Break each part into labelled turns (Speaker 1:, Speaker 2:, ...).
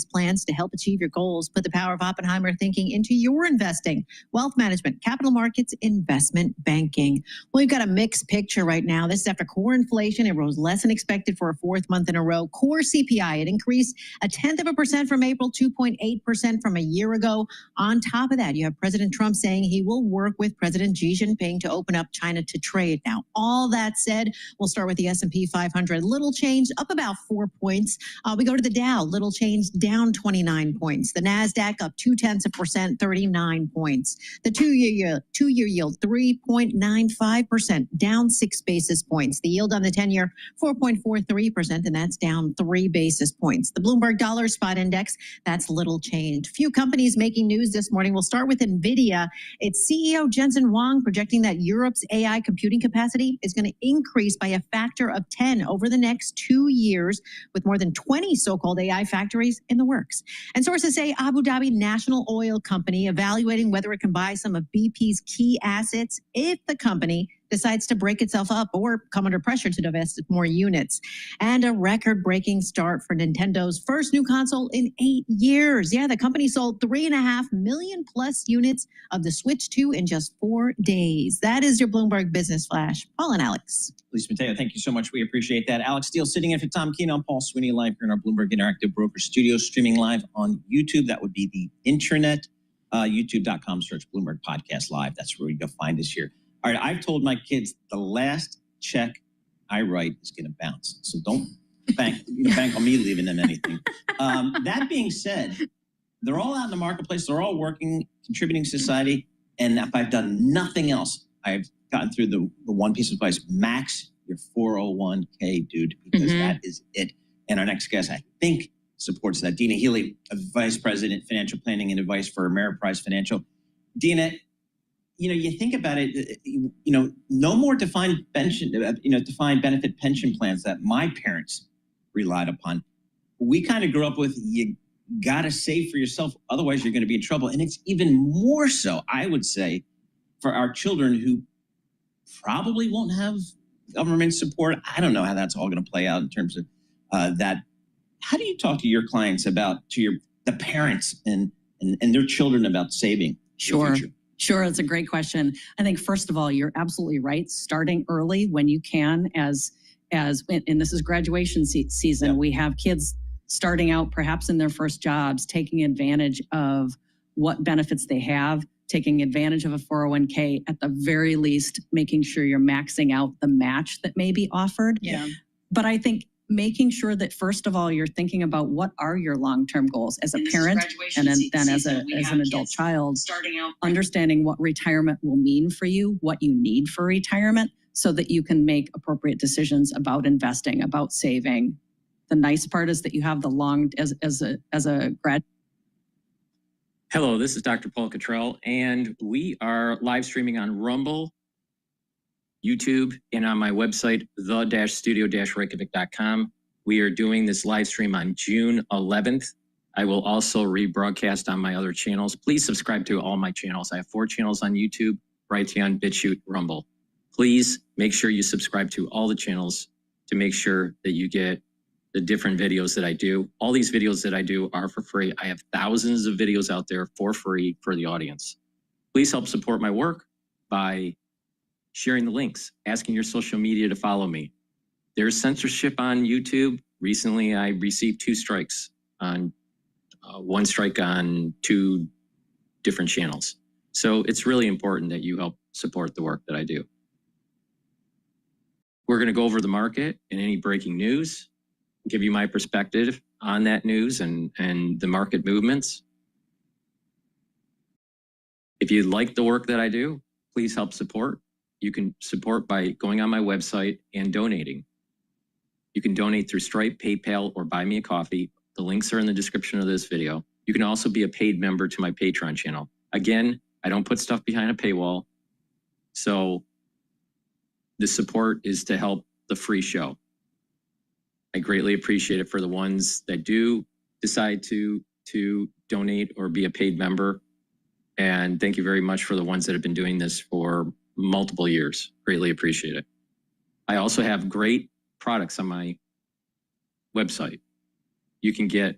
Speaker 1: plans to help achieve your goals. Put the power of Oppenheimer thinking into your investing, wealth management, capital markets, investment banking. Well, you've got a mixed picture right now. This is after core inflation. It rose less than expected for a fourth month in a row. Core CPI, it increased 0.1% from April, 2.8% from a year ago. On top of that, you have President Trump saying he will work with President Xi Jinping to open up China to trade. Now, all that said, we'll start with the S&P 500. Little change, up about 4 points. We go to the Dow, little change, down 29 points. The NASDAQ up 0.2%, 39 points. The two-year yield, 3.95%, down 6 basis points. The yield on the 10-year, 4.43%, and that's down 3 basis points. The Bloomberg Dollar Spot Index, that's little change. Few companies making news this morning. We'll start with NVIDIA. Its CEO, Jensen Huang, projecting that Europe's AI computing capacity is going to increase by a factor of 10 over the next 2 years, with more than 20 so-called AI factories in the works. And sources say Abu Dhabi National Oil Company evaluating whether it can buy some of BP's key assets if the company decides to break itself up or come under pressure to divest more units. And a record-breaking start for Nintendo's first new console in 8 years. Yeah, the company sold 3.5 million plus units of the Switch 2 in just 4 days. That is your Bloomberg Business Flash. Paul and Alex.
Speaker 2: Lisa Mateo, thank you so much. We appreciate that. Alex Steele sitting in for Tom Keene. I'm Paul Sweeney, live here in our Bloomberg Interactive Broker Studio, streaming live on YouTube. That would be the internet, youtube.com, search Bloomberg Podcast Live. That's where you go find us here. All right, I've told my kids the last check I write is going to bounce. So don't bank on me leaving them anything. That being said, they're all out in the marketplace. They're all working, contributing to society. And if I've done nothing else, I've gotten through the one piece of advice: max your 401k, dude, because that is it. And our next guest, I think, supports that. Dina Healy, Vice President, Financial Planning and Advice for Ameriprise Financial. Dina, you think about it, no more defined benefit pension plans that my parents relied upon. We kind of grew up with, you got to save for yourself, otherwise you're going to be in trouble. And it's even more so, I would say, for our children who probably won't have government support. I don't know how that's all going to play out in terms of that. How do you talk to your clients about, the parents and their children about saving?
Speaker 3: Sure. Sure, it's a great question. I think, first of all, you're absolutely right. Starting early when you can, and this is graduation season. Yeah. We have kids starting out perhaps in their first jobs, taking advantage of what benefits they have, taking advantage of a 401k, at the very least, making sure you're maxing out the match that may be offered.
Speaker 1: Yeah.
Speaker 3: But I think making sure that, first of all, you're thinking about what are your long-term goals as a parent and then as an adult child, understanding what retirement will mean for you, what you need for retirement, so that you can make appropriate decisions about investing, about saving. The nice part is that you have as a grad.
Speaker 4: Hello, this is DrPaulCottrell, and we are live streaming on Rumble, YouTube, and on my website, the-studio-reykjavik.com. We are doing this live stream on June 11th. I will also rebroadcast on my other channels. Please subscribe to all my channels. I have 4 channels on YouTube: Brighteon, Bitchute, Rumble. Please make sure you subscribe to all the channels to make sure that you get the different videos that I do. All these videos that I do are for free. I have thousands of videos out there for free for the audience. Please help support my work by sharing the links, asking your social media to follow me. There's censorship on YouTube. Recently, I received 2 strikes on 1 strike on 2 different channels. So it's really important that you help support the work that I do. We're going to go over the market and any breaking news, give you my perspective on that news and the market movements. If you like the work that I do, please help support. You can support by going on my website and donating. You can donate through Stripe, PayPal, or Buy Me a Coffee. The links are in the description of this video. You can also be a paid member to my Patreon channel. Again, I don't put stuff behind a paywall. So the support is to help the free show. I greatly appreciate it for the ones that do decide to donate or be a paid member. And thank you very much for the ones that have been doing this for multiple years. Greatly appreciate it. I also have great products on my website. You can get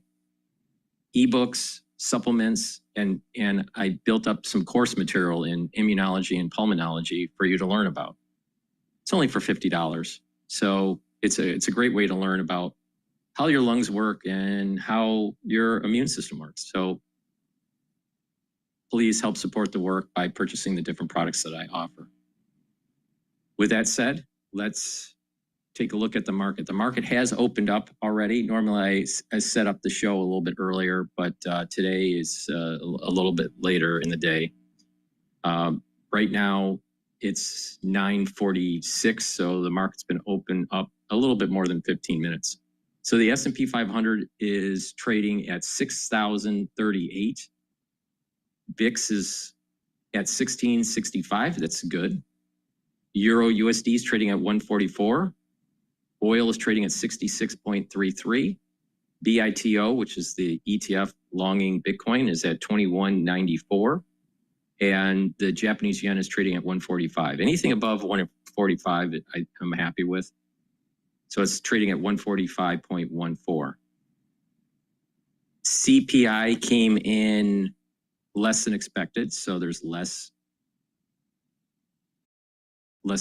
Speaker 4: ebooks, supplements, and I built up some course material in immunology and pulmonology for you to learn about. It's only for $50. So it's a great way to learn about how your lungs work and how your immune system works. So please help support the work by purchasing the different products that I offer. With that said, let's take a look at the market. The market has opened up already. Normally I set up the show a little bit earlier, but today is a little bit later in the day. Right now it's 9:46, so the market's been open up a little bit more than 15 minutes. So the S&P 500 is trading at 6,038. VIX is at 1665. That's good. Euro USD is trading at 144. Oil is trading at 66.33. BITO, which is the ETF longing Bitcoin, is at 2194. And the Japanese yen is trading at 145. Anything above 145, I'm happy with. So it's trading at 145.14. CPI came in less than expected, so there's less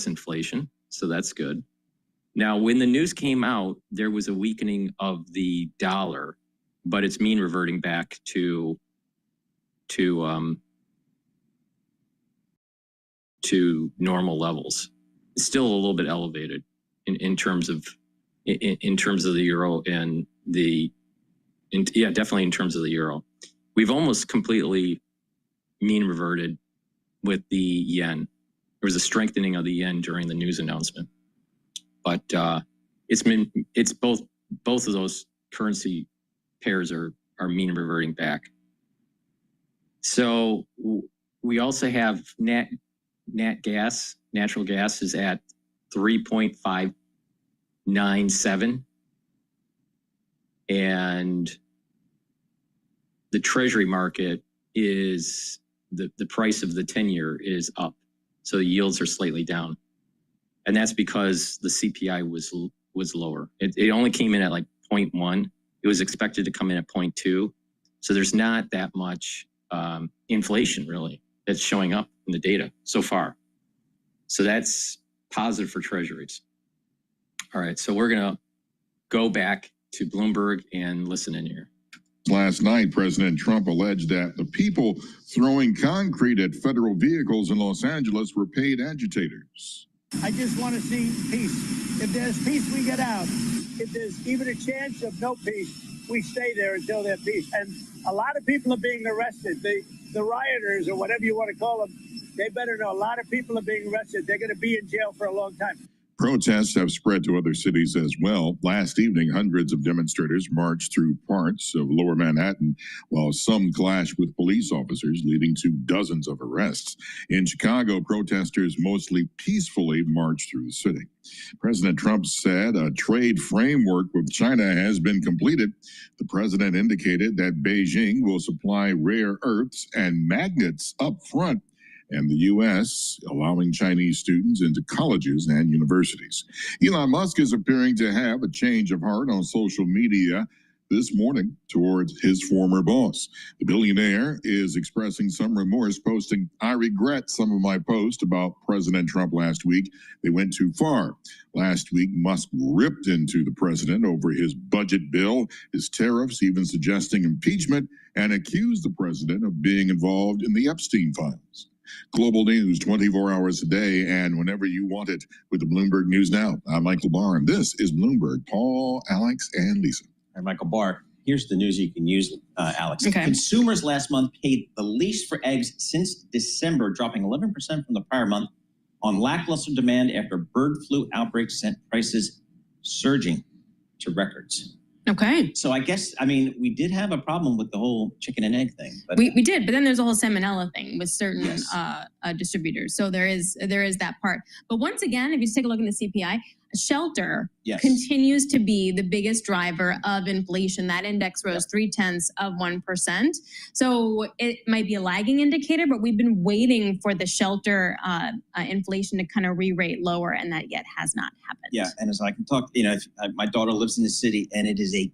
Speaker 4: inflation, so that's good. Now, when the news came out, there was a weakening of the dollar, but it's mean reverting back to normal levels. It's still a little bit elevated in terms of the euro and definitely in terms of the euro. We've almost completely mean reverted with the yen. There was a strengthening of the yen during the news announcement, but it's both of those currency pairs are mean reverting back. So we also have natural gas is at 3.597, and the Treasury market is the price of the 10-year is up, so the yields are slightly down, and that's because the CPI was lower. It only came in at like 0.1. It was expected to come in at 0.2, so there's not that much inflation really that's showing up in the data so far. So that's positive for Treasuries. All right, so we're gonna go back to Bloomberg and listen in here.
Speaker 5: Last night, President Trump alleged that the people throwing concrete at federal vehicles in Los Angeles were paid agitators.
Speaker 6: I just want to see peace. If there's peace, we get out. If there's even a chance of no peace, we stay there until there's peace. And a lot of people are being arrested. The rioters, or whatever you want to call them, they better know a lot of people are being arrested. They're going to be in jail for a long time.
Speaker 5: Protests have spread to other cities as well. Last evening, hundreds of demonstrators marched through parts of Lower Manhattan, while some clashed with police officers, leading to dozens of arrests. In Chicago, protesters mostly peacefully marched through the city. President Trump said a trade framework with China has been completed. The president indicated that Beijing will supply rare earths and magnets up front, and the U.S. allowing Chinese students into colleges and universities. Elon Musk is appearing to have a change of heart on social media this morning towards his former boss. The billionaire is expressing some remorse, posting, "I regret some of my posts about President Trump last week. They went too far." Last week, Musk ripped into the president over his budget bill, his tariffs, even suggesting impeachment, and accused the president of being involved in the Epstein files. Global news 24 hours a day and whenever you want it with the Bloomberg News Now. I'm Michael Barr, and this is Bloomberg. Paul, Alex, and Lisa.
Speaker 2: All right, Michael Barr, here's the news you can use, Alex.
Speaker 3: Okay.
Speaker 2: Consumers last month paid the least for eggs since December, dropping 11% from the prior month on lackluster demand after bird flu outbreaks sent prices surging to records.
Speaker 7: Okay.
Speaker 2: So I guess, I mean, we did have a problem with the whole chicken and egg thing. But
Speaker 7: We did, but then there's a whole salmonella thing with certain
Speaker 2: Yes.
Speaker 7: distributors. So there is that part. But once again, if you just take a look in the CPI, shelter
Speaker 2: Yes.
Speaker 7: continues to be the biggest driver of inflation. That index rose 0.3%. So it might be a lagging indicator, but we've been waiting for the shelter inflation to kind of re-rate lower, and that yet has not happened.
Speaker 2: Yeah, and as I can talk, my daughter lives in the city, and it is a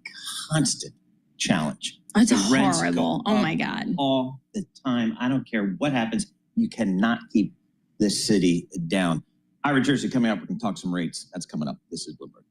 Speaker 2: constant challenge.
Speaker 7: That's
Speaker 2: The rents
Speaker 7: horrible.
Speaker 2: go
Speaker 7: Oh
Speaker 2: up
Speaker 7: my God.
Speaker 2: all the time. I don't care what happens. You cannot keep this city down. Ira Jersey coming up. We can talk some rates. That's coming up. This is Bloomberg.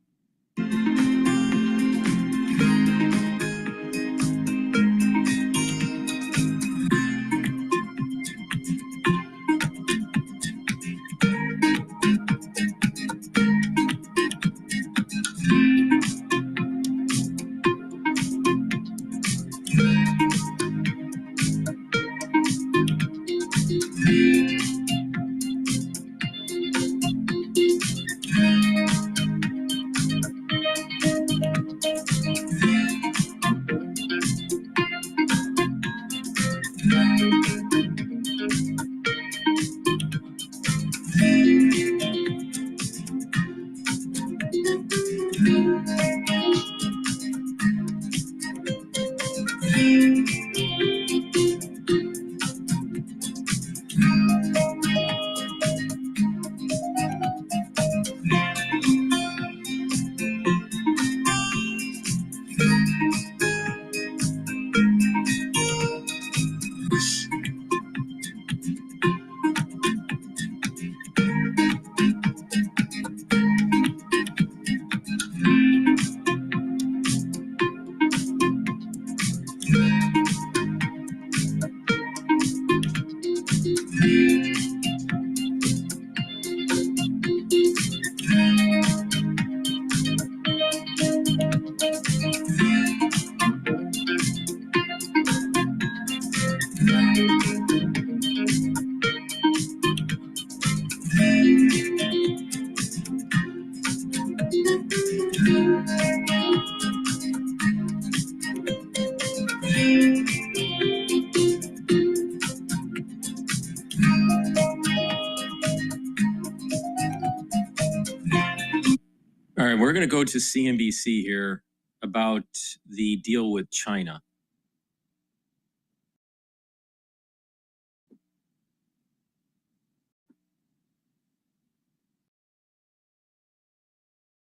Speaker 4: All right, we're going to go to CNBC here about the deal with China.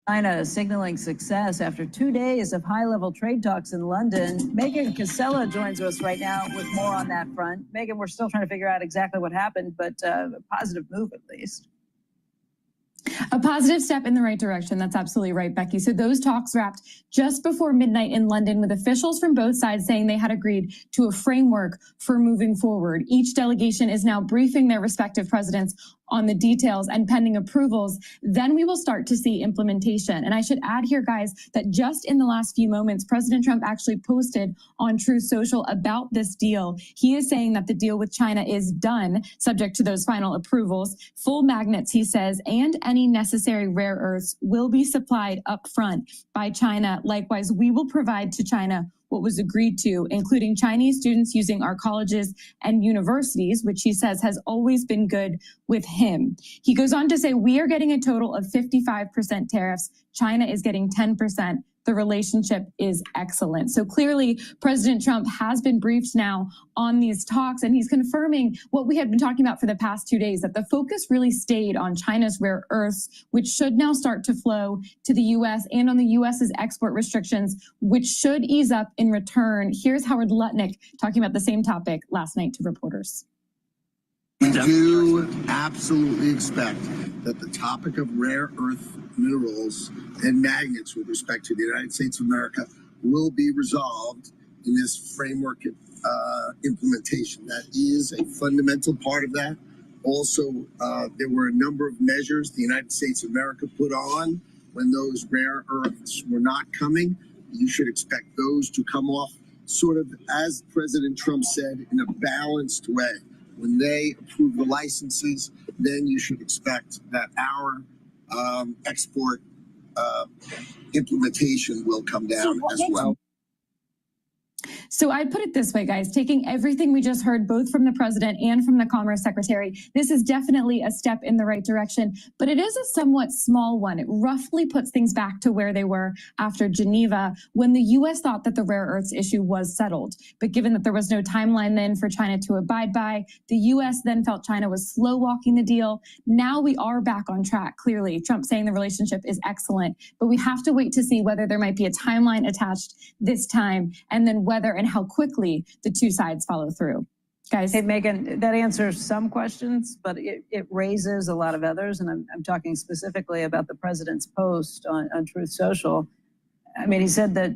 Speaker 8: China is signaling success after 2 days of high-level trade talks in London. Megan Casella joins us right now with more on that front. Megan, we're still trying to figure out exactly what happened, but a positive move at least.
Speaker 9: A positive step in the right direction. That's absolutely right, Becky. So those talks wrapped just before midnight in London with officials from both sides saying they had agreed to a framework for moving forward. Each delegation is now briefing their respective presidents on the details, and pending approvals, then we will start to see implementation. And I should add here, guys, that just in the last few moments, President Trump actually posted on Truth Social about this deal. He is saying that the deal with China is done, subject to those final approvals. Full magnets, he says, and any necessary rare earths will be supplied up front by China. Likewise, we will provide to China what was agreed to, including Chinese students using our colleges and universities, which he says has always been good with him. He goes on to say, we are getting a total of 55% tariffs. China is getting 10%. The relationship is excellent. So clearly, President Trump has been briefed now on these talks, and he's confirming what we had been talking about for the past 2 days, that the focus really stayed on China's rare earths, which should now start to flow to the U.S. and on the U.S.'s export restrictions, which should ease up in return. Here's Howard Lutnick talking about the same topic last night to reporters.
Speaker 10: We do absolutely expect that the topic of rare earth minerals and magnets with respect to the United States of America will be resolved in this framework implementation. That is a fundamental part of that. Also, there were a number of measures the United States of America put on when those rare earths were not coming. You should expect those to come off sort of, as President Trump said, in a balanced way. When they approve the licenses, then you should expect that our export implementation will come down as well.
Speaker 9: So I'd put it this way, guys, taking everything we just heard, both from the president and from the Commerce Secretary, this is definitely a step in the right direction, but it is a somewhat small one. It roughly puts things back to where they were after Geneva, when the U.S. thought that the rare earths issue was settled. But given that there was no timeline then for China to abide by, the U.S. then felt China was slow walking the deal. Now we are back on track, clearly. Trump saying the relationship is excellent, but we have to wait to see whether there might be a timeline attached this time, and then whether and how quickly the two sides follow through. Guys.
Speaker 8: Hey, Megan, that answers some questions, but it raises a lot of others. And I'm talking specifically about the president's post on Truth Social. I mean, he said that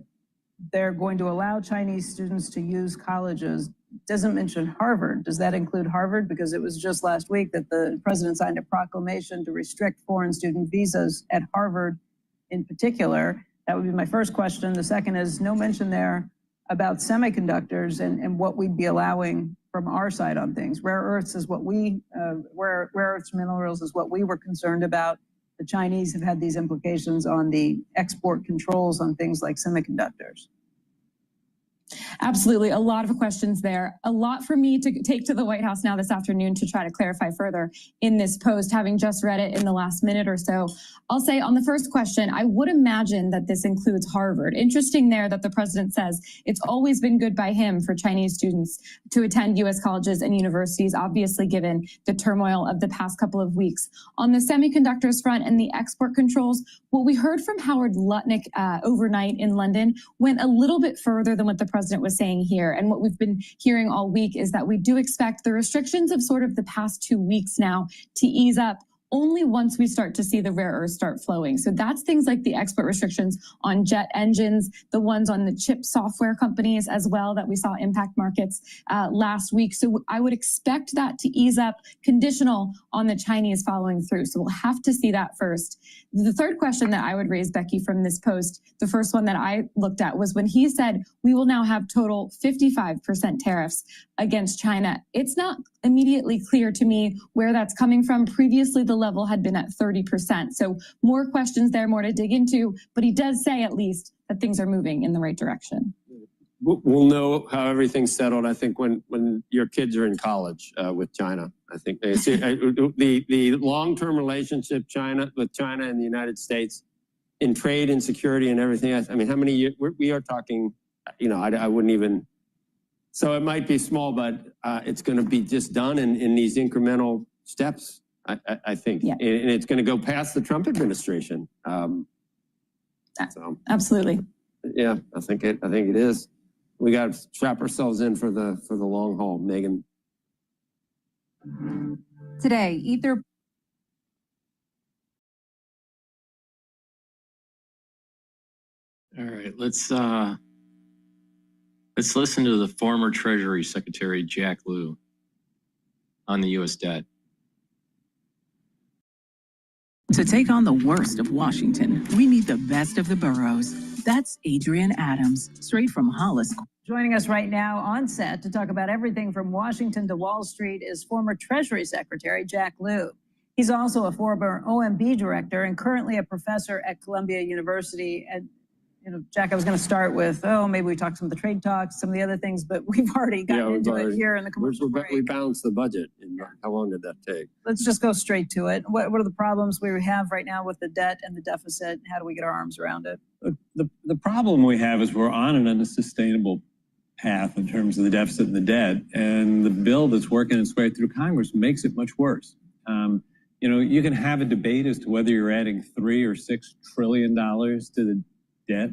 Speaker 8: they're going to allow Chinese students to use colleges. Doesn't mention Harvard. Does that include Harvard? Because it was just last week that the president signed a proclamation to restrict foreign student visas at Harvard in particular. That would be my first question. The second is no mention there about semiconductors and what we'd be allowing from our side on things. Rare earths is what rare earths minerals is what we were concerned about. The Chinese have had these implications on the export controls on things like semiconductors.
Speaker 9: Absolutely. A lot of questions there. A lot for me to take to the White House now this afternoon to try to clarify further in this post, having just read it in the last minute or so. I'll say on the first question, I would imagine that this includes Harvard. Interesting there that the president says it's always been good by him for Chinese students to attend U.S. colleges and universities, obviously given the turmoil of the past couple of weeks. On the semiconductors front and the export controls, what we heard from Howard Lutnick overnight in London went a little bit further than what the president was saying here. And what we've been hearing all week is that we do expect the restrictions of sort of the past 2 weeks now to ease up only once we start to see the rare earths start flowing. So that's things like the export restrictions on jet engines, the ones on the chip software companies as well that we saw impact markets last week. So I would expect that to ease up, conditional on the Chinese following through. So we'll have to see that first. The third question that I would raise, Becky, from this post, the first one that I looked at was when he said we will now have total 55% tariffs against China. It's not immediately clear to me where that's coming from. Previously, the level had been at 30%. So more questions there, more to dig into, but he does say at least that things are moving in the right direction.
Speaker 11: We'll know how everything's settled, I think, when your kids are in college with China. I think they see the long-term relationship with China and the United States in trade and security and everything else. I mean, how many years we are talking, you know, I wouldn't even. So it might be small, but it's going to be just done in these incremental steps, I think. Yeah. And it's going to go past the Trump administration. So.
Speaker 9: Absolutely.
Speaker 11: Yeah, I think it is. We got to strap ourselves in for the long haul, Megan.
Speaker 12: Today, Ether.
Speaker 4: All right, let's listen to the former Treasury Secretary Jack Lew on the U.S. debt.
Speaker 13: To take on the worst of Washington, we need the best of the boroughs. That's Adrienne Adams, straight from Hollis.
Speaker 8: Joining us right now on set to talk about everything from Washington to Wall Street is former Treasury Secretary Jack Lew. He's also a former OMB director and currently a professor at Columbia University. And, you know, Jack, I was going to start with, maybe we talked some of the trade talks, some of the other things, but we've already gotten into it here in the commercial break.
Speaker 11: We balanced the budget. How long did that take?
Speaker 8: Let's just go straight to it. What are the problems we have right now with the debt and the deficit? How do we get our arms around it?
Speaker 14: The problem we have is we're on an unsustainable path in terms of the deficit and the debt, and the bill that's working its way through Congress makes it much worse. You know, you can have a debate as to whether you're adding $3 or $6 trillion to the debt.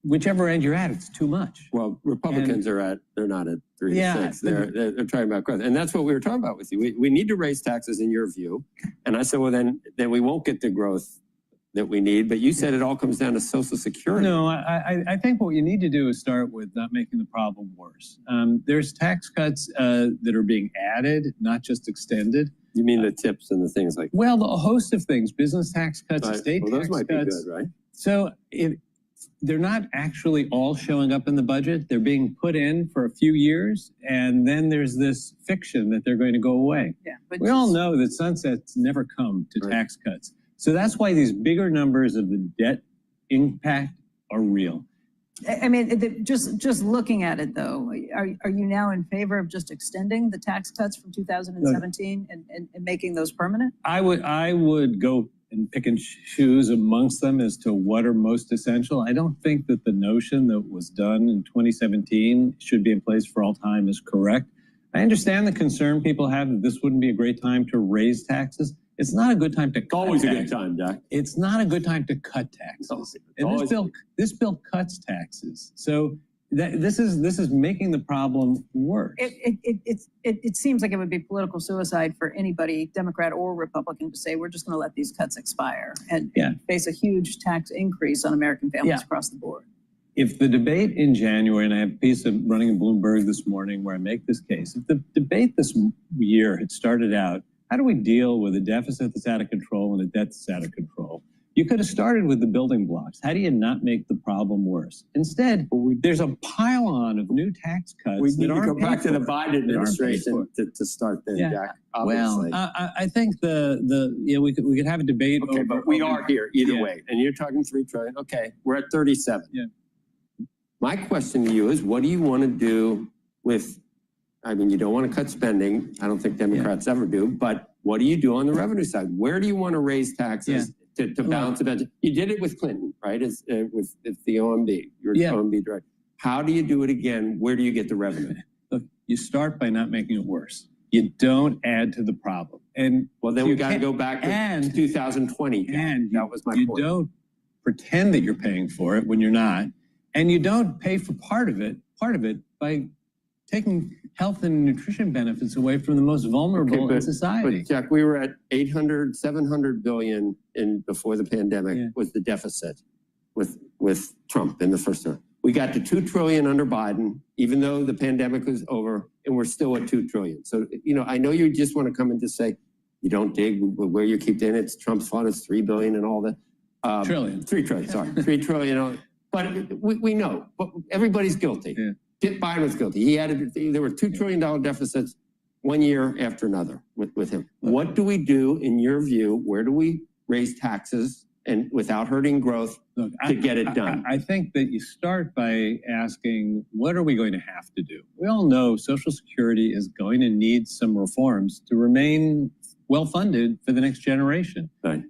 Speaker 14: Whichever end you're at, it's too much.
Speaker 11: Well, Republicans they're not at 3 to 6. They're talking about growth. And that's what we were talking about with you. We need to raise taxes in your view. And I said, well, then we won't get the growth that we need. But you said it all comes down to Social Security.
Speaker 14: No, I think what you need to do is start with not making the problem worse. There's tax cuts that are being added, not just extended.
Speaker 11: You mean the tips and the things like that?
Speaker 14: Well, a host of things, business tax cuts, estate tax cuts.
Speaker 11: Those might be good, right?
Speaker 14: So they're not actually all showing up in the budget. They're being put in for a few years, and then there's this fiction that they're going to go away. Yeah, but we all know that sunsets never come to tax cuts. So that's why these bigger numbers of the debt impact are real.
Speaker 8: I mean, just looking at it though, are you now in favor of just extending the tax cuts from 2017 and making those permanent?
Speaker 14: I would go and pick and choose amongst them as to what are most essential. I don't think that the notion that was done in 2017 should be in place for all time is correct. I understand the concern people have that this wouldn't be a great time to raise taxes. It's not a good time to cut
Speaker 11: Always
Speaker 14: taxes.
Speaker 11: a good time, Jack.
Speaker 14: It's not a good time to cut taxes. And this bill cuts taxes. So this is making the problem worse.
Speaker 8: It seems like it would be political suicide for anybody, Democrat or Republican, to say we're just going to let these cuts expire and face a huge tax increase on American families across the board.
Speaker 14: If the debate in January, and I have a piece of running in Bloomberg this morning where I make this case, if the debate this year had started out, how do we deal with a deficit that's out of control and a debt that's out of control? You could have started with the building blocks. How do you not make the problem worse? Instead, there's a pile-on of new tax cuts.
Speaker 11: We need to go back to the Biden administration to start then, Jack. Obviously.
Speaker 14: Well, I think we could have a debate.
Speaker 11: Okay, but we are here either way, and you're talking $3 trillion. Okay, we're at 37.
Speaker 14: Yeah.
Speaker 11: My question to you is, what do you want to do with? I mean, you don't want to cut spending. I don't think Democrats ever do. But what do you do on the revenue side? Where do you want to raise taxes to balance the budget? You did it with Clinton, right? With the OMB, your OMB director. How do you do it again? Where do you get the revenue?
Speaker 14: Look, you start by not making it worse. You don't add to the problem. And
Speaker 11: well, then we got to go back to 2020. And that was my point.
Speaker 14: You don't pretend that you're paying for it when you're not, and you don't pay for part of it by taking health and nutrition benefits away from the most vulnerable in society.
Speaker 11: But Jack, we were at 800, 700 billion before the pandemic was the deficit with Trump in the first term. We got to 2 trillion under Biden, even though the pandemic was over, and we're still at 2 trillion. So, I know you just want to come and just say, you don't dig where you keep in. It's Trump's fault. It's 3 billion and all that. 3 trillion, sorry. 3 trillion. But we know, but everybody's guilty. Yeah. Biden was guilty. There were $2 trillion deficits one year after another with him. What do we do, in your view? Where do we raise taxes and without hurting growth to get it done?
Speaker 14: I think that you start by asking, what are we going to have to do? We all know Social Security is going to need some reforms to remain well-funded for the next generation.
Speaker 11: Right.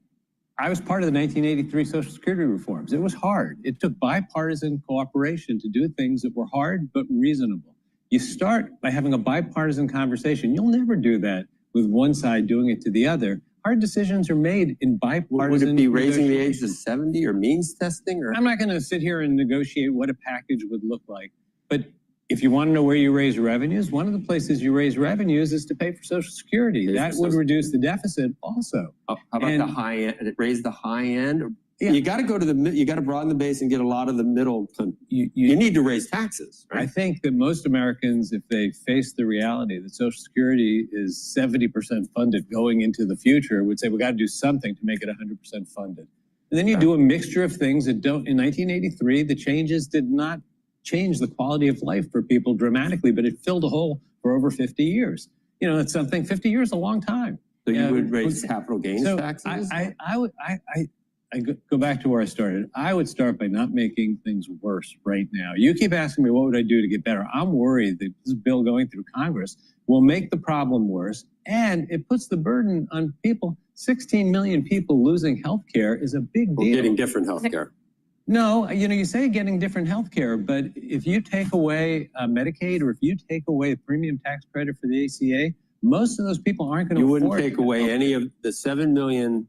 Speaker 14: I was part of the 1983 Social Security reforms. It was hard. It took bipartisan cooperation to do things that were hard but reasonable. You start by having a bipartisan conversation. You'll never do that with one side doing it to the other. Hard decisions are made in bipartisan.
Speaker 11: Would it be raising the age to 70 or means testing? Or
Speaker 14: I'm not going to sit here and negotiate what a package would look like. But if you want to know where you raise revenues, one of the places you raise revenues is to pay for Social Security. That would reduce the deficit also.
Speaker 11: How about the high end? Raise the high end? Yeah. You got to go to you got to broaden the base and get a lot of the middle. You need to raise taxes. Right?
Speaker 14: I think that most Americans, if they face the reality that Social Security is 70% funded going into the future, would say we got to do something to make it 100% funded. And then you do a mixture of things that don't. In 1983, the changes did not change the quality of life for people dramatically, but it filled a hole for over 50 years. It's something. 50 years is a long time.
Speaker 11: So you would raise capital gains taxes?
Speaker 14: I go back to where I started. I would start by not making things worse right now. You keep asking me, what would I do to get better? I'm worried that this bill going through Congress will make the problem worse, and it puts the burden on people. 16 million people losing health care is a big deal.
Speaker 11: Getting different health care.
Speaker 14: No, you say getting different health care, but if you take away Medicaid or if you take away a premium tax credit for the ACA, most of those people aren't going to afford it.
Speaker 11: You wouldn't take away any of the 7 million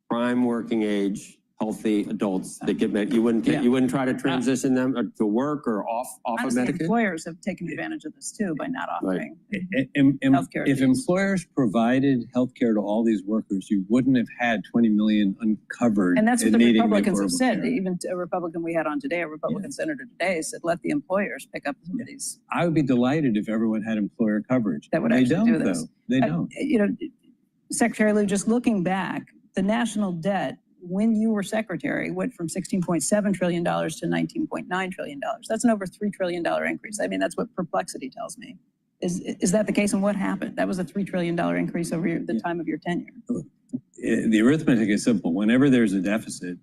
Speaker 11: prime working age healthy adults that get Medicaid. You wouldn't try to transition them to work or off of Medicaid?
Speaker 8: Employers have taken advantage of this too by not offering healthcare.
Speaker 14: If employers provided healthcare to all these workers, you wouldn't have had 20 million uncovered.
Speaker 8: And that's what the Republicans have said. Even a Republican we had on today, a Republican senator today, said let the employers pick up some of these.
Speaker 14: I would be delighted if everyone had employer coverage.
Speaker 8: That would actually do this.
Speaker 14: They don't.
Speaker 8: Secretary Lew, just looking back, the national debt when you were secretary went from $16.7 trillion to $19.9 trillion. That's an over $3 trillion increase. I mean, that's what perplexity tells me. Is that the case? And what happened? That was a $3 trillion increase over the time of your tenure.
Speaker 14: The arithmetic is simple. Whenever there's a deficit,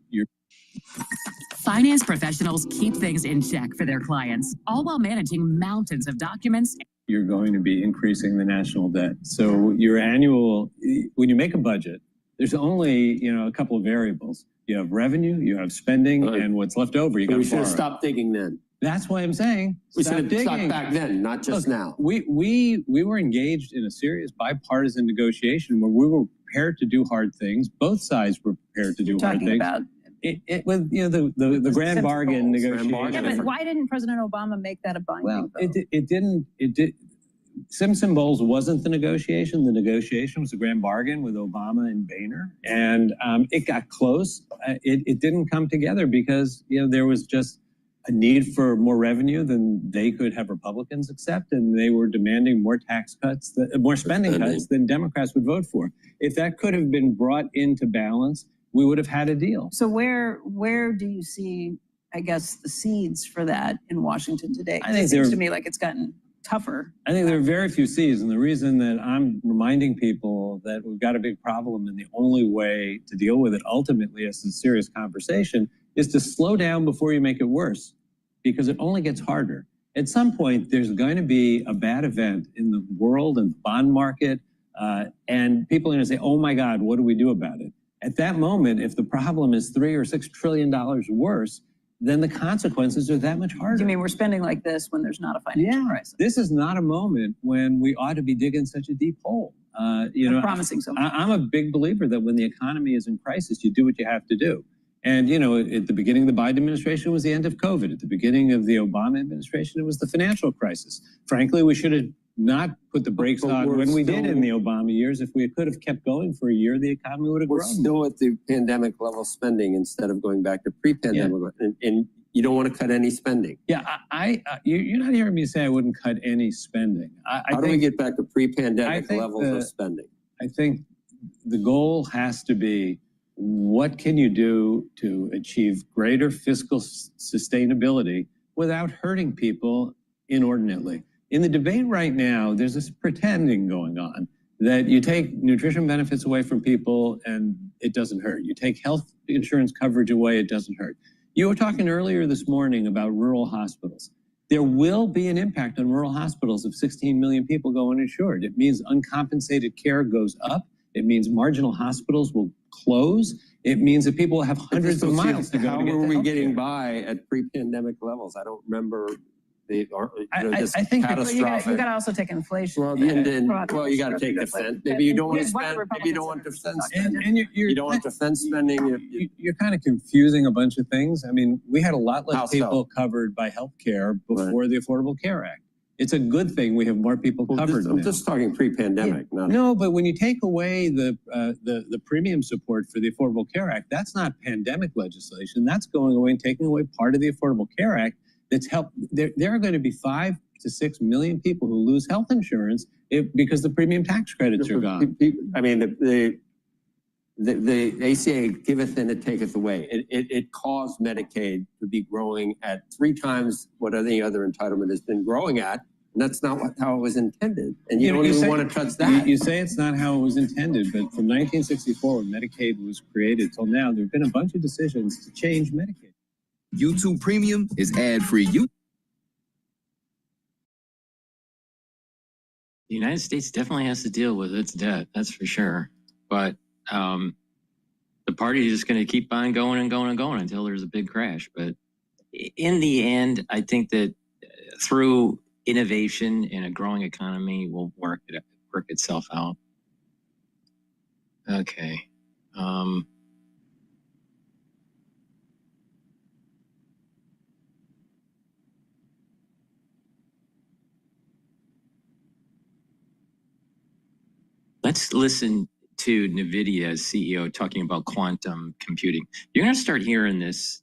Speaker 13: Finance professionals keep things in check for their clients, all while managing mountains of documents.
Speaker 14: You're going to be increasing the national debt. So your annual, when you make a budget, there's only, a couple of variables. You have revenue, you have spending, and what's left over, you got to borrow.
Speaker 11: We should have stopped digging then.
Speaker 14: That's why I'm saying
Speaker 11: We should have stopped back then, not just now.
Speaker 14: We were engaged in a serious bipartisan negotiation where we were prepared to do hard things. Both sides were prepared to do hard things.
Speaker 8: About
Speaker 14: it was the grand bargain negotiation.
Speaker 8: Yeah, but why didn't President Obama make that a binding vote?
Speaker 14: It didn't. Simpson Bowles wasn't the negotiation. The negotiation was a grand bargain with Obama and Boehner, and it got close. It didn't come together because there was just a need for more revenue than they could have Republicans accept, and they were demanding more tax cuts, more spending cuts than Democrats would vote for. If that could have been brought into balance, we would have had a deal.
Speaker 8: So where do you see, I guess, the seeds for that in Washington today? It seems to me like it's gotten tougher.
Speaker 14: I think there are very few C's, and the reason that I'm reminding people that we've got a big problem and the only way to deal with it ultimately is a serious conversation is to slow down before you make it worse, because it only gets harder. At some point, there's going to be a bad event in the world and the bond market, and people are going to say, oh my God, what do we do about it? At that moment, if the problem is $3 or $6 trillion worse, then the consequences are that much harder.
Speaker 8: You mean we're spending like this when there's not a financial crisis?
Speaker 14: This is not a moment when we ought to be digging such a deep hole.
Speaker 8: Promising so much.
Speaker 14: I'm a big believer that when the economy is in crisis, you do what you have to do. And, at the beginning of the Biden administration, it was the end of COVID. At the beginning of the Obama administration, it was the financial crisis. Frankly, we should have not put the brakes on when we did in the Obama years. If we could have kept going for a year, the economy would have grown.
Speaker 11: We're still at the pandemic level spending instead of going back to pre-pandemic. Yeah. And you don't want to cut any spending.
Speaker 14: Yeah, you're not hearing me say I wouldn't cut any spending.
Speaker 11: How do we get back to pre-pandemic levels of spending?
Speaker 14: I think the goal has to be, what can you do to achieve greater fiscal sustainability without hurting people inordinately? In the debate right now, there's this pretending going on that you take nutrition benefits away from people and it doesn't hurt. You take health insurance coverage away, it doesn't hurt. You were talking earlier this morning about rural hospitals. There will be an impact on rural hospitals if 16 million people go uninsured. It means uncompensated care goes up. It means marginal hospitals will close. It means that people will have hundreds of miles to go.
Speaker 11: How were we getting by at pre-pandemic levels? I don't remember.
Speaker 14: I think
Speaker 8: you got to also take inflation.
Speaker 11: Well, you got to take defense. Maybe you don't want to spend. Maybe you don't want defense spending. You don't want defense spending.
Speaker 14: You're kind of confusing a bunch of things. I mean, we had a lot less people covered by health care before the Affordable Care Act. It's a good thing we have more people covered.
Speaker 11: I'm just talking pre-pandemic.
Speaker 14: Yeah. No, but when you take away the premium support for the Affordable Care Act, that's not pandemic legislation. That's going away and taking away part of the Affordable Care Act. That's helped. There are going to be 5 to 6 million people who lose health insurance because the premium tax credits are gone.
Speaker 11: I mean, the ACA giveth and it taketh away. It caused Medicaid to be growing at 3 times what any other entitlement has been growing at. And that's not how it was intended. And you don't even want to touch that.
Speaker 14: You say it's not how it was intended, but from 1964 when Medicaid was created till now, there have been a bunch of decisions to change Medicaid.
Speaker 12: YouTube Premium is ad-free. The
Speaker 4: United States definitely has to deal with its debt, that's for sure. But the party is just going to keep on going and going and going until there's a big crash. But in the end, I think that through innovation in a growing economy will work itself out. Okay. Let's listen to NVIDIA's CEO talking about quantum computing. You're going to start hearing this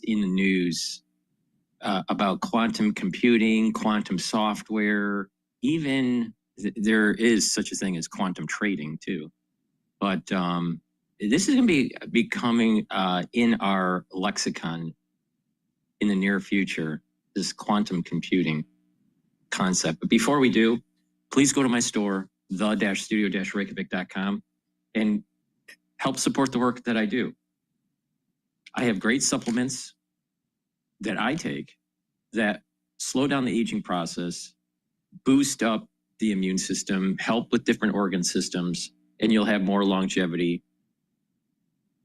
Speaker 4: in the news about quantum computing, quantum software, even there is such a thing as quantum trading too. But this is going to be becoming in our lexicon in the near future, this quantum computing concept. But before we do, please go to my store, the-studio-reykjavik.com, and help support the work that I do. I have great supplements that I take that slow down the aging process, boost up the immune system, help with different organ systems, and you'll have more longevity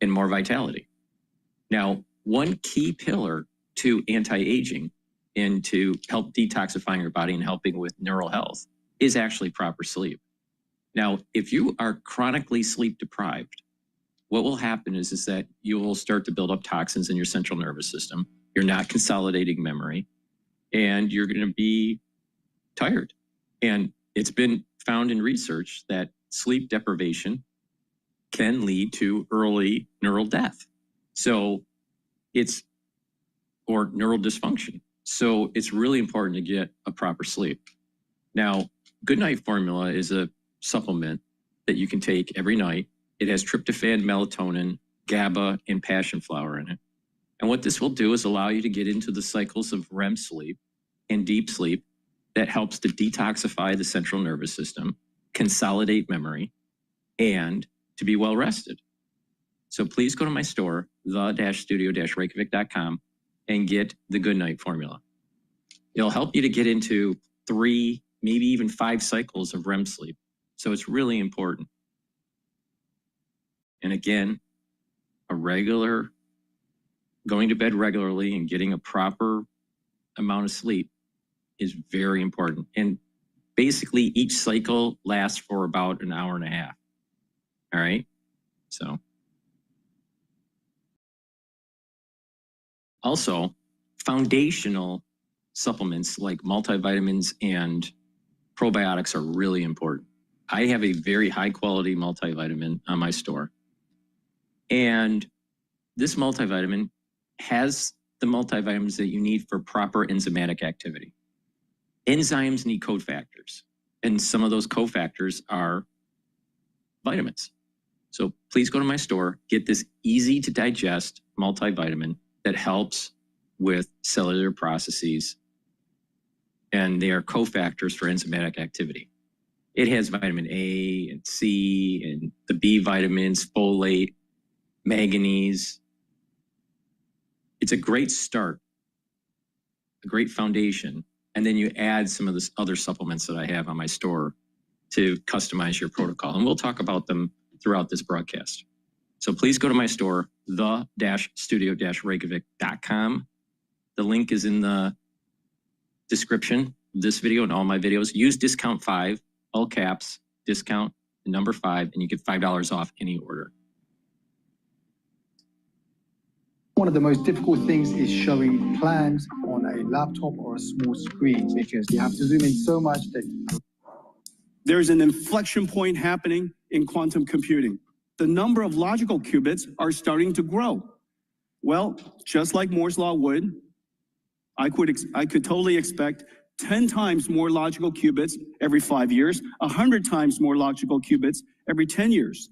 Speaker 4: and more vitality. Now, one key pillar to anti-aging and to help detoxifying your body and helping with neural health is actually proper sleep. Now, if you are chronically sleep deprived, what will happen is that you will start to build up toxins in your central nervous system. You're not consolidating memory, and you're going to be tired. And it's been found in research that sleep deprivation can lead to early neural death. So or neural dysfunction. So it's really important to get a proper sleep. Now, Goodnight Formula is a supplement that you can take every night. It has tryptophan, melatonin, GABA, and passion flower in it. And what this will do is allow you to get into the cycles of REM sleep and deep sleep that helps to detoxify the central nervous system, consolidate memory, and to be well rested. So please go to my store, the-studio-reykjavik.com, and get the Goodnight Formula. It'll help you to get into 3, maybe even 5 cycles of REM sleep. So it's really important. And again, going to bed regularly and getting a proper amount of sleep is very important. And basically each cycle lasts for about an hour and a half. All right. So also foundational supplements like multivitamins and probiotics are really important. I have a very high quality multivitamin on my store. And this multivitamin has the multivitamins that you need for proper enzymatic activity. Enzymes need cofactors, and some of those cofactors are vitamins. So please go to my store, get this easy to digest multivitamin that helps with cellular processes, and they are cofactors for enzymatic activity. It has vitamin A and C and the B vitamins, folate, manganese. It's a great start, a great foundation. And then you add some of the other supplements that I have on my store to customize your protocol. And we'll talk about them throughout this broadcast. So please go to my store, the-studio-reykjavik.com. The link is in the description of this video and all my videos. Use discount 5, all caps, discount the number 5, and you get $5 off any order.
Speaker 15: One of the most difficult things is showing plans on a laptop or a small screen because you have to zoom in so much that...
Speaker 16: There's an inflection point happening in quantum computing. The number of logical qubits are starting to grow. Well, just like Moore's Law would, I could totally expect 10 times more logical qubits every 5 years, 100 times more logical qubits every 10 years.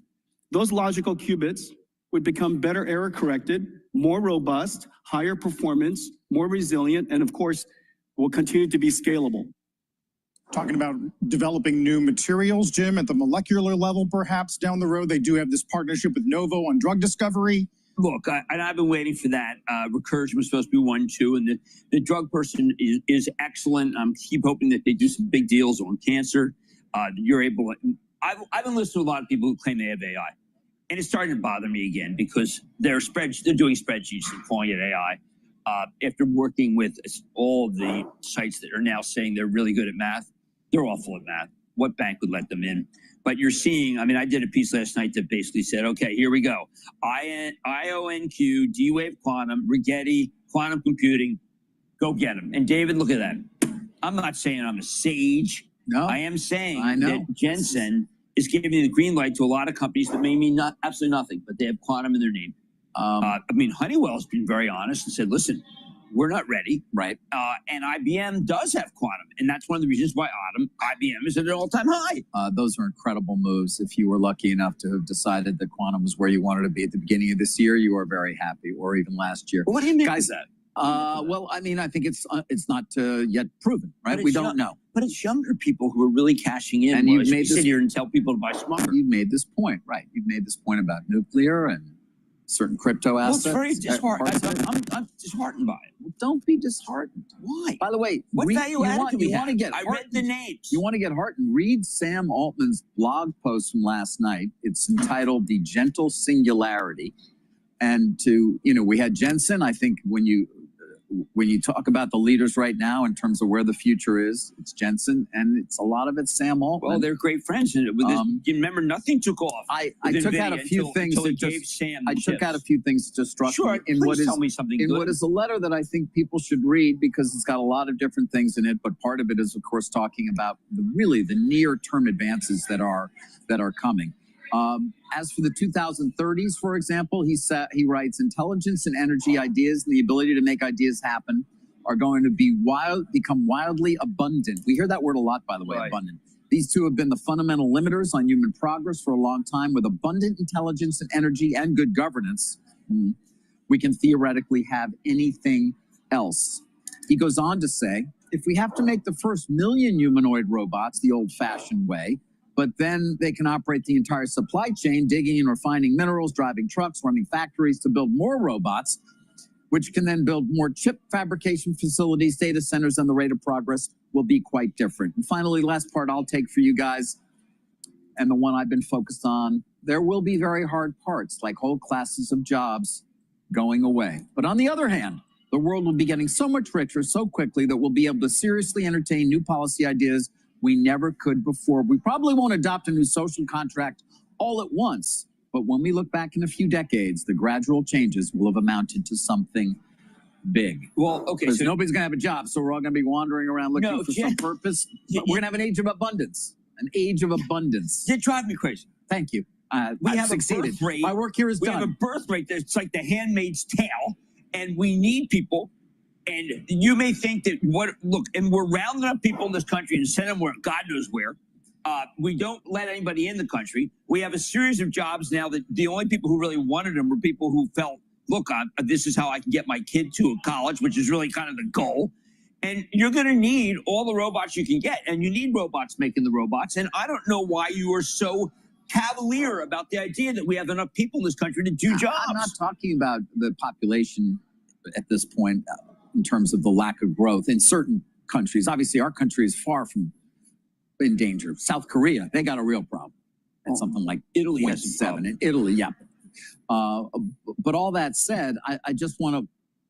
Speaker 16: Those logical qubits would become better error corrected, more robust, higher performance, more resilient, and of course, will continue to be scalable.
Speaker 17: Talking about developing new materials, Jim, at the molecular level, perhaps down the road. They do have this partnership with Novo on drug discovery.
Speaker 18: Look, I've been waiting for that. Recursion was supposed to be 1, 2, and the drug person is excellent. Keep hoping that they do some big deals on cancer. You're able to, I've been listening to a lot of people who claim they have AI. And it's starting to bother me again because they're doing spreadsheets and calling it AI. After working with all of the sites that are now saying they're really good at math, they're awful at math. What bank would let them in? But you're seeing, I mean, I did a piece last night that basically said, okay, here we go. IONQ, D-Wave Quantum, Rigetti, quantum computing, go get them. And David, look at that. I'm not saying I'm a sage. No. I am saying that Jensen is giving the green light to a lot of companies that may mean absolutely nothing, but they have quantum in their name. I mean, Honeywell's been very honest and said, listen, we're not ready. Right. And IBM does have quantum. And that's one of the reasons why IBM is at an all-time high.
Speaker 19: Those are incredible moves. If you were lucky enough to have decided that quantum was where you wanted to be at the beginning of this year, you are very happy, or even last year.
Speaker 18: Well, what do you mean by that?
Speaker 19: Well, I mean, I think it's not yet proven, right? We don't know.
Speaker 18: But it's younger people who are really cashing in.
Speaker 19: And you've made
Speaker 18: sit here and tell people to buy smarter.
Speaker 19: You've made this point, right? You've made this point about nuclear and certain crypto assets.
Speaker 18: Well, it's very disheartening. I'm disheartened by it.
Speaker 19: Well, don't be disheartened.
Speaker 18: Why?
Speaker 19: By the way,
Speaker 18: What value added do we
Speaker 19: you
Speaker 18: have?
Speaker 19: want to get
Speaker 18: I read the names.
Speaker 19: You want to get heartened? Read Sam Altman's blog post from last night. It's entitled "The Gentle Singularity," and we had Jensen. I think when you talk about the leaders right now in terms of where the future is, it's Jensen, and it's a lot of it's Sam Altman.
Speaker 18: Well, they're great friends. And you remember, nothing took off.
Speaker 19: I took out a few things
Speaker 18: until
Speaker 19: that
Speaker 18: he
Speaker 19: just
Speaker 18: gave Sam
Speaker 19: I
Speaker 18: the
Speaker 19: took
Speaker 18: tips.
Speaker 19: out a few things that just struck
Speaker 18: Sure,
Speaker 19: me in
Speaker 18: please
Speaker 19: what is
Speaker 18: tell me something
Speaker 19: in
Speaker 18: good.
Speaker 19: what is a letter that I think people should read because it's got a lot of different things in it. But part of it is, of course, talking about the near-term advances that are coming. As for the 2030s, for example, he writes, intelligence and energy ideas and the ability to make ideas happen are going to become wildly abundant. We hear that word a lot, by the way, abundant. These two have been the fundamental limiters on human progress for a long time. With abundant intelligence and energy and good governance, we can theoretically have anything else. He goes on to say, if we have to make the first 1 million humanoid robots the old-fashioned way, but then they can operate the entire supply chain, digging and refining minerals, driving trucks, running factories to build more robots, which can then build more chip fabrication facilities, data centers, and the rate of progress will be quite different. And finally, last part I'll take for you guys, and the one I've been focused on, there will be very hard parts, like whole classes of jobs going away. But on the other hand, the world will be getting so much richer so quickly that we'll be able to seriously entertain new policy ideas we never could before. We probably won't adopt a new social contract all at once, but when we look back in a few decades, the gradual changes will have amounted to something big.
Speaker 18: Well, okay.
Speaker 19: Because nobody's going to have a job, so we're all going to be wandering around looking for some purpose. But we're going to have an age of abundance. An age of abundance.
Speaker 18: It drives me crazy.
Speaker 19: Thank you.
Speaker 18: We
Speaker 19: I've
Speaker 18: have
Speaker 19: succeeded.
Speaker 18: a birth rate.
Speaker 19: My work here is done.
Speaker 18: We have a birth rate that's like the Handmaid's Tale, and we need people. And you may think that and we're rounding up people in this country and sending them where God knows where. We don't let anybody in the country. We have a series of jobs now that the only people who really wanted them were people who felt, look, this is how I can get my kid to a college, which is really kind of the goal. And you're going to need all the robots you can get, and you need robots making the robots. And I don't know why you are so cavalier about the idea that we have enough people in this country to do jobs.
Speaker 19: I'm not talking about the population at this point in terms of the lack of growth in certain countries. Obviously, our country is far from in danger. South Korea, they got a real problem. It's something like
Speaker 18: Italy has a
Speaker 19: 0.7
Speaker 18: problem.
Speaker 19: in Italy, yeah. But all that said, I just want to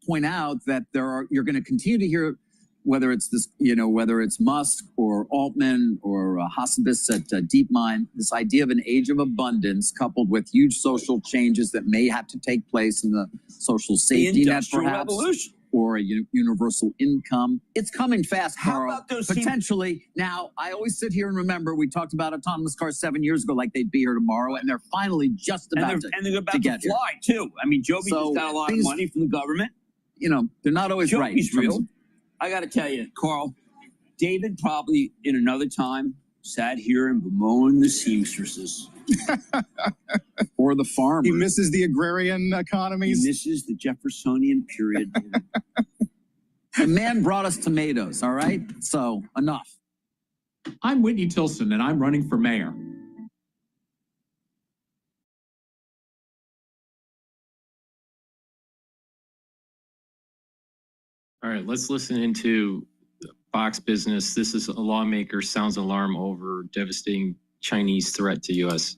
Speaker 19: point out that you're going to continue to hear, whether it's Musk or Altman or Hassabis at DeepMind, this idea of an age of abundance coupled with huge social changes that may have to take place in the social safety net, perhaps,
Speaker 18: revolution.
Speaker 19: Or a universal income. It's coming fast, Carl.
Speaker 18: How about those
Speaker 19: potentially? Now, I always sit here and remember we talked about autonomous cars 7 years ago, like they'd be here tomorrow, and they're finally just about
Speaker 18: they're about to
Speaker 19: get here.
Speaker 18: fly too. I mean, Joby just got a lot of money from the government.
Speaker 19: They're not always right.
Speaker 18: Joby's real. I got to tell you, Carl, David probably in another time sat here and bemoaned the seamstresses.
Speaker 19: Or the farmers.
Speaker 17: He misses the agrarian economies.
Speaker 18: He misses the Jeffersonian period.
Speaker 19: The man brought us tomatoes, all right? So, enough.
Speaker 20: I'm Whitney Tilson, and I'm running for mayor.
Speaker 4: All right, let's listen into Fox Business. This is a lawmaker sounds alarm over devastating Chinese threat to U.S.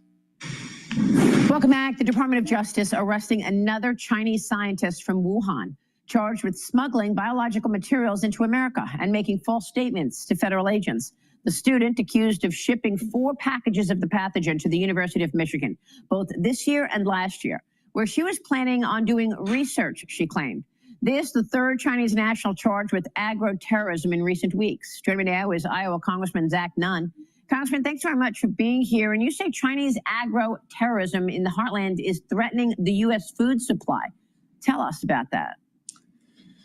Speaker 21: Welcome back. The Department of Justice arresting another Chinese scientist from Wuhan, charged with smuggling biological materials into America and making false statements to federal agents. The student accused of shipping 4 packages of the pathogen to the University of Michigan, both this year and last year, where she was planning on doing research, she claimed. This, the third Chinese national charged with agro-terrorism in recent weeks. Joining me now is Iowa Congressman Zach Nunn. Congressman, thanks very much for being here. And you say Chinese agro-terrorism in the heartland is threatening the U.S. food supply. Tell us about that.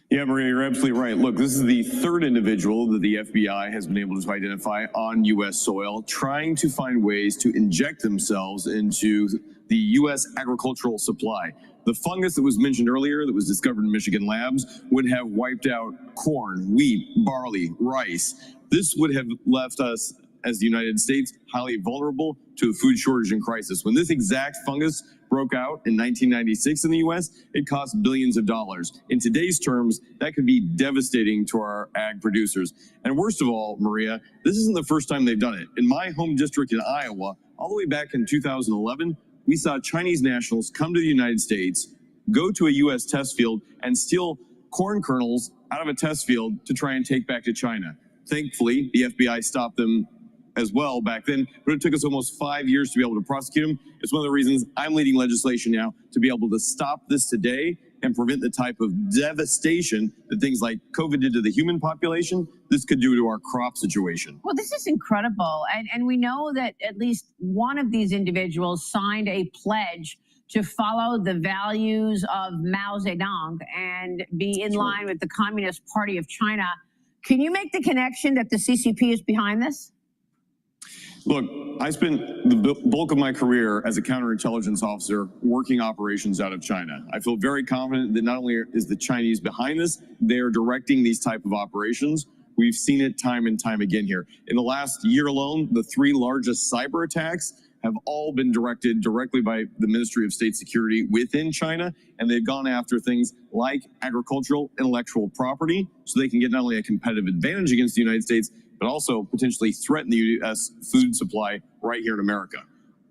Speaker 22: Yeah, Maria, you're absolutely right. Look, this is the third individual that the FBI has been able to identify on U.S. soil, trying to find ways to inject themselves into the U.S. agricultural supply. The fungus that was mentioned earlier that was discovered in Michigan labs would have wiped out corn, wheat, barley, rice. This would have left us as the United States, highly vulnerable to a food shortage and crisis. When this exact fungus broke out in 1996 in the US, it cost billions of dollars. In today's terms, that could be devastating to our ag producers. And worst of all, Maria, this isn't the first time they've done it. In my home district in Iowa, all the way back in 2011, we saw Chinese nationals come to the United States, go to a US test field, and steal corn kernels out of a test field to try and take back to China. Thankfully, the FBI stopped them as well back then, but it took us almost 5 years to be able to prosecute them. It's one of the reasons I'm leading legislation now to be able to stop this today and prevent the type of devastation that things like COVID did to the human population, this could do to our crop situation.
Speaker 21: Well, this is incredible. And we know that at least one of these individuals signed a pledge to follow the values of Mao Zedong and be in line with the Communist Party of China. Can you make the connection that the CCP is behind this?
Speaker 22: Look, I spent the bulk of my career as a counterintelligence officer working operations out of China. I feel very confident that not only is the Chinese behind this, they're directing these type of operations. We've seen it time and time again here. In the last year alone, the 3 largest cyber attacks have all been directed directly by the Ministry of State Security within China, and they've gone after things like agricultural intellectual property, so they can get not only a competitive advantage against the United States, but also potentially threaten the U.S. food supply right here in America.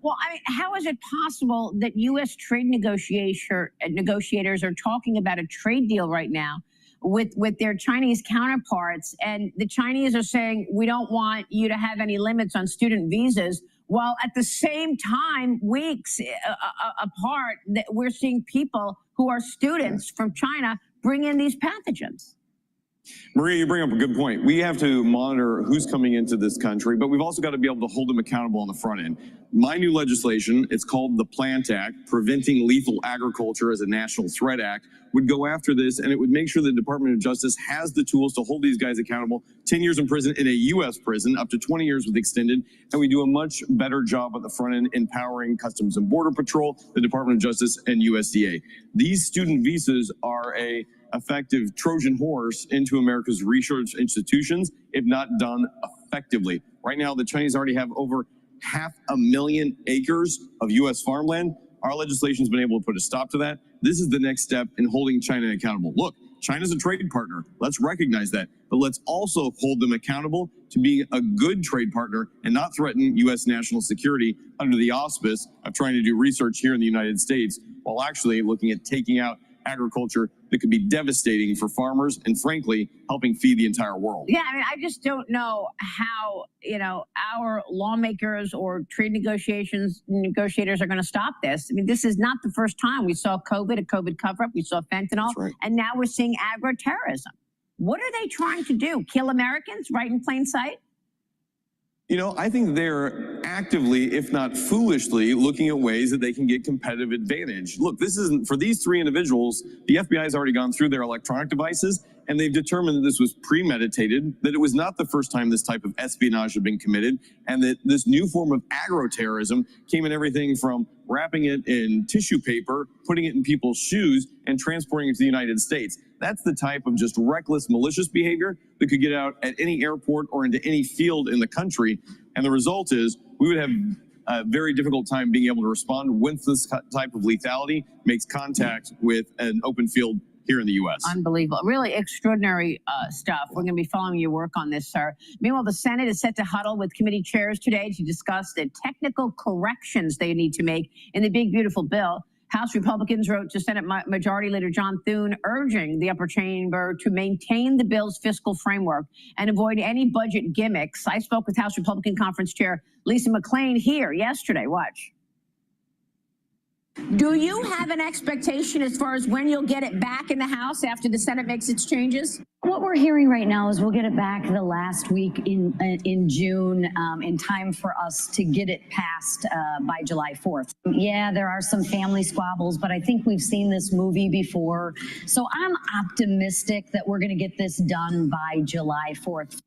Speaker 21: Well, I mean, how is it possible that U.S. trade negotiators are talking about a trade deal right now with their Chinese counterparts, and the Chinese are saying, we don't want you to have any limits on student visas, while at the same time, weeks apart, we're seeing people who are students from China bring in these pathogens?
Speaker 22: Maria, you bring up a good point. We have to monitor who's coming into this country, but we've also got to be able to hold them accountable on the front end. My new legislation, it's called the PLANT Act, Preventing Lethal Agriculture as a National Threat Act, would go after this, and it would make sure the Department of Justice has the tools to hold these guys accountable. 10 years in prison in a U.S. prison, up to 20 years with extended, and we do a much better job at the front end empowering Customs and Border Patrol, the Department of Justice, and USDA. These student visas are a effective Trojan horse into America's research institutions, if not done effectively. Right now, the Chinese already have over 500,000 acres of U.S. farmland. Our legislation has been able to put a stop to that. This is the next step in holding China accountable. Look, China's a trade partner. Let's recognize that. But let's also hold them accountable to being a good trade partner and not threaten U.S. national security under the auspice of trying to do research here in the United States, while actually looking at taking out agriculture that could be devastating for farmers and, frankly, helping feed the entire world.
Speaker 21: Yeah, I mean, I just don't know how, our lawmakers or trade negotiators are going to stop this. I mean, this is not the first time. We saw COVID, a COVID cover-up. We saw fentanyl. Right. And now we're seeing agro-terrorism. What are they trying to do? Kill Americans right in plain sight?
Speaker 22: I think they're actively, if not foolishly, looking at ways that they can get competitive advantage. Look, this isn't, for these 3 individuals, the FBI has already gone through their electronic devices, and they've determined that this was premeditated, that it was not the first time this type of espionage had been committed, and that this new form of agro-terrorism came in everything from wrapping it in tissue paper, putting it in people's shoes, and transporting it to the United States. That's the type of just reckless, malicious behavior that could get out at any airport or into any field in the country. And the result is we would have a very difficult time being able to respond once this type of lethality makes contact with an open field here in the U.S.
Speaker 21: Unbelievable. Really extraordinary stuff. We're going to be following your work on this, sir. Meanwhile, the Senate is set to huddle with committee chairs today to discuss the technical corrections they need to make in the big, beautiful bill. House Republicans wrote to Senate Majority Leader John Thune urging the upper chamber to maintain the bill's fiscal framework and avoid any budget gimmicks. I spoke with House Republican Conference Chair Lisa McClain here yesterday. Watch. Do you have an expectation as far as when you'll get it back in the House after the Senate makes its changes?
Speaker 1: What we're hearing right now is we'll get it back the last week in June, in time for us to get it passed by July 4th. Yeah, there are some family squabbles, but I think we've seen this movie before. So I'm optimistic that we're going to get this done by July 4th.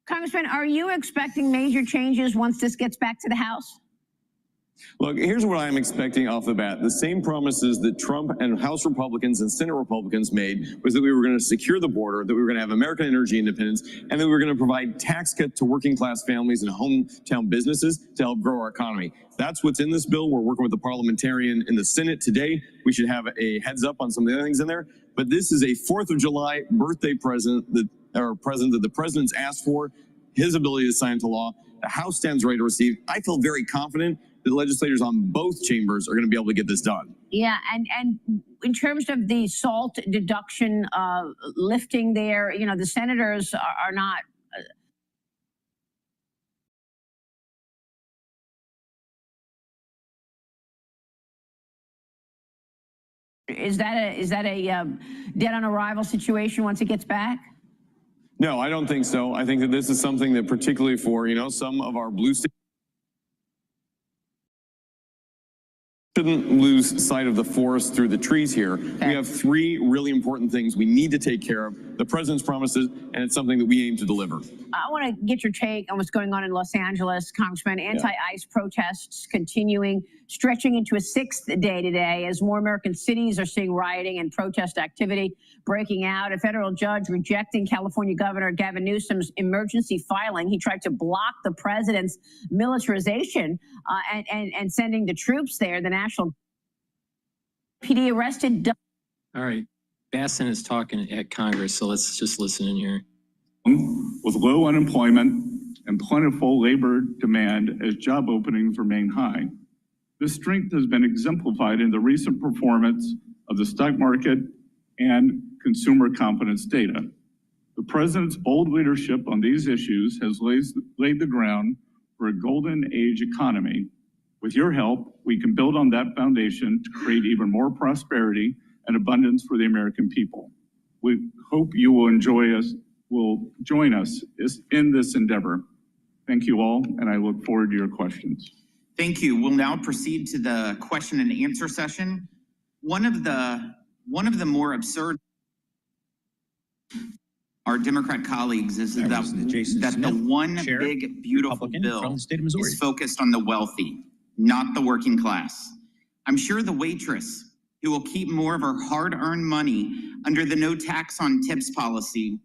Speaker 21: Congressman, are you expecting major changes once this gets back to the House?
Speaker 22: Look, here's what I'm expecting off the bat. The same promises that Trump and House Republicans and Senate Republicans made was that we were going to secure the border, that we were going to have American energy independence, and that we were going to provide tax cuts to working class families and hometown businesses to help grow our economy. That's what's in this bill. We're working with the parliamentarian in the Senate today. We should have a heads up on some of the other things in there. But this is a 4th of July birthday present that the president's asked for, his ability to sign into law. The House stands ready to receive. I feel very confident that legislators on both chambers are going to be able to get this done.
Speaker 21: Yeah, and in terms of the SALT deduction lifting there, you know, the senators are not. Is that a dead on arrival situation once it gets back?
Speaker 22: No, I don't think so. I think that this is something that particularly for, some of our blue states shouldn't lose sight of the forest through the trees here. Okay. We have 3 really important things we need to take care of. The president's promises, and it's something that we aim to deliver.
Speaker 21: I want to get your take on what's going on in Los Angeles, Congressman. Anti-ICE protests continuing, stretching into a 6th day today as more American cities are seeing rioting and protest activity breaking out. A federal judge rejecting California Governor Gavin Newsom's emergency filing. He tried to block the president's militarization and sending the troops there. The National PD arrested.
Speaker 4: All right. Basson is talking at Congress, so let's just listen in here.
Speaker 5: With low unemployment and plentiful labor demand as job openings remain high. This strength has been exemplified in the recent performance of the stock market and consumer confidence data. The president's bold leadership on these issues has laid the ground for a golden age economy. With your help, we can build on that foundation to create even more prosperity and abundance for the American people. We hope you will join us in this endeavor. Thank you all, and I look forward to your questions.
Speaker 6: Thank you. We'll now proceed to the question and answer session. One of the more absurd our Democrat colleagues is that the one big beautiful bill is focused on the wealthy, not the working class. I'm sure the waitress who will keep more of her hard-earned money under the no tax on tips policy,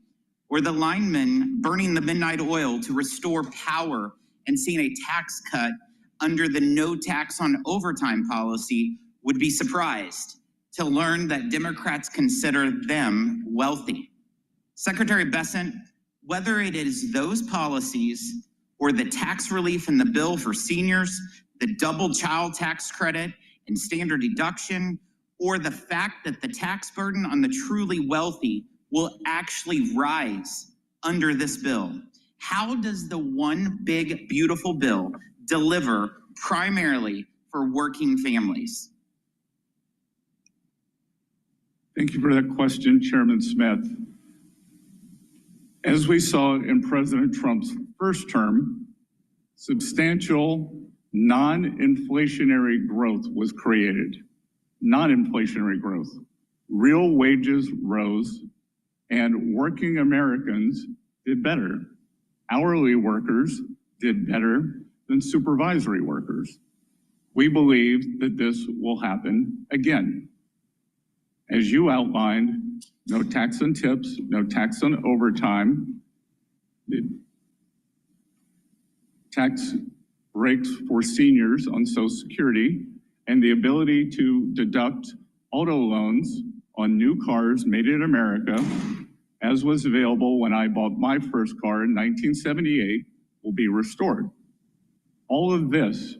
Speaker 6: or the lineman burning the midnight oil to restore power and seeing a tax cut under the no tax on overtime policy would be surprised to learn that Democrats consider them wealthy. Secretary Bessent, whether it is those policies or the tax relief in the bill for seniors, the double child tax credit and standard deduction, or the fact that the tax burden on the truly wealthy will actually rise under this bill, how does the one big beautiful bill deliver primarily for working families?
Speaker 5: Thank you for that question, Chairman Smith. As we saw in President Trump's first term, substantial non-inflationary growth was created. Non-inflationary growth. Real wages rose and working Americans did better. Hourly workers did better than supervisory workers. We believe that this will happen again. As you outlined, no tax on tips, no tax on overtime, tax breaks for seniors on Social Security, and the ability to deduct auto loans on new cars made in America, as was available when I bought my first car in 1978, will be restored. All of this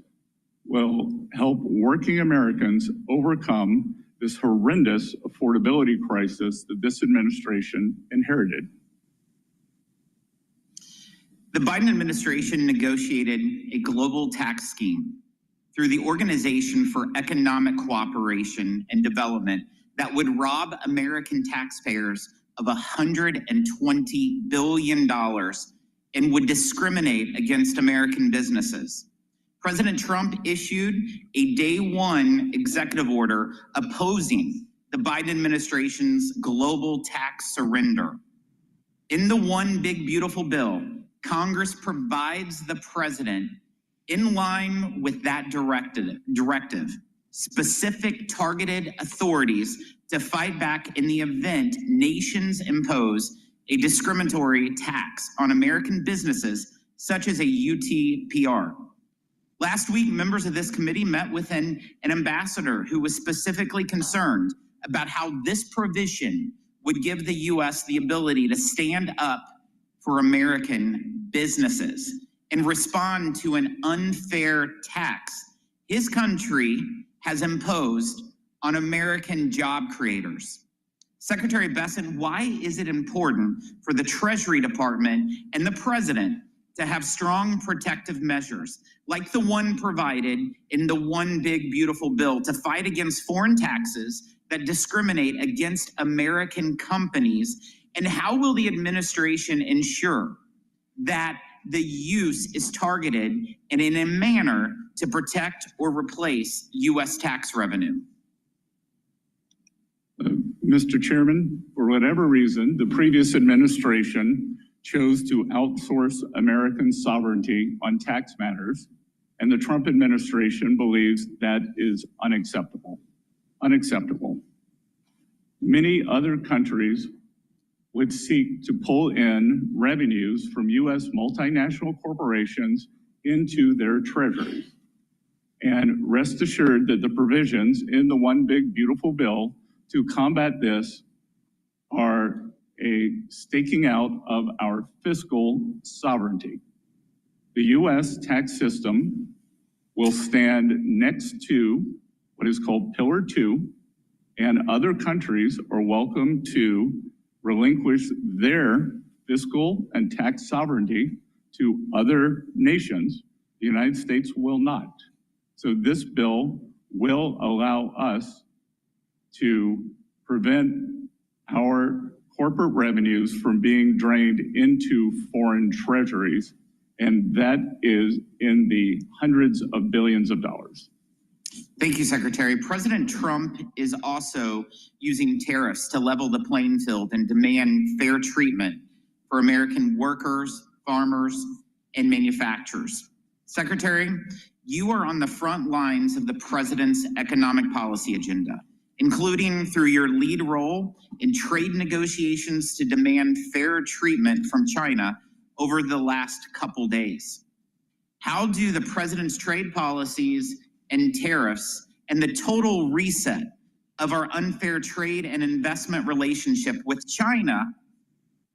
Speaker 5: will help working Americans overcome this horrendous affordability crisis that this administration inherited.
Speaker 6: The Biden administration negotiated a global tax scheme through the Organization for Economic Cooperation and Development that would rob American taxpayers of $120 billion and would discriminate against American businesses. President Trump issued a day one executive order opposing the Biden administration's global tax surrender. In the one big beautiful bill, Congress provides the president In line with that directive, specific targeted authorities to fight back in the event nations impose a discriminatory tax on American businesses, such as a UTPR. Last week, members of this committee met with an ambassador who was specifically concerned about how this provision would give the U.S. the ability to stand up for American businesses and respond to an unfair tax his country has imposed on American job creators. Secretary Bessent, why is it important for the Treasury Department and the President to have strong protective measures like the one provided in the One Big Beautiful Bill to fight against foreign taxes that discriminate against American companies? And how will the administration ensure that the use is targeted and in a manner to protect or replace U.S. tax revenue?
Speaker 5: Mr. Chairman, for whatever reason, the previous administration chose to outsource American sovereignty on tax matters, and the Trump administration believes that is unacceptable. Unacceptable. Many other countries would seek to pull in revenues from U.S. multinational corporations into their treasuries. And rest assured that the provisions in the One Big Beautiful Bill to combat this are a staking out of our fiscal sovereignty. The U.S. tax system will stand next to what is called Pillar 2, and other countries are welcome to relinquish their fiscal and tax sovereignty to other nations. The United States will not. So this bill will allow us to prevent our corporate revenues from being drained into foreign treasuries, and that is in the hundreds of billions of dollars.
Speaker 6: Thank you, Secretary. President Trump is also using tariffs to level the playing field and demand fair treatment for American workers, farmers, and manufacturers. Secretary, you are on the front lines of the president's economic policy agenda, including through your lead role in trade negotiations to demand fair treatment from China over the last couple days. How do the president's trade policies and tariffs and the total reset of our unfair trade and investment relationship with China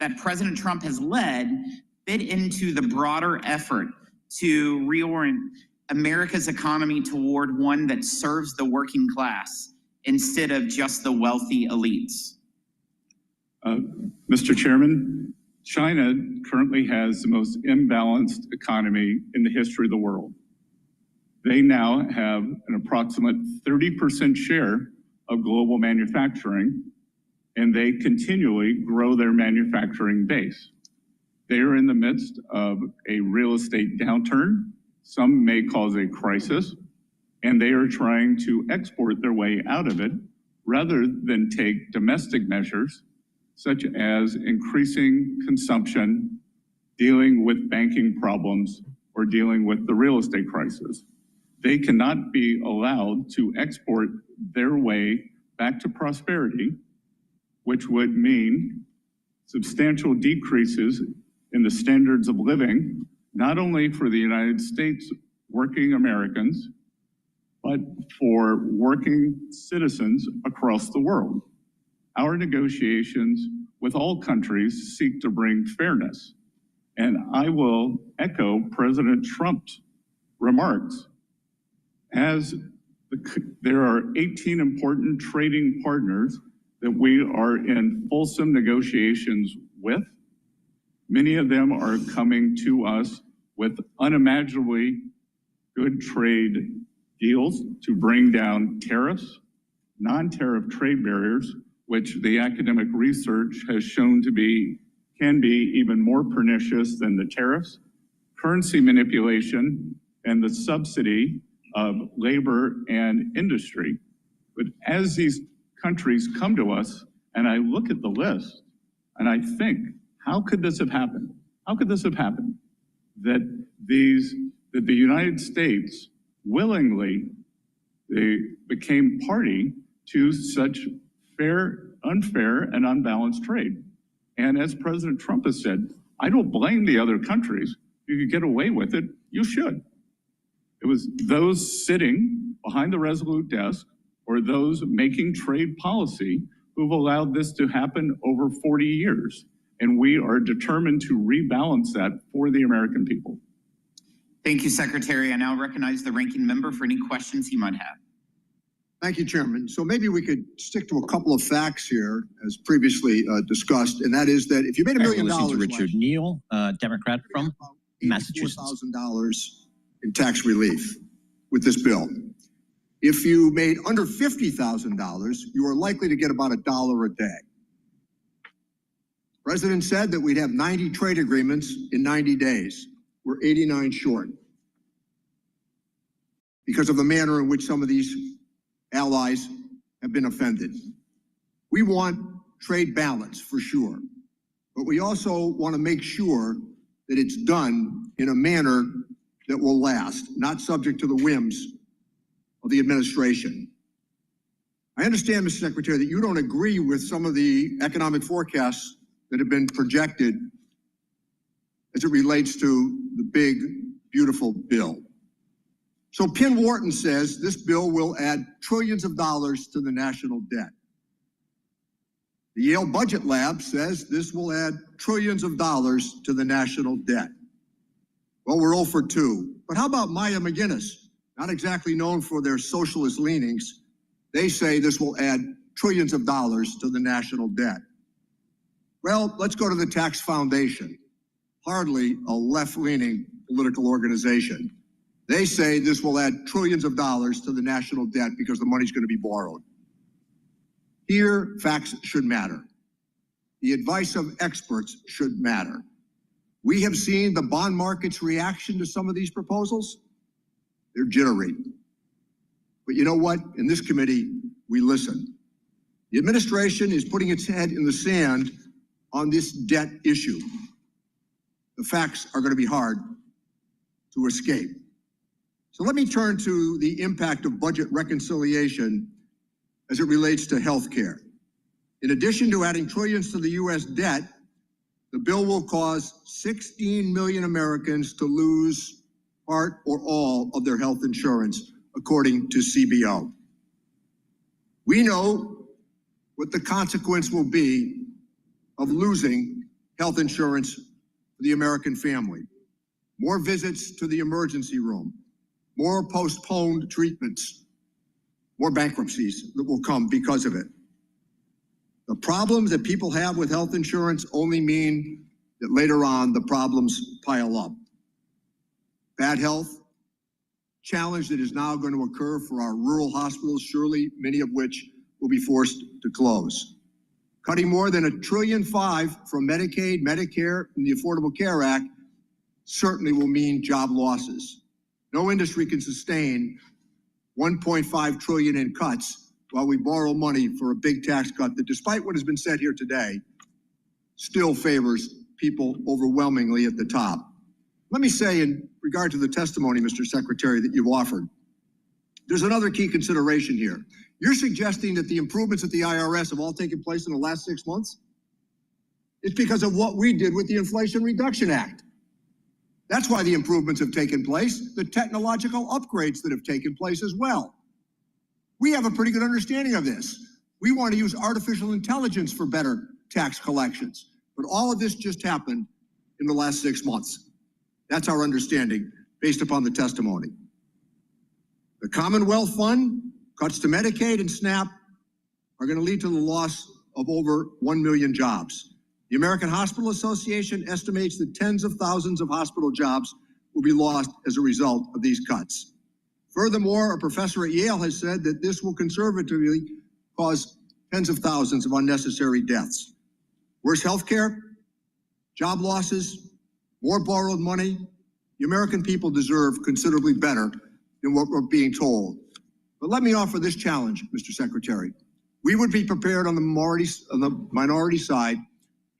Speaker 6: that President Trump has led fit into the broader effort to reorient America's economy toward one that serves the working class instead of just the wealthy elites?
Speaker 5: Mr. Chairman, China currently has the most imbalanced economy in the history of the world. They now have an approximate 30% share of global manufacturing, and they continually grow their manufacturing base. They are in the midst of a real estate downturn. Some may cause a crisis, and they are trying to export their way out of it rather than take domestic measures such as increasing consumption, dealing with banking problems, or dealing with the real estate crisis. They cannot be allowed to export their way back to prosperity, which would mean substantial decreases in the standards of living, not only for the United States working Americans, but for working citizens across the world. Our negotiations with all countries seek to bring fairness. And I will echo President Trump's remarks. There are 18 important trading partners that we are in fulsome negotiations with. Many of them are coming to us with unimaginably good trade deals to bring down tariffs, non-tariff trade barriers, which the academic research has shown to can be even more pernicious than the tariffs, currency manipulation, and the subsidy of labor and industry. But as these countries come to us, and I look at the list, and I think, how could this have happened? How could this have happened? That that the United States willingly they became party to such unfair, and unbalanced trade. And as President Trump has said, I don't blame the other countries. If you could get away with it, you should. It was those sitting behind the Resolute desk or those making trade policy who've allowed this to happen over 40 years. And we are determined to rebalance that for the American people.
Speaker 6: Thank you, Secretary. I now recognize the ranking member for any questions he might have.
Speaker 3: Thank you, Chairman. So maybe we could stick to a couple of facts here, as previously discussed, and that is that if you made $1 million,
Speaker 2: to Richard Neal, Democrat from Massachusetts,
Speaker 3: $4,000 in tax relief with this bill. If you made under $50,000, you are likely to get about $1 a day. The President said that we'd have 90 trade agreements in 90 days. We're 89 short because of the manner in which some of these allies have been offended. We want trade balance for sure, but we also want to make sure that it's done in a manner that will last, not subject to the whims of the administration. I understand, Mr. Secretary, that you don't agree with some of the economic forecasts that have been projected as it relates to the big, beautiful bill. So Penn Wharton says this bill will add trillions of dollars to the national debt. The Yale Budget Lab says this will add trillions of dollars to the national debt. Well, we're 0 for 2. But how about Maya McGinnis? Not exactly known for their socialist leanings. They say this will add trillions of dollars to the national debt. Well, let's go to the Tax Foundation. Hardly a left-leaning political organization. They say this will add trillions of dollars to the national debt because the money's going to be borrowed. Here, facts should matter. The advice of experts should matter. We have seen the bond market's reaction to some of these proposals. They're jittery. But you know what? In this committee, we listen. The administration is putting its head in the sand on this debt issue. The facts are going to be hard to escape. So let me turn to the impact of budget reconciliation as it relates to health care. In addition to adding trillions to the U.S. debt, the bill will cause 16 million Americans to lose part or all of their health insurance, according to CBO. We know what the consequence will be of losing health insurance for the American family. More visits to the emergency room, more postponed treatments, more bankruptcies that will come because of it. The problems that people have with health insurance only mean that later on the problems pile up. Bad health, challenge that is now going to occur for our rural hospitals, surely many of which will be forced to close. Cutting more than $1.5 trillion from Medicaid, Medicare, and the Affordable Care Act certainly will mean job losses. No industry can sustain $1.5 trillion in cuts while we borrow money for a big tax cut that, despite what has been said here today, still favors people overwhelmingly at the top. Let me say, in regard to the testimony, Mr. Secretary, that you've offered, there's another key consideration here. You're suggesting that the improvements at the IRS have all taken place in the last 6 months? It's because of what we did with the Inflation Reduction Act. That's why the improvements have taken place, the technological upgrades that have taken place as well. We have a pretty good understanding of this. We want to use artificial intelligence for better tax collections. But all of this just happened in the last 6 months. That's our understanding based upon the testimony. The Commonwealth Fund, cuts to Medicaid and SNAP are going to lead to the loss of over 1 million jobs. The American Hospital Association estimates that tens of thousands of hospital jobs will be lost as a result of these cuts. Furthermore, a professor at Yale has said that this will conservatively cause tens of thousands of unnecessary deaths. Worse health care, job losses, more borrowed money. The American people deserve considerably better than what we're being told. But let me offer this challenge, Mr. Secretary. We would be prepared on the minority side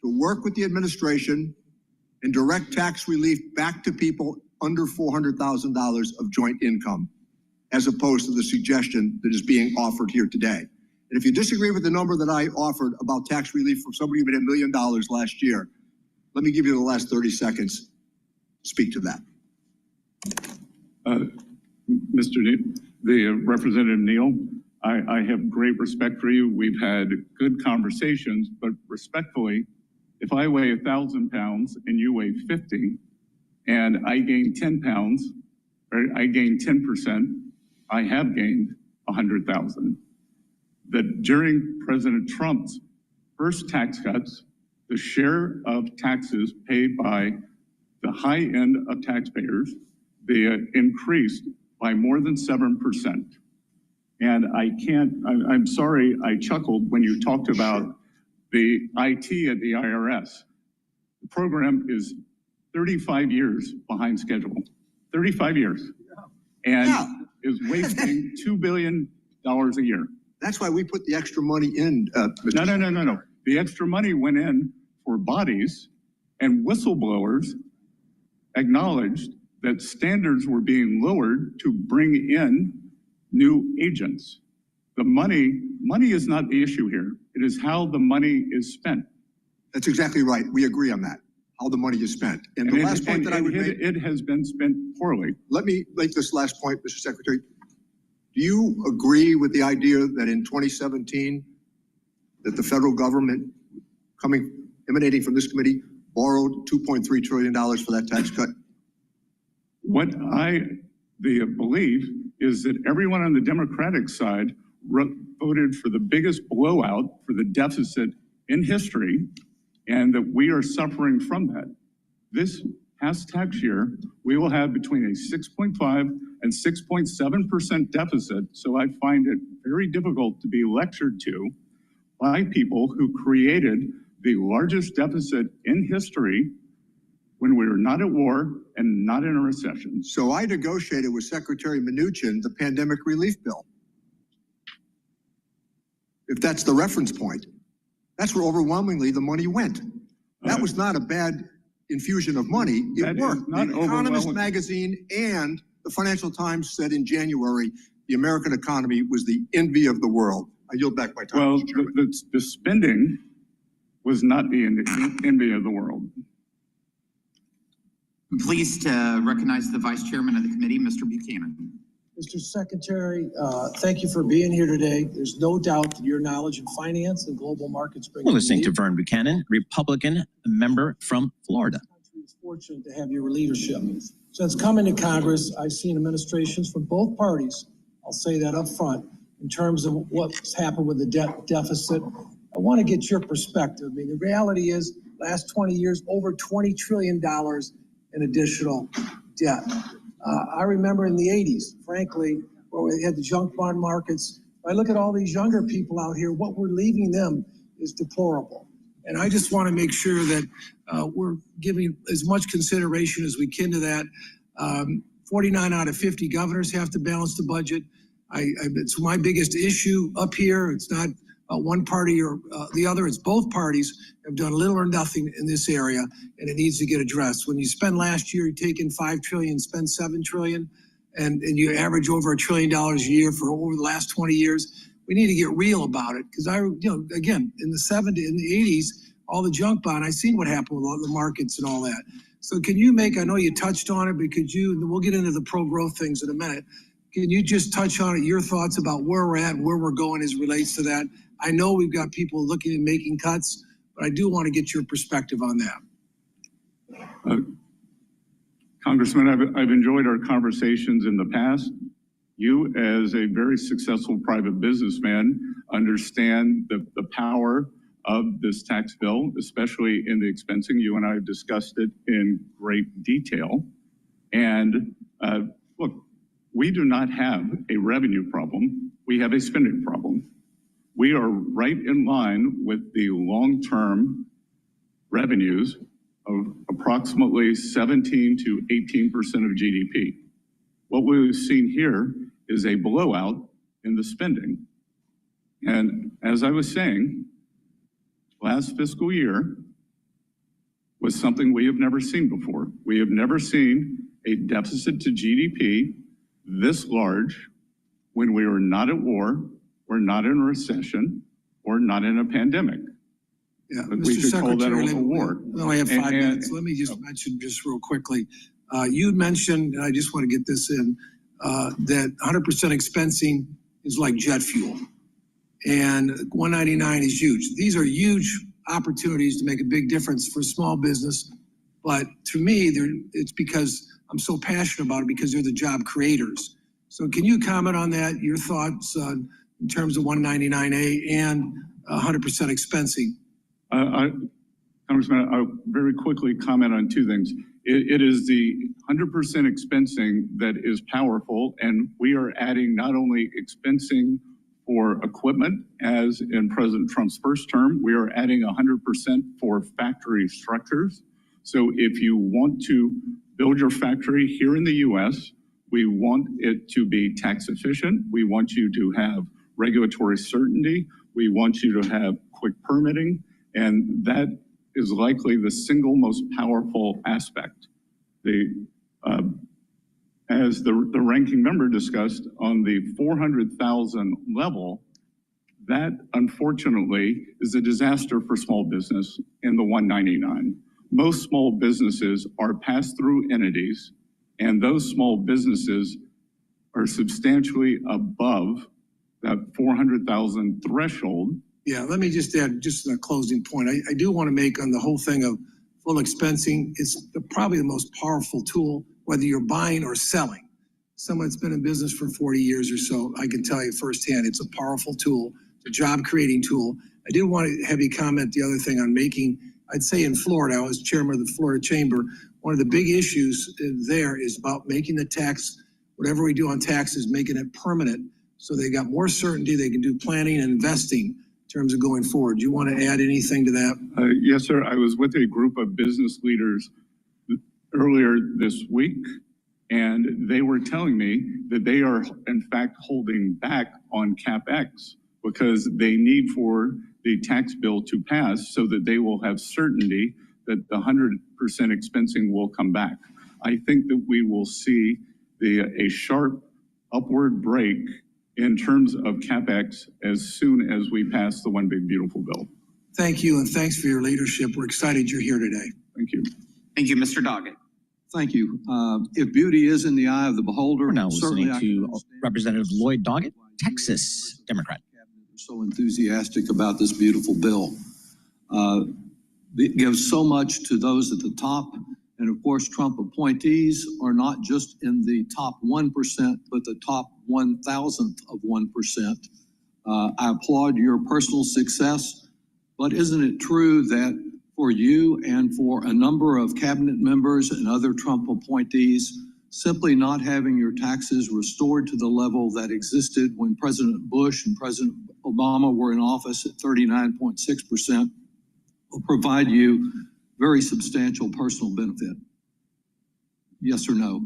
Speaker 3: to work with the administration and direct tax relief back to people under $400,000 of joint income, as opposed to the suggestion that is being offered here today. And if you disagree with the number that I offered about tax relief for somebody who made $1 million last year, let me give you the last 30 seconds to speak to that.
Speaker 5: Representative Neal, I have great respect for you. We've had good conversations, but respectfully, if I weigh 1,000 pounds and you weigh 50, and I gain 10 pounds, or I gain 10%, I have gained 100,000. That during President Trump's first tax cuts, the share of taxes paid by the high end of taxpayers, they increased by more than 7%. And I'm sorry, I chuckled when you talked about the IT at the IRS. The program is 35 years behind schedule, 35 years, and is wasting $2 billion a year.
Speaker 3: That's why we put the extra money in.
Speaker 5: No. The extra money went in for bodies, and whistleblowers acknowledged that standards were being lowered to bring in new agents. The money is not the issue here. It is how the money is spent.
Speaker 3: That's exactly right. We agree on that, how the money is spent. And the last point that I would make,
Speaker 5: it has been spent poorly.
Speaker 3: Let me make this last point, Mr. Secretary. Do you agree with the idea that in 2017, that the federal government, emanating from this committee, borrowed $2.3 trillion for that tax cut?
Speaker 5: What I believe is that everyone on the Democratic side voted for the biggest blowout for the deficit in history, and that we are suffering from that. This past tax year, we will have between a 6.5 and 6.7% deficit, so I find it very difficult to be lectured to by people who created the largest deficit in history when we were not at war and not in a recession.
Speaker 3: So I negotiated with Secretary Mnuchin the pandemic relief bill. If that's the reference point, that's where overwhelmingly the money went. That was not a bad infusion of money. It worked. The Economist magazine and the Financial Times said in January, the American economy was the envy of the world. I yield back my time.
Speaker 5: Well, the spending was not the envy of the world.
Speaker 6: I'm pleased to recognize the Vice Chairman of the committee, Mr. Buchanan.
Speaker 7: Mr. Secretary, thank you for being here today. There's no doubt that your knowledge in finance and global markets bring.
Speaker 2: We're listening to Vern Buchanan, Republican member from Florida.
Speaker 7: It's fortunate to have your leadership. Since coming to Congress, I've seen administrations from both parties, I'll say that up front, in terms of what's happened with the debt deficit. I want to get your perspective. I mean, the reality is, last 20 years, over $20 trillion in additional debt. I remember in the 80s, frankly, where we had the junk bond markets. I look at all these younger people out here, what we're leaving them is deplorable. And I just want to make sure that we're giving as much consideration as we can to that. 49 out of 50 governors have to balance the budget. It's my biggest issue up here. It's not one party or the other. It's both parties have done little or nothing in this area, and it needs to get addressed. When you spend last year, you take in $5 trillion, spend $7 trillion, and you average over $1 trillion a year for over the last 20 years. We need to get real about it, because again, in the 70s, in the 80s, all the junk bond, I seen what happened with all the markets and all that. So can you I know you touched on it, but we'll get into the pro-growth things in a minute. Can you just touch on it, your thoughts about where we're at and where we're going as it relates to that? I know we've got people looking at making cuts, but I do want to get your perspective on that.
Speaker 5: Congressman, I've enjoyed our conversations in the past. You, as a very successful private businessman, understand the power of this tax bill, especially in the expensing. You and I have discussed it in great detail. And look, we do not have a revenue problem. We have a spending problem. We are right in line with the long-term revenues of approximately 17 to 18% of GDP. What we've seen here is a blowout in the spending. And as I was saying, last fiscal year was something we have never seen before. We have never seen a deficit to GDP this large when we are not at war, we're not in a recession, or not in a pandemic.
Speaker 7: Yeah,
Speaker 5: But
Speaker 7: Mr.
Speaker 5: we should call that
Speaker 7: Secretary,
Speaker 5: a war.
Speaker 7: we only have 5
Speaker 5: And-
Speaker 7: minutes. Let me just mention just real quickly. You mentioned, and I just want to get this in, that 100% expensing is like jet fuel. And 199 is huge. These are huge opportunities to make a big difference for small business. But to me, it's because I'm so passionate about it, because they're the job creators. So can you comment on that, your thoughts in terms of 199A and 100% expensing?
Speaker 5: Congressman, I'll very quickly comment on two things. It is the 100% expensing that is powerful, and we are adding not only expensing for equipment, as in President Trump's first term, we are adding 100% for factory structures. So if you want to build your factory here in the U.S., we want it to be tax efficient. We want you to have regulatory certainty. We want you to have quick permitting, and that is likely the single most powerful aspect. As the ranking member discussed, on the 400,000 level, that unfortunately is a disaster for small business in the 199. Most small businesses are pass-through entities, and those small businesses are substantially above that 400,000 threshold.
Speaker 7: Yeah, let me just add just a closing point. I do want to make on the whole thing of full expensing. It's probably the most powerful tool, whether you're buying or selling. Someone that's been in business for 40 years or so, I can tell you firsthand, it's a powerful tool, it's a job creating tool. I did want to have you comment the other thing on making, I'd say in Florida, I was chairman of the Florida Chamber. One of the big issues there is about making the tax, whatever we do on taxes, making it permanent. So they got more certainty, they can do planning and investing in terms of going forward. Do you want to add anything to that?
Speaker 5: Yes, sir. I was with a group of business leaders earlier this week, and they were telling me that they are in fact holding back on CapEx because they need for the tax bill to pass so that they will have certainty that the 100% expensing will come back. I think that we will see a sharp upward break in terms of CapEx as soon as we pass the One Big Beautiful Bill.
Speaker 7: Thank you, and thanks for your leadership. We're excited you're here today.
Speaker 5: Thank you.
Speaker 6: Thank you, Mr. Doggett.
Speaker 9: Thank you. If beauty is in the eye of the beholder,
Speaker 2: We're now listening
Speaker 9: certainly
Speaker 2: to Representative Lloyd Doggett, Texas Democrat.
Speaker 9: so enthusiastic about this beautiful bill. It gives so much to those at the top. And of course, Trump appointees are not just in the top 1%, but the top 1,000th of 1%. I applaud your personal success, but isn't it true that for you and for a number of cabinet members and other Trump appointees, simply not having your taxes restored to the level that existed when President Bush and President Obama were in office at 39.6% will provide you very substantial personal benefit? Yes or no?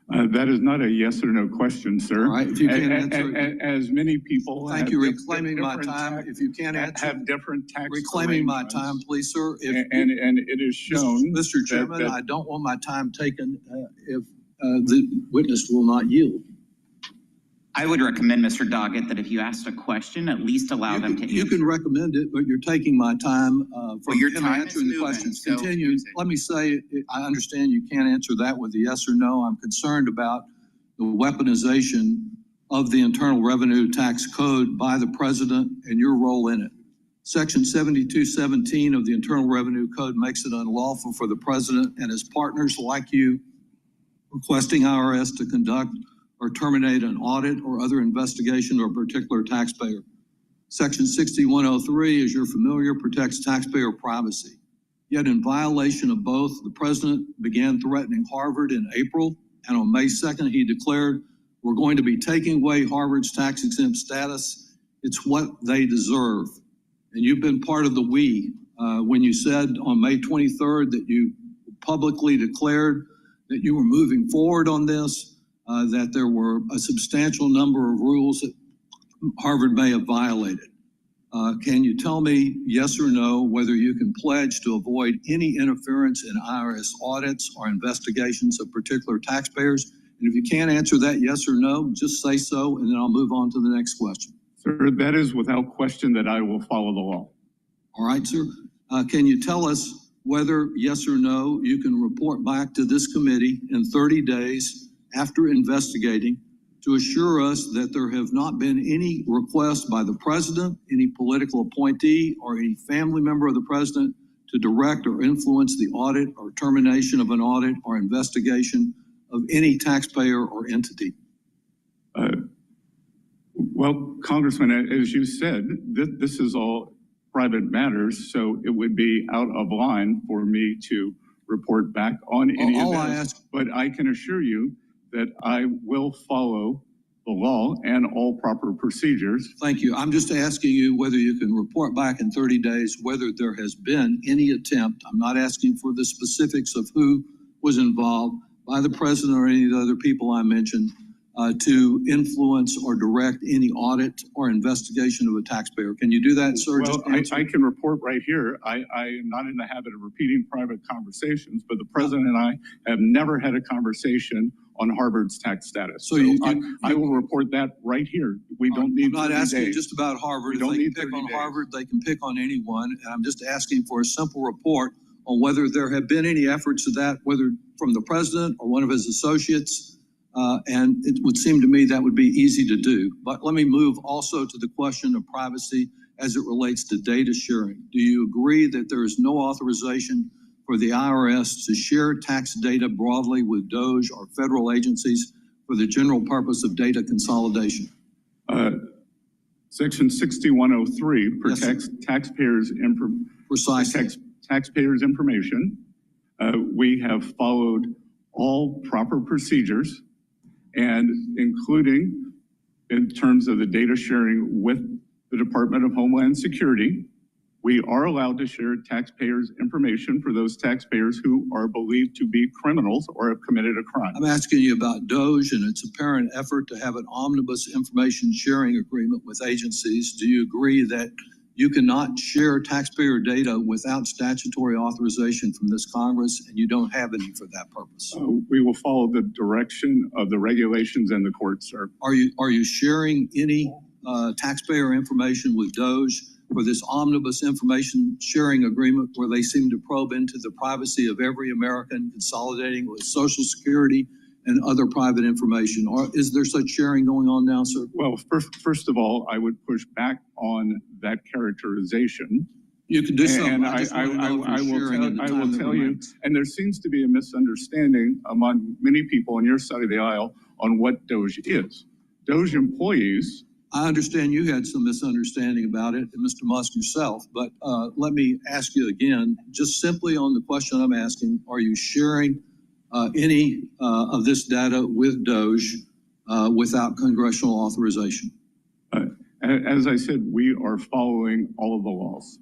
Speaker 5: That is not a yes or no question, sir.
Speaker 9: All right, if you can't answer it.
Speaker 5: As many people
Speaker 9: Thank you, reclaiming my time. If you can't answer,
Speaker 5: have different tax
Speaker 9: reclaiming my time, please, sir.
Speaker 5: And it is shown,
Speaker 9: Mr. Chairman, I don't want my time taken if the witness will not yield.
Speaker 6: I would recommend, Mr. Doggett, that if you asked a question, at least allow them to answer.
Speaker 9: You can recommend it, but you're taking my time from
Speaker 6: your
Speaker 9: him
Speaker 6: time
Speaker 9: answering
Speaker 6: is
Speaker 9: the
Speaker 6: moving,
Speaker 9: questions.
Speaker 6: so-
Speaker 9: Continue. Let me say, I understand you can't answer that with a yes or no. I'm concerned about the weaponization of the Internal Revenue Tax Code by the president and your role in it. Section 7217 of the Internal Revenue Code makes it unlawful for the president and his partners like you requesting IRS to conduct or terminate an audit or other investigation of a particular taxpayer. Section 6103, as you're familiar, protects taxpayer privacy. Yet in violation of both, the president began threatening Harvard in April, and on May 2nd, he declared, we're going to be taking away Harvard's tax-exempt status. It's what they deserve. And you've been part of the we when you said on May 23rd that you publicly declared that you were moving forward on this, that there were a substantial number of rules that Harvard may have violated. Can you tell me, yes or no, whether you can pledge to avoid any interference in IRS audits or investigations of particular taxpayers? And if you can't answer that yes or no, just say so, and then I'll move on to the next question.
Speaker 5: Sir, that is without question that I will follow the law.
Speaker 9: All right, sir. Can you tell us whether, yes or no, you can report back to this committee in 30 days after investigating to assure us that there have not been any requests by the president, any political appointee, or any family member of the president to direct or influence the audit or termination of an audit or investigation of any taxpayer or entity?
Speaker 5: Well, Congressman, as you said, this is all private matters, so it would be out of line for me to report back on any of this. But I can assure you that I will follow the law and all proper procedures.
Speaker 9: Thank you. I'm just asking you whether you can report back in 30 days whether there has been any attempt. I'm not asking for the specifics of who was involved by the president or any of the other people I mentioned to influence or direct any audit or investigation of a taxpayer. Can you do that, sir?
Speaker 5: Well, I can report right here. I am not in the habit of repeating private conversations, but the president and I have never had a conversation on Harvard's tax status. So I will report that right here. We don't need.
Speaker 9: I'm not asking just about Harvard. If they can pick on Harvard, they can pick on anyone. And I'm just asking for a simple report on whether there have been any efforts to that, whether from the president or one of his associates. And it would seem to me that would be easy to do. But let me move also to the question of privacy as it relates to data sharing. Do you agree that there is no authorization for the IRS to share tax data broadly with DOJ or federal agencies for the general purpose of data consolidation?
Speaker 5: Section 6103 protects taxpayers' information. We have followed all proper procedures, and including in terms of the data sharing with the Department of Homeland Security. We are allowed to share taxpayers' information for those taxpayers who are believed to be criminals or have committed a crime.
Speaker 9: I'm asking you about DOJ and its apparent effort to have an omnibus information sharing agreement with agencies. Do you agree that you cannot share taxpayer data without statutory authorization from this Congress, and you don't have any for that purpose?
Speaker 5: We will follow the direction of the regulations and the courts, sir.
Speaker 9: Are you sharing any taxpayer information with DOJ for this omnibus information sharing agreement where they seem to probe into the privacy of every American, consolidating with Social Security and other private information? Or is there such sharing going on now, sir?
Speaker 5: Well, first of all, I would push back on that characterization.
Speaker 9: You can do so.
Speaker 5: And I will tell you, and there seems to be a misunderstanding among many people on your side of the aisle on what DOJ is. DOJ employees.
Speaker 9: I understand you had some misunderstanding about it, Mr. Musk yourself, but let me ask you again, just simply on the question I'm asking, are you sharing any of this data with DOJ without congressional authorization?
Speaker 5: As I said, we are following all of the laws.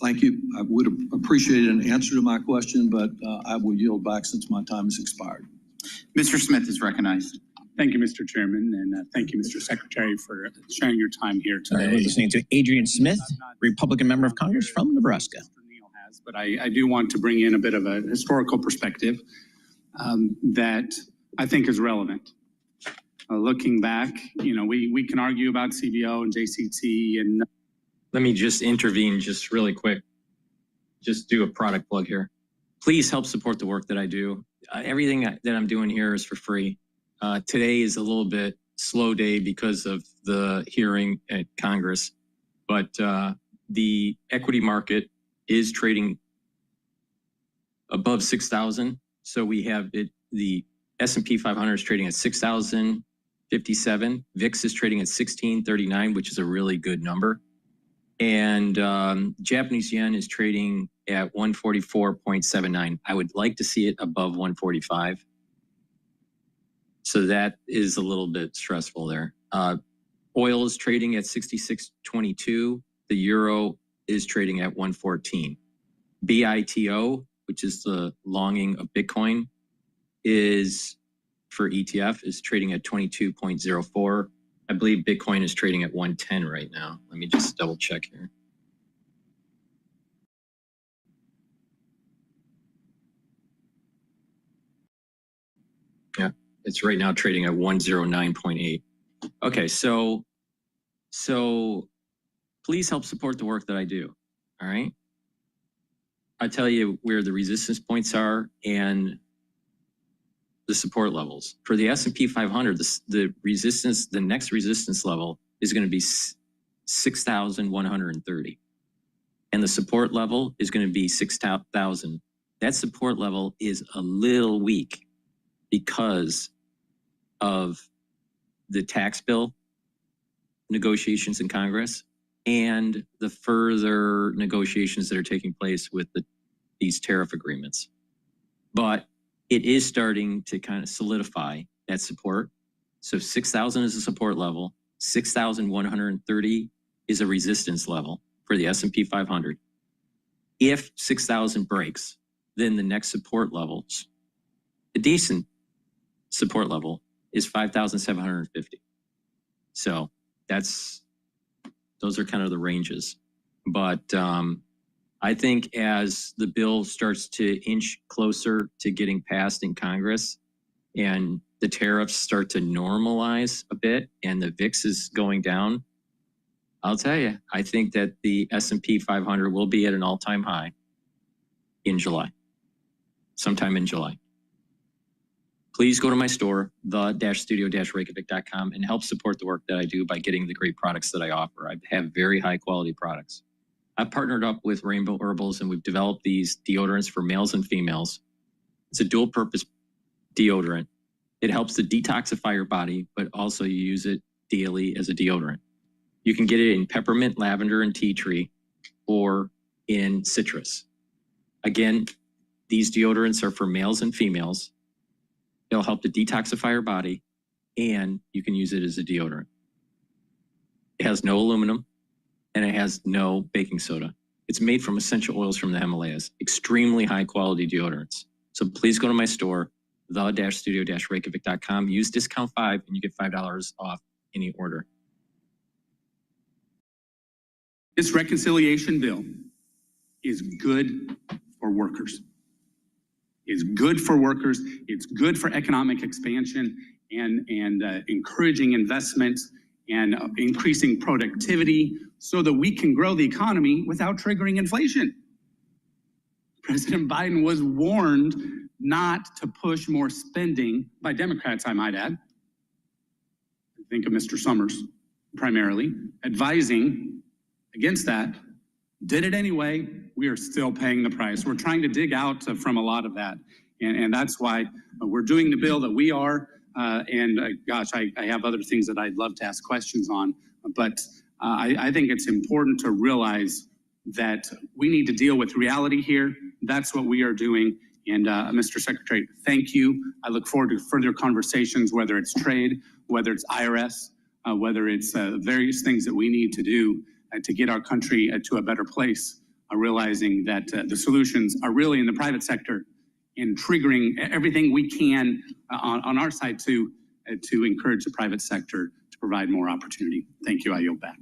Speaker 9: Thank you. I would have appreciated an answer to my question, but I will yield back since my time has expired.
Speaker 6: Mr. Smith is recognized.
Speaker 10: Thank you, Mr. Chairman, and thank you, Mr. Secretary, for sharing your time here today.
Speaker 2: We're listening to Adrian Smith, Republican member of Congress from Nebraska.
Speaker 10: But I do want to bring in a bit of a historical perspective that I think is relevant. Looking back, we can argue about CBO and JCT and.
Speaker 4: Let me just intervene just really quick. Just do a product plug here. Please help support the work that I do. Everything that I'm doing here is for free. Today is a little bit slow day because of the hearing at Congress, but the equity market is trading above 6,000. So we have the S&P 500 is trading at 6,057. VIX is trading at 1639, which is a really good number. And Japanese yen is trading at 144.79. I would like to see it above 145. So that is a little bit stressful there. Oil is trading at 66.22. The euro is trading at 114. BITO, which is the longing of Bitcoin, is for ETF is trading at 22.04. I believe Bitcoin is trading at 110 right now. Let me just double check here. Yeah, it's right now trading at 109.8. Okay, so please help support the work that I do. All right. I tell you where the resistance points are and the support levels. For the S&P 500, the next resistance level is going to be 6,130. And the support level is going to be 6,000. That support level is a little weak because of the tax bill negotiations in Congress and the further negotiations that are taking place with these tariff agreements. But it is starting to kind of solidify that support. So 6,000 is a support level. 6,130 is a resistance level for the S&P 500. If 6,000 breaks, then the next support levels, a decent support level, is 5,750. So those are kind of the ranges. But I think as the bill starts to inch closer to getting passed in Congress and the tariffs start to normalize a bit and the VIX is going down, I'll tell you, I think that the S&P 500 will be at an all-time high in July, sometime in July. Please go to my store, the-studio-reykjavik.com, and help support the work that I do by getting the great products that I offer. I have very high quality products. I've partnered up with Rainbow Herbals and we've developed these deodorants for males and females. It's a dual purpose deodorant. It helps to detoxify your body, but also you use it daily as a deodorant. You can get it in peppermint, lavender, and tea tree, or in citrus. Again, these deodorants are for males and females. It'll help to detoxify your body, and you can use it as a deodorant. It has no aluminum, and it has no baking soda. It's made from essential oils from the Himalayas, extremely high quality deodorants. So please go to my store, the-studio-reykjavik.com, use discount 5 and you get $5 off any order.
Speaker 10: This reconciliation bill is good for workers. It's good for workers. It's good for economic expansion and encouraging investment and increasing productivity so that we can grow the economy without triggering inflation. President Biden was warned not to push more spending by Democrats, I might add. Think of Mr. Summers, primarily, advising against that. Did it anyway. We are still paying the price. We're trying to dig out from a lot of that. And that's why we're doing the bill that we are. Gosh, I have other things that I'd love to ask questions on. But I think it's important to realize that we need to deal with reality here. That's what we are doing. And Mr. Secretary, thank you. I look forward to further conversations, whether it's trade, whether it's IRS, whether it's various things that we need to do to get our country to a better place, realizing that the solutions are really in the private sector and triggering everything we can on our side to encourage the private sector to provide more opportunity. Thank you. I yield back.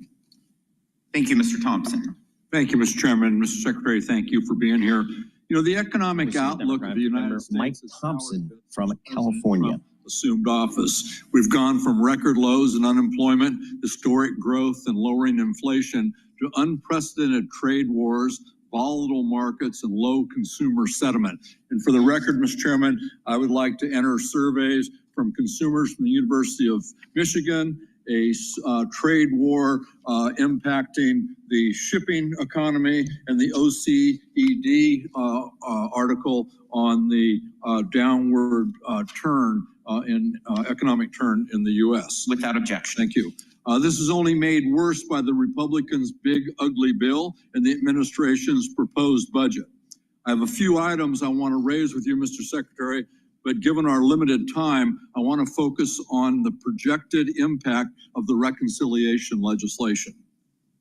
Speaker 6: Thank you, Mr. Thompson.
Speaker 9: Thank you, Mr. Chairman. Mr. Secretary, thank you for being here. You know, the economic outlook of the United States.
Speaker 2: Mike Thompson from California.
Speaker 9: Assumed office. We've gone from record lows in unemployment, historic growth and lowering inflation to unprecedented trade wars, volatile markets, and low consumer sentiment. And for the record, Mr. Chairman, I would like to enter surveys from consumers from the University of Michigan, a trade war impacting the shipping economy, and the OECD article on the downward turn in economic turn in the U.S.
Speaker 6: Without objection.
Speaker 9: Thank you. This is only made worse by the Republicans' big, ugly bill and the administration's proposed budget. I have a few items I want to raise with you, Mr. Secretary, but given our limited time, I want to focus on the projected impact of the reconciliation legislation.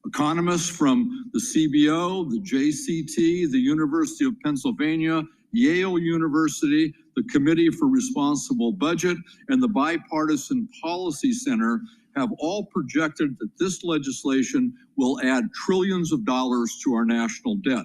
Speaker 9: Economists from the CBO, the JCT, the University of Pennsylvania, Yale University, the Committee for Responsible Budget, and the Bipartisan Policy Center have all projected that this legislation will add trillions of dollars to our national debt.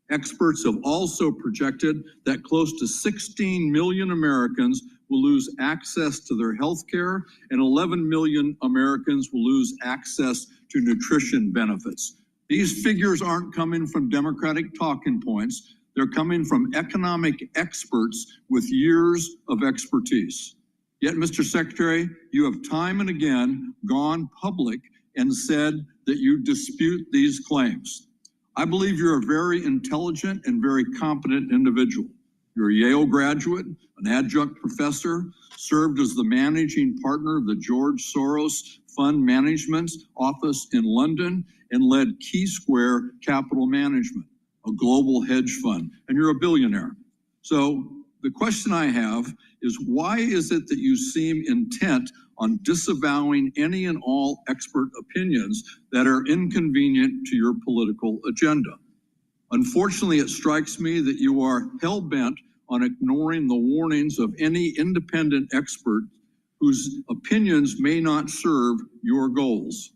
Speaker 9: Experts have also projected that close to 16 million Americans will lose access to their health care, and 11 million Americans will lose access to nutrition benefits. These figures aren't coming from Democratic talking points. They're coming from economic experts with years of expertise. Yet, Mr. Secretary, you have time and again gone public and said that you dispute these claims. I believe you're a very intelligent and very competent individual. You're a Yale graduate, an adjunct professor, served as the managing partner of the George Soros Fund Management Office in London, and led Key Square Capital Management, a global hedge fund, and you're a billionaire. So the question I have is, why is it that you seem intent on disavowing any and all expert opinions that are inconvenient to your political agenda? Unfortunately, it strikes me that you are hell-bent on ignoring the warnings of any independent expert whose opinions may not serve your goals.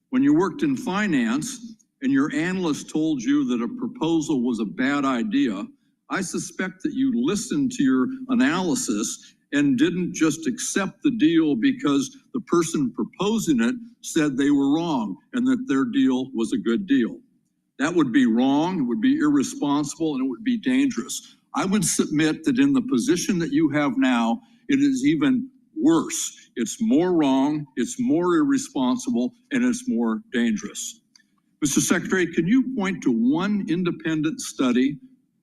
Speaker 9: When you worked in finance and your analyst told you that a proposal was a bad idea, I suspect that you listened to your analysis and didn't just accept the deal because the person proposing it said they were wrong and that their deal was a good deal. That would be wrong, it would be irresponsible, and it would be dangerous. I would submit that in the position that you have now, it is even worse. It's more wrong, it's more irresponsible, and it's more dangerous. Mr. Secretary, can you point to one independent study,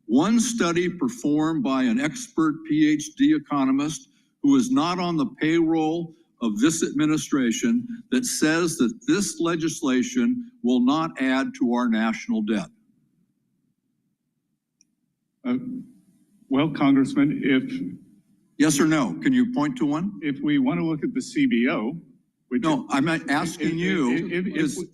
Speaker 9: one study performed by an expert Ph.D. economist who is not on the payroll of this administration that says that this legislation will not add to our national debt?
Speaker 5: Well, Congressman, if...
Speaker 9: Yes or no? Can you point to one?
Speaker 5: If we want to look at the CBO...
Speaker 9: No, I'm asking you,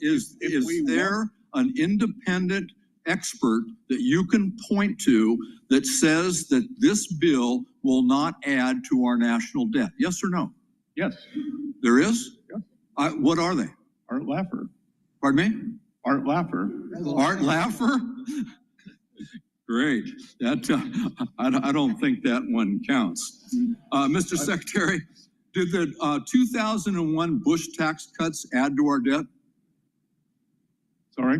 Speaker 9: is there an independent expert that you can point to that says that this bill will not add to our national debt? Yes or no?
Speaker 5: Yes.
Speaker 9: There is?
Speaker 5: Yes.
Speaker 9: What are they?
Speaker 5: Art Laffer.
Speaker 9: Pardon me?
Speaker 5: Art Laffer.
Speaker 9: Art Laffer? Great. That I don't think that one counts. Mr. Secretary, did the 2001 Bush tax cuts add to our debt?
Speaker 5: Sorry?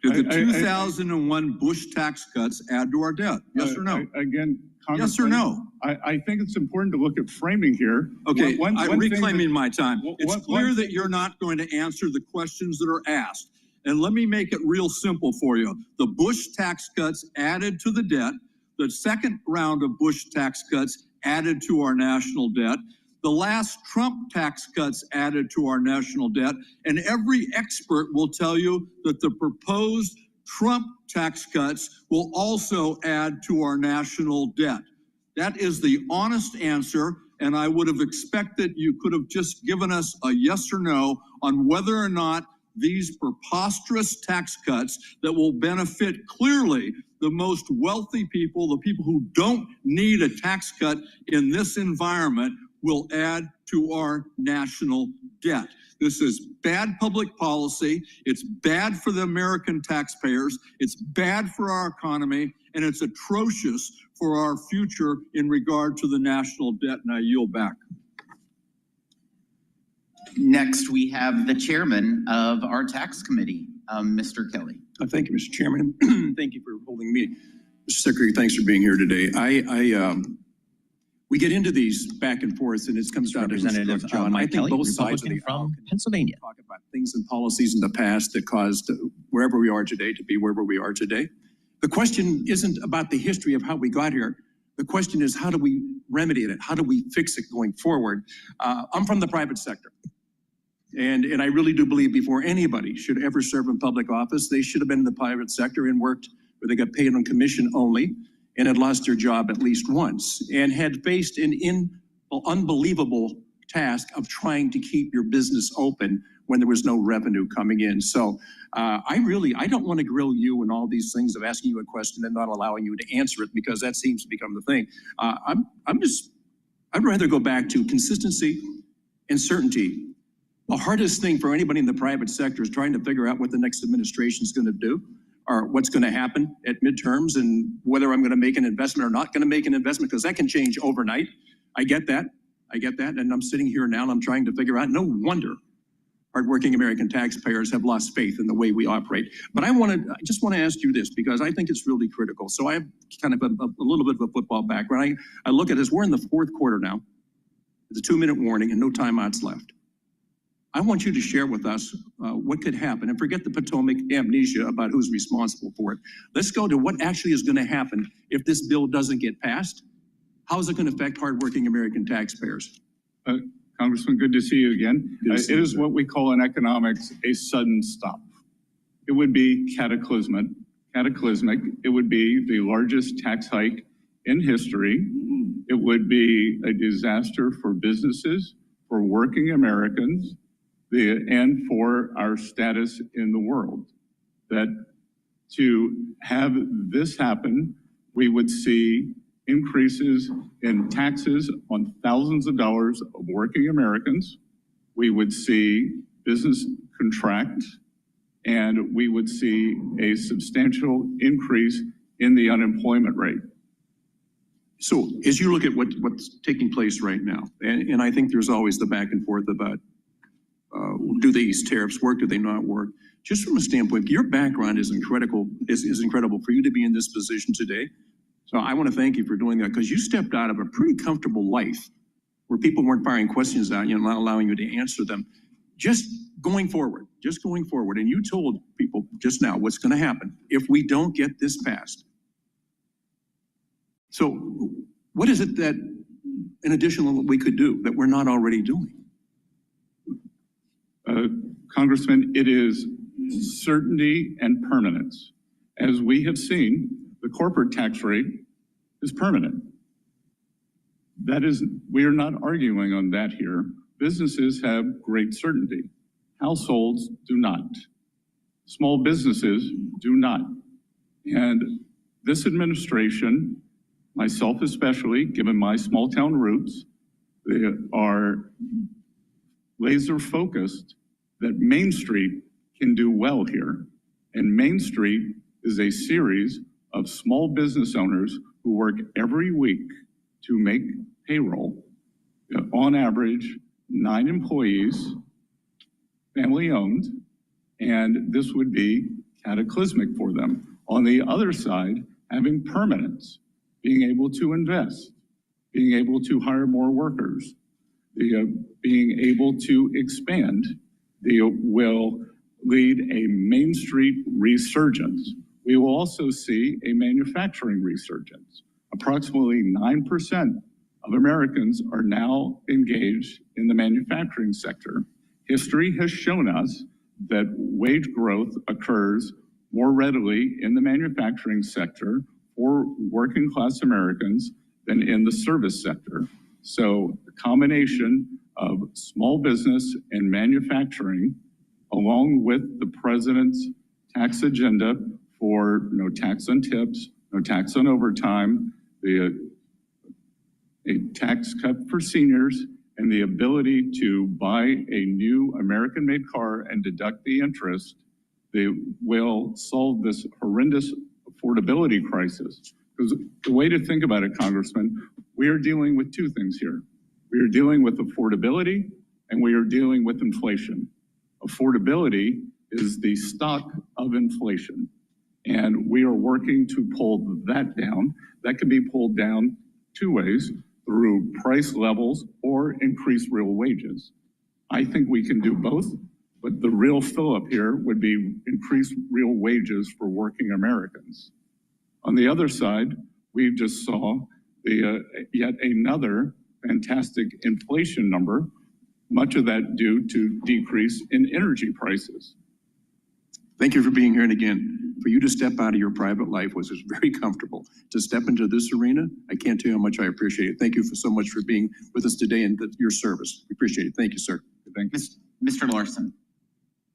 Speaker 9: Did the 2001 Bush tax cuts add to our debt? Yes or no?
Speaker 5: Again,
Speaker 9: yes or no?
Speaker 5: I think it's important to look at framing here.
Speaker 9: Okay, I'm reclaiming my time. It's clear that you're not going to answer the questions that are asked. And let me make it real simple for you. The Bush tax cuts added to the debt. The second round of Bush tax cuts added to our national debt. The last Trump tax cuts added to our national debt. And every expert will tell you that the proposed Trump tax cuts will also add to our national debt. That is the honest answer. And I would have expected you could have just given us a yes or no on whether or not these preposterous tax cuts that will benefit clearly the most wealthy people, the people who don't need a tax cut in this environment, will add to our national debt. This is bad public policy. It's bad for the American taxpayers. It's bad for our economy, and it's atrocious for our future in regard to the national debt. And I yield back.
Speaker 6: Next, we have the chairman of our tax committee, Mr. Kelly.
Speaker 8: Thank you, Mr. Chairman. Thank you for holding me. Mr. Secretary, thanks for being here today. We get into these back and forth, and it comes down to
Speaker 2: Representative
Speaker 8: John. I think
Speaker 2: Kelly,
Speaker 8: both sides of the
Speaker 2: from Pennsylvania
Speaker 8: talk about things and policies in the past that caused wherever we are today to be wherever we are today. The question isn't about the history of how we got here. The question is, how do we remedy it? How do we fix it going forward? I'm from the private sector. And I really do believe before anybody should ever serve in public office, they should have been in the private sector and worked where they got paid on commission only and had lost their job at least once and had faced an unbelievable task of trying to keep your business open when there was no revenue coming in. So I don't want to grill you and all these things of asking you a question and not allowing you to answer it, because that seems to become the thing. I'd rather go back to consistency and certainty The hardest thing for anybody in the private sector is trying to figure out what the next administration is going to do, or what's going to happen at midterms, and whether I'm going to make an investment or not going to make an investment, because that can change overnight. I get that. And I'm sitting here now and I'm trying to figure out, no wonder hardworking American taxpayers have lost faith in the way we operate. But I just want to ask you this, because I think it's really critical. So I have kind of a little bit of a football background. I look at this, we're in the fourth quarter now. It's a 2-minute warning and no timeouts left. I want you to share with us what could happen, and forget the Potomac amnesia about who's responsible for it. Let's go to what actually is going to happen if this bill doesn't get passed. How is it going to affect hardworking American taxpayers?
Speaker 5: Congressman, good to see you again. It is what we call in economics a sudden stop. It would be cataclysmic. It would be the largest tax hike in history. It would be a disaster for businesses, for working Americans, and for our status in the world. That to have this happen, we would see increases in taxes on thousands of dollars of working Americans. We would see business contract, and we would see a substantial increase in the unemployment rate.
Speaker 8: So as you look at what's taking place right now, and I think there's always the back and forth about do these tariffs work, do they not work? Just from a standpoint, your background is incredible for you to be in this position today. So I want to thank you for doing that, because you stepped out of a pretty comfortable life where people weren't firing questions at you and not allowing you to answer them. Just going forward. And you told people just now what's going to happen if we don't get this passed. So what is it that, in addition to what we could do, that we're not already doing?
Speaker 5: Congressman, it is certainty and permanence. As we have seen, the corporate tax rate is permanent. We are not arguing on that here. Businesses have great certainty. Households do not. Small businesses do not. And this administration, myself especially, given my small town roots, they are laser focused that Main Street can do well here. And Main Street is a series of small business owners who work every week to make payroll. On average, 9 employees, family owned, and this would be cataclysmic for them. On the other side, having permanence, being able to invest, being able to hire more workers, being able to expand, will lead a Main Street resurgence. We will also see a manufacturing resurgence. Approximately 9% of Americans are now engaged in the manufacturing sector. History has shown us that wage growth occurs more readily in the manufacturing sector for working class Americans than in the service sector. So the combination of small business and manufacturing, along with the president's tax agenda for no tax on tips, no tax on overtime, a tax cut for seniors, and the ability to buy a new American-made car and deduct the interest, they will solve this horrendous affordability crisis. Because the way to think about it, Congressman, we are dealing with two things here. We are dealing with affordability and we are dealing with inflation. Affordability is the stock of inflation. And we are working to pull that down. That can be pulled down two ways, through price levels or increase real wages. I think we can do both, but the real fill-up here would be increase real wages for working Americans. On the other side, we just saw yet another fantastic inflation number, much of that due to decrease in energy prices.
Speaker 8: Thank you for being here. And again, for you to step out of your private life was just very comfortable. To step into this arena, I can't tell you how much I appreciate it. Thank you so much for being with us today and your service. We appreciate it. Thank you, sir.
Speaker 5: Thank you.
Speaker 6: Mr. Larson.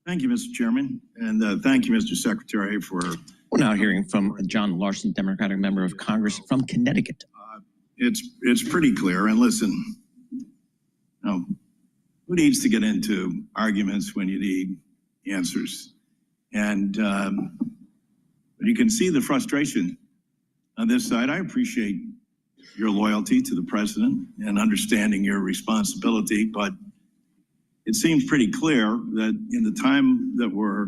Speaker 11: Thank you, Mr. Chairman. And thank you, Mr. Secretary, for...
Speaker 2: We're now hearing from John Larson, Democratic member of Congress from Connecticut.
Speaker 11: It's pretty clear. And listen, who needs to get into arguments when you need answers? And but you can see the frustration on this side. I appreciate your loyalty to the president and understanding your responsibility, but it seems pretty clear that in the time that we're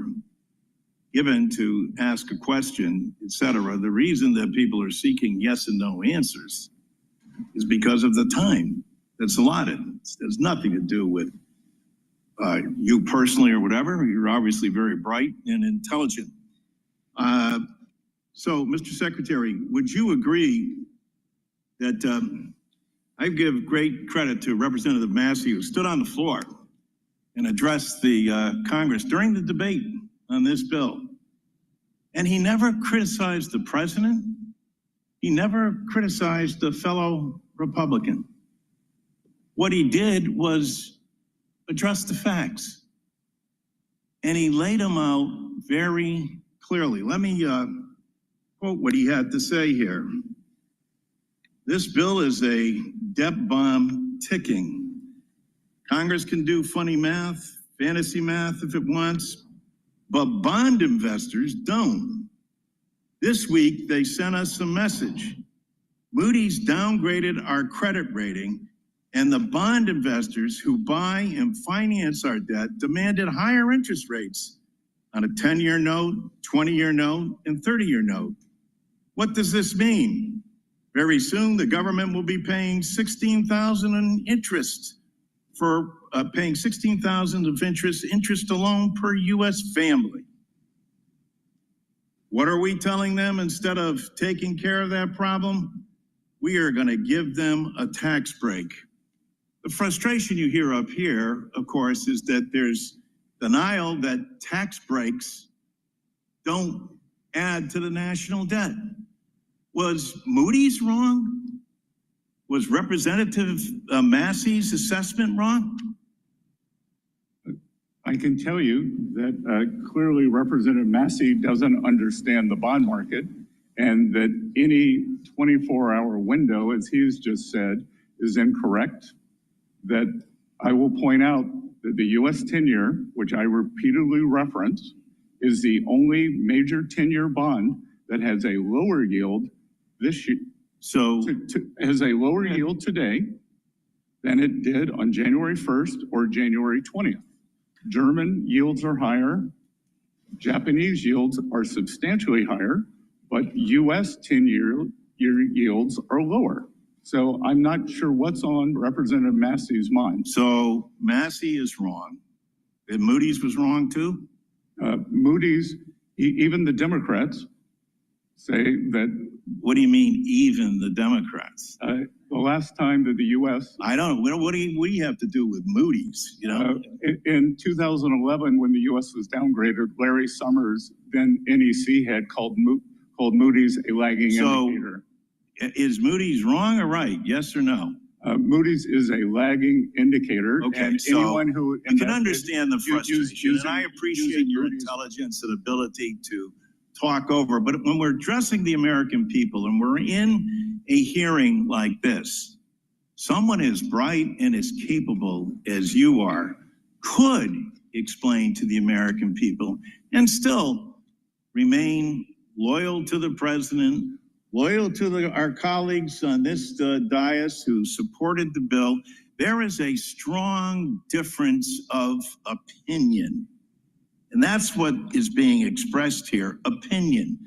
Speaker 11: given to ask a question, et cetera, the reason that people are seeking yes and no answers is because of the time that's allotted. It has nothing to do with you personally or whatever. You're obviously very bright and intelligent. So, Mr. Secretary, would you agree that I give great credit to Representative Massey, who stood on the floor and addressed the Congress during the debate on this bill. And he never criticized the president. He never criticized a fellow Republican. What he did was address the facts. And he laid them out very clearly. Let me quote what he had to say here. This bill is a debt bomb ticking. Congress can do funny math, fantasy math if it wants, but bond investors don't. This week, they sent us a message. Moody's downgraded our credit rating, and the bond investors who buy and finance our debt demanded higher interest rates on a 10-year note, 20-year note, and 30-year note. What does this mean? Very soon, the government will be paying $16,000 in interest for paying $16,000 of interest alone per U.S. family. What are we telling them instead of taking care of that problem? We are going to give them a tax break. The frustration you hear up here, of course, is that there's denial that tax breaks don't add to the national debt. Was Moody's wrong? Was Representative Massey's assessment wrong?
Speaker 5: I can tell you that clearly Representative Massey doesn't understand the bond market, and that any 24-hour window, as he's just said, is incorrect. That I will point out that the U.S. 10-year, which I repeatedly reference, is the only major 10-year bond that has a lower yield this year. So has a lower yield today than it did on January 1st or January 20th. German yields are higher, Japanese yields are substantially higher, but U.S. 10-year yields are lower. So I'm not sure what's on Representative Massey's mind.
Speaker 11: So Massey is wrong. And Moody's was wrong too?
Speaker 5: Moody's, even the Democrats say that.
Speaker 11: What do you mean, even the Democrats?
Speaker 5: The last time that the U.S.
Speaker 11: I don't know. What do you have to do with Moody's? You know,
Speaker 5: in 2011, when the U.S. was downgraded, Larry Summers, then NEC head, called Moody's a lagging indicator.
Speaker 11: Is Moody's wrong or right? Yes or no?
Speaker 5: Moody's is a lagging indicator.
Speaker 11: Okay,
Speaker 5: and
Speaker 11: so
Speaker 5: anyone who
Speaker 11: you can understand the frustration, and I appreciate your intelligence and ability to talk over. But when we're addressing the American people and we're in a hearing like this, someone as bright and as capable as you are could explain to the American people and still remain loyal to the president, loyal to our colleagues on this dais who supported the bill. There is a strong difference of opinion. And that's what is being expressed here, opinion.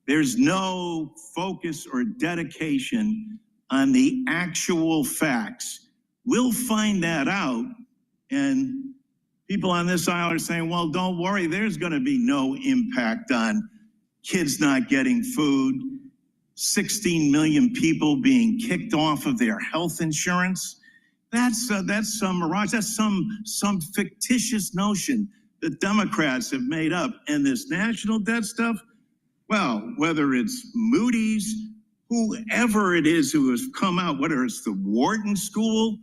Speaker 11: There's no focus or dedication on the actual facts. We'll find that out. And people on this aisle are saying, well, don't worry, there's going to be no impact on kids not getting food, 16 million people being kicked off of their health insurance. That's some mirage. That's some fictitious notion that Democrats have made up. And this national debt stuff, well, whether it's Moody's, whoever it is who has come out, whether it's the Wharton School,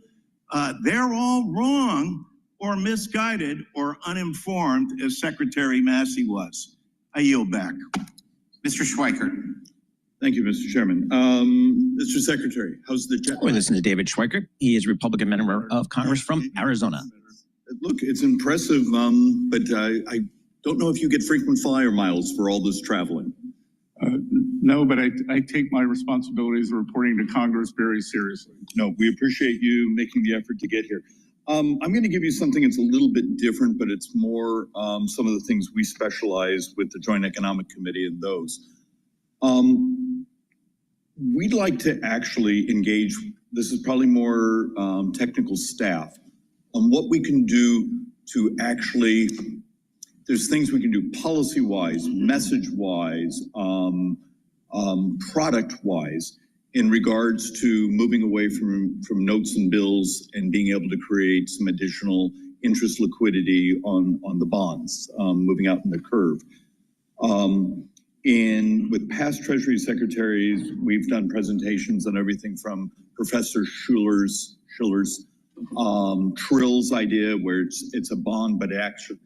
Speaker 11: they're all wrong or misguided or uninformed, as Secretary Massey was. I yield back.
Speaker 6: Mr. Schweikert.
Speaker 11: Thank you, Mr. Chairman. Mr. Secretary, how's the jet?
Speaker 2: We listen to David Schweikert. He is a Republican member of Congress from Arizona.
Speaker 13: Look, it's impressive, but I don't know if you get frequent flyer miles for all this traveling.
Speaker 5: No, but I take my responsibilities of reporting to Congress very seriously.
Speaker 13: No, we appreciate you making the effort to get here. I'm going to give you something that's a little bit different, but it's more some of the things we specialize with the Joint Economic Committee and those. We'd like to actually engage, this is probably more technical staff, on what we can do to actually, there's things we can do policy-wise, message-wise, product-wise, in regards to moving away from notes and bills and being able to create some additional interest liquidity on the bonds, moving out in the curve. And with past Treasury secretaries, we've done presentations on everything from Professor Schiller's Trill's idea, where it's a bond, but it actually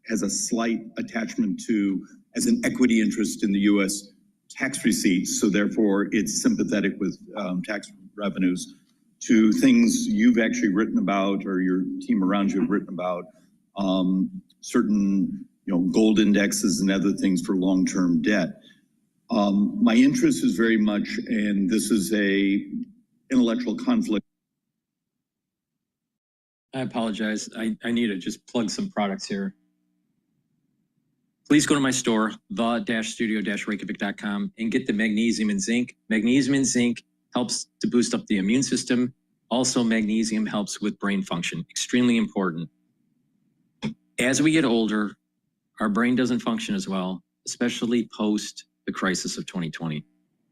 Speaker 13: has a slight attachment to as an equity interest in the U.S. tax receipts, so therefore it's sympathetic with tax revenues, to things you've actually written about or your team around you have written about, certain gold indexes and other things for long-term debt. My interest is very much, and this is a intellectual conflict.
Speaker 4: I apologize. I need to just plug some products here. Please go to my store, the-studio-reykjavik.com, and get the magnesium and zinc. Magnesium and zinc helps to boost up the immune system. Also, magnesium helps with brain function, extremely important. As we get older, our brain doesn't function as well, especially post the crisis of 2020.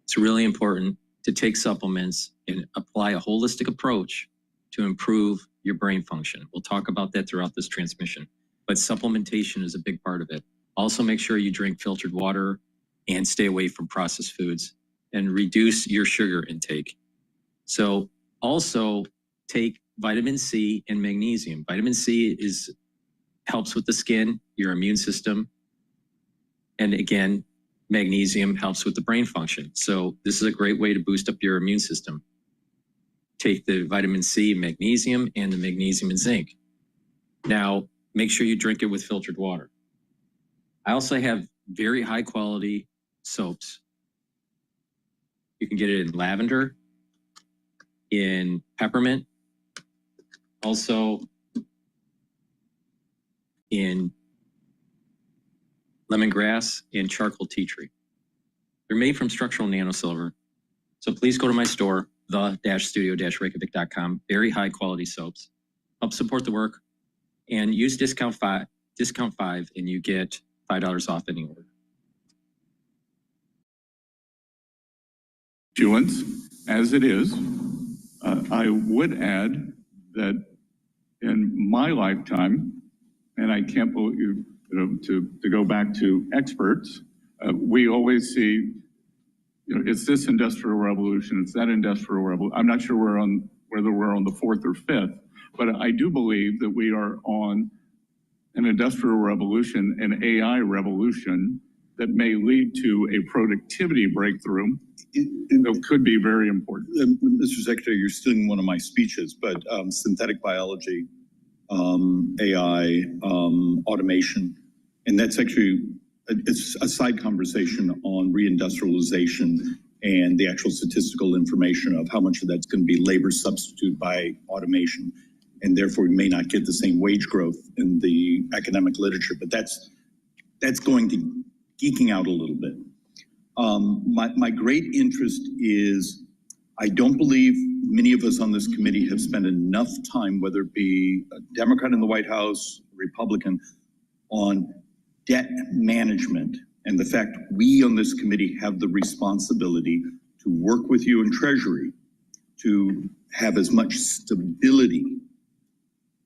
Speaker 4: It's really important to take supplements and apply a holistic approach to improve your brain function. We'll talk about that throughout this transmission, but supplementation is a big part of it. Also, make sure you drink filtered water and stay away from processed foods and reduce your sugar intake. So also take vitamin C and magnesium. Vitamin C helps with the skin, your immune system. And again, magnesium helps with the brain function. So this is a great way to boost up your immune system. Take the vitamin C, magnesium, and the magnesium and zinc. Now, make sure you drink it with filtered water. I also have very high quality soaps. You can get it in lavender, in peppermint, also in lemongrass and charcoal tea tree. They're made from structural nanosilver. So please go to my store, the-studio-reykjavik.com. Very high quality soaps. Help support the work and use discount 5 and you get $5 off any order.
Speaker 5: As it is, I would add that in my lifetime, and I can't believe to go back to experts, we always see, it's this industrial revolution, it's that industrial revolution. I'm not sure whether we're on the 4th or 5th, but I do believe that we are on an industrial revolution, an AI revolution that may lead to a productivity breakthrough that could be very important.
Speaker 13: Mr. Secretary, you're stealing one of my speeches, but synthetic biology, AI, automation, and that's actually, it's a side conversation on reindustrialization and the actual statistical information of how much of that's going to be labor substitute by automation. And therefore we may not get the same wage growth in the academic literature, but that's going to geeking out a little bit. My great interest is, I don't believe many of us on this committee have spent enough time, whether it be a Democrat in the White House, Republican, on debt management and the fact we on this committee have the responsibility to work with you in Treasury to have as much stability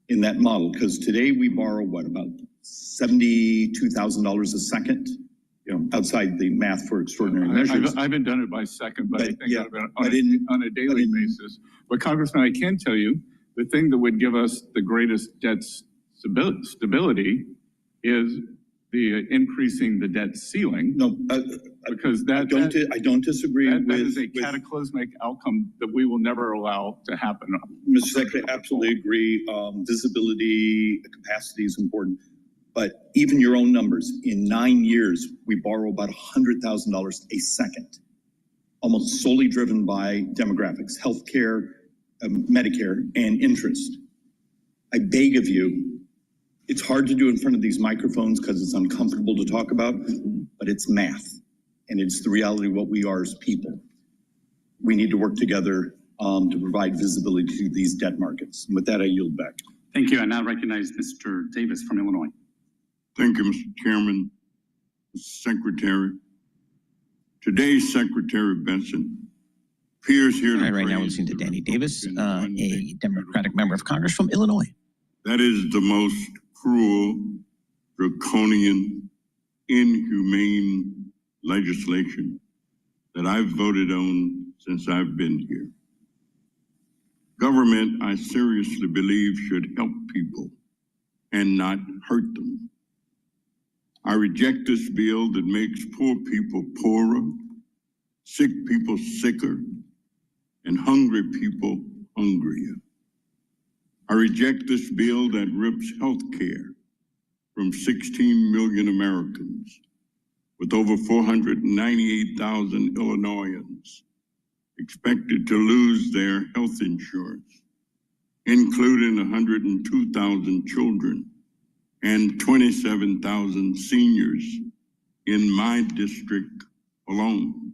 Speaker 13: in that model, because today we borrow what, about $72,000 a second, outside the math for extraordinary measures.
Speaker 5: I haven't done it by second, but I think on a daily basis. But Congressman, I can tell you the thing that would give us the greatest debt stability is the increasing the debt ceiling.
Speaker 13: No,
Speaker 5: because that
Speaker 13: I don't disagree
Speaker 5: that
Speaker 13: with
Speaker 5: is a cataclysmic outcome that we will never allow to happen.
Speaker 13: Mr. Secretary, absolutely agree. Visibility, capacity is important. But even your own numbers, in 9 years, we borrow about $100,000 a second, almost solely driven by demographics, healthcare, Medicare, and interest. I beg of you, it's hard to do in front of these microphones because it's uncomfortable to talk about, but it's math. And it's the reality of what we are as people. We need to work together to provide visibility to these debt markets. And with that, I yield back.
Speaker 10: Thank you. I now recognize Mr. Davis from Illinois.
Speaker 12: Thank you, Mr. Chairman, Mr. Secretary. Today, Secretary Benson appears here to
Speaker 2: right now, we're listening to Danny Davis, a Democratic member of Congress from Illinois.
Speaker 12: That is the most cruel, draconian, inhumane legislation that I've voted on since I've been here. Government, I seriously believe, should help people and not hurt them. I reject this bill that makes poor people poorer, sick people sicker, and hungry people hungrier. I reject this bill that rips health care from 16 million Americans, with over 498,000 Illinoisans expected to lose their health insurance, including 102,000 children and 27,000 seniors in my district alone.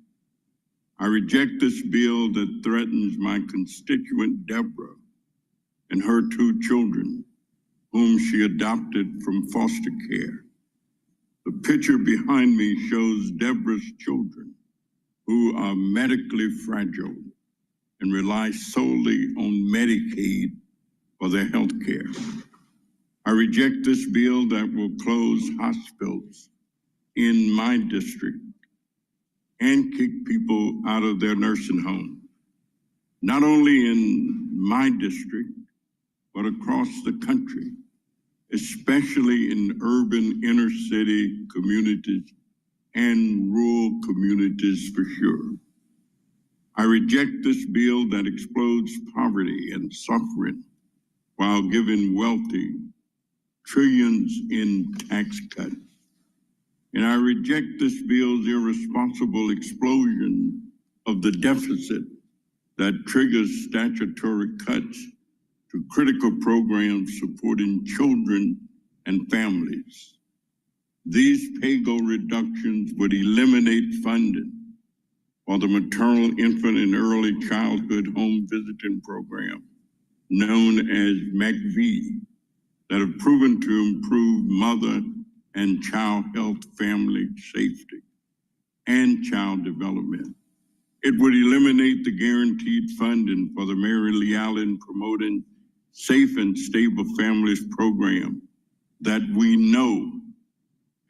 Speaker 12: I reject this bill that threatens my constituent Deborah and her 2 children, whom she adopted from foster care. The picture behind me shows Deborah's children, who are medically fragile and rely solely on Medicaid for their health care. I reject this bill that will close hospitals in my district and kick people out of their nursing home, not only in my district, but across the country, especially in urban inner city communities and rural communities for sure. I reject this bill that explodes poverty and suffering while giving wealthy trillions in tax cuts. And I reject this bill's irresponsible explosion of the deficit that triggers statutory cuts to critical programs supporting children and families. These pay-go reductions would eliminate funding for the maternal, infant, and early childhood home visiting program, known as MACV, that have proven to improve mother and child health, family safety, and child development. It would eliminate the guaranteed funding for the Mary Lee Allen Promoting Safe and Stable Families program that we know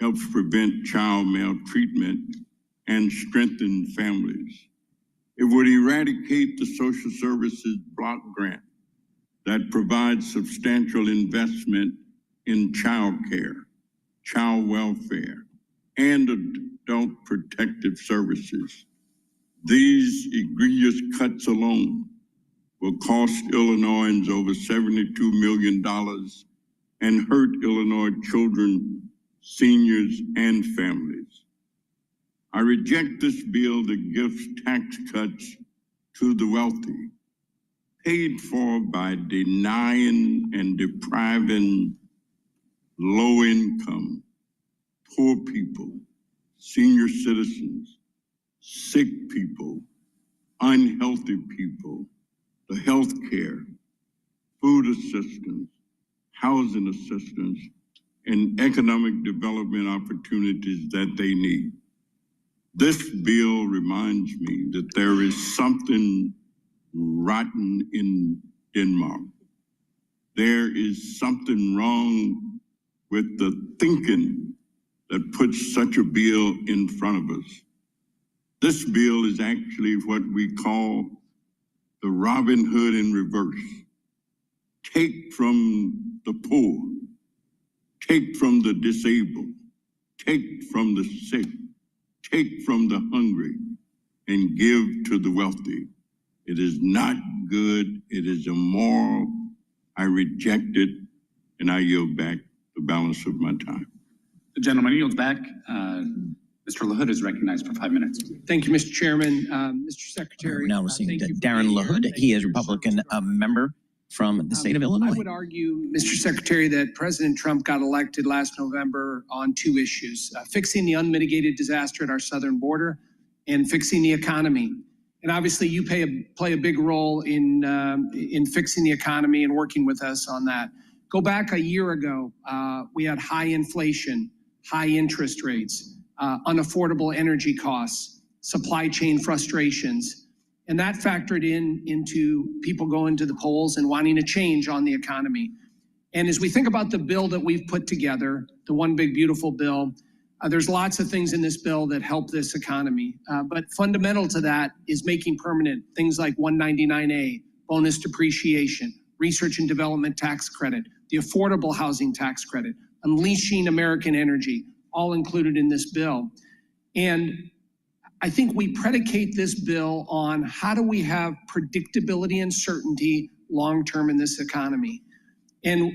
Speaker 12: helps prevent child maltreatment and strengthen families. It would eradicate the social services block grant that provides substantial investment in child care, child welfare, and adult protective services. These egregious cuts alone will cost Illinoisans over $72 million and hurt Illinois children, seniors, and families. I reject this bill that gives tax cuts to the wealthy, paid for by denying and depriving low-income, poor people, senior citizens, sick people, unhealthy people, the health care, food assistance, housing assistance, and economic development opportunities that they need. This bill reminds me that there is something rotten in Denmark. There is something wrong with the thinking that puts such a bill in front of us. This bill is actually what we call the Robin Hood in reverse. Take from the poor, take from the disabled, take from the sick, take from the hungry, and give to the wealthy. It is not good. It is immoral. I reject it, and I yield back the balance of my time.
Speaker 10: The gentleman yields back. Mr. LaHood is recognized for 5 minutes.
Speaker 14: Thank you, Mr. Chairman. Mr. Secretary.
Speaker 2: We're now receiving Darren LaHood. He is a Republican member from the state of Illinois.
Speaker 14: I would argue, Mr. Secretary, that President Trump got elected last November on two issues, fixing the unmitigated disaster at our southern border and fixing the economy. And obviously you play a big role in fixing the economy and working with us on that. Go back a year ago, we had high inflation, high interest rates, unaffordable energy costs, supply chain frustrations. And that factored into people going to the polls and wanting a change on the economy. And as we think about the bill that we've put together, the One Big Beautiful Bill, there's lots of things in this bill that help this economy. But fundamental to that is making permanent things like 199A, bonus depreciation, research and development tax credit, the affordable housing tax credit, unleashing American energy, all included in this bill. And I think we predicate this bill on how do we have predictability and certainty long-term in this economy. And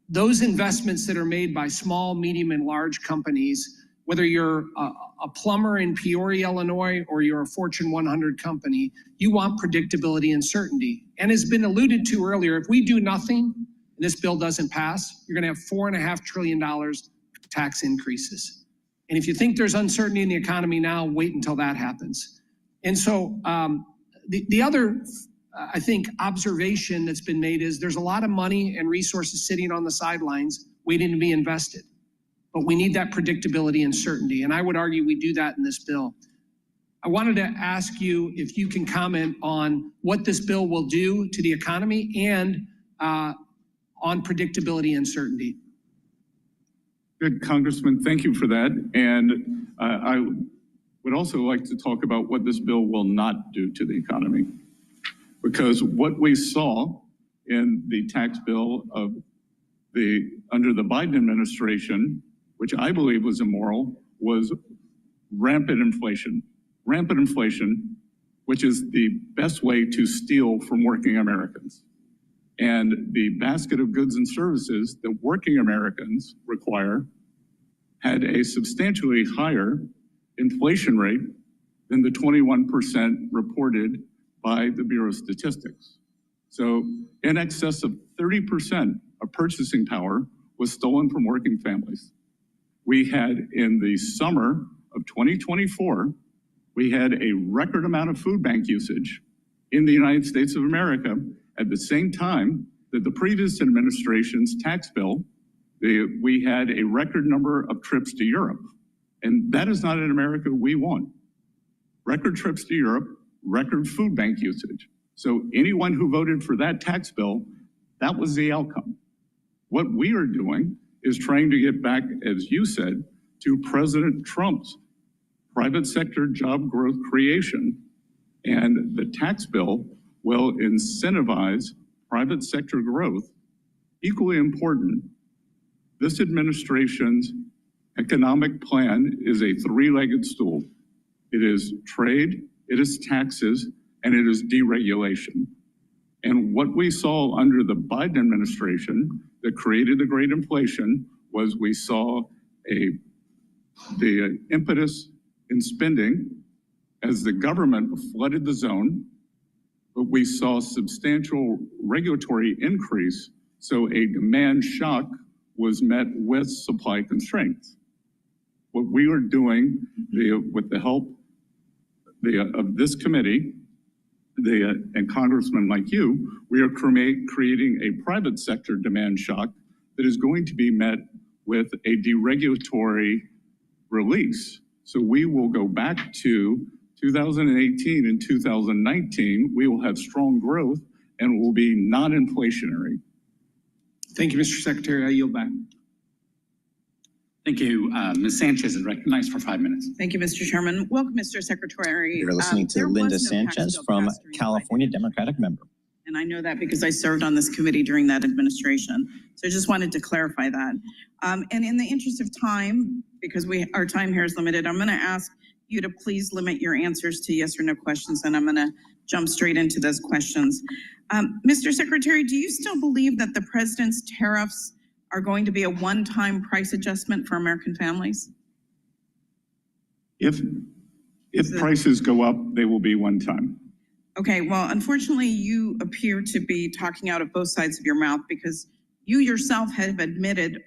Speaker 14: those investments that are made by small, medium, and large companies, whether you're a plumber in Peoria, Illinois, or you're a Fortune 100 company, you want predictability and certainty. And as been alluded to earlier, if we do nothing and this bill doesn't pass, you're going to have $4.5 trillion tax increases. And if you think there's uncertainty in the economy now, wait until that happens. And so the other, I think, observation that's been made is there's a lot of money and resources sitting on the sidelines waiting to be invested. But we need that predictability and certainty. And I would argue we do that in this bill. I wanted to ask you if you can comment on what this bill will do to the economy and on predictability and certainty.
Speaker 5: Good, Congressman, thank you for that. And I would also like to talk about what this bill will not do to the economy. Because what we saw in the tax bill of under the Biden administration, which I believe was immoral, was rampant inflation, which is the best way to steal from working Americans. And the basket of goods and services that working Americans require had a substantially higher inflation rate than the 21% reported by the Bureau of Statistics. So in excess of 30% of purchasing power was stolen from working families. We had in the summer of 2024, we had a record amount of food bank usage in the United States of America at the same time that the previous administration's tax bill, we had a record number of trips to Europe. And that is not an America we want. Record trips to Europe, record food bank usage. So anyone who voted for that tax bill, that was the outcome. What we are doing is trying to get back, as you said, to President Trump's private sector job growth creation. And the tax bill will incentivize private sector growth. Equally important, this administration's economic plan is a three-legged stool. It is trade, it is taxes, and it is deregulation. And what we saw under the Biden administration that created the great inflation was we saw the impetus in spending as the government flooded the zone, but we saw substantial regulatory increase, so a demand shock was met with supply constraints. What we are doing with the help of this committee, and congressmen like you, we are creating a private sector demand shock that is going to be met with a deregulatory release. So we will go back to 2018 and 2019, we will have strong growth and will be non-inflationary.
Speaker 14: Thank you, Mr. Secretary. I yield back.
Speaker 10: Thank you. Ms. Sanchez is recognized for 5 minutes.
Speaker 15: Thank you, Mr. Chairman. Welcome, Mr. Secretary.
Speaker 2: You're listening to Linda Sanchez from California, Democratic member.
Speaker 15: And I know that because I served on this committee during that administration. So I just wanted to clarify that. And in the interest of time, because our time here is limited. I'm going to ask you to please limit your answers to yes or no questions, and I'm going to jump straight into those questions. Mr. Secretary, do you still believe that the president's tariffs are going to be a one-time price adjustment for American families?
Speaker 5: If prices go up, they will be one time.
Speaker 15: Okay, well, unfortunately, you appear to be talking out of both sides of your mouth, because you yourself have admitted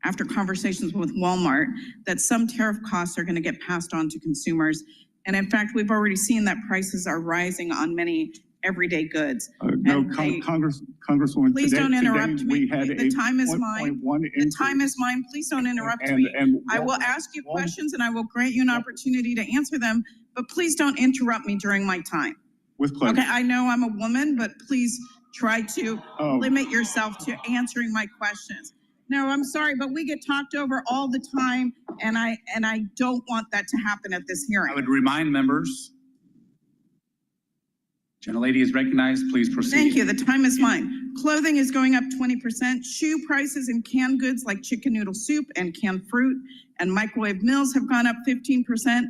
Speaker 15: after conversations with Walmart that some tariff costs are going to get passed on to consumers. And in fact, we've already seen that prices are rising on many everyday goods.
Speaker 5: Congresswoman,
Speaker 15: please don't interrupt me. The time is mine. The time is mine. Please don't interrupt me. I will ask you questions and I will grant you an opportunity to answer them, but please don't interrupt me during my time.
Speaker 5: With pleasure.
Speaker 15: Okay, I know I'm a woman, but please try to limit yourself to answering my questions. No, I'm sorry, but we get talked over all the time, and I don't want that to happen at this hearing.
Speaker 10: I would remind members. Gentlelady is recognized. Please proceed.
Speaker 15: Thank you. The time is mine. Clothing is going up 20%. Shoe prices and canned goods like chicken noodle soup and canned fruit and microwave meals have gone up 15%.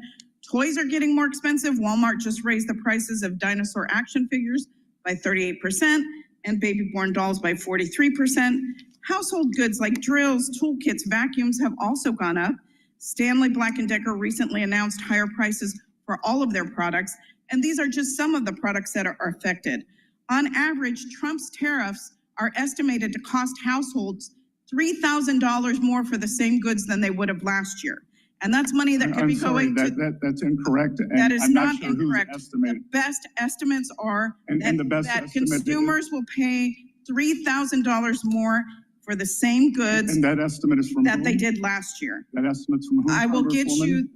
Speaker 15: Toys are getting more expensive. Walmart just raised the prices of dinosaur action figures by 38% and baby-born dolls by 43%. Household goods like drills, toolkits, vacuums have also gone up. Stanley Black & Decker recently announced higher prices for all of their products, and these are just some of the products that are affected. On average, Trump's tariffs are estimated to cost households $3,000 more for the same goods than they would have last year. And that's money that could be going to...
Speaker 5: That's incorrect. And
Speaker 15: that is
Speaker 5: I'm
Speaker 15: not
Speaker 5: sure
Speaker 15: incorrect. The best estimates are that consumers will pay $3,000 more for the same goods
Speaker 5: and that estimate is from
Speaker 15: that
Speaker 5: whom?
Speaker 15: they did last year.
Speaker 5: That estimate's from whom?
Speaker 15: I will get you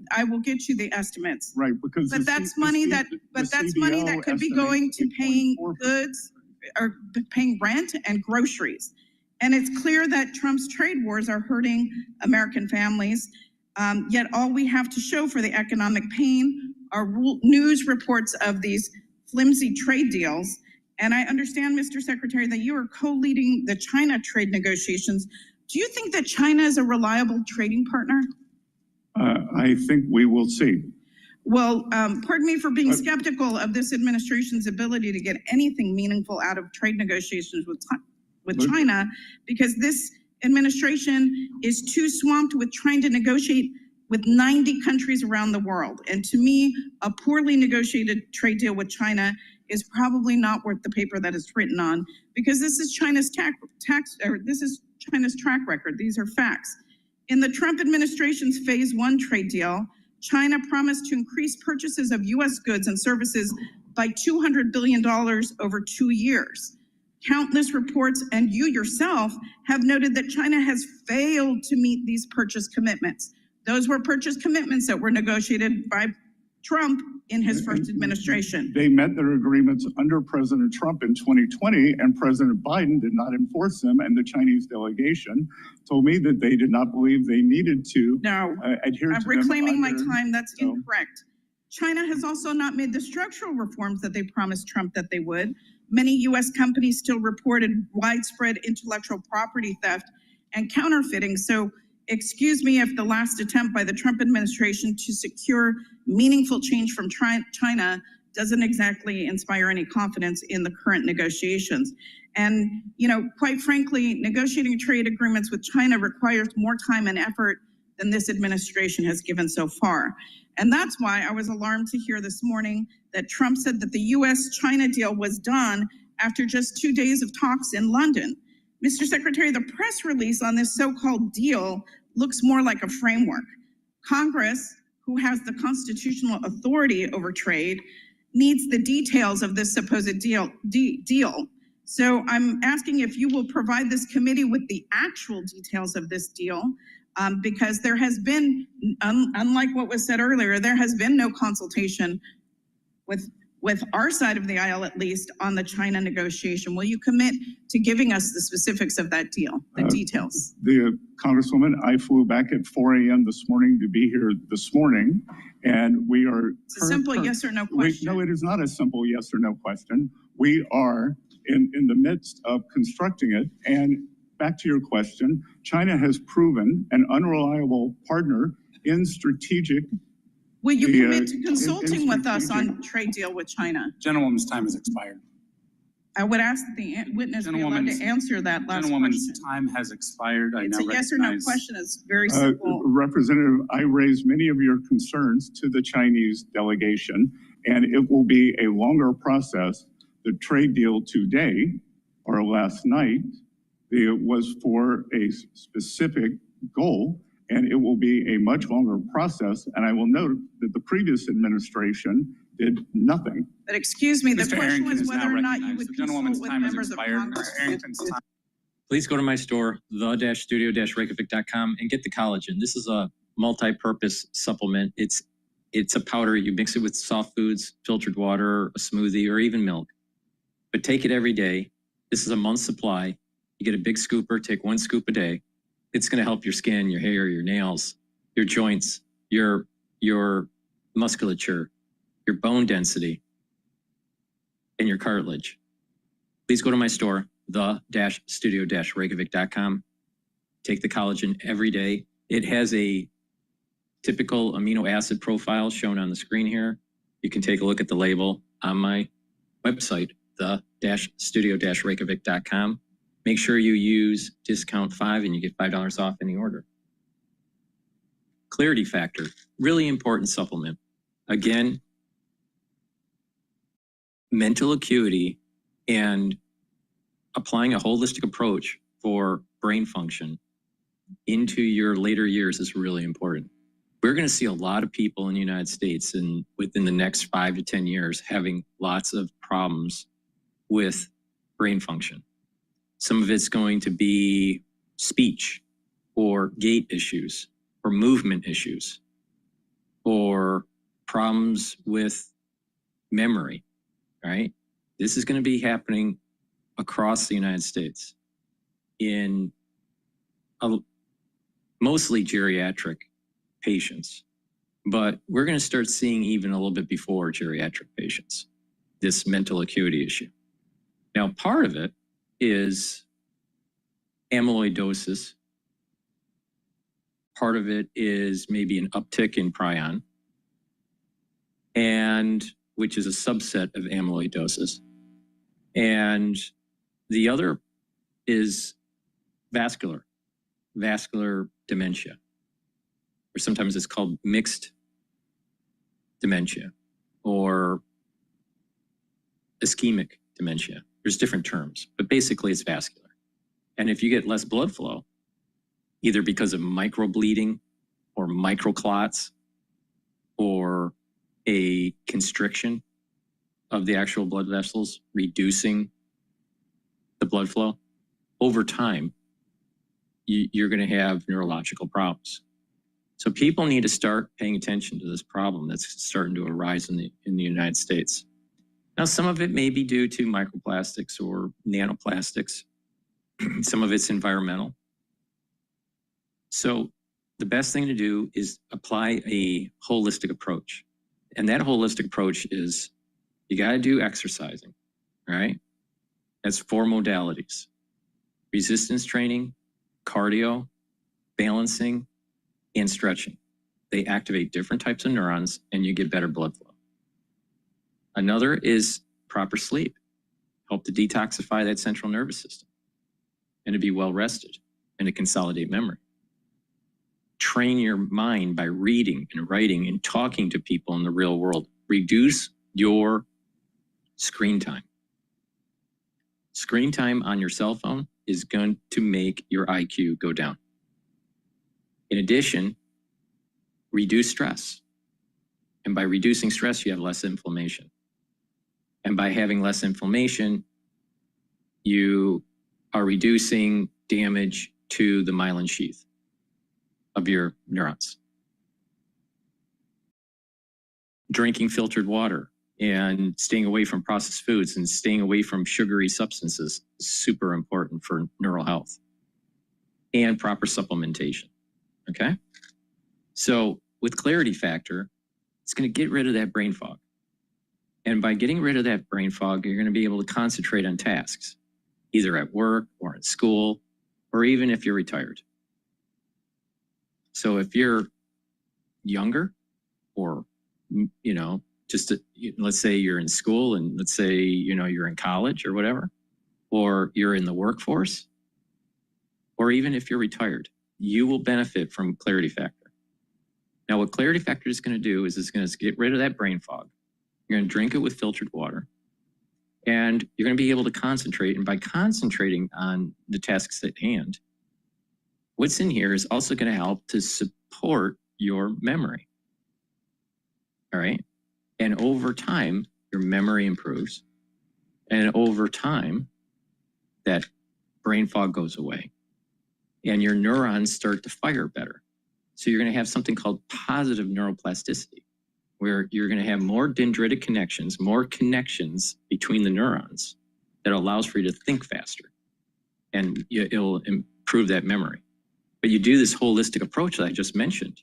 Speaker 15: the estimates.
Speaker 5: Right, because
Speaker 15: that's money that could be going to paying goods or paying rent and groceries. And it's clear that Trump's trade wars are hurting American families. Yet all we have to show for the economic pain are news reports of these flimsy trade deals. And I understand, Mr. Secretary, that you are co-leading the China trade negotiations. Do you think that China is a reliable trading partner?
Speaker 5: I think we will see.
Speaker 15: Well, pardon me for being skeptical of this administration's ability to get anything meaningful out of trade negotiations with China, because this administration is too swamped with trying to negotiate with 90 countries around the world. And to me, a poorly negotiated trade deal with China is probably not worth the paper that it's written on, because this is China's China's track record. These are facts. In the Trump administration's phase 1 trade deal, China promised to increase purchases of U.S. goods and services by $200 billion over 2 years. Countless reports and you yourself have noted that China has failed to meet these purchase commitments. Those were purchase commitments that were negotiated by Trump in his first administration.
Speaker 5: They met their agreements under President Trump in 2020, and President Biden did not enforce them, and the Chinese delegation told me that they did not believe they needed to adhere to them.
Speaker 15: I'm reclaiming my time. That's incorrect. China has also not made the structural reforms that they promised Trump that they would. Many U.S. companies still reported widespread intellectual property theft and counterfeiting. So excuse me if the last attempt by the Trump administration to secure meaningful change from China doesn't exactly inspire any confidence in the current negotiations. And, you know, quite frankly, negotiating trade agreements with China requires more time and effort than this administration has given so far. And that's why I was alarmed to hear this morning that Trump said that the U.S.-China deal was done after just 2 days of talks in London. Mr. Secretary, the press release on this so-called deal looks more like a framework. Congress, who has the constitutional authority over trade, needs the details of this supposed deal. So I'm asking if you will provide this committee with the actual details of this deal, because there has been, unlike what was said earlier, there has been no consultation with our side of the aisle, at least, on the China negotiation. Will you commit to giving us the specifics of that deal, the details?
Speaker 5: The Congresswoman, I flew back at 4 a.m. this morning to be here this morning, and we are...
Speaker 15: It's a simple yes or no question.
Speaker 5: No, it is not a simple yes or no question. We are in the midst of constructing it, and back to your question, China has proven an unreliable partner in strategic.
Speaker 15: Will you commit to consulting with us on trade deal with China?
Speaker 10: Gentlewoman's time has expired.
Speaker 15: I would ask the witness be allowed to answer that last
Speaker 10: Gentlewoman's
Speaker 15: question.
Speaker 10: time has expired. I
Speaker 15: It's
Speaker 10: now
Speaker 15: a yes or no
Speaker 10: recognize-
Speaker 15: question. It's very simple.
Speaker 5: Representative, I raised many of your concerns to the Chinese delegation, and it will be a longer process. The trade deal today, or last night, it was for a specific goal, and it will be a much longer process. And I will note that the previous administration did nothing.
Speaker 15: But excuse me, the
Speaker 10: Mr.
Speaker 15: question
Speaker 10: Harrington
Speaker 15: was
Speaker 10: is
Speaker 15: whether
Speaker 10: now
Speaker 15: or not you
Speaker 10: recognized.
Speaker 15: would
Speaker 10: The
Speaker 15: consult
Speaker 10: gentlewoman's
Speaker 15: with
Speaker 10: time has
Speaker 15: members of
Speaker 10: expired.
Speaker 15: Congress.
Speaker 10: Mr. Harrington's time.
Speaker 4: Please go to my store, the-studio-reykjavik.com, and get the collagen. This is a multi-purpose supplement. It's a powder. You mix it with soft foods, filtered water, a smoothie, or even milk. But take it every day. This is a month's supply. You get a big scooper, take 1 scoop a day. It's going to help your skin, your hair, your nails, your joints, your musculature, your bone density, and your cartilage. Please go to my store, the-studio-reykjavik.com. Take the collagen every day. It has a typical amino acid profile shown on the screen here. You can take a look at the label on my website, the-studio-reykjavik.com. Make sure you use discount 5 and you get $5 off any order. Clarity Factor, really important supplement. Again, mental acuity and applying a holistic approach for brain function into your later years is really important. We're going to see a lot of people in the United States and within the next 5 to 10 years having lots of problems with brain function. Some of it's going to be speech or gait issues or movement issues or problems with memory, right? This is going to be happening across the United States in mostly geriatric patients, but we're going to start seeing even a little bit before geriatric patients, this mental acuity issue. Now, part of it is amyloidosis. Part of it is maybe an uptick in prion, and which is a subset of amyloidosis. And the other is vascular dementia, or sometimes it's called mixed dementia or ischemic dementia. There's different terms, but basically it's vascular. And if you get less blood flow, either because of microbleeding or microclots or a constriction of the actual blood vessels, reducing the blood flow, over time, you're going to have neurological problems. So people need to start paying attention to this problem that's starting to arise in the United States. Now, some of it may be due to microplastics or nanoplastics. Some of it's environmental. So the best thing to do is apply a holistic approach. And that holistic approach is you got to do exercising, right? That's 4 modalities: resistance training, cardio, balancing, and stretching. They activate different types of neurons and you get better blood flow. Another is proper sleep. Help to detoxify that central nervous system and to be well rested and to consolidate memory. Train your mind by reading and writing and talking to people in the real world. Reduce your screen time. Screen time on your cell phone is going to make your IQ go down. In addition, reduce stress. And by reducing stress, you have less inflammation. And by having less inflammation, you are reducing damage to the myelin sheath of your neurons. Drinking filtered water and staying away from processed foods and staying away from sugary substances is super important for neural health. And proper supplementation, okay? So with Clarity Factor, it's going to get rid of that brain fog. And by getting rid of that brain fog, you're going to be able to concentrate on tasks, either at work or at school, or even if you're retired. So if you're younger, or, you know, let's say you're in school, and let's say, you know, you're in college or whatever, or you're in the workforce, or even if you're retired, you will benefit from Clarity Factor. Now, what Clarity Factor is going to do is it's going to get rid of that brain fog. You're going to drink it with filtered water, and you're going to be able to concentrate. And by concentrating on the tasks at hand, what's in here is also going to help to support your memory. All right. And over time, your memory improves. And over time, that brain fog goes away, and your neurons start to fire better. So you're going to have something called positive neuroplasticity, where you're going to have more dendritic connections, more connections between the neurons that allows for you to think faster, and it'll improve that memory. But you do this holistic approach that I just mentioned.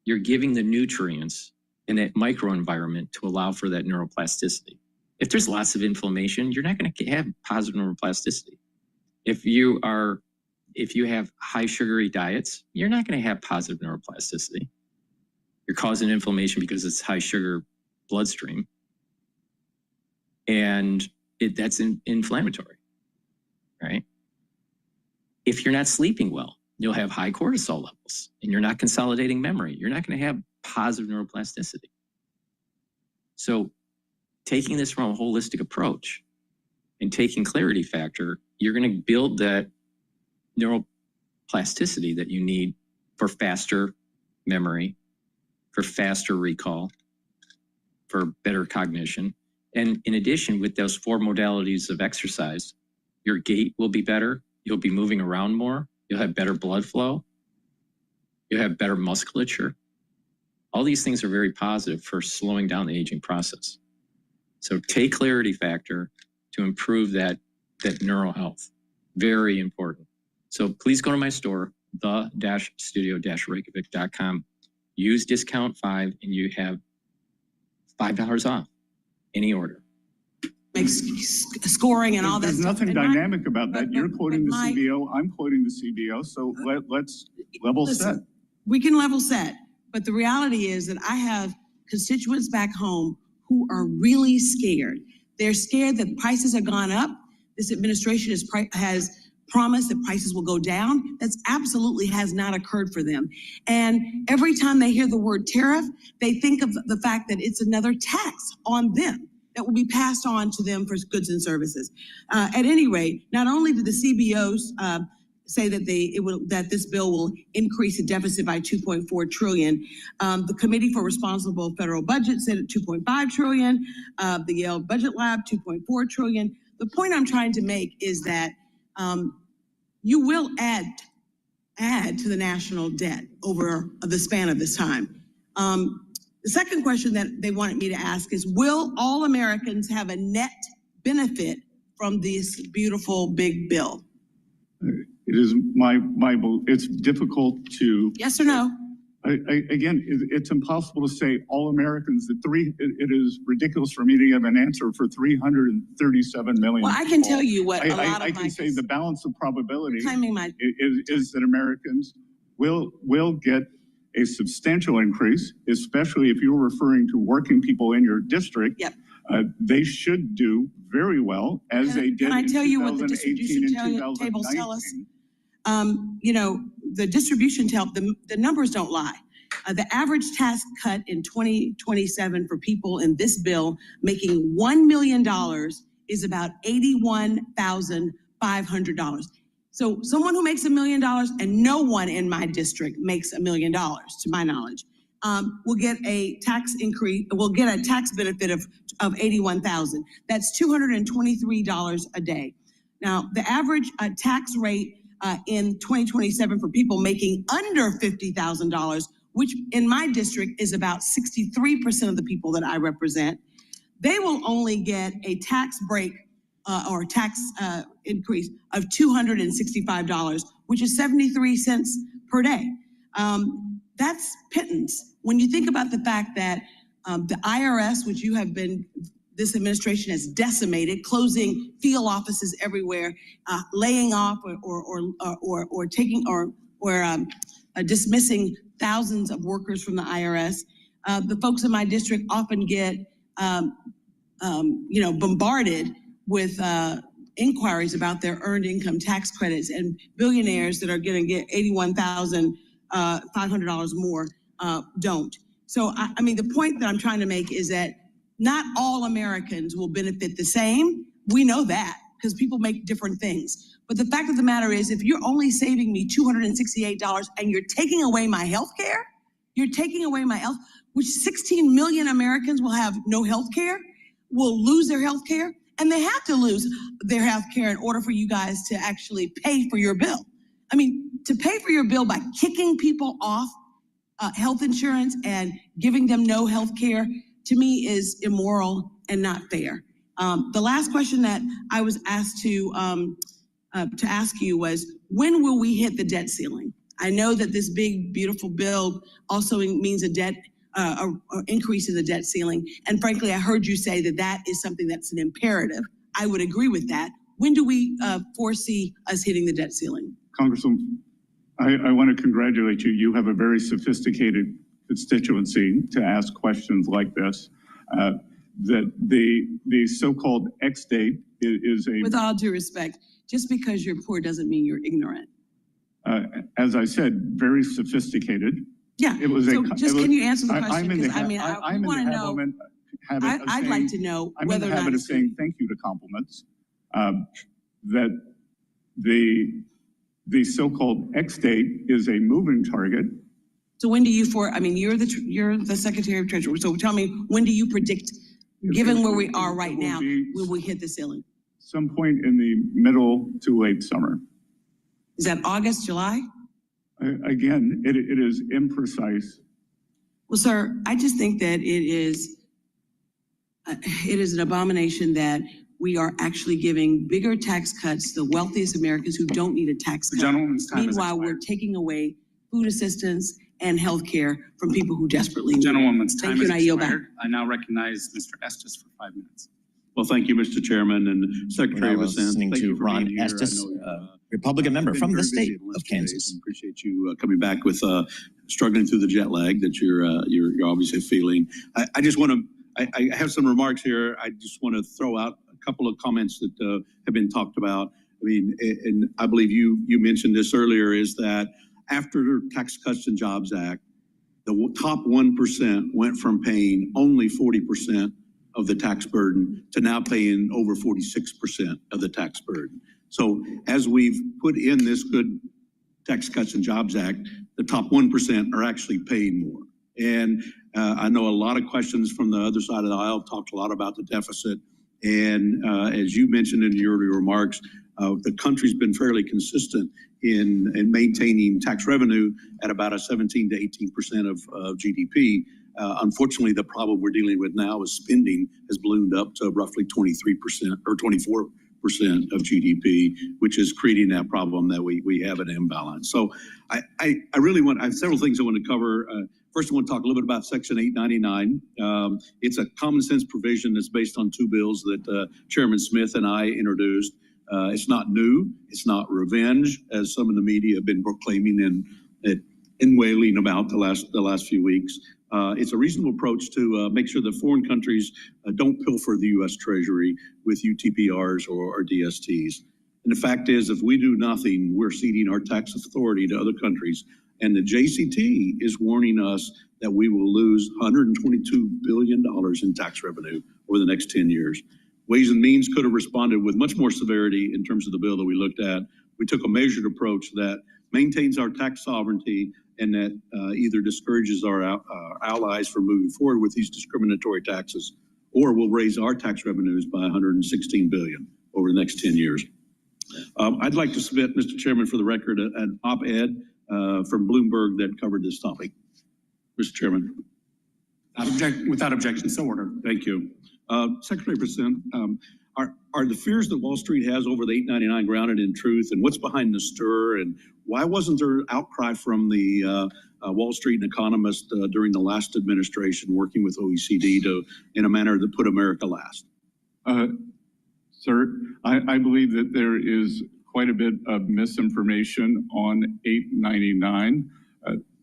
Speaker 4: You're giving the nutrients in that microenvironment to allow for that neuroplasticity. If there's lots of inflammation, you're not going to have positive neuroplasticity. If you have high sugary diets, you're not going to have positive neuroplasticity. You're causing inflammation because it's high sugar bloodstream, and that's inflammatory, right? If you're not sleeping well, you'll have high cortisol levels, and you're not consolidating memory. You're not going to have positive neuroplasticity. So taking this from a holistic approach and taking Clarity Factor, you're going to build that neuroplasticity that you need for faster memory, for faster recall, for better cognition. And in addition, with those 4 modalities of exercise, your gait will be better. You'll be moving around more. You'll have better blood flow. You'll have better musculature. All these things are very positive for slowing down the aging process. So take Clarity Factor to improve that neural health. Very important. So please go to my store, the-studio-reykjavik.com. Use discount 5, and you have $5 off any order.
Speaker 16: Scoring and all that
Speaker 5: There's
Speaker 16: stuff.
Speaker 5: nothing dynamic about that. You're quoting the CBO, I'm quoting the CBO, so let's level set.
Speaker 16: We can level set, but the reality is that I have constituents back home who are really scared. They're scared that prices have gone up. This administration has promised that prices will go down. That's absolutely has not occurred for them. And every time they hear the word tariff, they think of the fact that it's another tax on them that will be passed on to them for goods and services. At any rate, not only did the CBOs say that that this bill will increase the deficit by $2.4 trillion, the Committee for Responsible Federal Budget said at $2.5 trillion, the Yale Budget Lab $2.4 trillion. The point I'm trying to make is that you will add to the national debt over the span of this time. The second question that they wanted me to ask is, will all Americans have a net benefit from this beautiful big bill?
Speaker 5: It is it's difficult to.
Speaker 16: Yes or no?
Speaker 5: Again, it's impossible to say all Americans. It is ridiculous for me to give an answer for 337 million.
Speaker 16: Well, I can tell you what
Speaker 5: I can say the balance of probability is that Americans will get a substantial increase, especially if you're referring to working people in your district.
Speaker 16: Yep.
Speaker 5: They should do very well, as they did in 2018 and 2019.
Speaker 16: Tables tell us? You know, the distribution the numbers don't lie. The average tax cut in 2027 for people in this bill making $1 million is about $81,500. So someone who makes $1 million, and no one in my district makes $1 million, to my knowledge, will get a tax increase, will get a tax benefit of $81,000. That's $223 a day. Now, the average tax rate in 2027 for people making under $50,000, which in my district is about 63% of the people that I represent, they will only get a tax break or tax increase of $265, which is 73 cents per day. That's pittance. When you think about the fact that the IRS, which this administration has decimated, closing field offices everywhere, laying off or dismissing thousands of workers from the IRS. The folks in my district often get, bombarded with inquiries about their earned income tax credits, and billionaires that are going to get $81,500 more don't. So, I mean, the point that I'm trying to make is that not all Americans will benefit the same. We know that because people make different things. But the fact of the matter is, if you're only saving me $268 and you're taking away my health care, which 16 million Americans will have no health care, will lose their health care, and they have to lose their health care in order for you guys to actually pay for your bill. I mean, to pay for your bill by kicking people off health insurance and giving them no health care, to me, is immoral and not fair. The last question that I was asked to ask you was, when will we hit the debt ceiling? I know that this big, beautiful bill also means a debt increase in the debt ceiling. And frankly, I heard you say that that is something that's an imperative. I would agree with that. When do we foresee us hitting the debt ceiling?
Speaker 5: Congresswoman, I want to congratulate you. You have a very sophisticated constituency to ask questions like this. That the so-called X date is a...
Speaker 16: With all due respect, just because you're poor doesn't mean you're ignorant.
Speaker 5: As I said, very sophisticated.
Speaker 16: Yeah.
Speaker 5: It was
Speaker 16: so can you answer the question? Because I
Speaker 5: want
Speaker 16: to know. I'd like to know whether or not.
Speaker 5: I'm in the habit of saying thank you to compliments. That the so-called X date is a moving target.
Speaker 16: So when do you you're the Secretary of Treasury. So tell me, when do you predict, given where we are right now, will we hit the ceiling?
Speaker 5: Some point in the middle to late summer.
Speaker 16: Is that August, July?
Speaker 5: Again, it is imprecise.
Speaker 16: Well, sir, I just think that it is an abomination that we are actually giving bigger tax cuts to the wealthiest Americans who don't need a tax cut.
Speaker 10: Gentleman's time
Speaker 16: Meanwhile, we're taking away food assistance and health care from people who desperately need it.
Speaker 10: Gentlewoman's time
Speaker 16: Thank you, and I yield back.
Speaker 10: I now recognize Mr. Estes for 5 minutes.
Speaker 17: Well, thank you, Mr. Chairman and Secretary of Assent.
Speaker 2: Listening
Speaker 17: Thank
Speaker 2: to
Speaker 17: you for
Speaker 2: Ron
Speaker 17: being here.
Speaker 2: Estes,
Speaker 17: I know,
Speaker 2: Republican member
Speaker 17: I've been
Speaker 2: from the
Speaker 17: very
Speaker 2: state
Speaker 17: busy the last
Speaker 2: of
Speaker 17: few days,
Speaker 2: Kansas.
Speaker 17: and appreciate you coming back with struggling through the jet lag that you're obviously feeling. I just want to, I have some remarks here. I just want to throw out a couple of comments that have been talked about. I mean, and I believe you mentioned this earlier, is that after the Tax Cuts and Jobs Act, the top 1% went from paying only 40% of the tax burden to now paying over 46% of the tax burden. So as we've put in this good Tax Cuts and Jobs Act, the top 1% are actually paying more. And I know a lot of questions from the other side of the aisle talked a lot about the deficit. And as you mentioned in your earlier remarks, the country's been fairly consistent in maintaining tax revenue at about a 17 to 18% of GDP. Unfortunately, the problem we're dealing with now is spending has ballooned up to roughly 23% or 24% of GDP, which is creating that problem that we have an imbalance. So I really I have several things I want to cover. First, I want to talk a little bit about Section 899. It's a common sense provision that's based on two bills that Chairman Smith and I introduced. It's not new. It's not revenge, as some in the media have been proclaiming and wailing about the last few weeks. It's a reasonable approach to make sure that foreign countries don't pilfer the U.S. Treasury with UTPRs or DSTs. And the fact is, if we do nothing, we're ceding our tax authority to other countries. And the JCT is warning us that we will lose $122 billion in tax revenue over the next 10 years. Ways and Means could have responded with much more severity in terms of the bill that we looked at. We took a measured approach that maintains our tax sovereignty and that either discourages our allies from moving forward with these discriminatory taxes, or will raise our tax revenues by $116 billion over the next 10 years. I'd like to submit, Mr. Chairman, for the record, an op-ed from Bloomberg that covered this topic. Mr. Chairman.
Speaker 10: Without objection, so ordered.
Speaker 17: Thank you. Secretary of Assent, are the fears that Wall Street has over the 899 grounded in truth, and what's behind the stir, and why wasn't there outcry from the Wall Street economists during the last administration working with OECD in a manner that put America last?
Speaker 5: Sir, I believe that there is quite a bit of misinformation on 899,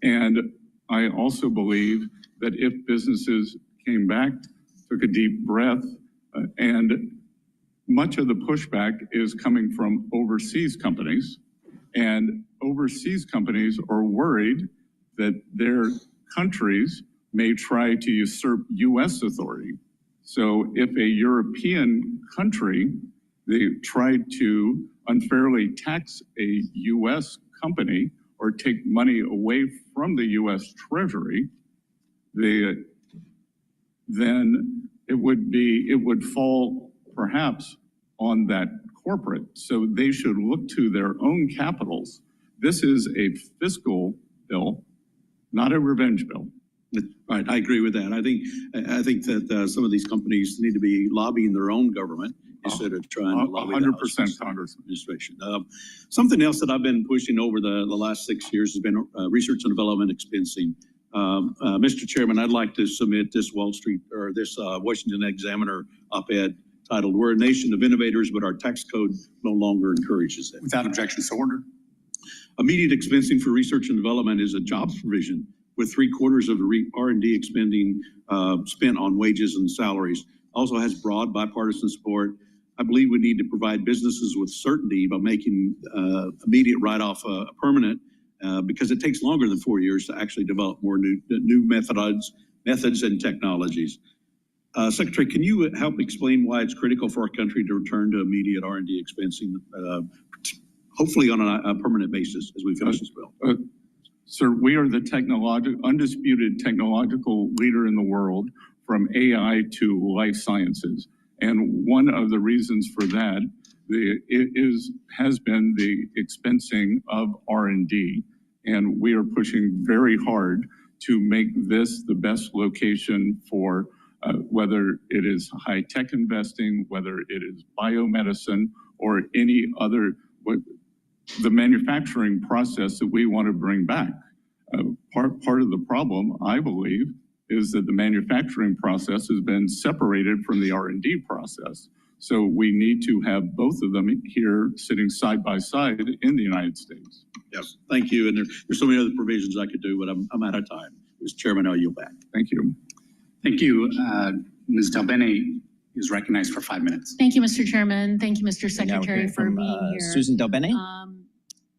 Speaker 5: and I also believe that if businesses came back, took a deep breath, and much of the pushback is coming from overseas companies, and overseas companies are worried that their countries may try to usurp U.S. authority. So if a European country, they tried to unfairly tax a U.S. company or take money away from the U.S. Treasury, then it would fall perhaps on that corporate. So they should look to their own capitals. This is a fiscal bill, not a revenge bill.
Speaker 17: Right, I agree with that. I think that some of these companies need to be lobbying their own government instead of trying to lobby
Speaker 5: 100% Congress
Speaker 17: administration. Something else that I've been pushing over the last 6 years has been research and development expensing. Mr. Chairman, I'd like to submit this Washington Examiner op-ed titled, "We're a nation of innovators, but our tax code no longer encourages it."
Speaker 10: Without objection, so ordered.
Speaker 17: Immediate expensing for research and development is a jobs provision, with 3/4 of the R&D expending spent on wages and salaries. Also has broad bipartisan support. I believe we need to provide businesses with certainty by making immediate write-off permanent, because it takes longer than 4 years to actually develop more new methods and technologies. Secretary, can you help explain why it's critical for our country to return to immediate R&D expensing, hopefully on a permanent basis as we finish this bill?
Speaker 5: Sir, we are the undisputed technological leader in the world, from AI to life sciences. And one of the reasons for that has been the expensing of R&D. And we are pushing very hard to make this the best location for whether it is high-tech investing, whether it is biomedicine, or any other, the manufacturing process that we want to bring back. Part of the problem, I believe, is that the manufacturing process has been separated from the R&D process. So we need to have both of them here sitting side by side in the United States.
Speaker 17: Yes, thank you. And there's so many other provisions I could do, but I'm out of time. Mr. Chairman, I'll yield back.
Speaker 5: Thank you.
Speaker 10: Thank you. Ms. Delbene is recognized for 5 minutes.
Speaker 18: Thank you, Mr. Chairman. Thank you, Mr. Secretary, for being here.
Speaker 2: Susan Delbene,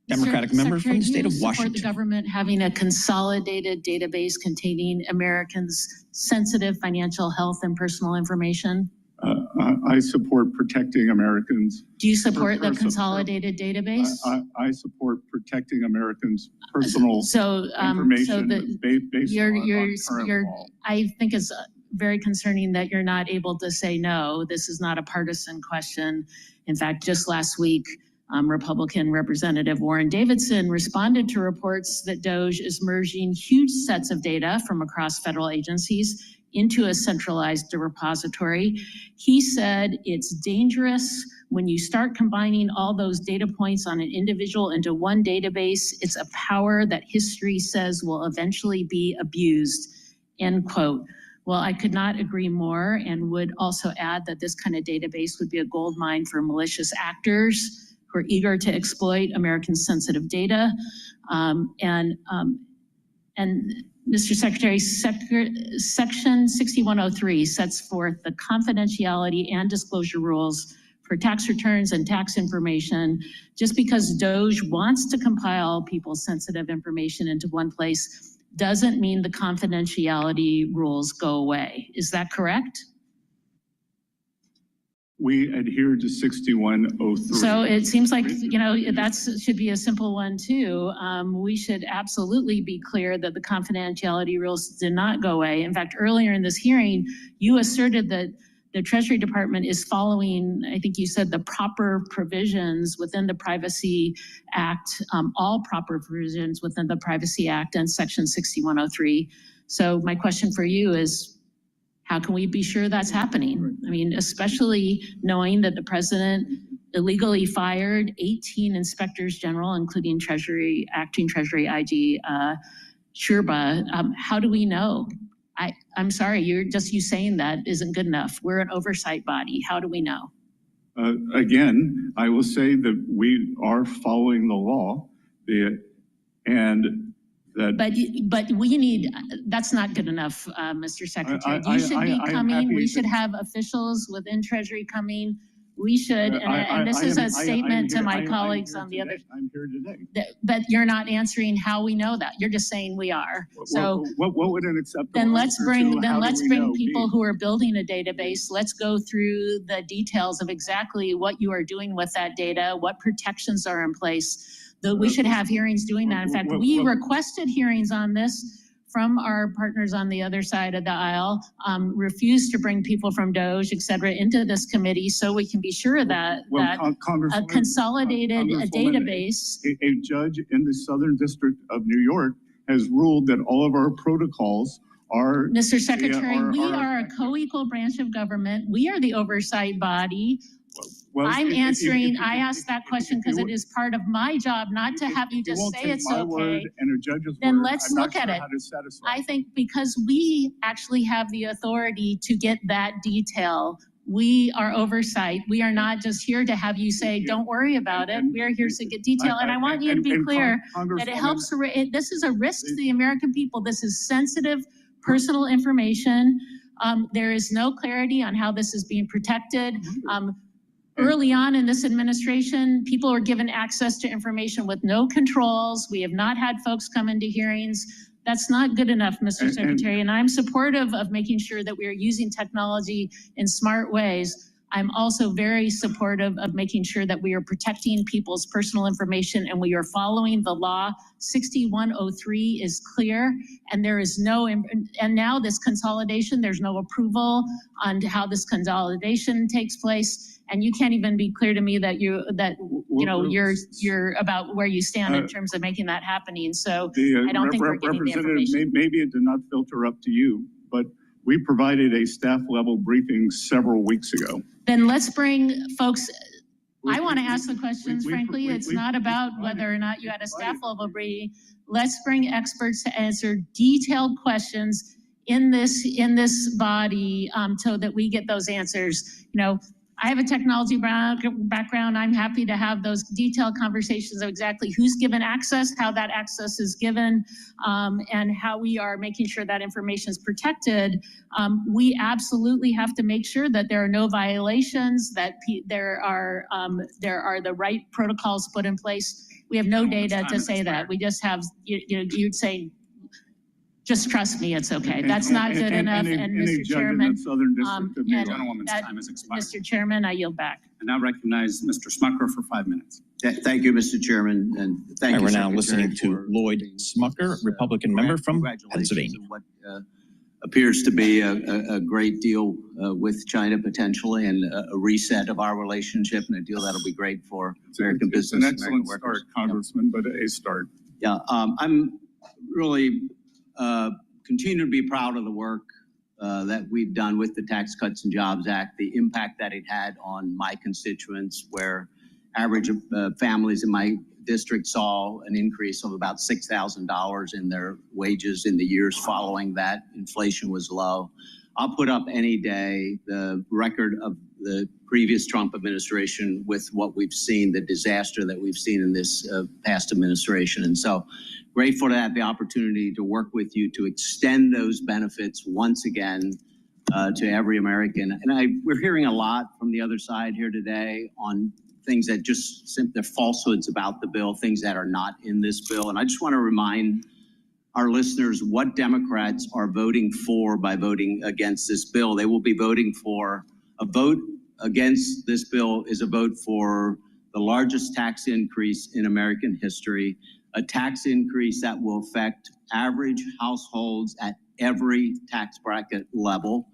Speaker 2: Democratic member from the state of Washington.
Speaker 18: Support the government having a consolidated database containing Americans' sensitive financial, health, and personal information?
Speaker 5: I support protecting Americans.
Speaker 18: Do you support the consolidated database?
Speaker 5: I support protecting Americans' personal information based on current law.
Speaker 18: I think it's very concerning that you're not able to say no. This is not a partisan question. In fact, just last week, Republican Representative Warren Davidson responded to reports that DOGE is merging huge sets of data from across federal agencies into a centralized repository. He said it's dangerous when you start combining all those data points on an individual into one database. It's a power that history says will eventually be abused, end quote. Well, I could not agree more, and would also add that this kind of database would be a goldmine for malicious actors who are eager to exploit Americans' sensitive data. And Mr. Secretary, Section 6103 sets forth the confidentiality and disclosure rules for tax returns and tax information. Just because DOGE wants to compile people's sensitive information into one place doesn't mean the confidentiality rules go away. Is that correct?
Speaker 5: We adhere to 6103.
Speaker 18: So it seems like, that should be a simple one too. We should absolutely be clear that the confidentiality rules did not go away. In fact, earlier in this hearing, you asserted that the Treasury Department is following, I think you said, the proper provisions within the Privacy Act, all proper provisions within the Privacy Act and Section 6103. So my question for you is, how can we be sure that's happening? I mean, especially knowing that the president illegally fired 18 inspectors general, including acting Treasury IG Sherba. How do we know? I'm sorry, you saying that isn't good enough. We're an oversight body. How do we know?
Speaker 5: Again, I will say that we are following the law, and
Speaker 18: But we need, that's not good enough, Mr. Secretary. You should be coming. We should have officials within Treasury coming. We should, and this is a statement to my colleagues on the other.
Speaker 5: I'm here today.
Speaker 18: But you're not answering how we know that. You're just saying we are. So
Speaker 5: what would an acceptable
Speaker 18: then let's bring people
Speaker 5: be?
Speaker 18: who are building a database. Let's go through the details of exactly what you are doing with that data, what protections are in place. That we should have hearings doing that. In fact, we requested hearings on this from our partners on the other side of the aisle, refused to bring people from DOJ, et cetera, into this committee so we can be sure that, a consolidated database.
Speaker 5: A judge in the Southern District of New York has ruled that all of our protocols are—
Speaker 18: Mr. Secretary, we are a co-equal branch of government. We are the oversight body. I'm answering, I asked that question because it is part of my job, not to have you just say it's okay. Then let's look at it. I think because we actually have the authority to get that detail. We are oversight. We are not just here to have you say, don't worry about it. We are here to get detail. And I want you to be clear that it helps. This is a risk to the American people. This is sensitive personal information. There is no clarity on how this is being protected. Early on in this administration, people were given access to information with no controls. We have not had folks come into hearings. That's not good enough, Mr. Secretary, and I'm supportive of making sure that we are using technology in smart ways. I'm also very supportive of making sure that we are protecting people's personal information and we are following the law. 6103 is clear, and there is no, and now this consolidation, there's no approval on how this consolidation takes place. And you can't even be clear to me that you're about where you stand in terms of making that happening. So I don't think we're getting the information.
Speaker 5: Maybe it did not filter up to you, but we provided a staff level briefing several weeks ago.
Speaker 18: Then let's bring folks. I want to ask the questions, frankly. It's not about whether or not you had a staff level briefing. Let's bring experts to answer detailed questions in this body so that we get those answers. I have a technology background. I'm happy to have those detailed conversations of exactly who's given access, how that access is given, and how we are making sure that information is protected. We absolutely have to make sure that there are no violations, that there are the right protocols put in place. We have no data to say that. We just have, you'd say, just trust me, it's okay. That's not good enough. And Mr. Chairman, Mr. Chairman, I yield back.
Speaker 10: I now recognize Mr. Smucker for 5 minutes.
Speaker 19: Thank you, Mr. Chairman, and thank you.
Speaker 2: We're now listening to Lloyd Smucker, Republican member from Pennsylvania.
Speaker 19: What appears to be a great deal with China potentially, and a reset of our relationship, and a deal that'll be great for American business.
Speaker 5: An excellent start, Congressman, but a start.
Speaker 19: Yeah, I'm really continue to be proud of the work that we've done with the Tax Cuts and Jobs Act, the impact that it had on my constituents, where average families in my district saw an increase of about $6,000 in their wages in the years following that. Inflation was low. I'll put up any day the record of the previous Trump administration with what we've seen, the disaster that we've seen in this past administration. And so grateful to have the opportunity to work with you to extend those benefits once again to every American. And we're hearing a lot from the other side here today on things that just simply falsehoods about the bill, things that are not in this bill. And I just want to remind our listeners what Democrats are voting for by voting against this bill. They will be voting for a vote against this bill is a vote for the largest tax increase in American history, a tax increase that will affect average households at every tax bracket level.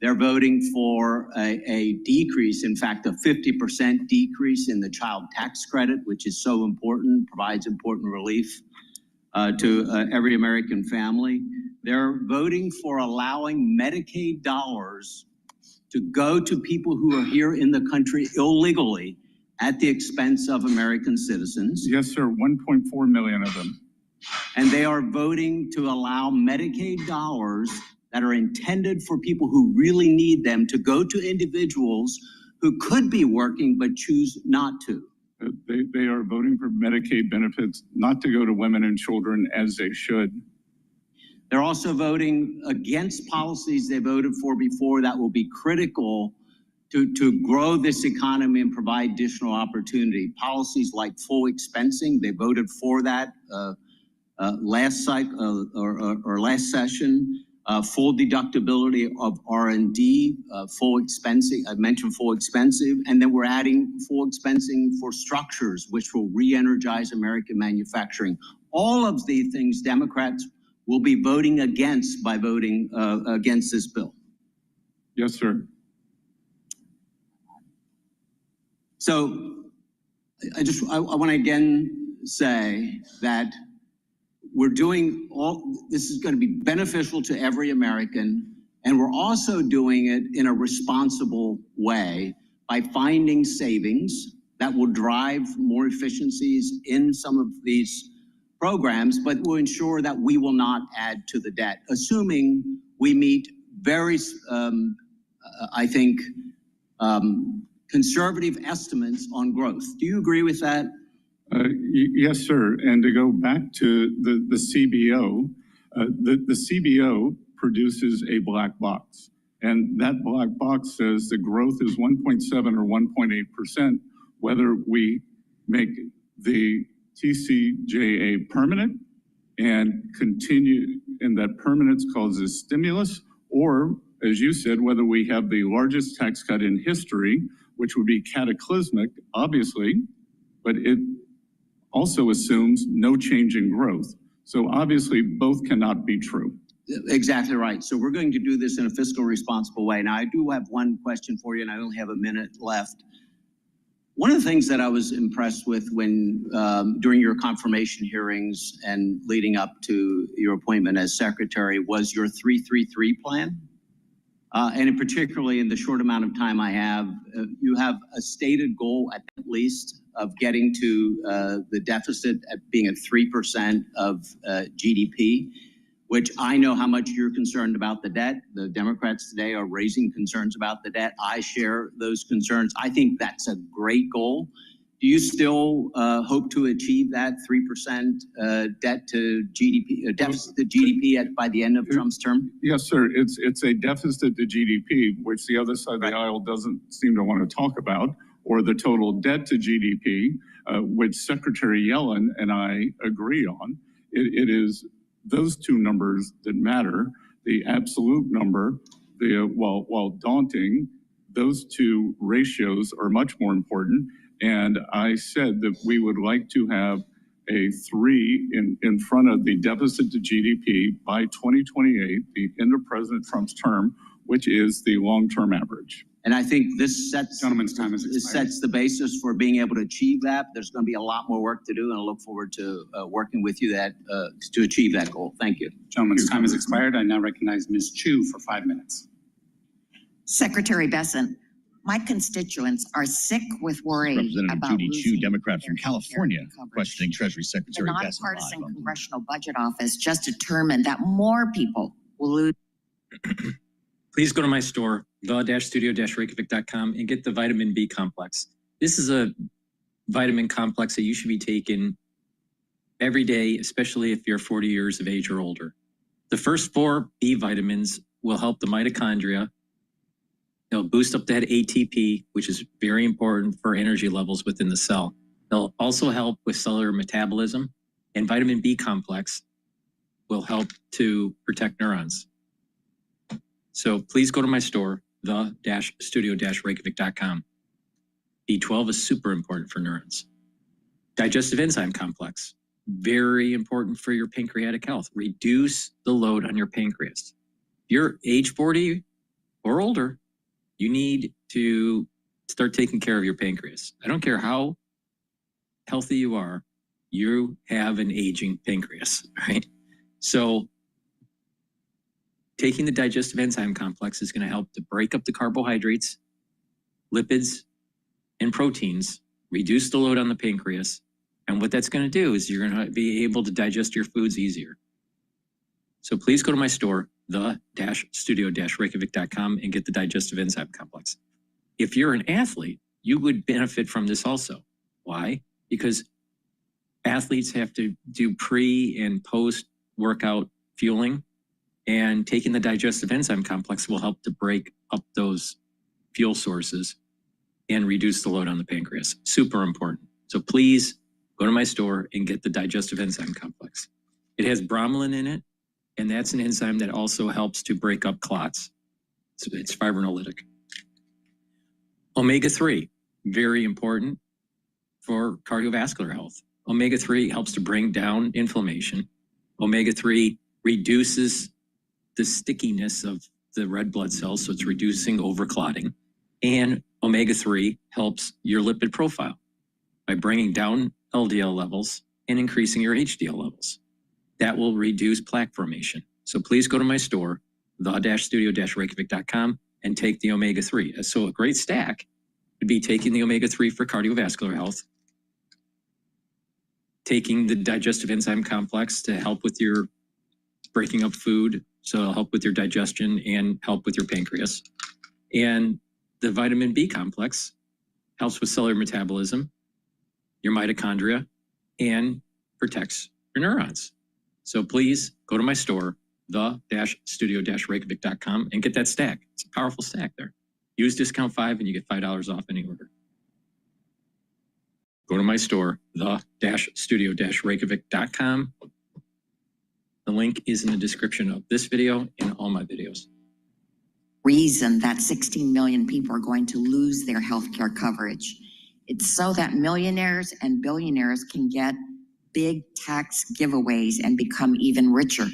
Speaker 19: They're voting for a decrease, in fact, a 50% decrease in the child tax credit, which is so important, provides important relief to every American family. They're voting for allowing Medicaid dollars to go to people who are here in the country illegally at the expense of American citizens.
Speaker 5: Yes, sir, 1.4 million of them.
Speaker 19: And they are voting to allow Medicaid dollars that are intended for people who really need them to go to individuals who could be working but choose not to.
Speaker 5: They are voting for Medicaid benefits not to go to women and children as they should.
Speaker 19: They're also voting against policies they voted for before that will be critical to grow this economy and provide additional opportunity. Policies like full expensing, they voted for that last cycle or last session. Full deductibility of R&D, full expensing, I mentioned full expensive, and then we're adding full expensing for structures, which will re-energize American manufacturing. All of the things Democrats will be voting against by voting against this bill.
Speaker 5: Yes, sir.
Speaker 19: So I want to again say that we're doing this is going to be beneficial to every American, and we're also doing it in a responsible way by finding savings that will drive more efficiencies in some of these programs, but will ensure that we will not add to the debt, assuming we meet very, I think, conservative estimates on growth. Do you agree with that?
Speaker 5: Yes, sir. And to go back to the CBO, the CBO produces a black box. And that black box says the growth is 1.7 or 1.8%, whether we make the TCJA permanent and continue, and that permanence causes stimulus, or, as you said, whether we have the largest tax cut in history, which would be cataclysmic, obviously, but it also assumes no change in growth. So obviously both cannot be true.
Speaker 19: Exactly right. So we're going to do this in a fiscal responsible way. Now I do have one question for you, and I only have a minute left. One of the things that I was impressed with when during your confirmation hearings and leading up to your appointment as secretary was your 3-3-3 plan. And particularly in the short amount of time I have, you have a stated goal at least of getting to the deficit at being at 3% of GDP, which I know how much you're concerned about the debt. The Democrats today are raising concerns about the debt. I share those concerns. I think that's a great goal. Do you still hope to achieve that 3% debt to GDP, deficit to GDP by the end of Trump's term?
Speaker 5: Yes, sir. It's a deficit to GDP, which the other side of the aisle doesn't seem to want to talk about, or the total debt to GDP, which Secretary Yellen and I agree on. It is those two numbers that matter. The absolute number, while daunting, those two ratios are much more important. And I said that we would like to have a 3 in front of the deficit to GDP by 2028, the end of President Trump's term, which is the long-term average.
Speaker 19: And I think this sets,
Speaker 10: Gentleman's time is expired.
Speaker 19: This sets the basis for being able to achieve that. There's going to be a lot more work to do, and I look forward to working with you to achieve that goal. Thank you.
Speaker 10: Gentleman's time has expired. I now recognize Ms. Chu for 5 minutes.
Speaker 1: Secretary Besant, my constituents are sick with worry
Speaker 20: Representative
Speaker 1: about
Speaker 20: Judy Chu,
Speaker 1: losing
Speaker 20: Democrat from
Speaker 1: their
Speaker 20: California,
Speaker 1: coverage.
Speaker 20: questioning Treasury
Speaker 1: The
Speaker 20: Secretary Besant.
Speaker 1: nonpartisan Congressional Budget Office just determined that more people will lose.
Speaker 4: Please go to my store, the-studio-reykjavik.com, and get the vitamin B complex. This is a vitamin complex that you should be taking every day, especially if you're 40 years of age or older. The first 4 B vitamins will help the mitochondria. They'll boost up that ATP, which is very important for energy levels within the cell. They'll also help with cellular metabolism, and vitamin B complex will help to protect neurons. So please go to my store, the-studio-reykjavik.com. B12 is super important for neurons. Digestive enzyme complex, very important for your pancreatic health. Reduce the load on your pancreas. If you're age 40 or older, you need to start taking care of your pancreas. I don't care how healthy you are, you have an aging pancreas, right? So taking the digestive enzyme complex is going to help to break up the carbohydrates, lipids, and proteins, reduce the load on the pancreas. And what that's going to do is you're going to be able to digest your foods easier. So please go to my store, the-studio-reykjavik.com, and get the digestive enzyme complex. If you're an athlete, you would benefit from this also. Why? Because athletes have to do pre and post workout fueling, and taking the digestive enzyme complex will help to break up those fuel sources and reduce the load on the pancreas. Super important. So please go to my store and get the digestive enzyme complex. It has bromelain in it, and that's an enzyme that also helps to break up clots. It's fibrinolytic. Omega-3, very important for cardiovascular health. Omega-3 helps to bring down inflammation. Omega-3 reduces the stickiness of the red blood cells, so it's reducing overclotting. And omega-3 helps your lipid profile by bringing down LDL levels and increasing your HDL levels. That will reduce plaque formation. So please go to my store, the-studio-reykjavik.com, and take the omega-3. So a great stack would be taking the omega-3 for cardiovascular health, taking the digestive enzyme complex to help with your breaking up food, so it'll help with your digestion and help with your pancreas. And the vitamin B complex helps with cellular metabolism, your mitochondria, and protects your neurons. So please go to my store, the-studio-reykjavik.com, and get that stack. It's a powerful stack there. Use discount 5 and you get $5 off any order. Go to my store, the-studio-reykjavik.com. The link is in the description of this video and all my videos.
Speaker 1: Reason that 16 million people are going to lose their healthcare coverage. It's so that millionaires and billionaires can get big tax giveaways and become even richer.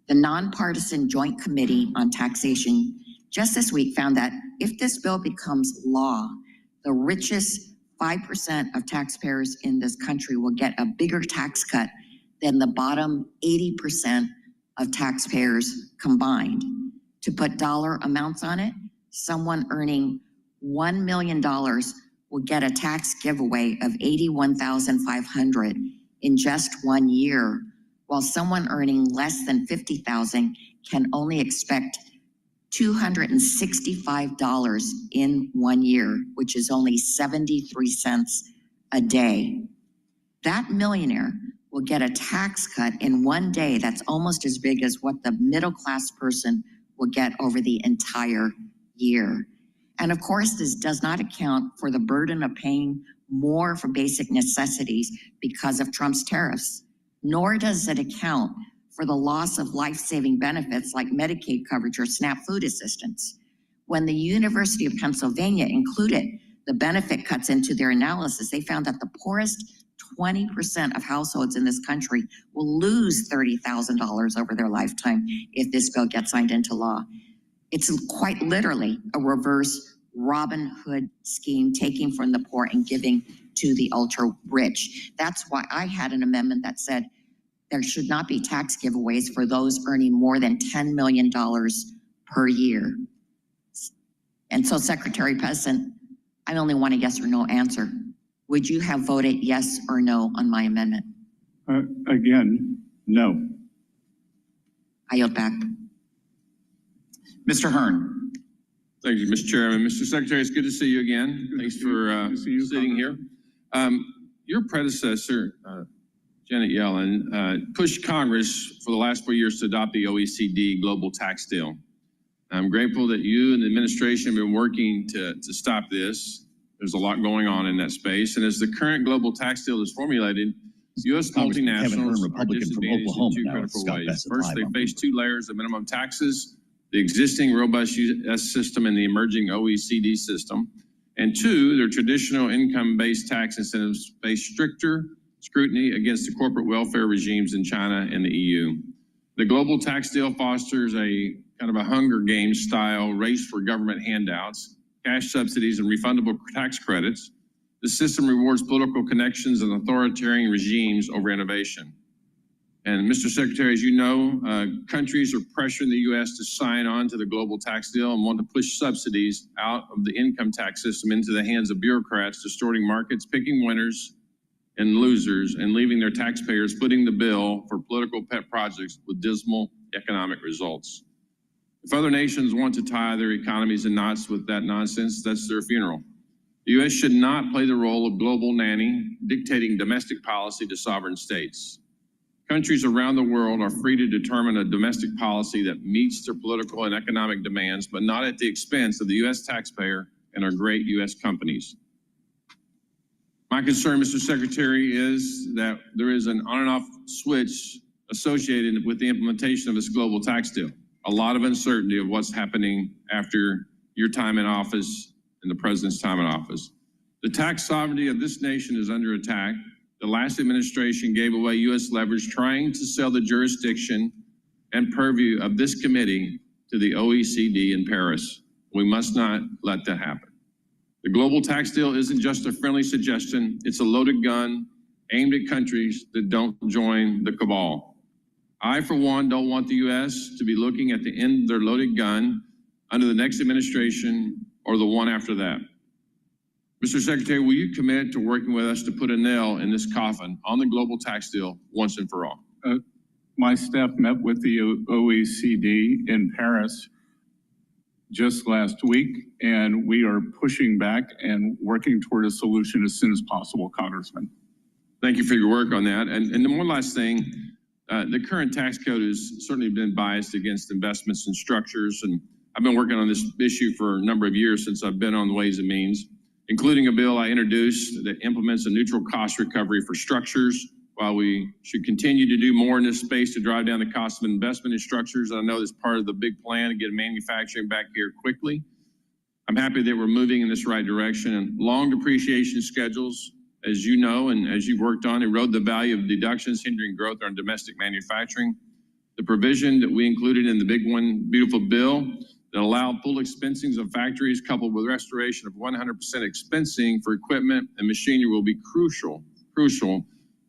Speaker 1: The nonpartisan Joint Committee on Taxation just this week found that if this bill becomes law, the richest 5% of taxpayers in this country will get a bigger tax cut than the bottom 80% of taxpayers combined. To put dollar amounts on it, someone earning $1 million will get a tax giveaway of $81,500 in just 1 year, while someone earning less than $50,000 can only expect $265 in 1 year, which is only 73 cents a day. That millionaire will get a tax cut in 1 day that's almost as big as what the middle-class person will get over the entire year. And of course, this does not account for the burden of paying more for basic necessities because of Trump's tariffs, nor does it account for the loss of life-saving benefits like Medicaid coverage or SNAP food assistance. When the University of Pennsylvania included the benefit cuts into their analysis, they found that the poorest 20% of households in this country will lose $30,000 over their lifetime if this bill gets signed into law. It's quite literally a reverse Robin Hood scheme, taking from the poor and giving to the ultra rich. That's why I had an amendment that said there should not be tax giveaways for those earning more than $10 million per year. And so, Secretary President, I only want a yes or no answer. Would you have voted yes or no on my amendment?
Speaker 5: Again, no.
Speaker 1: I yield back.
Speaker 6: Mr. Hearn.
Speaker 20: Thank you, Mr. Chairman. Mr. Secretary, it's good to see you again. Thanks for sitting here. Your predecessor, Janet Yellen, pushed Congress for the last 4 years to adopt the OECD global tax deal. I'm grateful that you and the administration have been working to stop this. There's a lot going on in that space. And as the current global tax deal is formulated, U.S. multinationals are disadvantaged in two critical ways. First, they face 2 layers of minimum taxes, the existing robust U.S. system and the emerging OECD system. And 2, their traditional income-based tax incentives face stricter scrutiny against the corporate welfare regimes in China and the EU. The global tax deal fosters a kind of a Hunger Games style race for government handouts, cash subsidies, and refundable tax credits. The system rewards political connections and authoritarian regimes over innovation. And Mr. Secretary, as you know, countries are pressuring the U.S. to sign on to the global tax deal and want to push subsidies out of the income tax system into the hands of bureaucrats, distorting markets, picking winners and losers, and leaving their taxpayers footing the bill for political pet projects with dismal economic results. If other nations want to tie their economies in knots with that nonsense, that's their funeral. The U.S. should not play the role of global nanny, dictating domestic policy to sovereign states. Countries around the world are free to determine a domestic policy that meets their political and economic demands, but not at the expense of the U.S. taxpayer and our great U.S. companies. My concern, Mr. Secretary, is that there is an on and off switch associated with the implementation of this global tax deal. A lot of uncertainty of what's happening after your time in office and the president's time in office. The tax sovereignty of this nation is under attack. The last administration gave away U.S. leverage trying to sell the jurisdiction and purview of this committee to the OECD in Paris. We must not let that happen. The global tax deal isn't just a friendly suggestion, it's a loaded gun aimed at countries that don't join the cabal. I, for one, don't want the U.S. to be looking at the end of their loaded gun under the next administration or the one after that. Mr. Secretary, will you commit to working with us to put a nail in this coffin on the global tax deal once and for all?
Speaker 5: My staff met with the OECD in Paris just last week, and we are pushing back and working toward a solution as soon as possible, Congressman.
Speaker 20: Thank you for your work on that. And then one last thing, the current tax code has certainly been biased against investments and structures, and I've been working on this issue for a number of years since I've been on the Ways and Means, including a bill I introduced that implements a neutral cost recovery for structures. While we should continue to do more in this space to drive down the cost of investment in structures, I know that's part of the big plan to get manufacturing back here quickly. I'm happy that we're moving in this right direction, and long depreciation schedules, as you know, and as you've worked on, erode the value of deductions, hindering growth on domestic manufacturing. The provision that we included in the big one, beautiful bill that allowed full expensing of factories coupled with restoration of 100% expensing for equipment and machinery will be crucial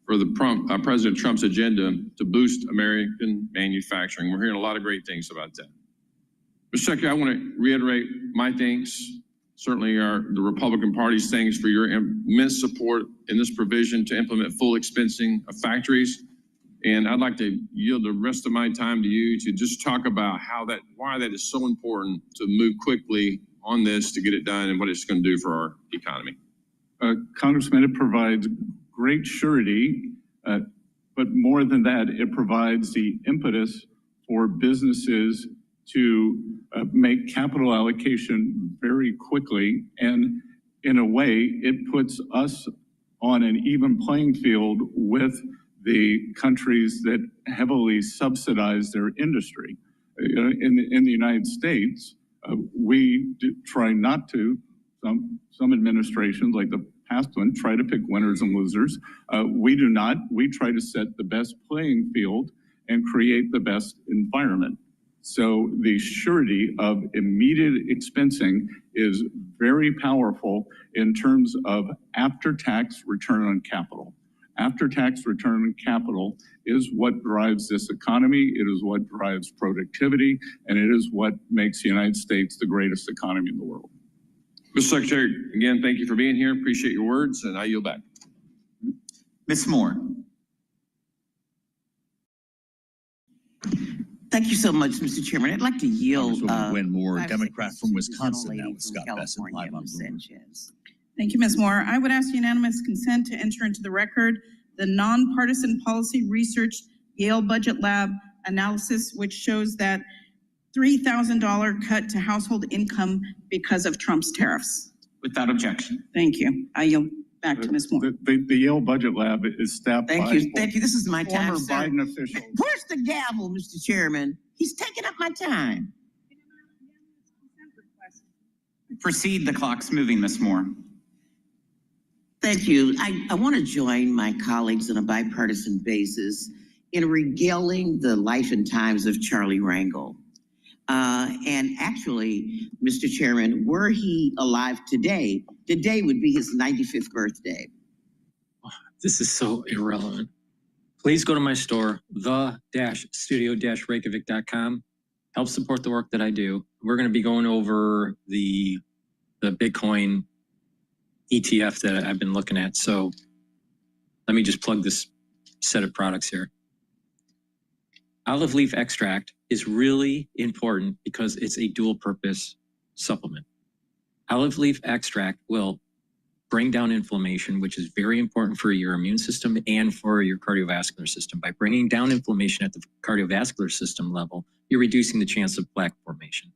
Speaker 20: for the President Trump's agenda to boost American manufacturing. We're hearing a lot of great things about that. Mr. Secretary, I want to reiterate my thanks, certainly the Republican Party's thanks for your immense support in this provision to implement full expensing of factories. And I'd like to yield the rest of my time to you to just talk about why that is so important to move quickly on this to get it done and what it's going to do for our economy.
Speaker 5: Congressman, it provides great surety, but more than that, it provides the impetus for businesses to make capital allocation very quickly. And in a way, it puts us on an even playing field with the countries that heavily subsidize their industry. In the United States, we try not to, some administrations like the past one try to pick winners and losers. We do not. We try to set the best playing field and create the best environment. So the surety of immediate expensing is very powerful in terms of after-tax return on capital. After-tax return on capital is what drives this economy, it is what drives productivity, and it is what makes the United States the greatest economy in the world.
Speaker 20: Mr. Secretary, again, thank you for being here. Appreciate your words, and I yield back.
Speaker 6: Ms. Moore.
Speaker 21: Thank you so much, Mr. Chairman. I'd like to yield.
Speaker 22: Gwen Moore, Democrat from Wisconsin, now with Scott Bessent, live on Bloomberg.
Speaker 15: Thank you, Ms. Moore. I would ask unanimous consent to enter into the record the nonpartisan policy research Yale Budget Lab analysis, which shows that $3,000 cut to household income because of Trump's tariffs.
Speaker 6: Without objection.
Speaker 15: Thank you. I yield back to Ms. Moore.
Speaker 5: The Yale Budget Lab is staffed by
Speaker 21: Thank you. This is my time,
Speaker 5: former
Speaker 21: sir.
Speaker 5: Biden officials.
Speaker 21: Where's the gavel, Mr. Chairman? He's taking up my time.
Speaker 6: Proceed, the clock's moving, Ms. Moore.
Speaker 21: Thank you. I want to join my colleagues on a bipartisan basis in regaling the life and times of Charlie Rangel. And actually, Mr. Chairman, were he alive today would be his 95th birthday.
Speaker 23: This is so irrelevant. Please go to my store, the-studio-reykjavik.com. Help support the work that I do. We're going to be going over the Bitcoin ETF that I've been looking at. So let me just plug this set of products here. Olive leaf extract is really important because it's a dual purpose supplement. Olive leaf extract will bring down inflammation, which is very important for your immune system and for your cardiovascular system. By bringing down inflammation at the cardiovascular system level, you're reducing the chance of plaque formation.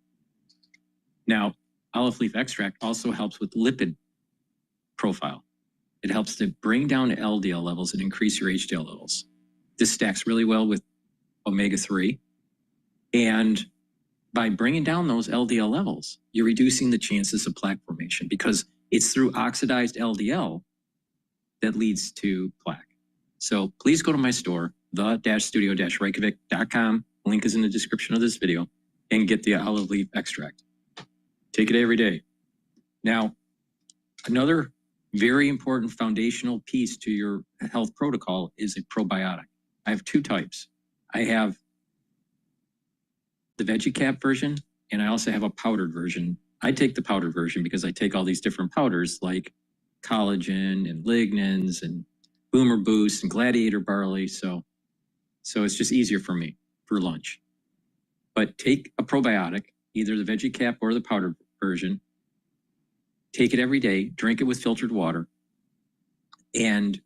Speaker 23: Now, olive leaf extract also helps with lipid profile. It helps to bring down LDL levels and increase your HDL levels. This stacks really well with omega-3. And by bringing down those LDL levels, you're reducing the chances of plaque formation because it's through oxidized LDL that leads to plaque. So please go to my store, the-studio-reykjavik.com. Link is in the description of this video, and get the olive leaf extract. Take it every day. Now, another very important foundational piece to your health protocol is a probiotic. I have two types. I have the veggie cap version, and I also have a powdered version. I take the powdered version because I take all these different powders like collagen and lignans and boomer boost and gladiator barley. So it's just easier for me for lunch. But take a probiotic, either the veggie cap or the powdered version. Take it every day, drink it with filtered water. And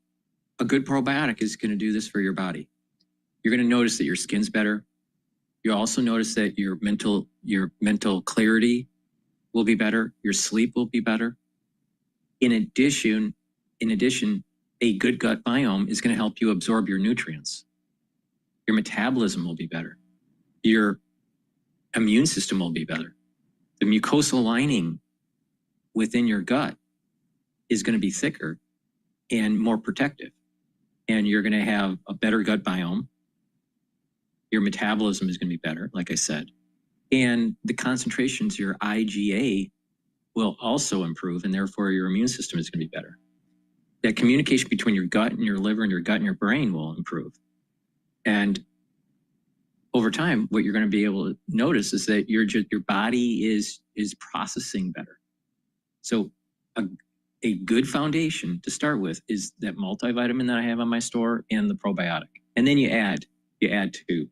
Speaker 23: a good probiotic is going to do this for your body. You're going to notice that your skin's better. You'll also notice that your mental clarity will be better. Your sleep will be better. In addition, a good gut biome is going to help you absorb your nutrients. Your metabolism will be better. Your immune system will be better. The mucosal lining within your gut is going to be thicker and more protective. And you're going to have a better gut biome. Your metabolism is going to be better, like I said. And the concentrations, your IgA, will also improve, and therefore your immune system is going to be better. That communication between your gut and your liver and your gut and your brain will improve. And over time, what you're going to be able to notice is that your body is processing better. So a good foundation to start with is that multivitamin that I have on my store and the probiotic. And then you add to,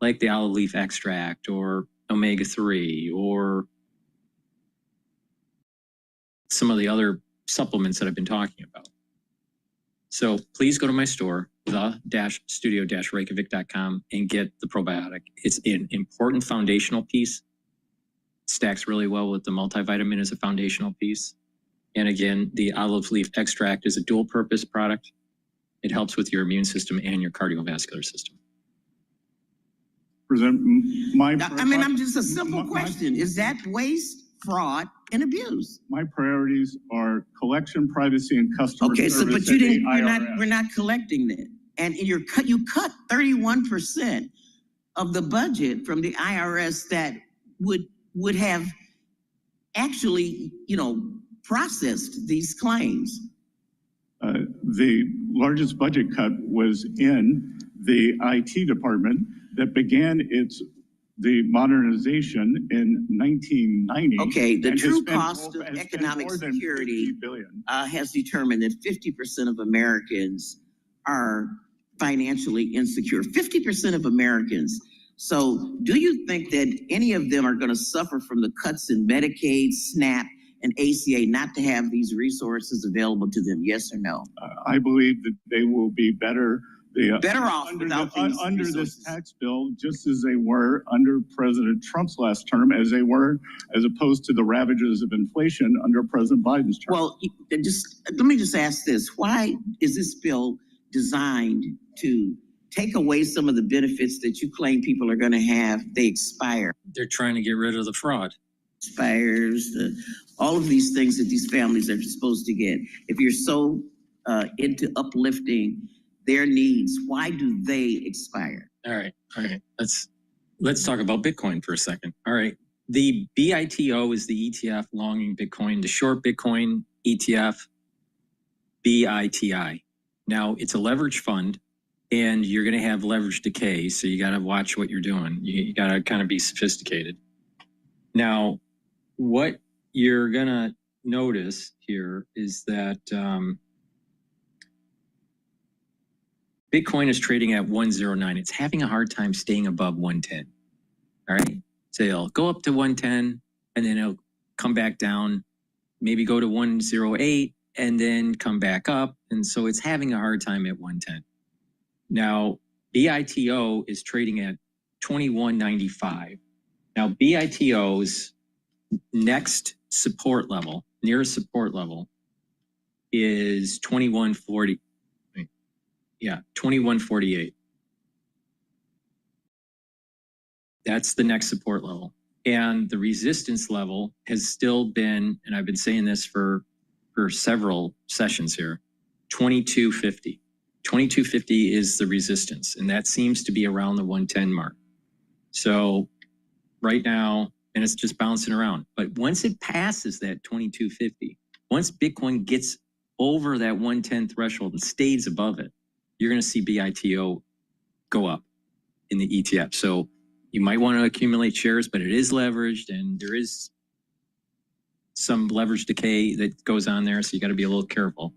Speaker 23: like the olive leaf extract or omega-3 or some of the other supplements that I've been talking about. So please go to my store, the-studio-reykjavik.com, and get the probiotic. It's an important foundational piece. Stacks really well with the multivitamin as a foundational piece. And again, the olive leaf extract is a dual purpose product. It helps with your immune system and your cardiovascular system.
Speaker 21: I'm just a simple question. Is that waste, fraud, and abuse?
Speaker 5: My priorities are collection, privacy, and customer service.
Speaker 21: Okay, but you didn't. We're not collecting that, and you cut 31% of the budget from the IRS that would have actually, processed these claims.
Speaker 5: The largest budget cut was in the IT department that began the modernization in 1990.
Speaker 21: Okay, the true cost of economic security has determined that 50% of Americans are financially insecure. 50% of Americans. So do you think that any of them are going to suffer from the cuts in Medicaid, SNAP, and ACA not to have these resources available to them? Yes or no?
Speaker 5: I believe that they will be better
Speaker 21: off
Speaker 5: under this tax bill, just as they were under President Trump's last term, as opposed to the ravages of inflation under President Biden's term.
Speaker 21: Well, let me just ask this. Why is this bill designed to take away some of the benefits that you claim people are going to have? They expire.
Speaker 23: They're trying to get rid of the fraud.
Speaker 21: Expires, all of these things that these families are supposed to get. If you're so into uplifting their needs, why do they expire?
Speaker 23: All right. Let's talk about Bitcoin for a second. All right. The BITO is the ETF longing Bitcoin. The short Bitcoin ETF, BITI. Now, it's a leverage fund, and you're going to have leverage decay, so you got to watch what you're doing. You got to kind of be sophisticated. Now, what you're going to notice here is that Bitcoin is trading at 109. It's having a hard time staying above 110. All right. So it'll go up to 110 and then it'll come back down, maybe go to 108 and then come back up. And so it's having a hard time at 110. Now, BITO is trading at 21.95. Now, BITO's next support level, nearest support level, is 21.40. Yeah, 21.48. That's the next support level. And the resistance level has still been, and I've been saying this for several sessions here, 22.50. 22.50 is the resistance, and that seems to be around the 110 mark. So right now, and it's just bouncing around. But once it passes that 22.50, once Bitcoin gets over that 110 threshold and stays above it, you're going to see BITO go up in the ETF. So you might want to accumulate shares, but it is leveraged, and there is some leverage decay that goes on there. So you got to be a little careful.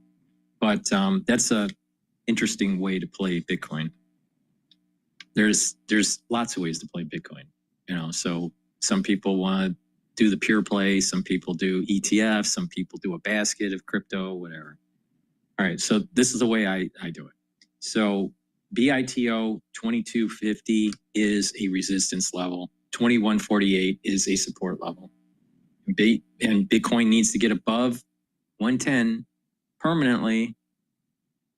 Speaker 23: But that's a interesting way to play Bitcoin. There's lots of ways to play Bitcoin, you know. So some people want to do the pure play, some people do ETF, some people do a basket of crypto, whatever. All right, so this is the way I do it. So BITO 22.50 is a resistance level. 21.48 is a support level. And Bitcoin needs to get above 110 permanently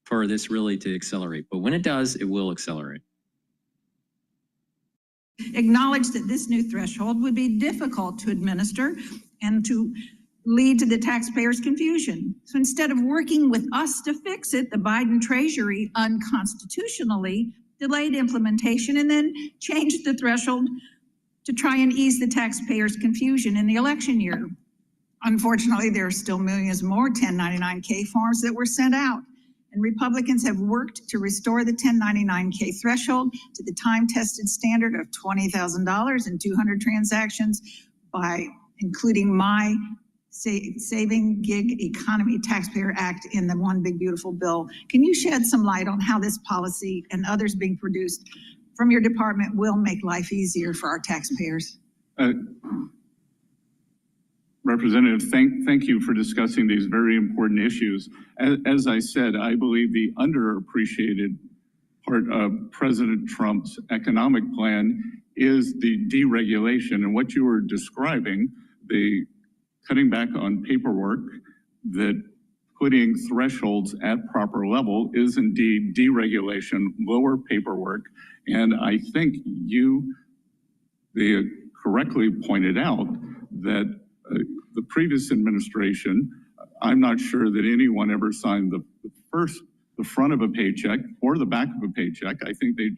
Speaker 23: for this really to accelerate. But when it does, it will accelerate.
Speaker 3: Acknowledge that this new threshold would be difficult to administer and to lead to the taxpayers' confusion. So instead of working with us to fix it, the Biden Treasury unconstitutionally delayed implementation and then changed the threshold to try and ease the taxpayers' confusion in the election year. Unfortunately, there are still millions more 1099K forms that were sent out, and Republicans have worked to restore the 1099K threshold to the time-tested standard of $20,000 and 200 transactions by including my Saving Gig Economy Taxpayer Act in the One Big Beautiful Bill. Can you shed some light on how this policy and others being produced from your department will make life easier for our taxpayers?
Speaker 5: Representative, thank you for discussing these very important issues. As I said, I believe the underappreciated part of President Trump's economic plan is the deregulation. And what you were describing, the cutting back on paperwork, that putting thresholds at proper level is indeed deregulation, lower paperwork. And I think they correctly pointed out that the previous administration, I'm not sure that anyone ever signed the front of a paycheck or the back of a paycheck. I think they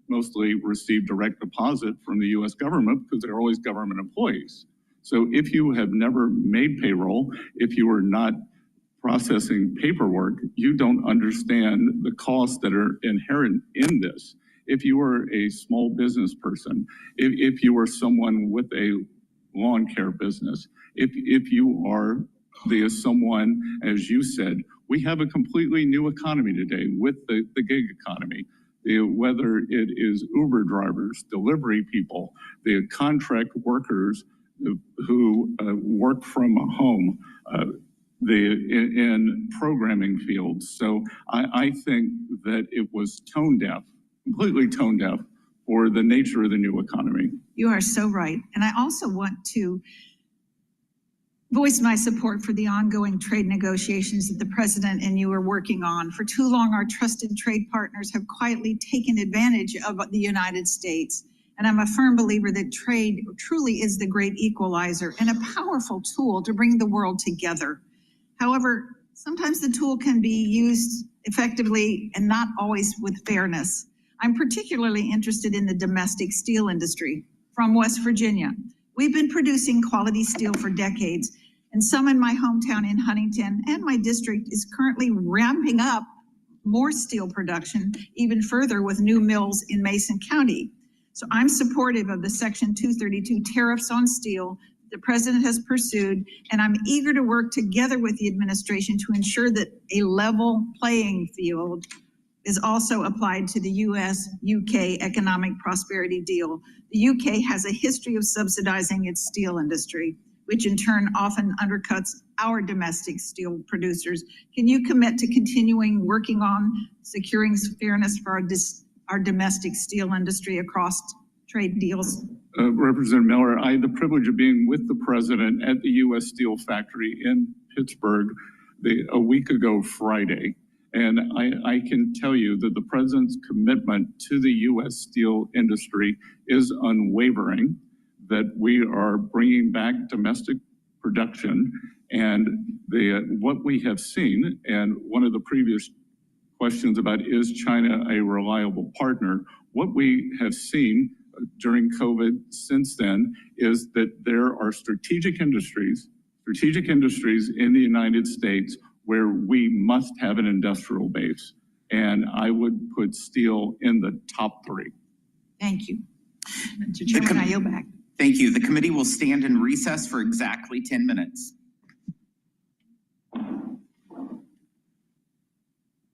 Speaker 5: mostly received direct deposit from the US government because they're always government employees. So if you have never made payroll, if you are not processing paperwork, you don't understand the costs that are inherent in this. If you are a small business person, if you are someone with a lawn care business, if you are someone, as you said, we have a completely new economy today with the gig economy. Whether it is Uber drivers, delivery people, the contract workers who work from home, in programming fields. So I think that it was tone deaf, completely tone deaf for the nature of the new economy.
Speaker 3: You are so right. And I also want to voice my support for the ongoing trade negotiations that the president and you are working on. For too long, our trusted trade partners have quietly taken advantage of the United States. And I'm a firm believer that trade truly is the great equalizer and a powerful tool to bring the world together. However, sometimes the tool can be used effectively and not always with fairness. I'm particularly interested in the domestic steel industry from West Virginia. We've been producing quality steel for decades, and some in my hometown in Huntington and my district is currently ramping up more steel production even further with new mills in Mason County. So I'm supportive of the Section 232 tariffs on steel the president has pursued, and I'm eager to work together with the administration to ensure that a level playing field is also applied to the US-UK economic prosperity deal. The UK has a history of subsidizing its steel industry. which in turn often undercuts our domestic steel producers. Can you commit to continuing working on securing fairness for our domestic steel industry across trade deals?
Speaker 5: Representative Miller, I had the privilege of being with the president at the U.S. Steel factory in Pittsburgh a week ago Friday. And I can tell you that the president's commitment to the U.S. steel industry is unwavering, that we are bringing back domestic production. And what we have seen, and one of the previous questions about is China a reliable partner, what we have seen during COVID since then is that there are strategic industries in the United States where we must have an industrial base. And I would put steel in the top 3.
Speaker 3: Thank you. Mr. Chairman, I yield back.
Speaker 6: Thank you. The committee will stand in recess for exactly 10 minutes.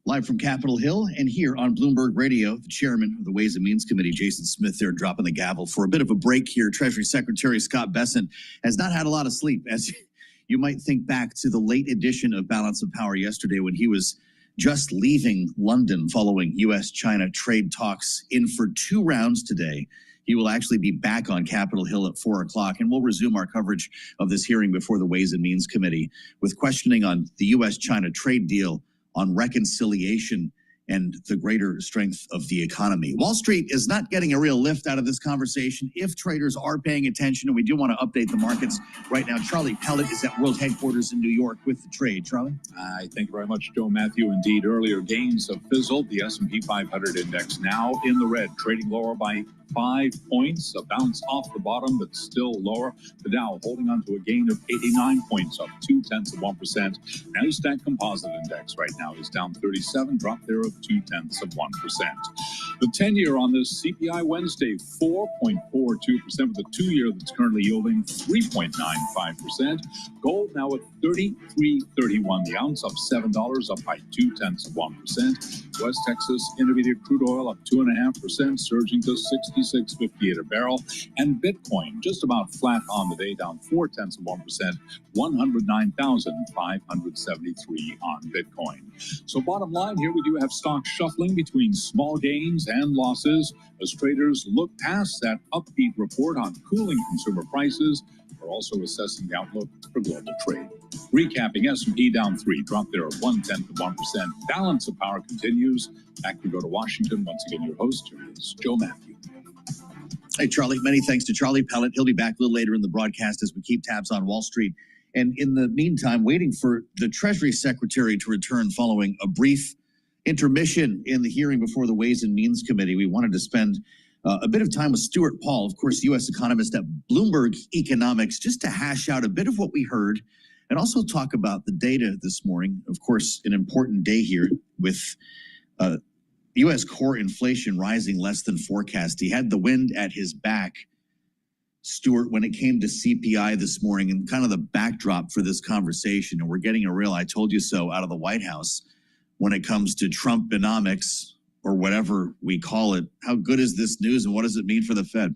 Speaker 7: Live from Capitol Hill and here on Bloomberg Radio, the chairman of the Ways and Means Committee, Jason Smith, there dropping the gavel for a bit of a break here. Treasury Secretary Scott Bessent has not had a lot of sleep, as you might think back to the late edition of Balance of Power yesterday when he was just leaving London following U.S.-China trade talks in for 2 rounds today. He will actually be back on Capitol Hill at 4 o'clock, and we'll resume our coverage of this hearing before the Ways and Means Committee with questioning on the U.S.-China trade deal, on reconciliation, and the greater strength of the economy. Wall Street is not getting a real lift out of this conversation if traders are paying attention, and we do want to update the markets right now. Charlie Pellet is at World Headquarters in New York with the trade. Charlie?
Speaker 8: Thank you very much, Joe Matthew. Indeed, earlier gains have fizzled. The S&P 500 index now in the red, trading lower by 5 points, a bounce off the bottom, but still lower. The Dow holding on to a gain of 89 points, up 0.2%. NASDAQ Composite Index right now is down 37, drop there of 0.2%. The 10-year on this CPI Wednesday, 4.42%, with the 2-year that's currently yielding 3.95%. Gold now at $33.31 the ounce, up $7, up by 0.2%. West Texas Intermediate crude oil up 2.5%, surging to $66.58 a barrel. And Bitcoin just about flat on the day, down 0.4%, 109,573 on Bitcoin. So bottom line here, we do have stocks shuffling between small gains and losses as traders look past that upbeat report on cooling consumer prices. We're also assessing the outlook for global trade. Recapping, S&P down 3, drop there of 0.1%. Balance of Power continues. Back we go to Washington. Once again, your host here is Joe Matthew.
Speaker 7: Hey, Charlie. Many thanks to Charlie Pellet. He'll be back a little later in the broadcast as we keep tabs on Wall Street. And in the meantime, waiting for the Treasury Secretary to return following a brief intermission in the hearing before the Ways and Means Committee, we wanted to spend a bit of time with Stuart Paul, of course, U.S. economist at Bloomberg Economics, just to hash out a bit of what we heard and also talk about the data this morning. Of course, an important day here with U.S. core inflation rising less than forecast. He had the wind at his back, Stuart, when it came to CPI this morning and kind of the backdrop for this conversation. And we're getting a real I told you so out of the White House when it comes to Trumponomics, or whatever we call it. How good is this news and what does it mean for the Fed?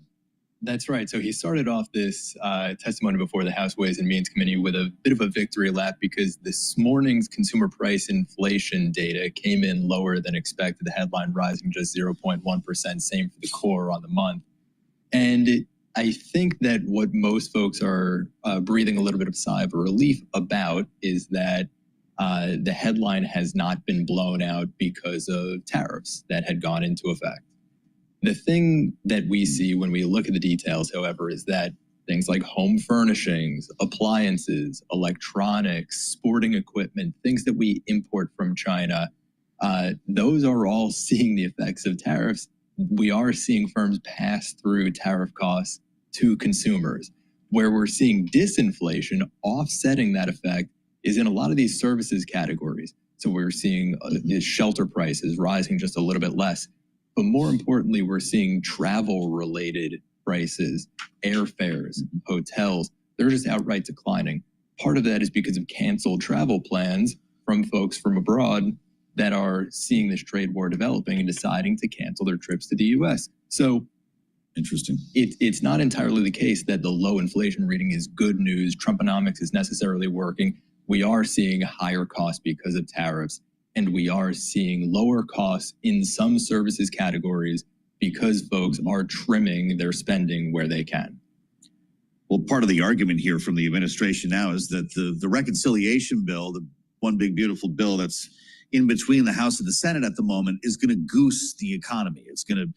Speaker 9: That's right. So he started off this testimony before the House Ways and Means Committee with a bit of a victory lap because this morning's consumer price inflation data came in lower than expected. The headline rising just 0.1%, same for the core on the month. And I think that what most folks are breathing a little bit of a sigh of relief about is that the headline has not been blown out because of tariffs that had gone into effect. The thing that we see when we look at the details, however, is that things like home furnishings, appliances, electronics, sporting equipment, things that we import from China, those are all seeing the effects of tariffs. We are seeing firms pass through tariff costs to consumers. Where we're seeing disinflation offsetting that effect is in a lot of these services categories. So we're seeing shelter prices rising just a little bit less. But more importantly, we're seeing travel-related prices, airfares, hotels, they're just outright declining. Part of that is because of canceled travel plans from folks from abroad that are seeing this trade war developing and deciding to cancel their trips to the U.S. So
Speaker 7: Interesting.
Speaker 9: It's not entirely the case that the low inflation reading is good news. Trumponomics is necessarily working. We are seeing higher costs because of tariffs, and we are seeing lower costs in some services categories because folks are trimming their spending where they can.
Speaker 7: Well, part of the argument here from the administration now is that the reconciliation bill, the one big beautiful bill that's in between the House and the Senate at the moment, is going to goose the economy. It's going to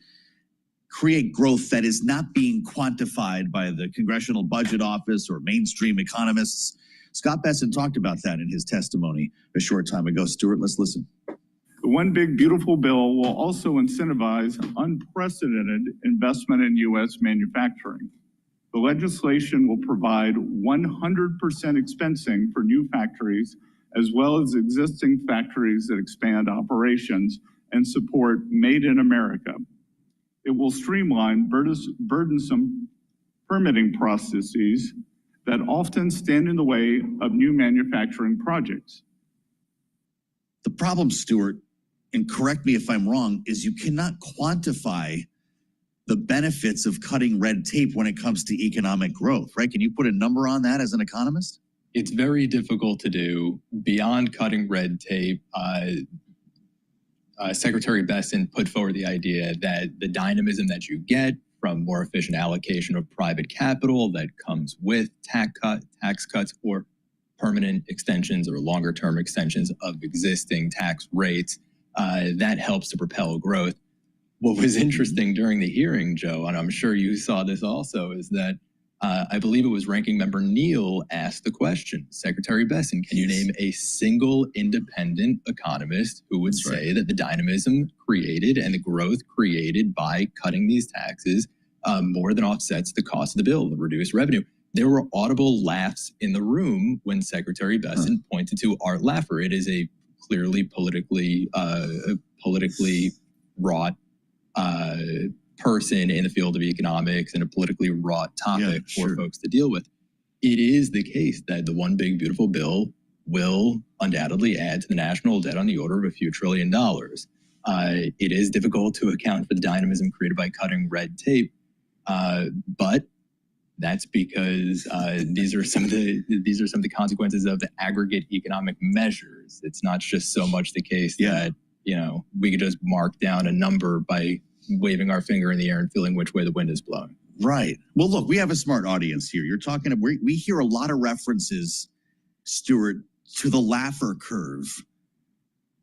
Speaker 7: create growth that is not being quantified by the Congressional Budget Office or mainstream economists. Scott Besson talked about that in his testimony a short time ago. Stuart, let's listen.
Speaker 5: The one big beautiful bill will also incentivize unprecedented investment in U.S. manufacturing. The legislation will provide 100% expensing for new factories, as well as existing factories that expand operations and support Made in America. It will streamline burdensome permitting processes that often stand in the way of new manufacturing projects.
Speaker 7: The problem, Stuart, and correct me if I'm wrong, is you cannot quantify the benefits of cutting red tape when it comes to economic growth, right? Can you put a number on that as an economist?
Speaker 9: It's very difficult to do. Beyond cutting red tape, Secretary Besson put forward the idea that the dynamism that you get from more efficient allocation of private capital that comes with tax cuts or permanent extensions or longer term extensions of existing tax rates, that helps to propel growth. What was interesting during the hearing, Joe, and I'm sure you saw this also, is that I believe it was Ranking Member Neal asked the question, Secretary Besson, can you name a single independent economist who would say that the dynamism created and the growth created by cutting these taxes more than offsets the cost of the bill, the reduced revenue? There were audible laughs in the room when Secretary Besson pointed to Art Laffer. It is a clearly politically wrought person in the field of economics and a politically wrought topic for folks to deal with. It is the case that the one big beautiful bill will undoubtedly add to the national debt on the order of a few $1 trillion. It is difficult to account for the dynamism created by cutting red tape, but that's because these are some of the consequences of the aggregate economic measures. It's not just so much the case that we could just mark down a number by waving our finger in the air and feeling which way the wind is blowing.
Speaker 7: Right. Well, look, we have a smart audience here. You're talking, we hear a lot of references, Stuart, to the Laffer curve,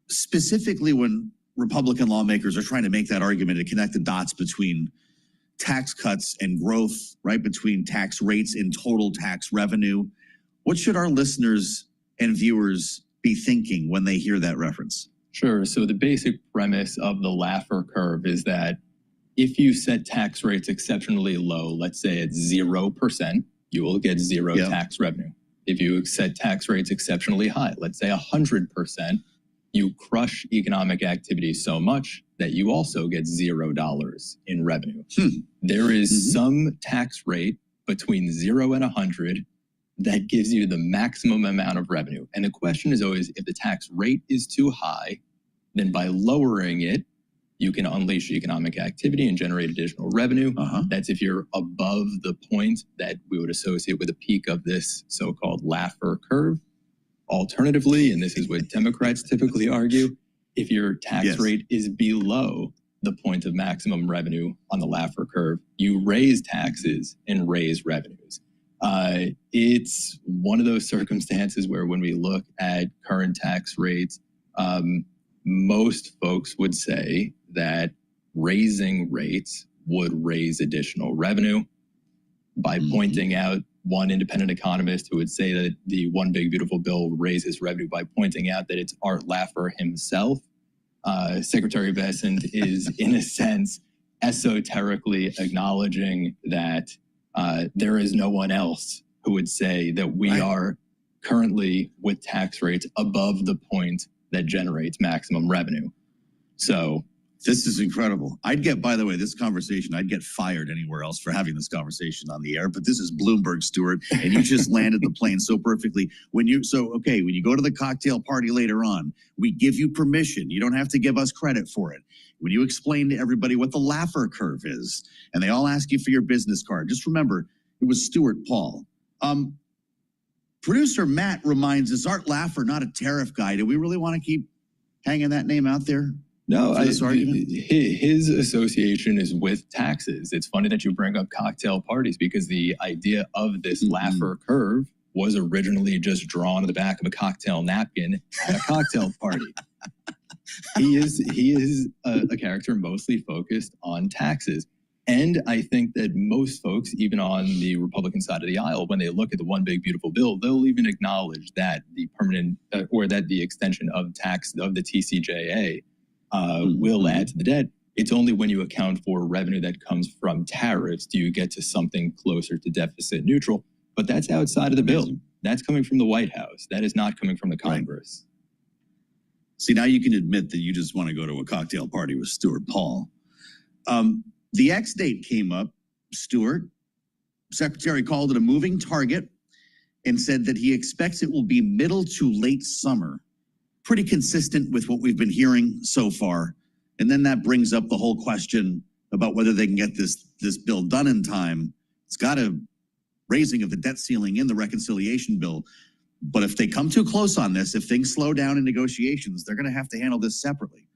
Speaker 7: specifically when Republican lawmakers are trying to make that argument to connect the dots between tax cuts and growth, right? Between tax rates and total tax revenue. What should our listeners and viewers be thinking when they hear that reference?
Speaker 9: Sure. So the basic premise of the Laffer curve is that if you set tax rates exceptionally low, let's say at 0%, you will get zero tax revenue. If you set tax rates exceptionally high, let's say 100%, you crush economic activity so much that you also get $0 in revenue. There is some tax rate between 0 and 100 that gives you the maximum amount of revenue. And the question is always, if the tax rate is too high, then by lowering it, you can unleash economic activity and generate additional revenue. That's if you're above the point that we would associate with a peak of this so-called Laffer curve. Alternatively, and this is what Democrats typically argue, if your tax rate is below the point of maximum revenue on the Laffer curve, you raise taxes and raise revenues. It's one of those circumstances where when we look at current tax rates, most folks would say that raising rates would raise additional revenue. By pointing out one independent economist who would say that the one big beautiful bill raises revenue by pointing out that it's Art Laffer himself, Secretary Besson is in a sense esoterically acknowledging that there is no one else who would say that we are currently with tax rates above the point that generates maximum revenue. So
Speaker 7: this is incredible. I'd get, by the way, this conversation, I'd get fired anywhere else for having this conversation on the air, but this is Bloomberg, Stuart, and you just landed the plane so perfectly. When you go to the cocktail party later on, we give you permission. You don't have to give us credit for it. when you explain to everybody what the Laffer curve is, and they all ask you for your business card, just remember, it was Stuart Paul. Producer Matt reminds us, Art Laffer, not a tariff guy. Do we really want to keep hanging that name out there?
Speaker 9: No, his association is with taxes. It's funny that you bring up cocktail parties because the idea of this Laffer curve was originally just drawn on the back of a cocktail napkin at a cocktail party. He is a character mostly focused on taxes. And I think that most folks, even on the Republican side of the aisle, when they look at the One Big Beautiful Bill, they'll even acknowledge that the permanent or that the extension of tax of the TCJA will add to the debt. It's only when you account for revenue that comes from tariffs do you get to something closer to deficit neutral. But that's outside of the bill. That's coming from the White House. That is not coming from the Congress.
Speaker 7: Right. See, now you can admit that you just want to go to a cocktail party with Stuart Paul. The X date came up, Stuart. Secretary called it a moving target and said that he expects it will be middle to late summer. Pretty consistent with what we've been hearing so far. And then that brings up the whole question about whether they can get this bill done in time. It's got a raising of the debt ceiling in the reconciliation bill. But if they come too close on this, if things slow down in negotiations, they're going to have to handle this separately.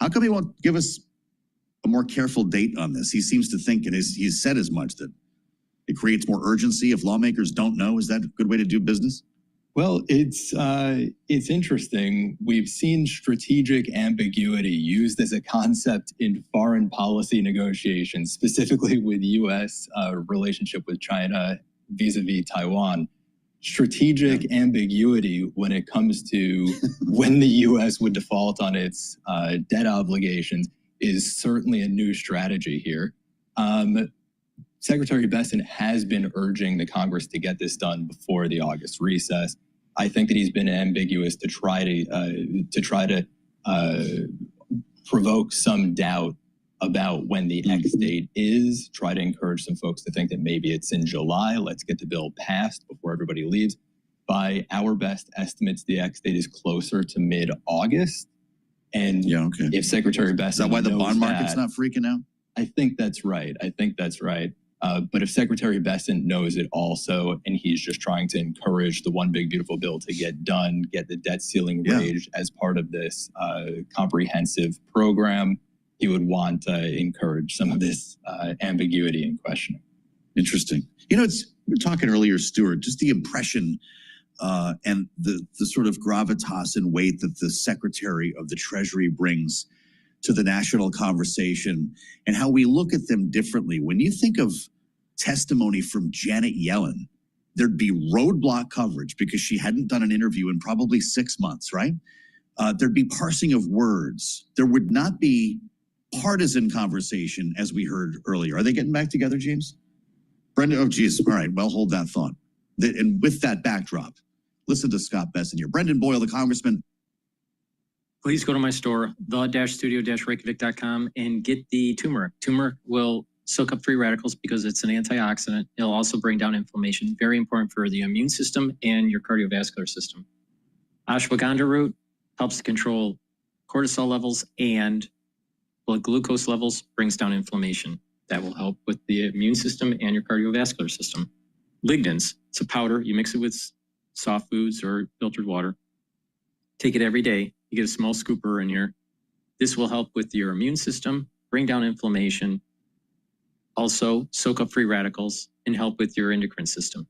Speaker 7: How come he won't give us a more careful date on this? He seems to think, and he's said as much, that it creates more urgency if lawmakers don't know. Is that a good way to do business?
Speaker 9: Well, it's interesting. We've seen strategic ambiguity used as a concept in foreign policy negotiations, specifically with U.S. Relationship with China vis-a-vis Taiwan. Strategic ambiguity when it comes to when the U.S. would default on its debt obligations is certainly a new strategy here. Secretary Bessent has been urging the Congress to get this done before the August recess. I think that he's been ambiguous to try to provoke some doubt about when the X date is, try to encourage some folks to think that maybe it's in July. Let's get the bill passed before everybody leaves. By our best estimates, the X date is closer to mid-August. And if Secretary Bessent
Speaker 7: Is that why the bond market's not freaking out?
Speaker 9: I think that's right. But if Secretary Bessent knows it also, and he's just trying to encourage the One Big Beautiful Bill to get done, get the debt ceiling raised as part of this comprehensive program, he would want to encourage some of this ambiguity and questioning.
Speaker 7: Interesting. You know, we were talking earlier, Stuart, just the impression and the sort of gravitas and weight that the Secretary of the Treasury brings to the national conversation and how we look at them differently. When you think of testimony from Janet Yellen, there'd be roadblock coverage because she hadn't done an interview in probably 6 months, right? There'd be parsing of words. There would not be partisan conversation as we heard earlier. Are they getting back together, James? Brendan, oh geez, all right, well, hold that thought. And with that backdrop, listen to Scott Bessent here. Brendan Boyle, the congressman.
Speaker 23: Please go to my store, the-studio-reykjavik.com, and get the turmeric. Turmeric will soak up free radicals because it's an antioxidant. It'll also bring down inflammation, very important for the immune system and your cardiovascular system. Ashwagandha root helps to control cortisol levels and blood glucose levels, brings down inflammation. That will help with the immune system and your cardiovascular system. Lignans, it's a powder. You mix it with soft foods or filtered water. Take it every day. You get a small scooper in here. This will help with your immune system, bring down inflammation, also soak up free radicals, and help with your endocrine system.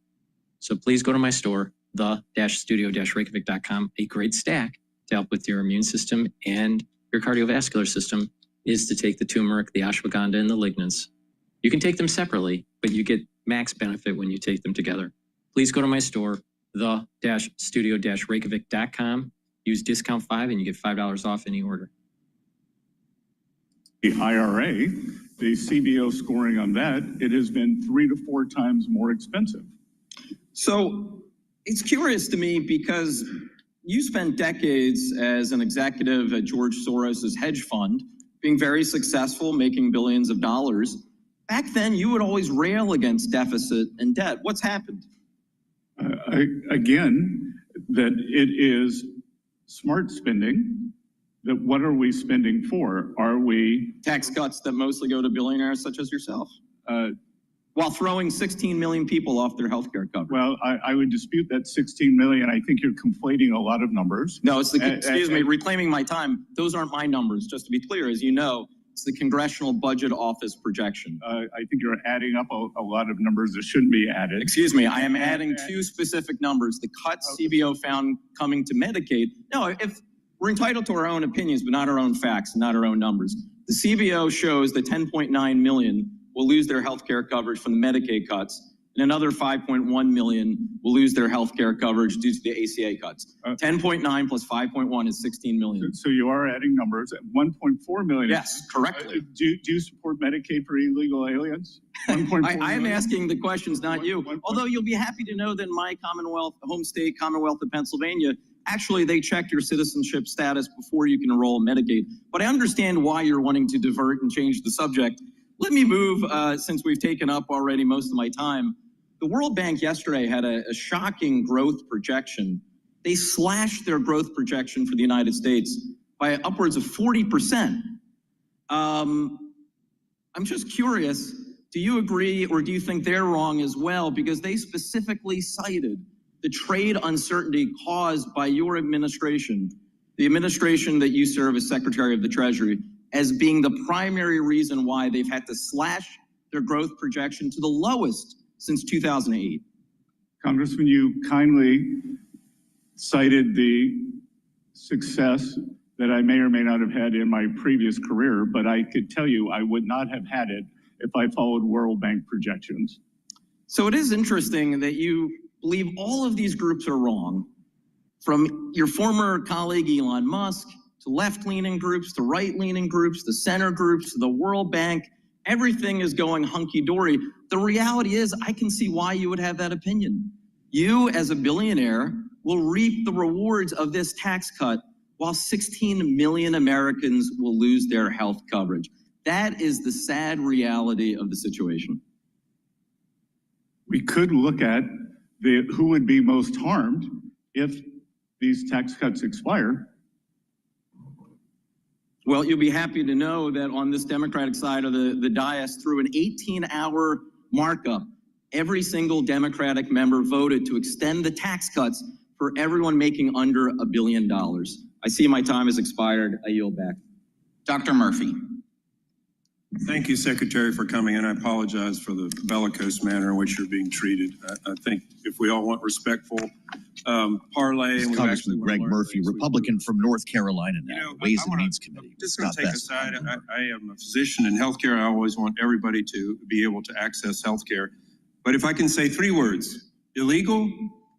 Speaker 23: So please go to my store, the-studio-reykjavik.com. A great stack to help with your immune system and your cardiovascular system is to take the turmeric, the ashwagandha, and the lignans. You can take them separately, but you get max benefit when you take them together. Please go to my store, the-studio-reykjavik.com. Use discount 5 and you get $5 off any order.
Speaker 5: The IRA, the CBO scoring on that, it has been 3 to 4 times more expensive.
Speaker 11: So it's curious to me because you spent decades as an executive at George Soros's hedge fund, being very successful, making billions of dollars. Back then, you would always rail against deficit and debt. What's happened?
Speaker 5: Again, that it is smart spending that what are we spending for? Are we
Speaker 11: tax cuts that mostly go to billionaires such as yourself, while throwing 16 million people off their healthcare coverage?
Speaker 5: Well, I would dispute that 16 million. I think you're conflating a lot of numbers.
Speaker 11: No, it's the, excuse me, reclaiming my time. Those aren't my numbers. Just to be clear, as you know, it's the Congressional Budget Office projection.
Speaker 5: I think you're adding up a lot of numbers that shouldn't be added.
Speaker 11: Excuse me, I am adding two specific numbers. The cuts CBO found coming to Medicaid. No, if we're entitled to our own opinions, but not our own facts, not our own numbers. The CBO shows that 10.9 million will lose their health care coverage from the Medicaid cuts, and another 5.1 million will lose their health care coverage due to the ACA cuts. 10.9 plus 5.1 is 16 million.
Speaker 5: So you are adding numbers at 1.4 million.
Speaker 11: Yes, correctly.
Speaker 5: Do you support Medicaid for illegal aliens? 1.4
Speaker 11: I am asking the questions, not you. Although you'll be happy to know that in my Commonwealth, home state, Commonwealth of Pennsylvania, actually they check your citizenship status before you can enroll in Medicaid. But I understand why you're wanting to divert and change the subject. Let me move, since we've taken up already most of my time. The World Bank yesterday had a shocking growth projection. They slashed their growth projection for the United States by upwards of 40%. I'm just curious, do you agree or do you think they're wrong as well? Because they specifically cited the trade uncertainty caused by your administration, the administration that you serve as Secretary of the Treasury, as being the primary reason why they've had to slash their growth projection to the lowest since 2008.
Speaker 5: Congressman, you kindly cited the success that I may or may not have had in my previous career, but I could tell you I would not have had it if I followed World Bank projections.
Speaker 11: So it is interesting that you believe all of these groups are wrong, from your former colleague Elon Musk, to left-leaning groups, to right-leaning groups, to center groups, to the World Bank. Everything is going hunky-dory. The reality is, I can see why you would have that opinion. You, as a billionaire, will reap the rewards of this tax cut, while 16 million Americans will lose their health coverage. That is the sad reality of the situation.
Speaker 5: We could look at who would be most harmed if these tax cuts expire.
Speaker 11: Well, you'll be happy to know that on this Democratic side of the dais, through an 18-hour markup, every single Democratic member voted to extend the tax cuts for everyone making under $1 billion. I see my time has expired. I yield back.
Speaker 6: Dr. Murphy.
Speaker 12: Thank you, Secretary, for coming in. I apologize for the bellicose manner in which you're being treated. I think if we all want respectful parlay. And
Speaker 7: Congressman Greg Murphy, Republican from North Carolina now, Ways and Means Committee.
Speaker 12: Just going to take a side. I am a physician in healthcare. I always want everybody to be able to access healthcare. But if I can say three words: illegal,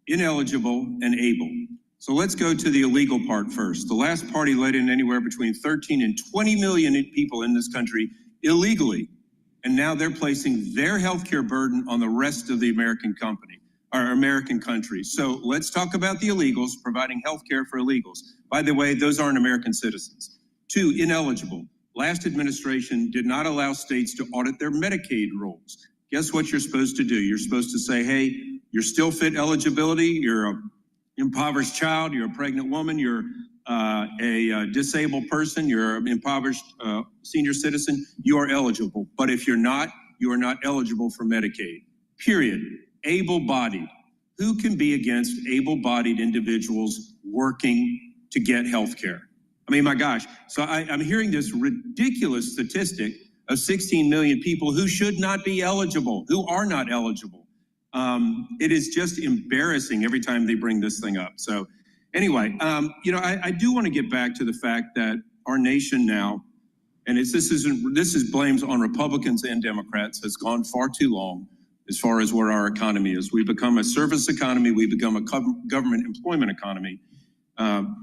Speaker 12: ineligible, and able. So let's go to the illegal part first. The last party let in anywhere between 13 and 20 million people in this country illegally. And now they're placing their healthcare burden on the rest of the American country. So let's talk about the illegals, providing healthcare for illegals. By the way, those aren't American citizens. 2, ineligible. Last administration did not allow states to audit their Medicaid rolls. Guess what you're supposed to do? You're supposed to say, hey, you're still fit eligibility, you're a impoverished child, you're a pregnant woman, you're a disabled person, you're an impoverished senior citizen, you are eligible. But if you're not, you are not eligible for Medicaid, period. Able-bodied. Who can be against able-bodied individuals working to get health care? I mean, my gosh. So I'm hearing this ridiculous statistic of 16 million people who should not be eligible, who are not eligible. It is just embarrassing every time they bring this thing up. So anyway, I do want to get back to the fact that our nation now, and this is blames on Republicans and Democrats, has gone far too long as far as where our economy is. We've become a service economy. We've become a government employment economy.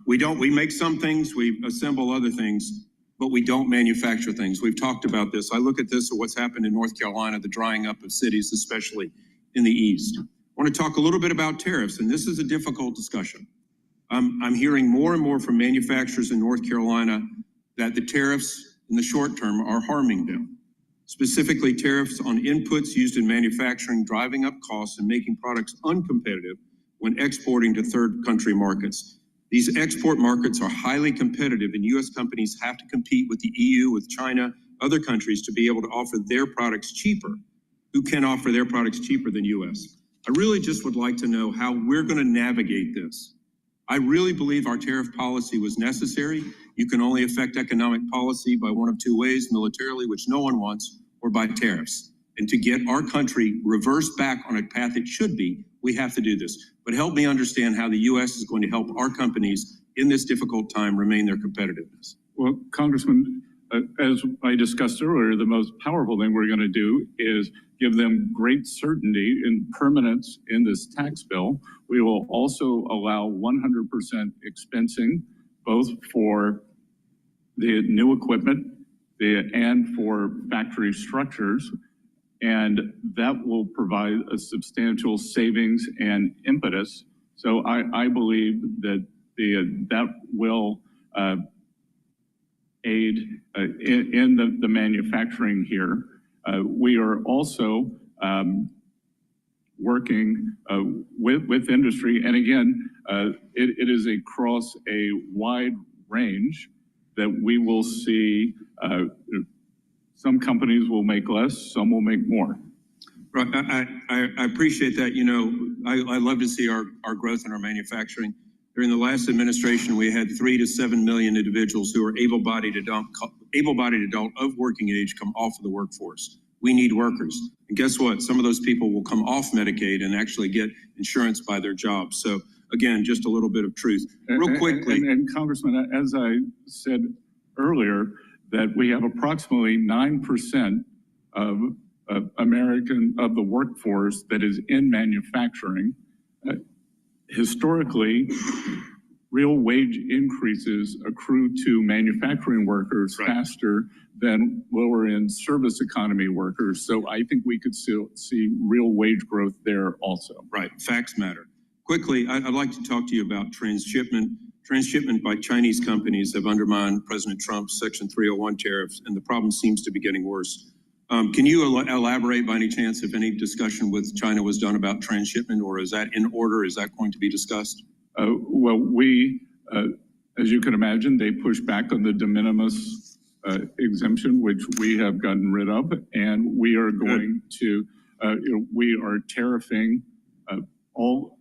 Speaker 12: We make some things, we assemble other things, but we don't manufacture things. We've talked about this. I look at this, or what's happened in North Carolina, the drying up of cities, especially in the East. I want to talk a little bit about tariffs, and this is a difficult discussion. I'm hearing more and more from manufacturers in North Carolina that the tariffs in the short term are harming them. Specifically, tariffs on inputs used in manufacturing, driving up costs and making products uncompetitive when exporting to third country markets. These export markets are highly competitive, and U.S. companies have to compete with the EU, with China, other countries to be able to offer their products cheaper. Who can offer their products cheaper than U.S.? I really just would like to know how we're going to navigate this. I really believe our tariff policy was necessary. You can only affect economic policy by one of two ways: militarily, which no one wants, or by tariffs. And to get our country reversed back on a path it should be, we have to do this. But help me understand how the U.S. is going to help our companies in this difficult time remain their competitiveness.
Speaker 5: Well, Congressman, as I discussed earlier, the most powerful thing we're going to do is give them great certainty and permanence in this tax bill. We will also allow 100% expensing, both for the new equipment and for factory structures. And that will provide a substantial savings and impetus. So I believe that that will aid in the manufacturing here. We are also working with industry. And again, it is across a wide range that we will see. Some companies will make less, some will make more.
Speaker 12: Right, I appreciate that. You know, I love to see our growth in our manufacturing. During the last administration, we had 3 to 7 million individuals who are able-bodied adult of working age come off of the workforce. We need workers. And guess what? Some of those people will come off Medicaid and actually get insurance by their jobs. So again, just a little bit of truth. Real quickly.
Speaker 5: And Congressman, as I said earlier, that we have approximately 9% of the workforce that is in manufacturing. Historically, real wage increases accrue to manufacturing workers faster than lower end service economy workers. So I think we could still see real wage growth there also.
Speaker 12: Right, facts matter. Quickly, I'd like to talk to you about transshipment. Transshipment by Chinese companies have undermined President Trump's Section 301 tariffs, and the problem seems to be getting worse. Can you elaborate by any chance if any discussion with China was done about transshipment, or is that in order? Is that going to be discussed?
Speaker 5: Well, we, as you can imagine, they pushed back on the de minimis exemption, which we have gotten rid of, and we are going to, we are tariffing all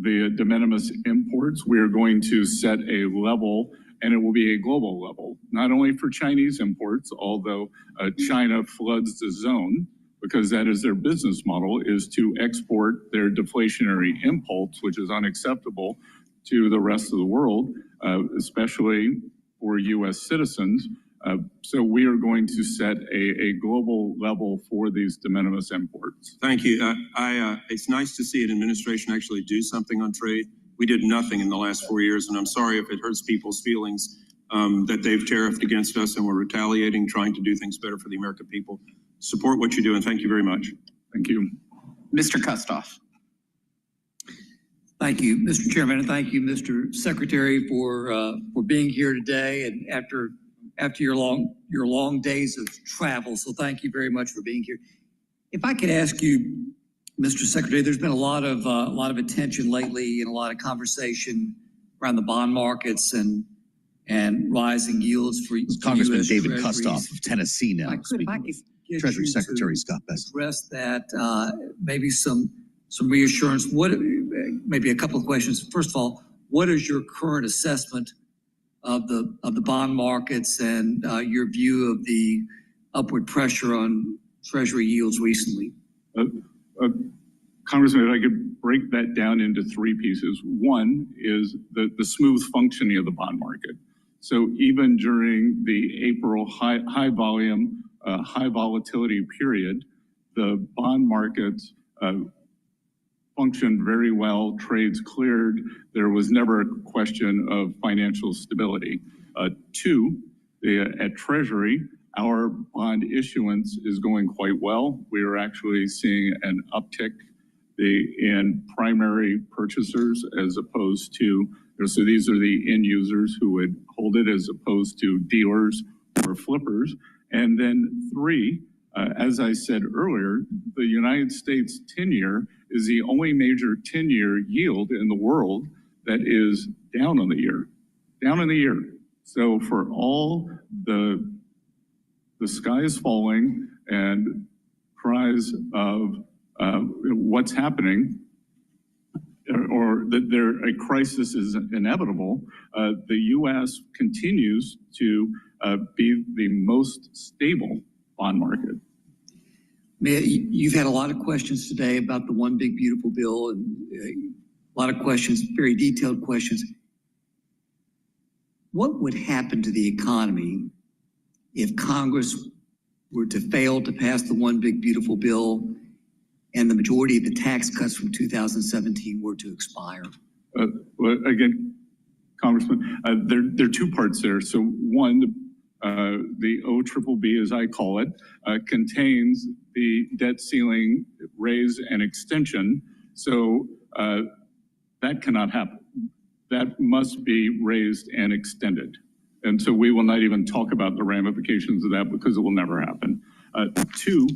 Speaker 5: the de minimis imports. We are going to set a level, and it will be a global level, not only for Chinese imports, although China floods the zone, because that is their business model, is to export their deflationary impulse, which is unacceptable to the rest of the world, especially for U.S. citizens. So we are going to set a global level for these de minimis imports.
Speaker 12: Thank you. It's nice to see an administration actually do something on trade. We did nothing in the last 4 years, and I'm sorry if it hurts people's feelings that they've tariffed against us and we're retaliating, trying to do things better for the American people. Support what you do, and thank you very much.
Speaker 5: Thank you.
Speaker 6: Mr. Kustoff.
Speaker 13: Thank you, Mr. Chairman, and thank you, Mr. Secretary, for being here today and after your long days of travel. So thank you very much for being here. If I could ask you, Mr. Secretary, there's been a lot of attention lately and a lot of conversation around the bond markets and rising yields for
Speaker 7: Congressman
Speaker 13: US
Speaker 7: David
Speaker 13: Treasuries.
Speaker 7: Kustoff of Tennessee now.
Speaker 13: If I could get
Speaker 7: Treasury
Speaker 13: you
Speaker 7: Secretary
Speaker 13: to
Speaker 7: Scott Bessent.
Speaker 13: address that, maybe some reassurance. Maybe a couple of questions. First of all, what is your current assessment of the bond markets and your view of the upward pressure on Treasury yields recently?
Speaker 5: Congressman, if I could break that down into three pieces. One is the smooth functioning of the bond market. So even during the April high volume, high volatility period, the bond markets functioned very well, trades cleared. There was never a question of financial stability. Two, at Treasury, our bond issuance is going quite well. We are actually seeing an uptick in primary purchasers as opposed to, so these are the end users who would hold it as opposed to dealers or flippers. And then three, as I said earlier, the United States 10-year is the only major 10-year yield in the world that is down on the year, down in the year. So for all the sky is falling and cries of what's happening, or that a crisis is inevitable, the U.S. continues to be the most stable bond market.
Speaker 13: You've had a lot of questions today about the One Big Beautiful Bill, and a lot of questions, very detailed questions. What would happen to the economy if Congress were to fail to pass the One Big Beautiful Bill and the majority of the tax cuts from 2017 were to expire?
Speaker 5: Well, again, Congressman, there are two parts there. So one, the OBBB, as I call it, contains the debt ceiling raise and extension. So that cannot happen. That must be raised and extended. And so we will not even talk about the ramifications of that because it will never happen. Two,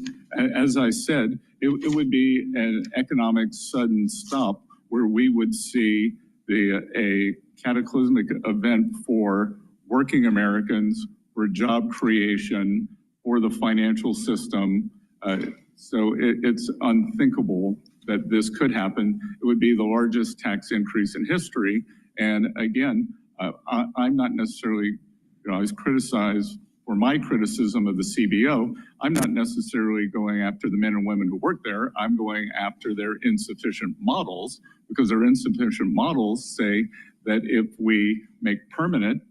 Speaker 5: as I said, it would be an economic sudden stop where we would see a cataclysmic event for working Americans, for job creation, for the financial system. So it's unthinkable that this could happen. It would be the largest tax increase in history. And again, I'm not necessarily, I was criticized for my criticism of the CBO. I'm not necessarily going after the men and women who work there. I'm going after their insufficient models, because their insufficient models say that if we make permanent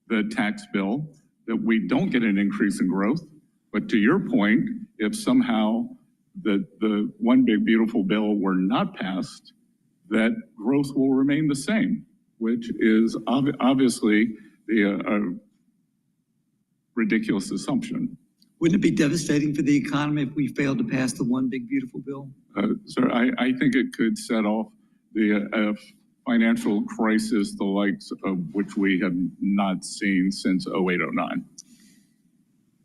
Speaker 5: the tax bill, that we don't get an increase in growth. But to your point, if somehow the One Big Beautiful Bill were not passed, that growth will remain the same, which is obviously the ridiculous assumption.
Speaker 13: Wouldn't it be devastating for the economy if we failed to pass the One Big Beautiful Bill?
Speaker 5: Sir, I think it could set off the financial crisis, the likes of which we have not seen since 08-09.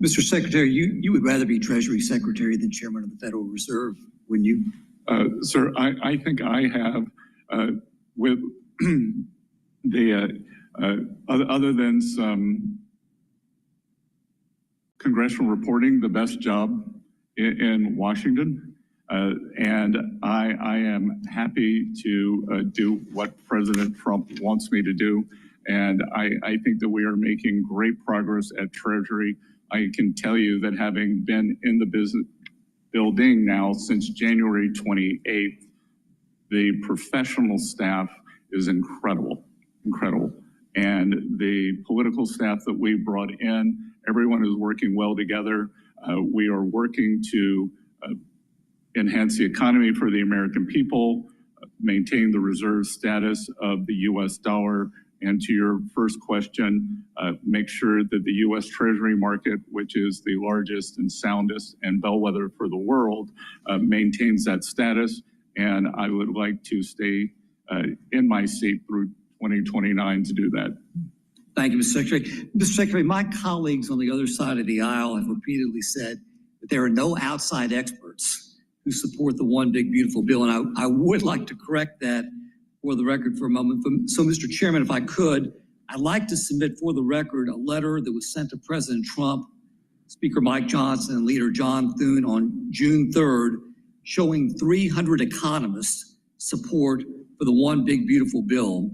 Speaker 13: Mr. Secretary, you would rather be Treasury Secretary than Chairman of the Federal Reserve, wouldn't you?
Speaker 5: Sir, I think I have, with the, other than some congressional reporting, the best job in Washington. And I am happy to do what President Trump wants me to do. And I think that we are making great progress at Treasury. I can tell you that having been in the business building now since January 28th, the professional staff is incredible. And the political staff that we brought in, everyone is working well together. We are working to enhance the economy for the American people, maintain the reserve status of the US dollar, and to your first question, make sure that the US Treasury market, which is the largest and soundest and bellwether for the world, maintains that status. And I would like to stay in my seat through 2029 to do that.
Speaker 13: Thank you, Mr. Secretary. Mr. Secretary, my colleagues on the other side of the aisle have repeatedly said that there are no outside experts who support the One Big Beautiful Bill. And I would like to correct that for the record for a moment. So, Mr. Chairman, if I could, I'd like to submit for the record a letter that was sent to President Trump, Speaker Mike Johnson, and Leader John Thune on June 3rd, showing 300 economists support for the One Big Beautiful Bill.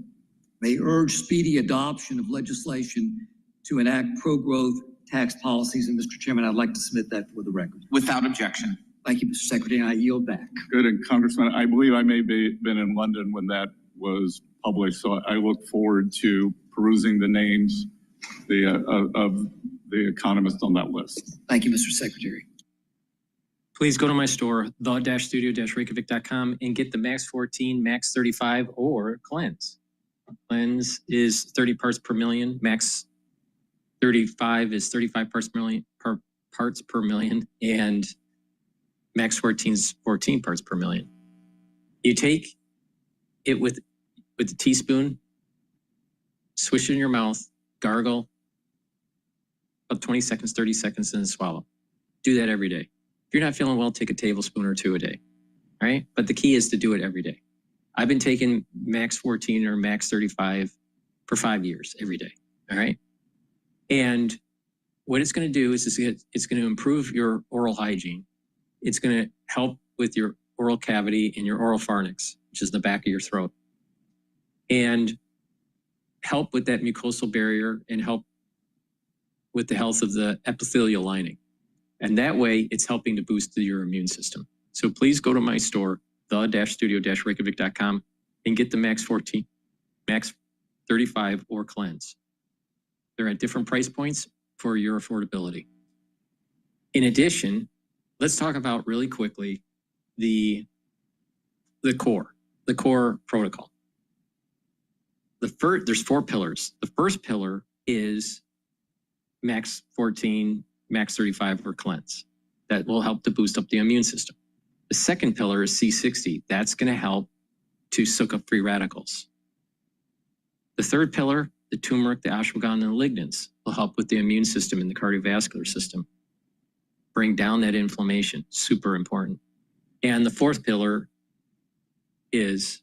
Speaker 13: They urge speedy adoption of legislation to enact pro-growth tax policies. And Mr. Chairman, I'd like to submit that for the record.
Speaker 6: Without objection.
Speaker 13: Thank you, Mr. Secretary, and I yield back.
Speaker 5: Good, and Congressman, I believe I may have been in London when that was published, so I look forward to perusing the names of the economists on that list.
Speaker 13: Thank you, Mr. Secretary.
Speaker 23: Please go to my store, the-studio-reykjavik.com, and get the Max 14, Max 35, or Cleanse. Cleanse is 30 parts per million. Max 35 is 35 parts per million, and Max 14 is 14 parts per million. You take it with a teaspoon, swish it in your mouth, gargle, about 20 seconds, 30 seconds, and then swallow. Do that every day. If you're not feeling well, take a tablespoon or two a day. All right? But the key is to do it every day. I've been taking max 14 or max 35 for 5 years every day. All right. And what it's going to do is it's going to improve your oral hygiene. It's going to help with your oral cavity and your oral pharynx, which is the back of your throat, and help with that mucosal barrier and help with the health of the epithelial lining. And that way it's helping to boost your immune system. So please go to my store, the-studio-reykjavik.com, and get the max 14, max 35 or cleanse. They're at different price points for your affordability. In addition, let's talk about really quickly the core protocol. There's 4 pillars. The first pillar is max 14, max 35 or cleanse. That will help to boost up the immune system. The second pillar is C60. That's going to help to soak up free radicals. The third pillar, the turmeric, the ashwagandha, and the lignans will help with the immune system and the cardiovascular system. Bring down that inflammation, super important. And the fourth pillar is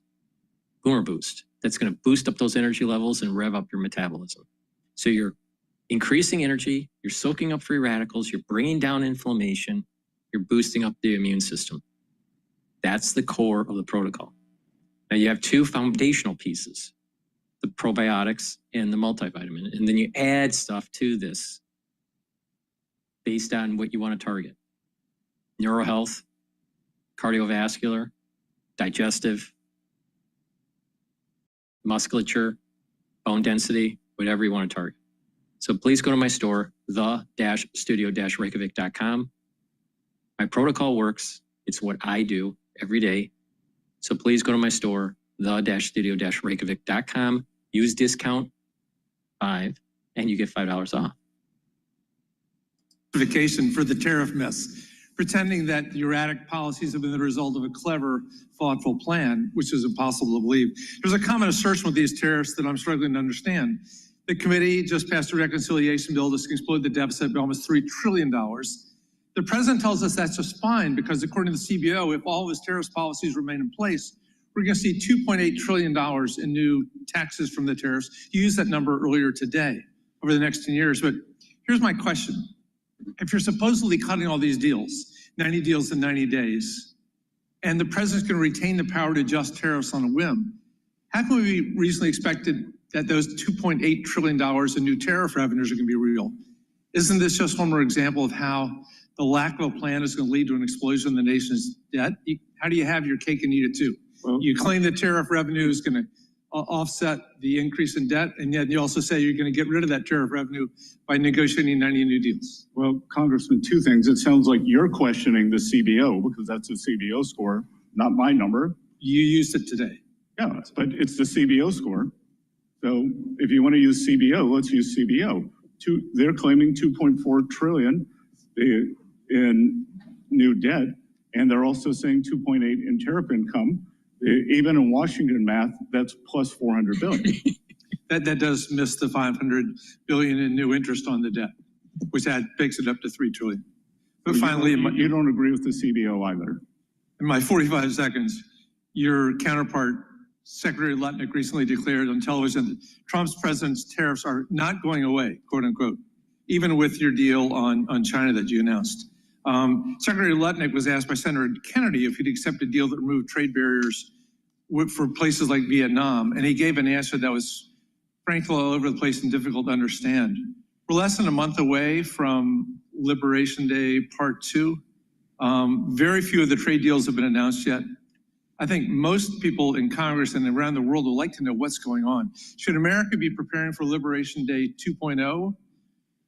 Speaker 23: Boomer Boost. That's going to boost up those energy levels and rev up your metabolism. So you're increasing energy, you're soaking up free radicals, you're bringing down inflammation, you're boosting up the immune system. That's the core of the protocol. Now you have 2 foundational pieces, the probiotics and the multivitamin, and then you add stuff to this based on what you want to target. Neurohealth, cardiovascular, digestive, musculature, bone density, whatever you want to target. So please go to my store, the-studio-reykjavik.com. My protocol works. It's what I do every day. So please go to my store, the-studio-reykjavik.com. Use discount 5 and you get $5 off.
Speaker 14: Justification for the tariff mess, pretending that the erratic policies have been the result of a clever, thoughtful plan, which is impossible to believe. There's a common assertion with these tariffs that I'm struggling to understand. The committee just passed a reconciliation bill that's going to explode the deficit by almost $3 trillion. The president tells us that's just fine because according to the CBO, if all of his tariffs policies remain in place, we're going to see $2.8 trillion in new taxes from the tariffs. You used that number earlier today over the next 10 years. But here's my question. If you're supposedly cutting all these deals, 90 deals in 90 days, and the president's going to retain the power to adjust tariffs on a whim, how can we be reasonably expected that those $2.8 trillion in new tariff revenues are going to be real? Isn't this just one more example of how the lack of a plan is going to lead to an explosion in the nation's debt? How do you have your cake and eat it too? Well, you claim the tariff revenue is going to offset the increase in debt, and yet you also say you're going to get rid of that tariff revenue by negotiating 90 new deals.
Speaker 5: Well, Congressman, 2 things. It sounds like you're questioning the CBO because that's a CBO score, not my number.
Speaker 14: You used it today.
Speaker 5: Yeah, but it's the CBO score. So if you want to use CBO, let's use CBO. They're claiming 2.4 trillion in new debt, and they're also saying 2.8 in tariff income. Even in Washington math, that's plus 400 billion.
Speaker 14: that does miss the 500 billion in new interest on the debt, which takes it up to 3 trillion. But
Speaker 5: well,
Speaker 14: finally,
Speaker 5: you don't agree with the CBO either.
Speaker 14: In my 45 seconds, your counterpart, Secretary Lutnick, recently declared on television that Trump's president's tariffs are not going away, quote unquote, even with your deal on China that you announced. Secretary Lutnick was asked by Senator Kennedy if he'd accept a deal that removed trade barriers for places like Vietnam, and he gave an answer that was frankly all over the place and difficult to understand. We're less than a month away from Liberation Day Part 2. Very few of the trade deals have been announced yet. I think most people in Congress and around the world would like to know what's going on. Should America be preparing for Liberation Day 2.0?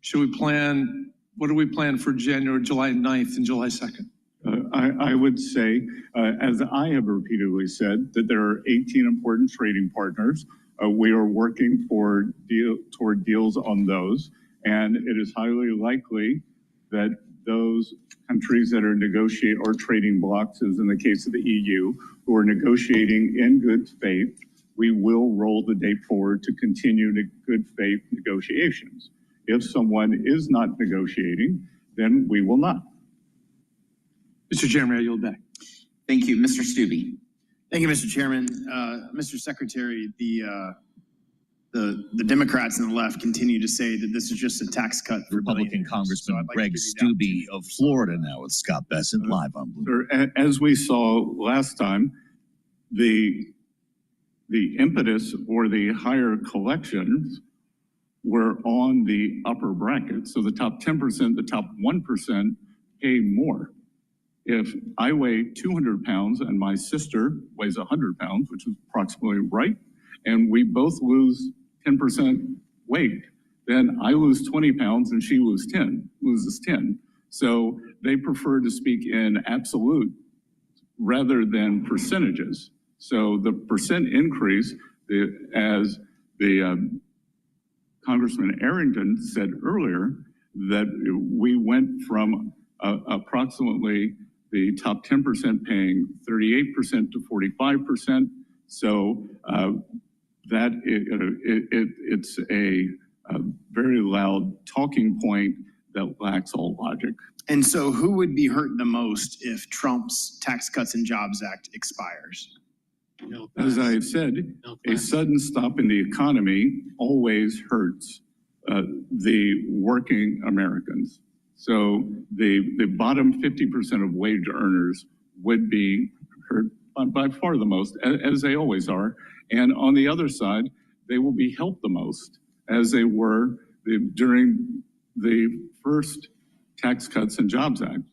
Speaker 14: Should we plan, what do we plan for July 9th and July 2nd?
Speaker 5: I would say, as I have repeatedly said, that there are 18 important trading partners. We are working toward deals on those, and it is highly likely that those countries that are negotiating or trading blocks, as in the case of the EU, who are negotiating in good faith, we will roll the date forward to continue good faith negotiations. If someone is not negotiating, then we will not.
Speaker 14: Mr. Chairman, I yield back.
Speaker 6: Thank you, Mr. Stubbe.
Speaker 16: Thank you, Mr. Chairman. Mr. Secretary, the Democrats and the left continue to say that this is just a tax cut for
Speaker 7: Republican Congressman Greg Stubbe of Florida now with Scott Bessent live on Bloomberg.
Speaker 5: As we saw last time, the impetus or the higher collections were on the upper bracket. So the top 10%, the top 1% pay more. If I weigh 200 pounds and my sister weighs 100 pounds, which is approximately right, and we both lose 10% weight, then I lose 20 pounds and she loses 10. So they prefer to speak in absolute rather than percentages. So the percent increase, as the Congressman Arrington said earlier, that we went from approximately the top 10% paying 38% to 45%. So that it's a very loud talking point that lacks all logic.
Speaker 16: And so who would be hurt the most if Trump's Tax Cuts and Jobs Act expires?
Speaker 5: As I have said, a sudden stop in the economy always hurts the working Americans. So the bottom 50% of wage earners would be hurt by far the most, as they always are. And on the other side, they will be helped the most, as they were during the first Tax Cuts and Jobs Act.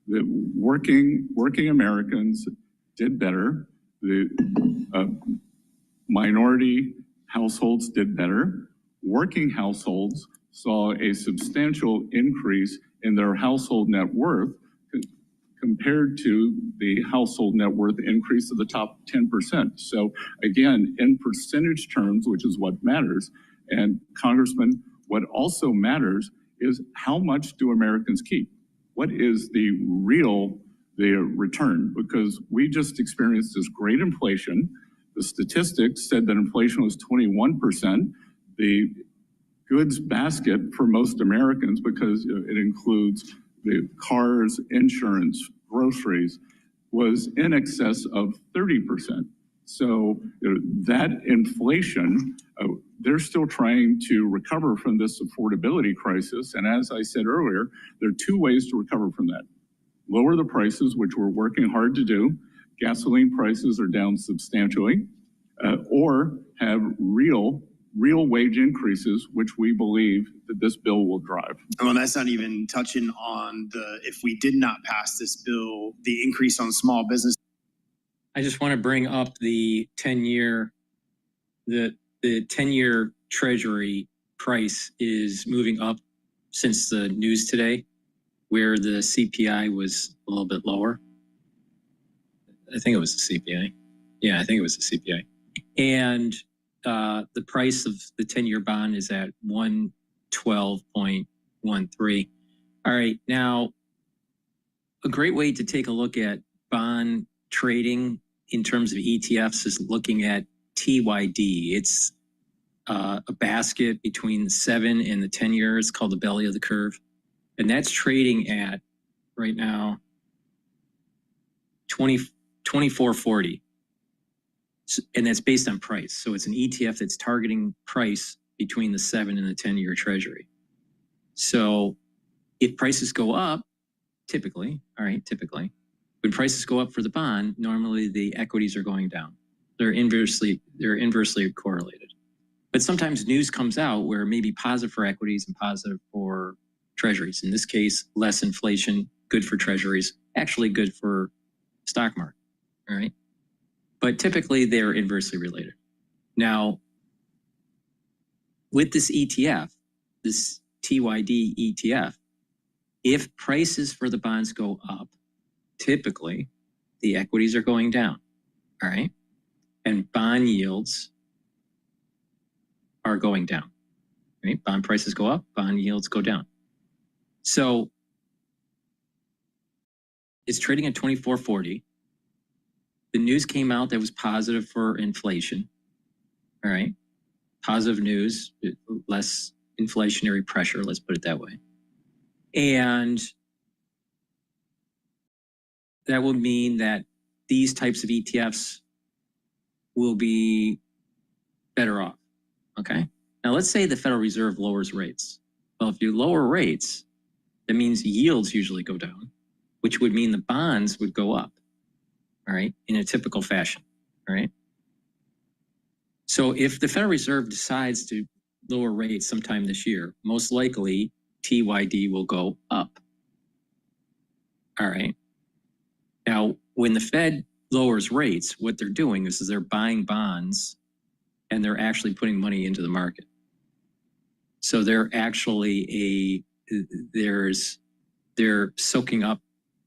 Speaker 5: The working Americans did better. The minority households did better. Working households saw a substantial increase in their household net worth compared to the household net worth increase of the top 10%. So again, in percentage terms, which is what matters, and Congressman, what also matters is how much do Americans keep? What is the return? Because we just experienced this great inflation. The statistics said that inflation was 21%. The goods basket for most Americans, because it includes the cars, insurance, groceries, was in excess of 30%. So that inflation, they're still trying to recover from this affordability crisis. And as I said earlier, there are two ways to recover from that. Lower the prices, which we're working hard to do. Gasoline prices are down substantially, or have real wage increases, which we believe that this bill will drive.
Speaker 16: Well, that's not even touching on if we did not pass this bill, the increase on small business.
Speaker 23: I just want to bring up the 10-year, the 10-year Treasury price is moving up since the news today, where the CPI was a little bit lower. I think it was the CPI. Yeah, I think it was the CPI. And the price of the 10-year bond is at 112.13. All right, now, a great way to take a look at bond trading in terms of ETFs is looking at TYD. It's a basket between the 7 and the 10 years called the belly of the curve. And that's trading at, right now, 24.40. And that's based on price. So it's an ETF that's targeting price between the 7 and the 10-year Treasury. So if prices go up, typically, when prices go up for the bond, normally the equities are going down. They're inversely correlated. But sometimes news comes out where maybe positive for equities and positive for Treasuries. In this case, less inflation, good for Treasuries, actually good for stock market, all right? But typically they're inversely related. Now, with this ETF, this TYD ETF, if prices for the bonds go up, typically the equities are going down, all right? And bond yields are going down, right? Bond prices go up, bond yields go down. So it's trading at 24.40. The news came out that was positive for inflation, all right? Positive news, less inflationary pressure, let's put it that way. And that will mean that these types of ETFs will be better off. Okay. Now let's say the Federal Reserve lowers rates. Well, if you lower rates, that means yields usually go down, which would mean the bonds would go up. All right. In a typical fashion. All right. So if the Federal Reserve decides to lower rates sometime this year, most likely TYD will go up. All right. Now, when the Fed lowers rates, what they're doing is they're buying bonds and they're actually putting money into the market. So they're actually they're soaking up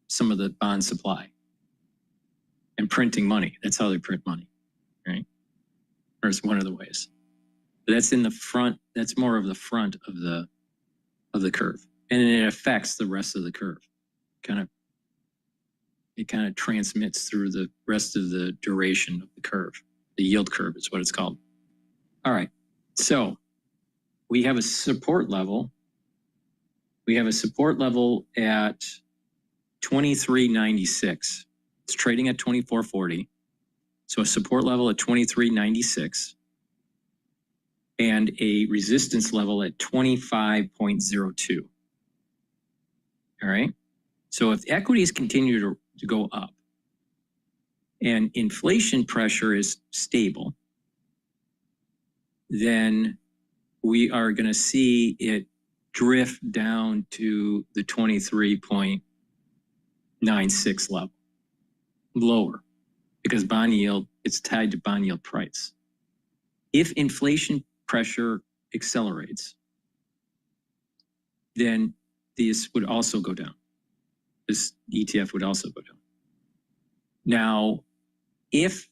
Speaker 23: some of the bond supply and printing money. That's how they print money, right? Or it's one of the ways. But that's in the front. That's more of the front of the curve, and it affects the rest of the curve. It kind of transmits through the rest of the duration of the curve. The yield curve is what it's called. All right. So we have a support level. We have a support level at 23.96. It's trading at 24.40. So a support level at 23.96 and a resistance level at 25.02. All right. So if equities continue to go up and inflation pressure is stable, then we are going to see it drift down to the 23.96 level, lower, because bond yield, it's tied to bond yield price. If inflation pressure accelerates, then this would also go down. This ETF would also go down. Now, if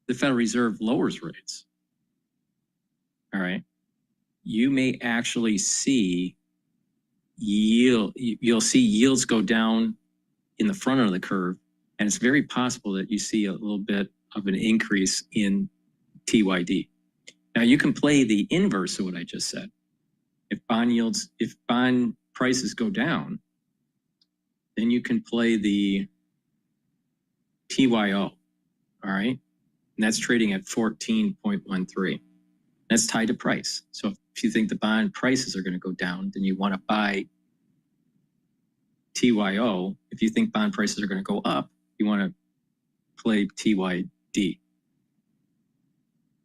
Speaker 23: the Federal Reserve lowers rates, all right, you may actually see you'll see yields go down in the front of the curve, and it's very possible that you see a little bit of an increase in TYD. Now, you can play the inverse of what I just said. If bond prices go down, then you can play the TYO, all right? And that's trading at 14.13. That's tied to price. So if you think the bond prices are going to go down, then you want to buy TYO. If you think bond prices are going to go up, you want to play TYD.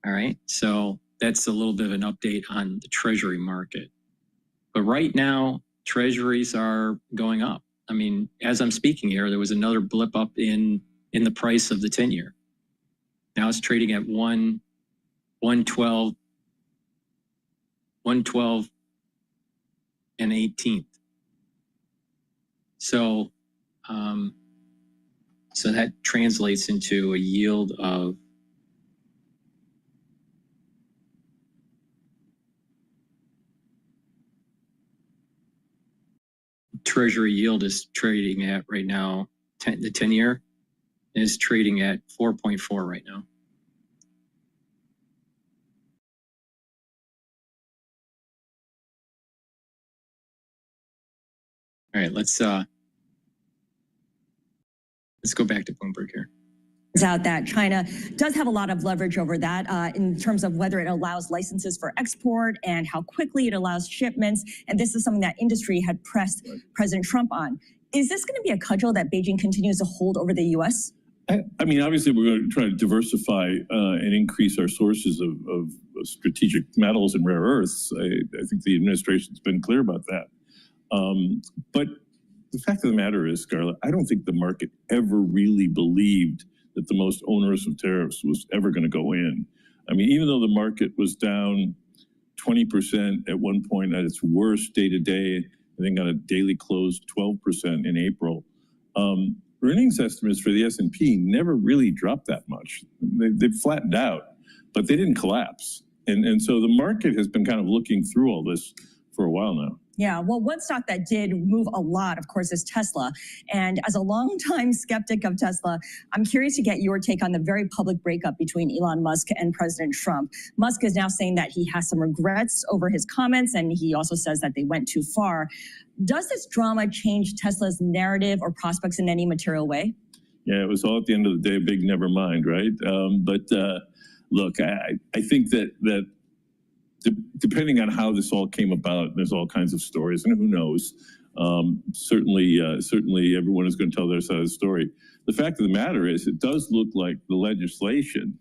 Speaker 23: All right, so that's a little bit of an update on the Treasury market. But right now, Treasuries are going up. I mean, as I'm speaking here, there was another blip up in the price of the 10-year. Now it's trading at 112 and 18th. So, so that translates into a yield of Treasury yield is trading at right now, the 10-year is trading at 4.4 right now. All right, let's go back to Bloomberg here.
Speaker 2: Out that China does have a lot of leverage over that in terms of whether it allows licenses for export and how quickly it allows shipments. And this is something that industry had pressed President Trump on. Is this going to be a cudgel that Beijing continues to hold over the U.S.?
Speaker 17: I mean, obviously, we're going to try to diversify and increase our sources of strategic metals and rare earths. I think the administration's been clear about that. But the fact of the matter is, Scarlett, I don't think the market ever really believed that the most onerous of tariffs was ever going to go in. I mean, even though the market was down 20% at one point at its worst day to day, I think on a daily close 12% in April. Earnings estimates for the S&P never really dropped that much. They've flattened out, but they didn't collapse. And so the market has been kind of looking through all this for a while now.
Speaker 2: Yeah, well, one stock that did move a lot, of course, is Tesla. And as a longtime skeptic of Tesla, I'm curious to get your take on the very public breakup between Elon Musk and President Trump. Musk is now saying that he has some regrets over his comments, and he also says that they went too far. Does this drama change Tesla's narrative or prospects in any material way?
Speaker 17: Yeah, it was all at the end of the day, big never mind, right? Look, I think that depending on how this all came about, there's all kinds of stories, and who knows? Certainly everyone is going to tell their side of the story. The fact of the matter is, it does look like the legislation,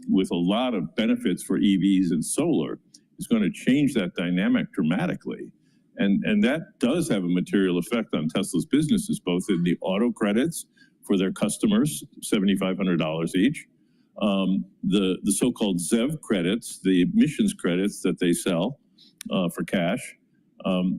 Speaker 17: with a lot of benefits for EVs and solar, is going to change that dynamic dramatically. And that does have a material effect on Tesla's businesses, both in the auto credits for their customers, $7,500 each, the so-called ZEV credits, the emissions credits that they sell for cash,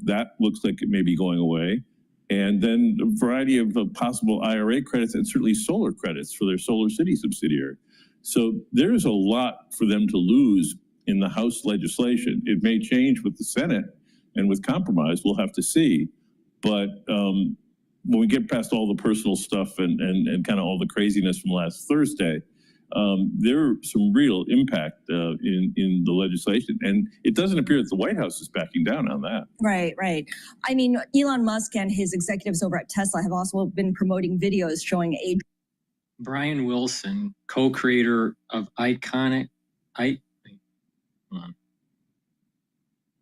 Speaker 17: that looks like it may be going away. And then a variety of possible IRA credits and certainly solar credits for their Solar City subsidiary. So there's a lot for them to lose in the House legislation. It may change with the Senate and with compromise, we'll have to see. But when we get past all the personal stuff and kind of all the craziness from last Thursday, there's some real impact in the legislation. And it doesn't appear that the White House is backing down on that.
Speaker 2: Right, right. I mean, Elon Musk and his executives over at Tesla have also been promoting videos showing
Speaker 23: Brian Wilson, co-creator of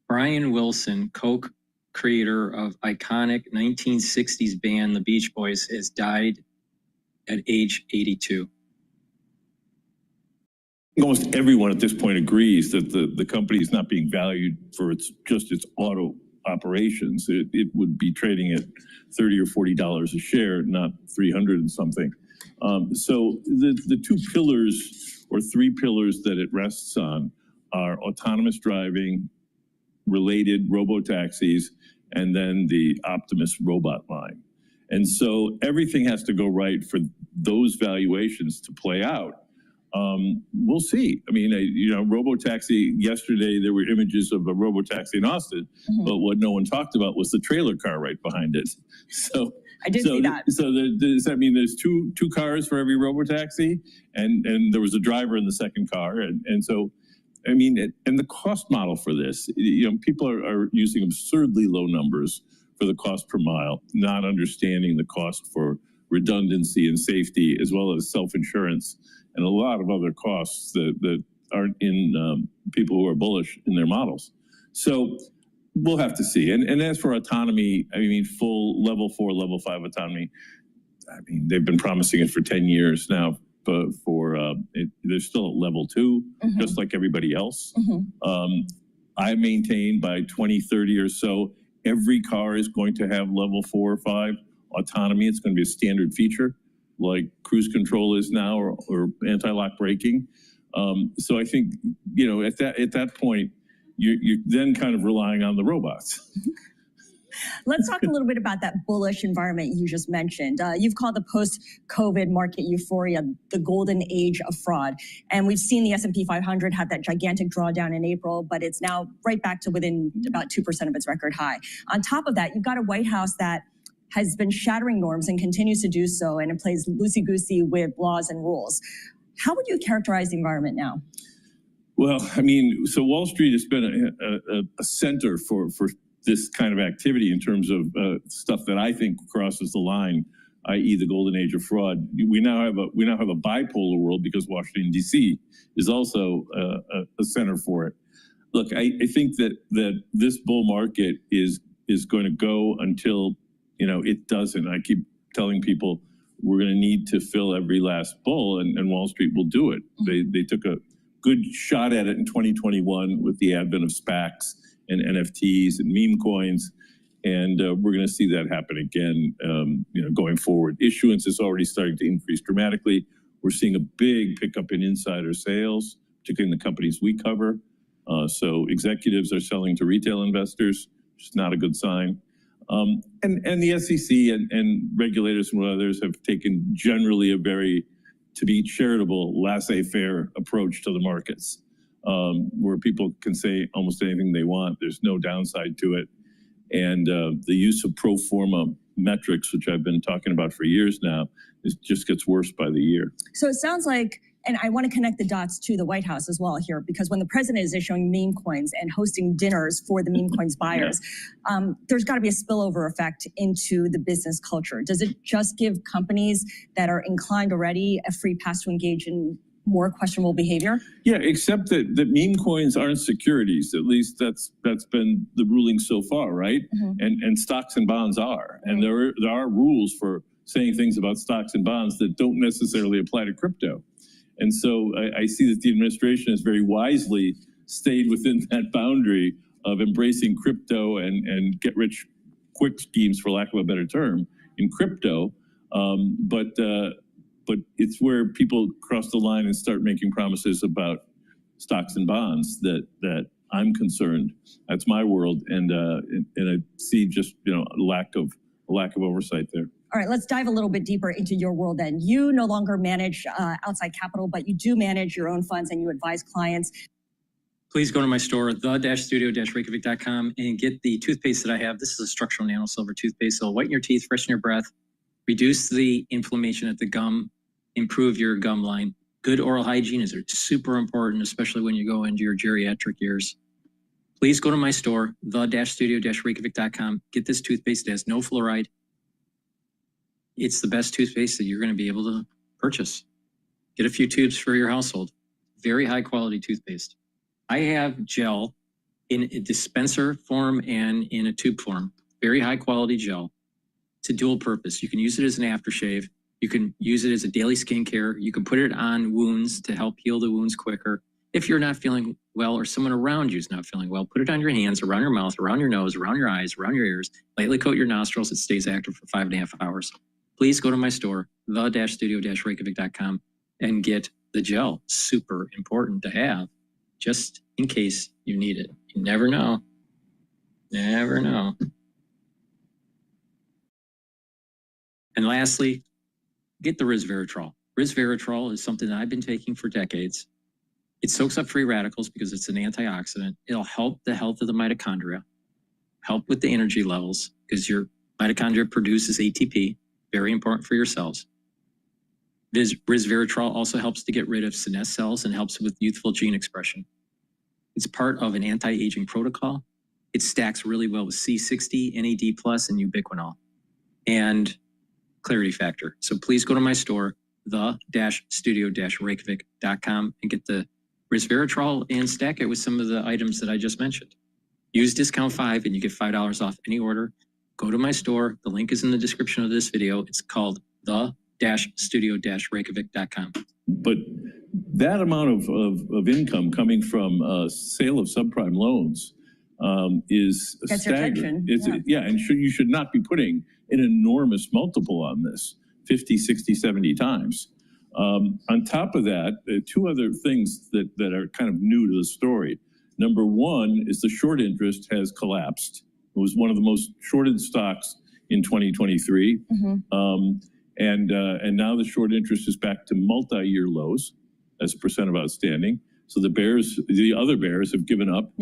Speaker 23: Brian Wilson, co-creator of iconic 1960s band The Beach Boys, has died at age 82.
Speaker 17: Almost everyone at this point agrees that the company is not being valued for its auto operations. It would be trading at $30 or $40 a share, not 300 and something. So the two pillars or three pillars that it rests on are autonomous driving, related robo-taxis, and then the Optimus robot line. And so everything has to go right for those valuations to play out. We'll see. I mean, robo-taxi, yesterday there were images of a robo-taxi in Austin, but what no one talked about was the trailer car right behind it. So
Speaker 2: I did see that.
Speaker 17: So does that mean there's two cars for every robo-taxi? And there was a driver in the second car. And so, I mean, and the cost model for this, people are using absurdly low numbers for the cost per mile, not understanding the cost for redundancy and safety, as well as self-insurance and a lot of other costs that aren't in people who are bullish in their models. So we'll have to see. And as for autonomy, I mean, full level 4, level 5 autonomy, I mean, they've been promising it for 10 years now. But there's still a level 2, just like everybody else. I maintain by 2030 or so, every car is going to have level 4 or 5 autonomy. It's going to be a standard feature, like cruise control is now, or anti-lock braking. So I think, at that point, you're then kind of relying on the robots.
Speaker 2: Let's talk a little bit about that bullish environment you just mentioned. You've called the post-COVID market euphoria the golden age of fraud. And we've seen the S&P 500 have that gigantic drawdown in April, but it's now right back to within about 2% of its record high. On top of that, you've got a White House that has been shattering norms and continues to do so, and it plays loosey-goosey with laws and rules. How would you characterize the environment now?
Speaker 17: Well, I mean, so Wall Street has been a center for this kind of activity in terms of stuff that I think crosses the line, i.e. the golden age of fraud. We now have a bipolar world because Washington, D.C. is also a center for it. Look, I think that this bull market is going to go until, it doesn't. I keep telling people we're going to need to fill every last bull, and Wall Street will do it. They took a good shot at it in 2021 with the advent of SPACs and NFTs and meme coins. And we're going to see that happen again, going forward. Issuance is already starting to increase dramatically. We're seeing a big pickup in insider sales, particularly in the companies we cover. So executives are selling to retail investors, which is not a good sign. And the SEC and regulators and others have taken generally a very, to be charitable, laissez-faire approach to the markets. Where people can say almost anything they want. There's no downside to it. And the use of pro forma metrics, which I've been talking about for years now, just gets worse by the year.
Speaker 2: So it sounds like And I want to connect the dots to the White House as well here, because when the president is issuing meme coins and hosting dinners for the meme coins buyers, there's got to be a spillover effect into the business culture. Does it just give companies that are inclined already a free pass to engage in more questionable behavior?
Speaker 17: Yeah, except that meme coins aren't securities. At least that's been the ruling so far, right? And stocks and bonds are. And there are rules for saying things about stocks and bonds that don't necessarily apply to crypto. And so I see that the administration has very wisely stayed within that boundary of embracing crypto and get rich quick schemes, for lack of a better term, in crypto. But it's where people cross the line and start making promises about stocks and bonds that I'm concerned. That's my world, and I see just a lack of oversight there.
Speaker 2: All right, let's dive a little bit deeper into your world then. You no longer manage outside capital, but you do manage your own funds and you advise clients.
Speaker 23: Please go to my store, the-studio-reykjavik.com, and get the toothpaste that I have. This is a structural nano silver toothpaste. It'll whiten your teeth, freshen your breath, reduce the inflammation at the gum, improve your gum line. Good oral hygiene is super important, especially when you go into your geriatric years. Please go to my store, the-studio-reykjavik.com. Get this toothpaste. It has no fluoride. It's the best toothpaste that you're going to be able to purchase. Get a few tubes for your household. Very high quality toothpaste. I have gel in a dispenser form and in a tube form. Very high quality gel. It's a dual purpose. You can use it as an aftershave. You can use it as a daily skincare. You can put it on wounds to help heal the wounds quicker. If you're not feeling well or someone around you is not feeling well, put it on your hands, around your mouth, around your nose, around your eyes, around your ears. Lightly coat your nostrils. It stays active for 5.5 hours. Please go to my store, the-studio-reykjavik.com, and get the gel. Super important to have, just in case you need it. You never know. Never know. And lastly, get the resveratrol. Resveratrol is something that I've been taking for decades. It soaks up free radicals because it's an antioxidant. It'll help the health of the mitochondria, help with the energy levels because your mitochondria produces ATP. Very important for your cells. Resveratrol also helps to get rid of senescent cells and helps with youthful gene expression. It's part of an anti-aging protocol. It stacks really well with C60, NAD+, and ubiquinol, and Clarity Factor. So please go to my store, the-studio-reykjavik.com, and get the resveratrol and stack it with some of the items that I just mentioned. Use discount 5 and you get $5 off any order. Go to my store. The link is in the description of this video. It's called the-studio-reykjavik.com.
Speaker 17: But that amount of income coming from sale of subprime loans is staggering. And you should not be putting an enormous multiple on this, 50, 60, 70 times. On top of that, two other things that are kind of new to the story. Number one is the short interest has collapsed. It was one of the most shorted stocks in 2023. And now the short interest is back to multi-year lows as a percent of outstanding. So the other bears have given up.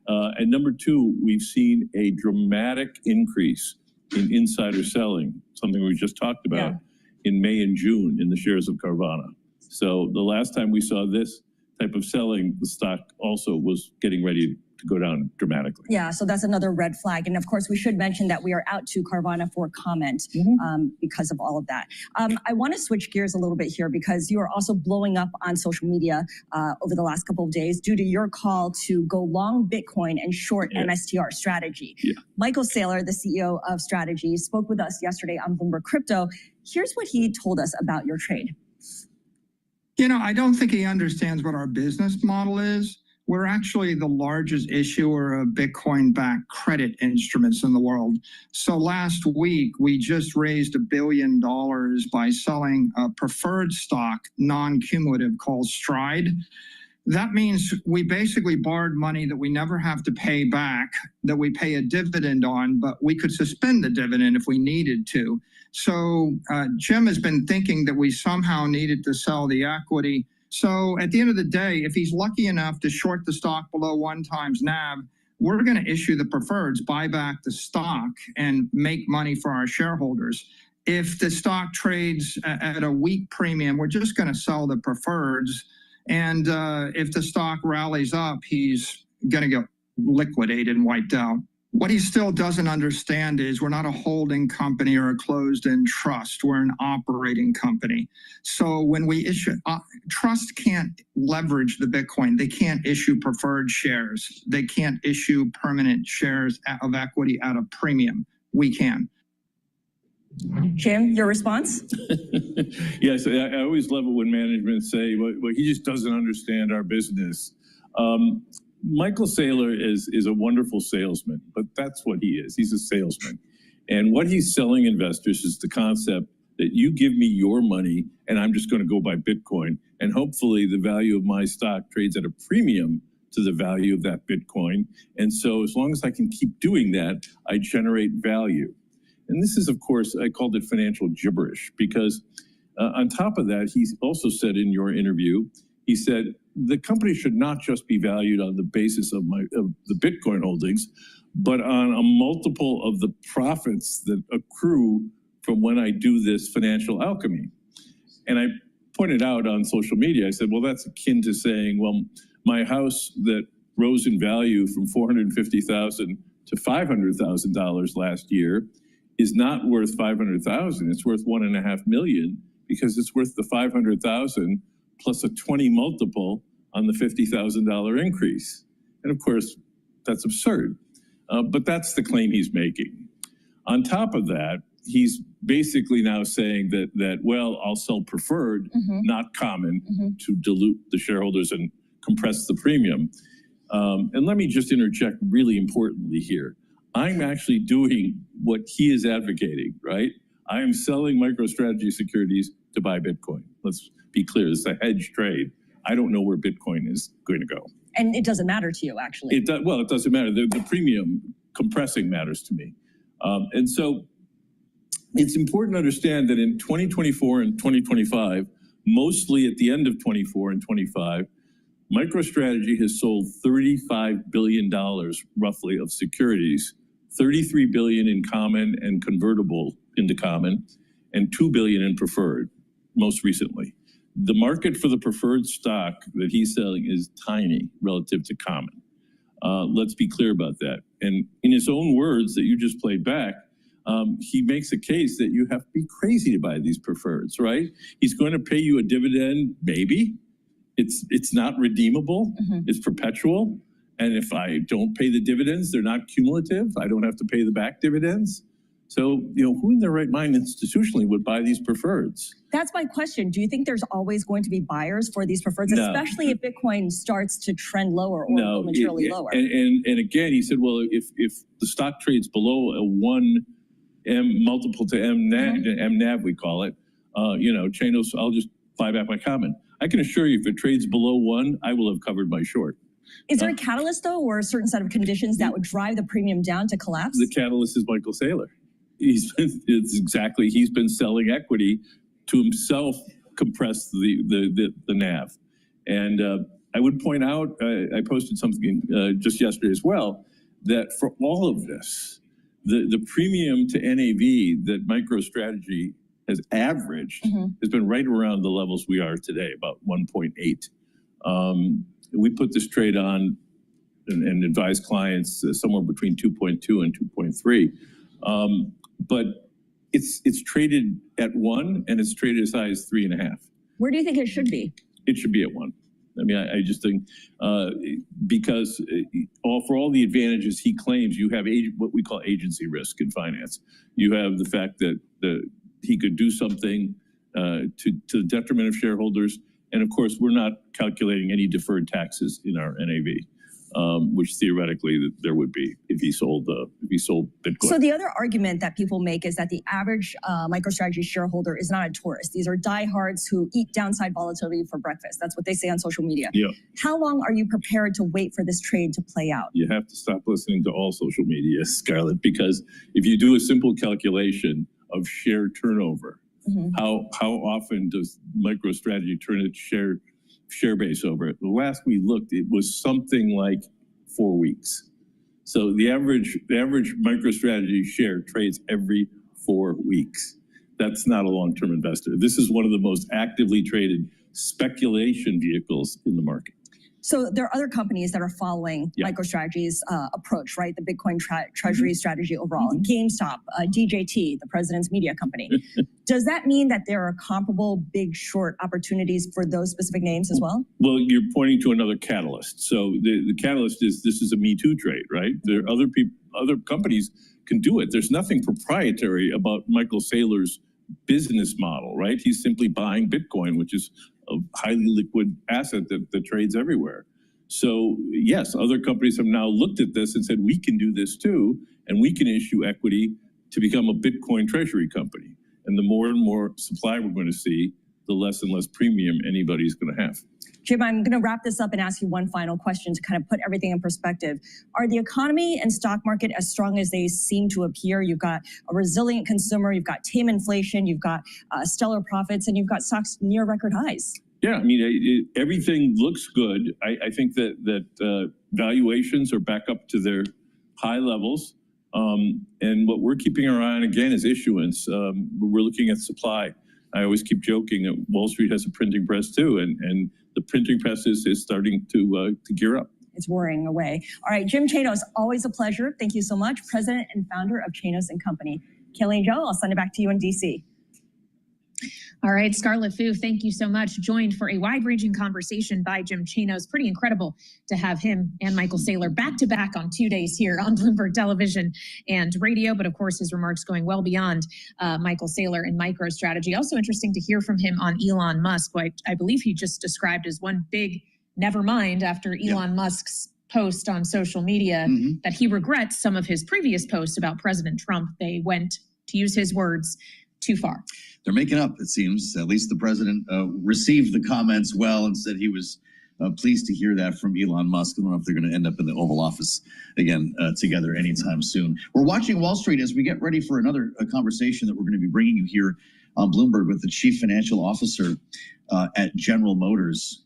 Speaker 17: And number two, we've seen a dramatic increase in insider selling, something we just talked about in May and June in the shares of Carvana. So the last time we saw this type of selling, the stock also was getting ready to go down dramatically.
Speaker 2: So that's another red flag. And of course, we should mention that we are out to Carvana for comment because of all of that. I want to switch gears a little bit here because you are also blowing up on social media over the last couple of days due to your call to go long Bitcoin and short MSTR strategy. Michael Saylor, the CEO of Strategy, spoke with us yesterday on Bloomberg Crypto. Here's what he told us about your trade.
Speaker 10: I don't think he understands what our business model is. We're actually the largest issuer of Bitcoin-backed credit instruments in the world. So last week, we just raised $1 billion by selling a preferred stock, non-cumulative, called Stride. That means we basically borrowed money that we never have to pay back, that we pay a dividend on, but we could suspend the dividend if we needed to. So Jim has been thinking that we somehow needed to sell the equity. So at the end of the day, if he's lucky enough to short the stock below 1 times NAV, we're going to issue the preferreds, buy back the stock, and make money for our shareholders. if the stock trades at a weak premium, we're just going to sell the preferreds. And if the stock rallies up, he's going to get liquidated and wiped out. What he still doesn't understand is we're not a holding company or a closed-end trust. We're an operating company. So when we issue, trust can't leverage the Bitcoin. They can't issue preferred shares. They can't issue permanent shares of equity at a premium. We can.
Speaker 2: Jim, your response?
Speaker 17: Yes, I always love it when management say, well, he just doesn't understand our business. Michael Saylor is a wonderful salesman, but that's what he is. He's a salesman. And what he's selling investors is the concept that you give me your money and I'm just going to go buy Bitcoin. And hopefully the value of my stock trades at a premium to the value of that Bitcoin. And so as long as I can keep doing that, I generate value. And this is, of course, I called it financial gibberish because on top of that, he also said in your interview, he said, the company should not just be valued on the basis of the Bitcoin holdings, but on a multiple of the profits that accrue from when I do this financial alchemy. And I pointed out on social media, I said, well, that's akin to saying, well, my house that rose in value from $450,000 to $500,000 last year is not worth $500,000. It's worth $1.5 million because it's worth the $500,000 plus a 20 multiple on the $50,000 increase. And of course, that's absurd. But that's the claim he's making. On top of that, he's basically now saying that well, I'll sell preferred, not common, to dilute the shareholders and compress the premium. And let me just interject really importantly here. I'm actually doing what he is advocating, right? I am selling MicroStrategy securities to buy Bitcoin. Let's be clear, it's a hedge trade. I don't know where Bitcoin is going to go.
Speaker 2: And it doesn't matter to you, actually.
Speaker 17: Well, it doesn't matter. The premium compressing matters to me. And so it's important to understand that in 2024 and 2025, mostly at the end of 24 and 25, MicroStrategy has sold $35 billion roughly of securities, $33 billion in common and convertible into common, and $2 billion in preferred, most recently. The market for the preferred stock that he's selling is tiny relative to common. Let's be clear about that. And in his own words that you just played back, he makes a case that you have to be crazy to buy these preferreds, right? He's going to pay you a dividend, maybe. It's not redeemable. It's perpetual. And if I don't pay the dividends, they're not cumulative. I don't have to pay the back dividends. So, who in their right mind institutionally would buy these preferreds?
Speaker 2: That's my question. Do you think there's always going to be buyers for these preferreds,
Speaker 17: No.
Speaker 2: especially if Bitcoin starts to trend lower or go materially lower?
Speaker 17: And again, he said, well, if the stock trades below a 1M multiple to MNAV, we call it, Chanos, I'll just buy back my common. I can assure you, if it trades below 1, I will have covered my short.
Speaker 2: Is there a catalyst, though, or a certain set of conditions that would drive the premium down to collapse?
Speaker 17: The catalyst is Michael Saylor. He's been selling equity to himself compress the NAV. And I would point out, I posted something just yesterday as well, that for all of this, the premium to NAV that MicroStrategy has averaged has been right around the levels we are today, about 1.8. We put this trade on and advise clients somewhere between 2.2 and 2.3. But it's traded at 1 and it's traded as high as 3.5.
Speaker 2: Where do you think it should be?
Speaker 17: It should be at 1. I mean, I just think because for all the advantages he claims, you have what we call agency risk in finance. You have the fact that he could do something to the detriment of shareholders. And of course, we're not calculating any deferred taxes in our NAV, which theoretically there would be if he sold Bitcoin.
Speaker 2: So the other argument that people make is that the average MicroStrategy shareholder is not a tourist. These are diehards who eat downside volatility for breakfast. That's what they say on social media.
Speaker 17: Yeah.
Speaker 2: How long are you prepared to wait for this trade to play out?
Speaker 17: You have to stop listening to all social media, Scarlett, because if you do a simple calculation of share turnover, how often does MicroStrategy turn its share base over? The last we looked, it was something like 4 weeks. So the average MicroStrategy share trades every 4 weeks. That's not a long-term investor. This is one of the most actively traded speculation vehicles in the market.
Speaker 2: So there are other companies that are following MicroStrategy's approach, right? The Bitcoin Treasury strategy overall. GameStop, DJT, the president's media company. Does that mean that there are comparable big short opportunities for those specific names as well?
Speaker 17: Well, you're pointing to another catalyst. So the catalyst is this is a Me Too trade, right? There are other companies can do it. There's nothing proprietary about Michael Saylor's business model, right? He's simply buying Bitcoin, which is a highly liquid asset that trades everywhere. So yes, other companies have now looked at this and said, we can do this too, and we can issue equity to become a Bitcoin treasury company. And the more and more supply we're going to see, the less and less premium anybody's going to have.
Speaker 2: Jim, I'm going to wrap this up and ask you one final question to kind of put everything in perspective. Are the economy and stock market as strong as they seem to appear? You've got a resilient consumer, you've got tame inflation, you've got stellar profits, and you've got stocks near record highs.
Speaker 17: Yeah, I mean, everything looks good. I think that valuations are back up to their high levels. And what we're keeping our eye on, again, is issuance. We're looking at supply. I always keep joking that Wall Street has a printing press too, and the printing press is starting to gear up.
Speaker 2: It's worrying away. All right, Jim Chanos, always a pleasure. Thank you so much. President and founder of Chanos & Company. Kelly and Joe, I'll send it back to you in DC.
Speaker 4: All right, Scarlett Fu, thank you so much. Joined for a wide-ranging conversation by Jim Chanos. Pretty incredible to have him and Michael Saylor back-to-back on 2 days here on Bloomberg Television and radio. But of course, his remarks going well beyond Michael Saylor and MicroStrategy. Also interesting to hear from him on Elon Musk, who I believe he just described as one big never mind after Elon Musk's post on social media that he regrets some of his previous posts about President Trump. They went, to use his words, too far.
Speaker 7: They're making up, it seems. At least the president received the comments well and said he was pleased to hear that from Elon Musk. I don't know if they're going to end up in the Oval Office again together anytime soon. We're watching Wall Street as we get ready for another conversation that we're going to be bringing you here on Bloomberg with the Chief Financial Officer at General Motors.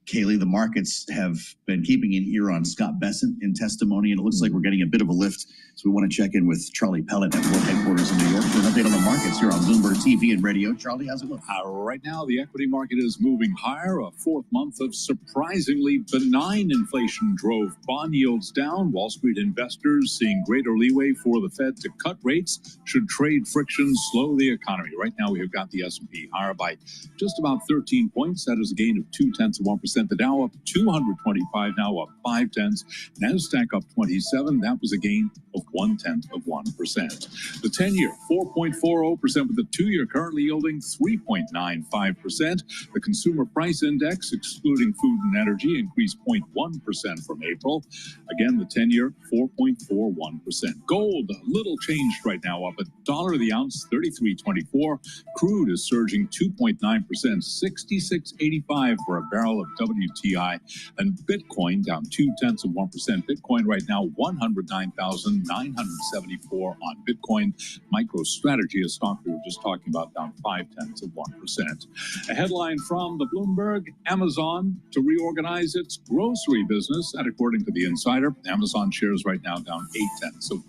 Speaker 7: Kaylee, the markets have been keeping an ear on Scott Bessent in testimony, and it looks like we're getting a bit of a lift. So we want to check in with Charlie Pellet at World Headquarters in New York for an update on the markets here on Bloomberg TV and radio. Charlie, how's it look?
Speaker 8: Right now, the equity market is moving higher. A fourth month of surprisingly benign inflation drove bond yields down. Wall Street investors seeing greater leeway for the Fed to cut rates should trade friction slow the economy. Right now, we have got the S&P higher by just about 13 points. That is a gain of 0.2%. The Dow up 225, now up 0.5. NASDAQ up 27. That was a gain of 0.1%. The 10-year, 4.40%, with the 2-year currently yielding 3.95%. The Consumer Price Index, excluding food and energy, increased 0.1% from April. Again, the 10-year, 4.41%. Gold, a little changed right now, up $1 the ounce, 33.24. Crude is surging 2.9%, 66.85 for a barrel of WTI, and Bitcoin down 0.2%. Bitcoin right now 109,974 on Bitcoin. MicroStrategy, a stock we were just talking about, down 0.5%. A headline from the Bloomberg: Amazon to reorganize its grocery business, and according to the Insider, Amazon shares right now down 0.8%.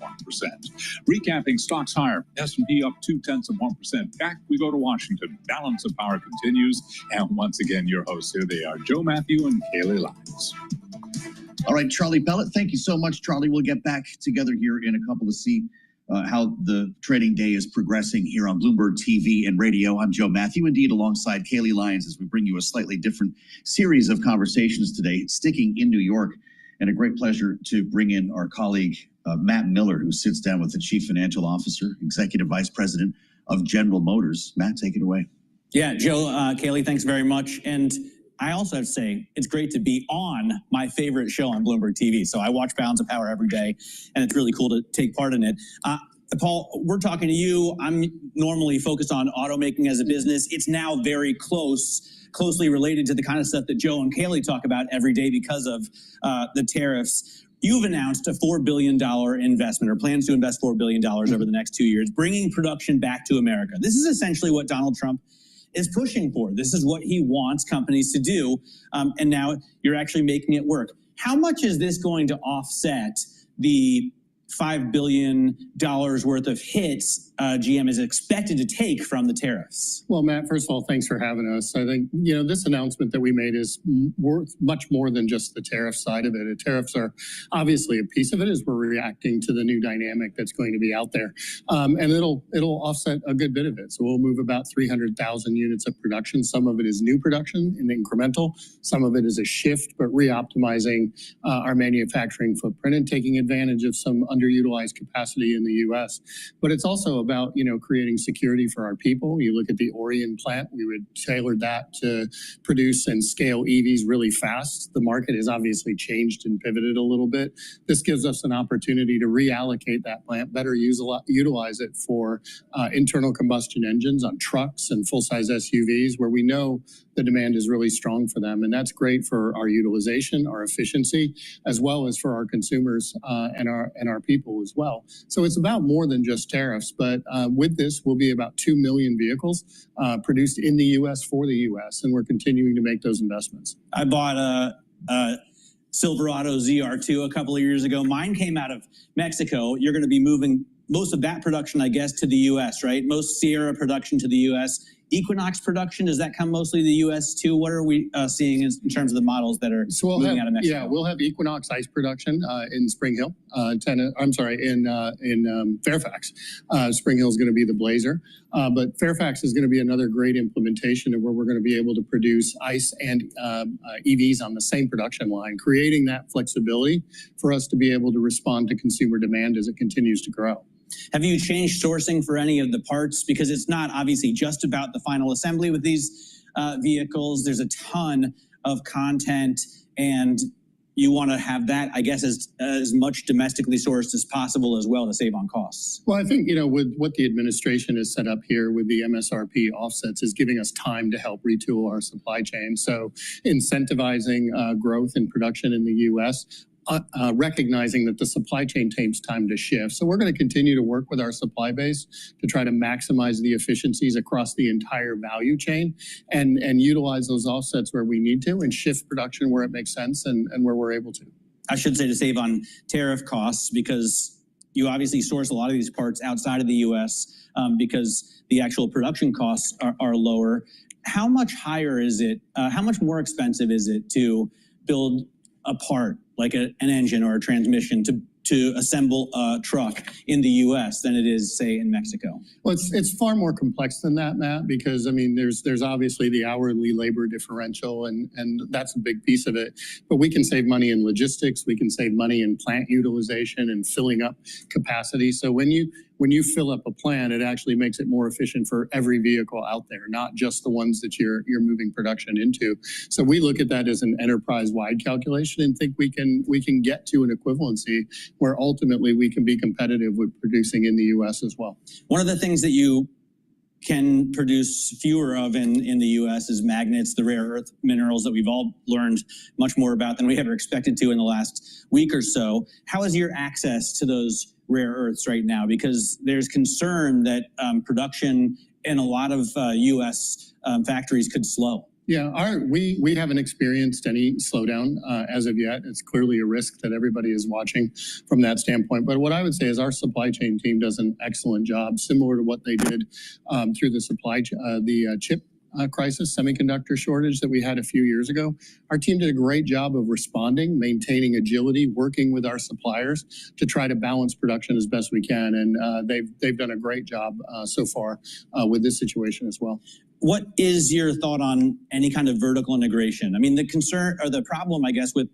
Speaker 8: Recapping stocks higher, S&P up 0.2%. Back we go to Washington. Balance of power continues, and once again, your hosts here they are, Joe Matthew and Kaylee Lyons.
Speaker 7: All right, Charlie Pellet, thank you so much, Charlie. We'll get back together here in a couple to see how the trading day is progressing here on Bloomberg TV and radio. I'm Joe Matthew, indeed, alongside Kaylee Lyons, as we bring you a slightly different series of conversations today, sticking in New York. And a great pleasure to bring in our colleague, Matt Miller, who sits down with the Chief Financial Officer, Executive Vice President of General Motors. Matt, take it away.
Speaker 18: Yeah, Joe, Kaylee, thanks very much. And I also have to say, it's great to be on my favorite show on Bloomberg TV. So I watch Balance of Power every day, and it's really cool to take part in it. Paul, we're talking to you. I'm normally focused on automaking as a business. It's now very closely related to the kind of stuff that Joe and Kaylee talk about every day because of the tariffs. You've announced a $4 billion investment, or plans to invest $4 billion over the next 2 years, bringing production back to America. This is essentially what Donald Trump is pushing for. This is what he wants companies to do, and now you're actually making it work. How much is this going to offset the $5 billion worth of hits GM is expected to take from the tariffs?
Speaker 1: Well, Matt, first of all, thanks for having us. I think, this announcement that we made is worth much more than just the tariff side of it. The tariffs are obviously a piece of it as we're reacting to the new dynamic that's going to be out there. And it'll offset a good bit of it. So we'll move about 300,000 units of production. Some of it is new production and incremental. Some of it is a shift, but re-optimizing our manufacturing footprint and taking advantage of some underutilized capacity in the U.S. But it's also about, creating security for our people. You look at the Orion plant, we would tailor that to produce and scale EVs really fast. The market has obviously changed and pivoted a little bit. This gives us an opportunity to reallocate that plant, better utilize it for internal combustion engines on trucks and full-size SUVs where we know the demand is really strong for them. And that's great for our utilization, our efficiency, as well as for our consumers and our people as well. So it's about more than just tariffs, but with this will be about 2 million vehicles produced in the U.S. for the U.S. and we're continuing to make those investments.
Speaker 18: I bought a Silverado ZR2 a couple of years ago. Mine came out of Mexico. You're going to be moving most of that production, I guess, to the U.S., right? Most Sierra production to the U.S. Equinox production, does that come mostly to the U.S. too? What are we seeing in terms of the models that are moving out of Mexico?
Speaker 1: Yeah, we'll have Equinox ICE production in Spring Hill. In Fairfax. Spring Hill is going to be the Blazer. But Fairfax is going to be another great implementation of where we're going to be able to produce ICE and EVs on the same production line, creating that flexibility for us to be able to respond to consumer demand as it continues to grow.
Speaker 18: Have you changed sourcing for any of the parts? Because it's not obviously just about the final assembly with these vehicles. There's a ton of content and you want to have that, I guess, as much domestically sourced as possible as well to save on costs.
Speaker 1: Well, I think, with what the administration has set up here with the MSRP offsets is giving us time to help retool our supply chain. So incentivizing growth in production in the U.S., recognizing that the supply chain takes time to shift. So we're going to continue to work with our supply base to try to maximize the efficiencies across the entire value chain and utilize those offsets where we need to and shift production where it makes sense and where we're able to.
Speaker 18: I should say to save on tariff costs because you obviously source a lot of these parts outside of the U.S. Because the actual production costs are lower. How much higher is it? How much more expensive is it to build a part like an engine or a transmission to assemble a truck in the U.S. than it is, say, in Mexico?
Speaker 1: Well, it's far more complex than that, Matt, because, there's obviously the hourly labor differential, and that's a big piece of it. But we can save money in logistics. We can save money in plant utilization and filling up capacity. So when you fill up a plant, it actually makes it more efficient for every vehicle out there, not just the ones that you're moving production into. So we look at that as an enterprise-wide calculation and think we can get to an equivalency where ultimately we can be competitive with producing in the U.S. as well.
Speaker 18: One of the things that you can produce fewer of in the U.S. is magnets, the rare earth minerals that we've all learned much more about than we ever expected to in the last week or so. How is your access to those rare earths right now? Because there's concern that production in a lot of U.S. Factories could slow.
Speaker 1: Yeah, we haven't experienced any slowdown as of yet. It's clearly a risk that everybody is watching from that standpoint. But what I would say is our supply chain team does an excellent job, similar to what they did through the chip crisis, semiconductor shortage that we had a few years ago. Our team did a great job of responding, maintaining agility, working with our suppliers to try to balance production as best we can. And they've done a great job so far with this situation as well.
Speaker 18: What is your thought on any kind of vertical integration? The concern or the problem, I guess, with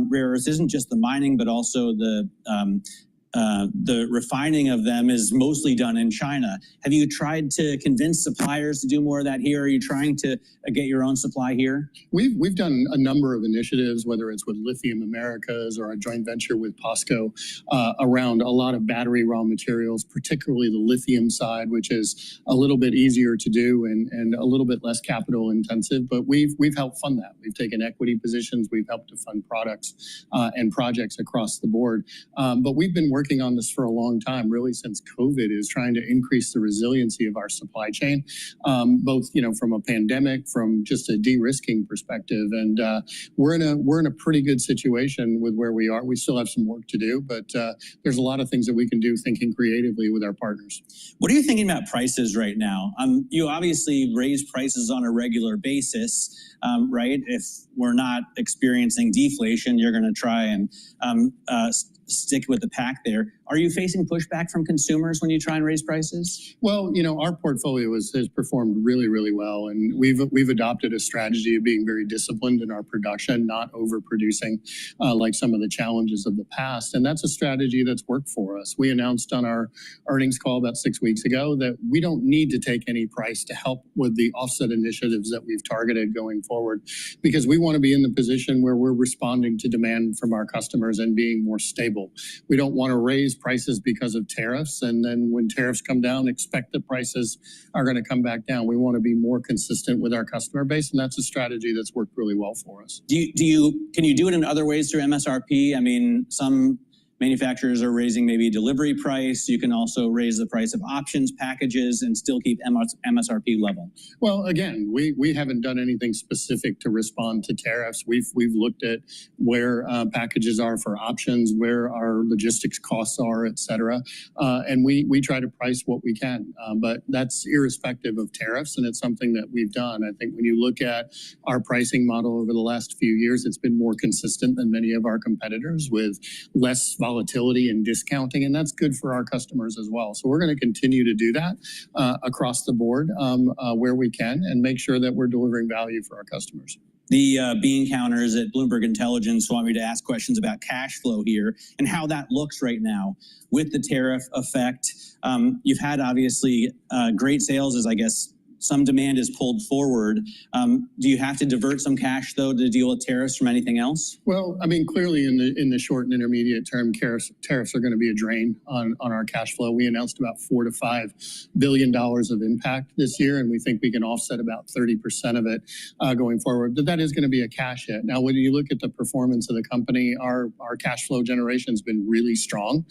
Speaker 18: rare earths isn't just the mining, but also the refining of them is mostly done in China. Have you tried to convince suppliers to do more of that here? Are you trying to get your own supply here?
Speaker 1: We've done a number of initiatives, whether it's with Lithium Americas or a joint venture with POSCO around a lot of battery raw materials, particularly the lithium side, which is a little bit easier to do and a little bit less capital intensive. But we've helped fund that. We've taken equity positions. We've helped to fund products and projects across the board. But we've been working working on this for a long time, really since COVID, is trying to increase the resiliency of our supply chain, both, from a pandemic, from just a de-risking perspective. And we're in a pretty good situation with where we are. We still have some work to do, but there's a lot of things that we can do thinking creatively with our partners.
Speaker 18: What are you thinking about prices right now? You obviously raise prices on a regular basis, right? If we're not experiencing deflation, you're going to try and stick with the pack there. Are you facing pushback from consumers when you try and raise prices?
Speaker 1: Well, our portfolio has performed really, really well, and we've adopted a strategy of being very disciplined in our production, not overproducing like some of the challenges of the past. And that's a strategy that's worked for us. We announced on our earnings call about 6 weeks ago that we don't need to take any price to help with the offset initiatives that we've targeted going forward, because we want to be in the position where we're responding to demand from our customers and being more stable. We don't want to raise prices because of tariffs, and then when tariffs come down, expect that prices are going to come back down. We want to be more consistent with our customer base, and that's a strategy that's worked really well for us.
Speaker 18: Can you do it in other ways through MSRP? I mean, some manufacturers are raising maybe delivery price. You can also raise the price of options packages and still keep MSRP level.
Speaker 1: Well, again, we haven't done anything specific to respond to tariffs. We've looked at where packages are for options, where our logistics costs are, et cetera. And we try to price what we can, but that's irrespective of tariffs. And it's something that we've done. I think when you look at our pricing model over the last few years, it's been more consistent than many of our competitors, with less volatility and discounting, and that's good for our customers as well. So we're going to continue to do that across the board where we can, and make sure that we're delivering value for our customers.
Speaker 18: The bean counters at Bloomberg Intelligence want me to ask questions about cash flow here and how that looks right now with the tariff effect. You've had obviously great sales, as I guess some demand is pulled forward. Do you have to divert some cash, though, to deal with tariffs from anything else?
Speaker 1: Well, I mean, clearly in the short and intermediate term, tariffs are going to be a drain on our cash flow. We announced about $4 to $5 billion of impact this year, and we think we can offset about 30% of it going forward. But that is going to be a cash hit. Now, when you look at the performance of the company, our cash flow generation has been really strong.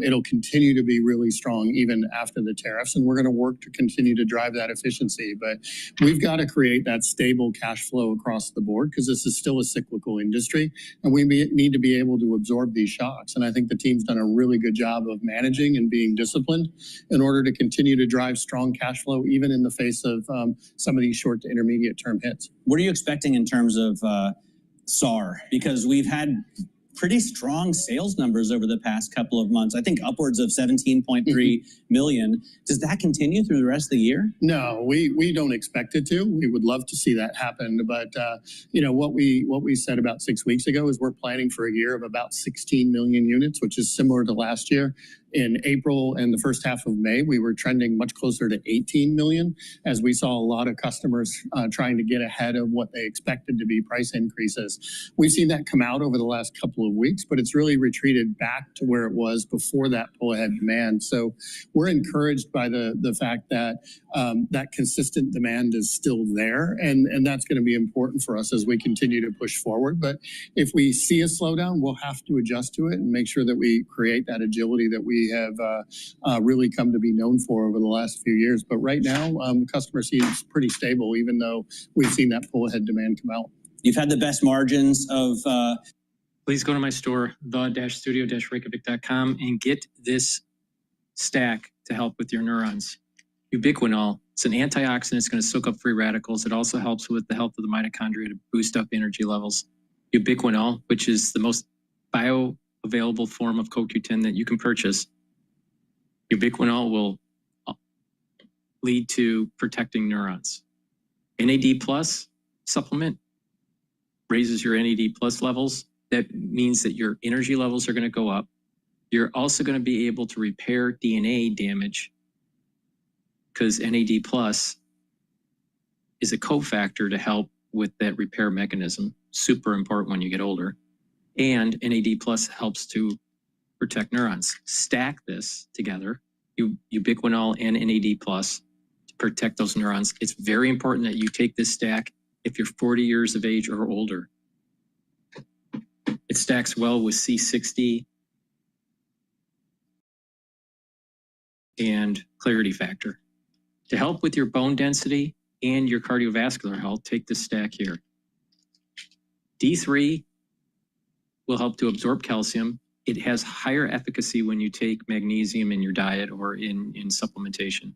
Speaker 1: It'll continue to be really strong even after the tariffs, and we're going to work to continue to drive that efficiency. But we've got to create that stable cash flow across the board, because this is still a cyclical industry, and we need to be able to absorb these shocks. And I think the team's done a really good job of managing and being disciplined in order to continue to drive strong cash flow, even in the face of some of these short to intermediate term hits.
Speaker 18: What are you expecting in terms of SAR? Because we've had pretty strong sales numbers over the past couple of months. I think upwards of 17.3 million. Does that continue through the rest of the year?
Speaker 1: No, we don't expect it to. We would love to see that happen. But, what we said about 6 weeks ago is we're planning for a year of about 16 million units, which is similar to last year. In April and the first half of May, we were trending much closer to 18 million, as we saw a lot of customers trying to get ahead of what they expected to be price increases. We've seen that come out over the last couple of weeks, but it's really retreated back to where it was before that pull-ahead demand. So we're encouraged by the fact that that consistent demand is still there, and that's going to be important for us as we continue to push forward. But if we see a slowdown, we'll have to adjust to it and make sure that we create that agility that we have really come to be known for over the last few years. But right now, the customer seems pretty stable, even though we've seen that pull-ahead demand come out.
Speaker 18: You've had the best margins of...
Speaker 23: Please go to my store, the-studio-reykjavik.com, and get this stack to help with your neurons. Ubiquinol, it's an antioxidant. It's going to soak up free radicals. It also helps with the health of the mitochondria to boost up energy levels. Ubiquinol, which is the most bioavailable form of CoQ10 that you can purchase. Ubiquinol will lead to protecting neurons. NAD plus supplement raises your NAD plus levels. That means that your energy levels are going to go up. You're also going to be able to repair DNA damage, because NAD plus is a cofactor to help with that repair mechanism. Super important when you get older. And NAD plus helps to protect neurons. Stack this together, ubiquinol and NAD plus, to protect those neurons. It's very important that you take this stack if you're 40 years of age or older. It stacks well with C60 and clarity factor. To help with your bone density and your cardiovascular health, take this stack here. D3 will help to absorb calcium. It has higher efficacy when you take magnesium in your diet or in supplementation.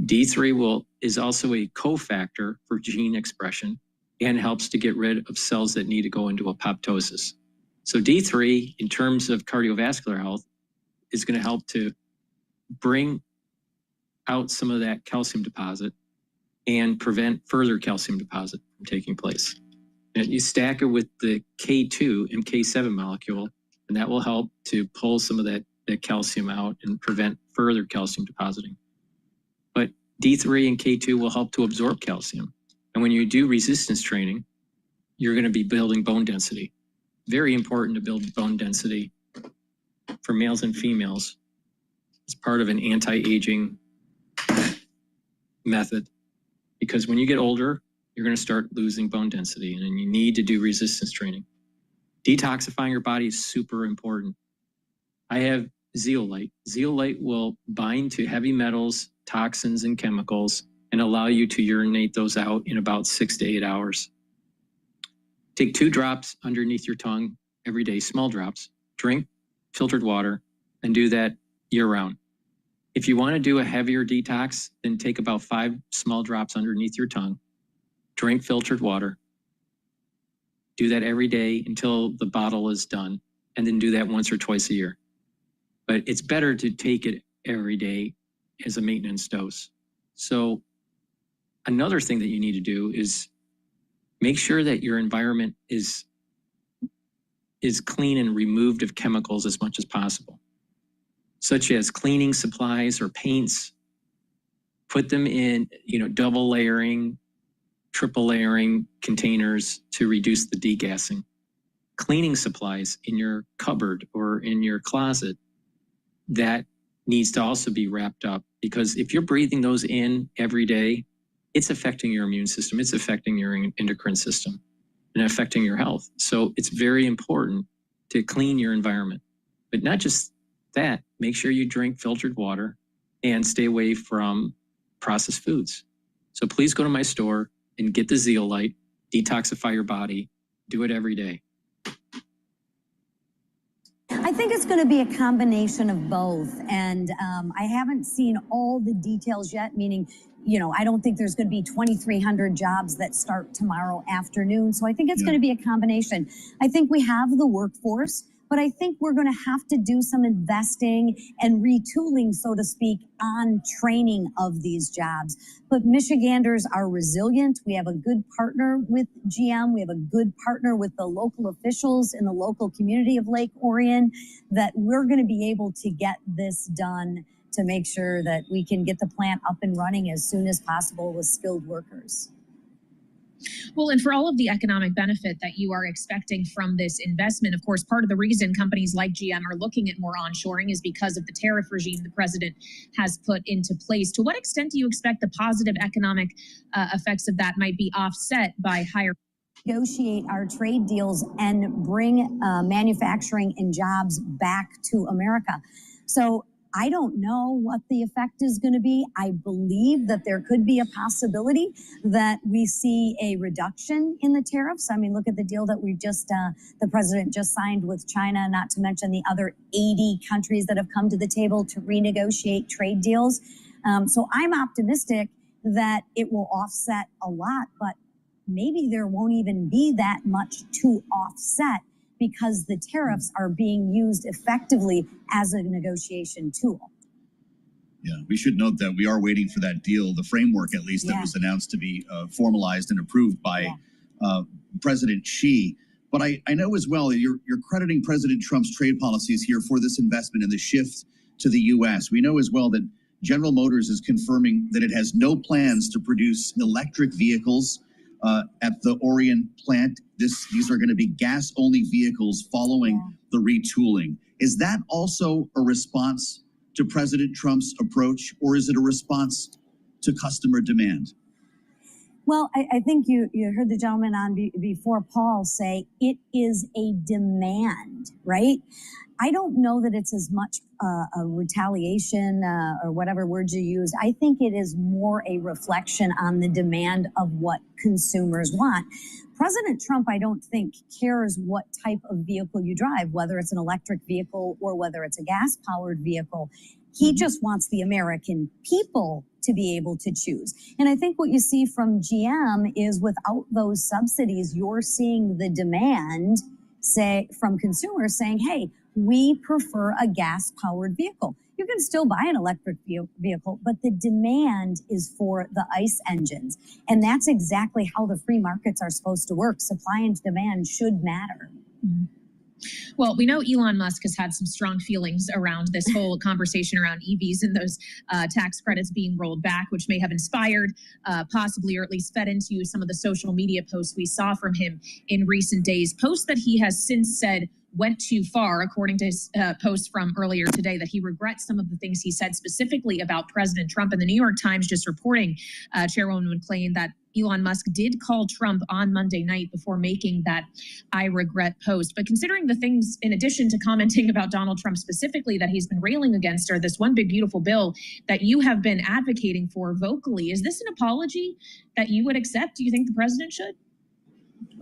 Speaker 23: D3 is also a cofactor for gene expression and helps to get rid of cells that need to go into apoptosis. So D3, in terms of cardiovascular health, is going to help to bring out some of that calcium deposit and prevent further calcium deposit from taking place. And you stack it with the K2 and K7 molecule, and that will help to pull some of that calcium out and prevent further calcium depositing. But D3 and K2 will help to absorb calcium. And when you do resistance training, you're going to be building bone density. Very important to build bone density for males and females. It's part of an anti-aging method, because when you get older, you're going to start losing bone density, and then you need to do resistance training. Detoxifying your body is super important. I have zeolite. Zeolite will bind to heavy metals, toxins, and chemicals and allow you to urinate those out in about 6 to 8 hours. Take 2 drops underneath your tongue every day, small drops. Drink filtered water and do that year-round. If you want to do a heavier detox, then take about 5 small drops underneath your tongue. Drink filtered water. Do that every day until the bottle is done, and then do that once or twice a year. But it's better to take it every day as a maintenance dose. So another thing that you need to do is make sure that your environment is clean and removed of chemicals as much as possible, such as cleaning supplies or paints. Put them in, double layering, triple layering containers to reduce the degassing. Cleaning supplies in your cupboard or in your closet, that needs to also be wrapped up, because if you're breathing those in every day, it's affecting your immune system, it's affecting your endocrine system, and affecting your health. So it's very important to clean your environment. But not just that, make sure you drink filtered water and stay away from processed foods. So please go to my store and get the zeolite, detoxify your body, do it every day.
Speaker 19: I think it's going to be a combination of both. And I haven't seen all the details yet, meaning, I don't think there's going to be 2,300 jobs that start tomorrow afternoon. So I think it's going to be a combination. I think we have the workforce, but I think we're going to have to do some investing and retooling, so to speak, on training of these jobs. But Michiganders are resilient. We have a good partner with GM. We have a good partner with the local officials in the local community of Lake Orion, that we're going to be able to get this done to make sure that we can get the plant up and running as soon as possible with skilled workers.
Speaker 4: Well, and for all of the economic benefit that you are expecting from this investment, of course, part of the reason companies like GM are looking at more onshoring is because of the tariff regime the president has put into place. To what extent do you expect the positive economic effects of that might be offset by higher
Speaker 19: Negotiate our trade deals and bring manufacturing and jobs back to America? So I don't know what the effect is going to be. I believe that there could be a possibility that we see a reduction in the tariffs. I mean, look at the deal that we the president just signed with China, not to mention the other 80 countries that have come to the table to renegotiate trade deals. So I'm optimistic that it will offset a lot, but maybe there won't even be that much to offset, because the tariffs are being used effectively as a negotiation tool.
Speaker 7: Yeah, we should note that we are waiting for that deal, the framework at least, that was announced to be formalized and approved by President Xi. But I know as well that you're crediting President Trump's trade policies here for this investment and the shift to the U.S. We know as well that General Motors is confirming that it has no plans to produce electric vehicles at the Orion plant. These are going to be gas-only vehicles following the retooling. Is that also a response to President Trump's approach, or is it a response to customer demand?
Speaker 19: Well, I think you heard the gentleman on before Paul say it is a demand, right? I don't know that it's as much a retaliation or whatever words you use. I think it is more a reflection on the demand of what consumers want. President Trump, I don't think, cares what type of vehicle you drive, whether it's an electric vehicle or whether it's a gas-powered vehicle. He just wants the American people to be able to choose. And I think what you see from GM is without those subsidies, you're seeing the demand from consumers saying, hey, we prefer a gas-powered vehicle. You can still buy an electric vehicle, but the demand is for the ICE engines. And that's exactly how the free markets are supposed to work. Supply and demand should matter.
Speaker 4: Mm-hmm. Well, we know Elon Musk has had some strong feelings around this whole conversation around EVs and those tax credits being rolled back, which may have inspired possibly or at least fed into some of the social media posts we saw from him in recent days. Posts that he has since said went too far, according to his post from earlier today, that he regrets some of the things he said specifically about President Trump. And the New York Times just reporting, Chairwoman McClain, that Elon Musk did call Trump on Monday night before making that I regret post. But considering the things, in addition to commenting about Donald Trump specifically, that he's been railing against, or this one big beautiful bill that you have been advocating for vocally, is this an apology that you would accept? Do you think the president should?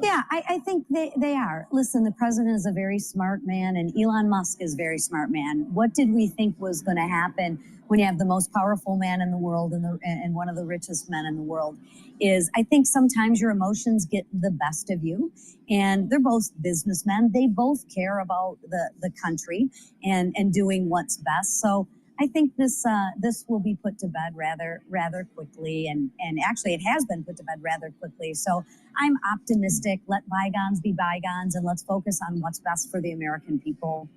Speaker 19: Yeah, I think they are. Listen, the president is a very smart man, and Elon Musk is a very smart man. What did we think was going to happen when you have the most powerful man in the world and one of the richest men in the world? Is I think sometimes your emotions get the best of you, and they're both businessmen. They both care about the country and doing what's best. So I think this will be put to bed rather quickly, and actually it has been put to bed rather quickly. So I'm optimistic. Let bygones be bygones, and let's focus on what's best for the American people.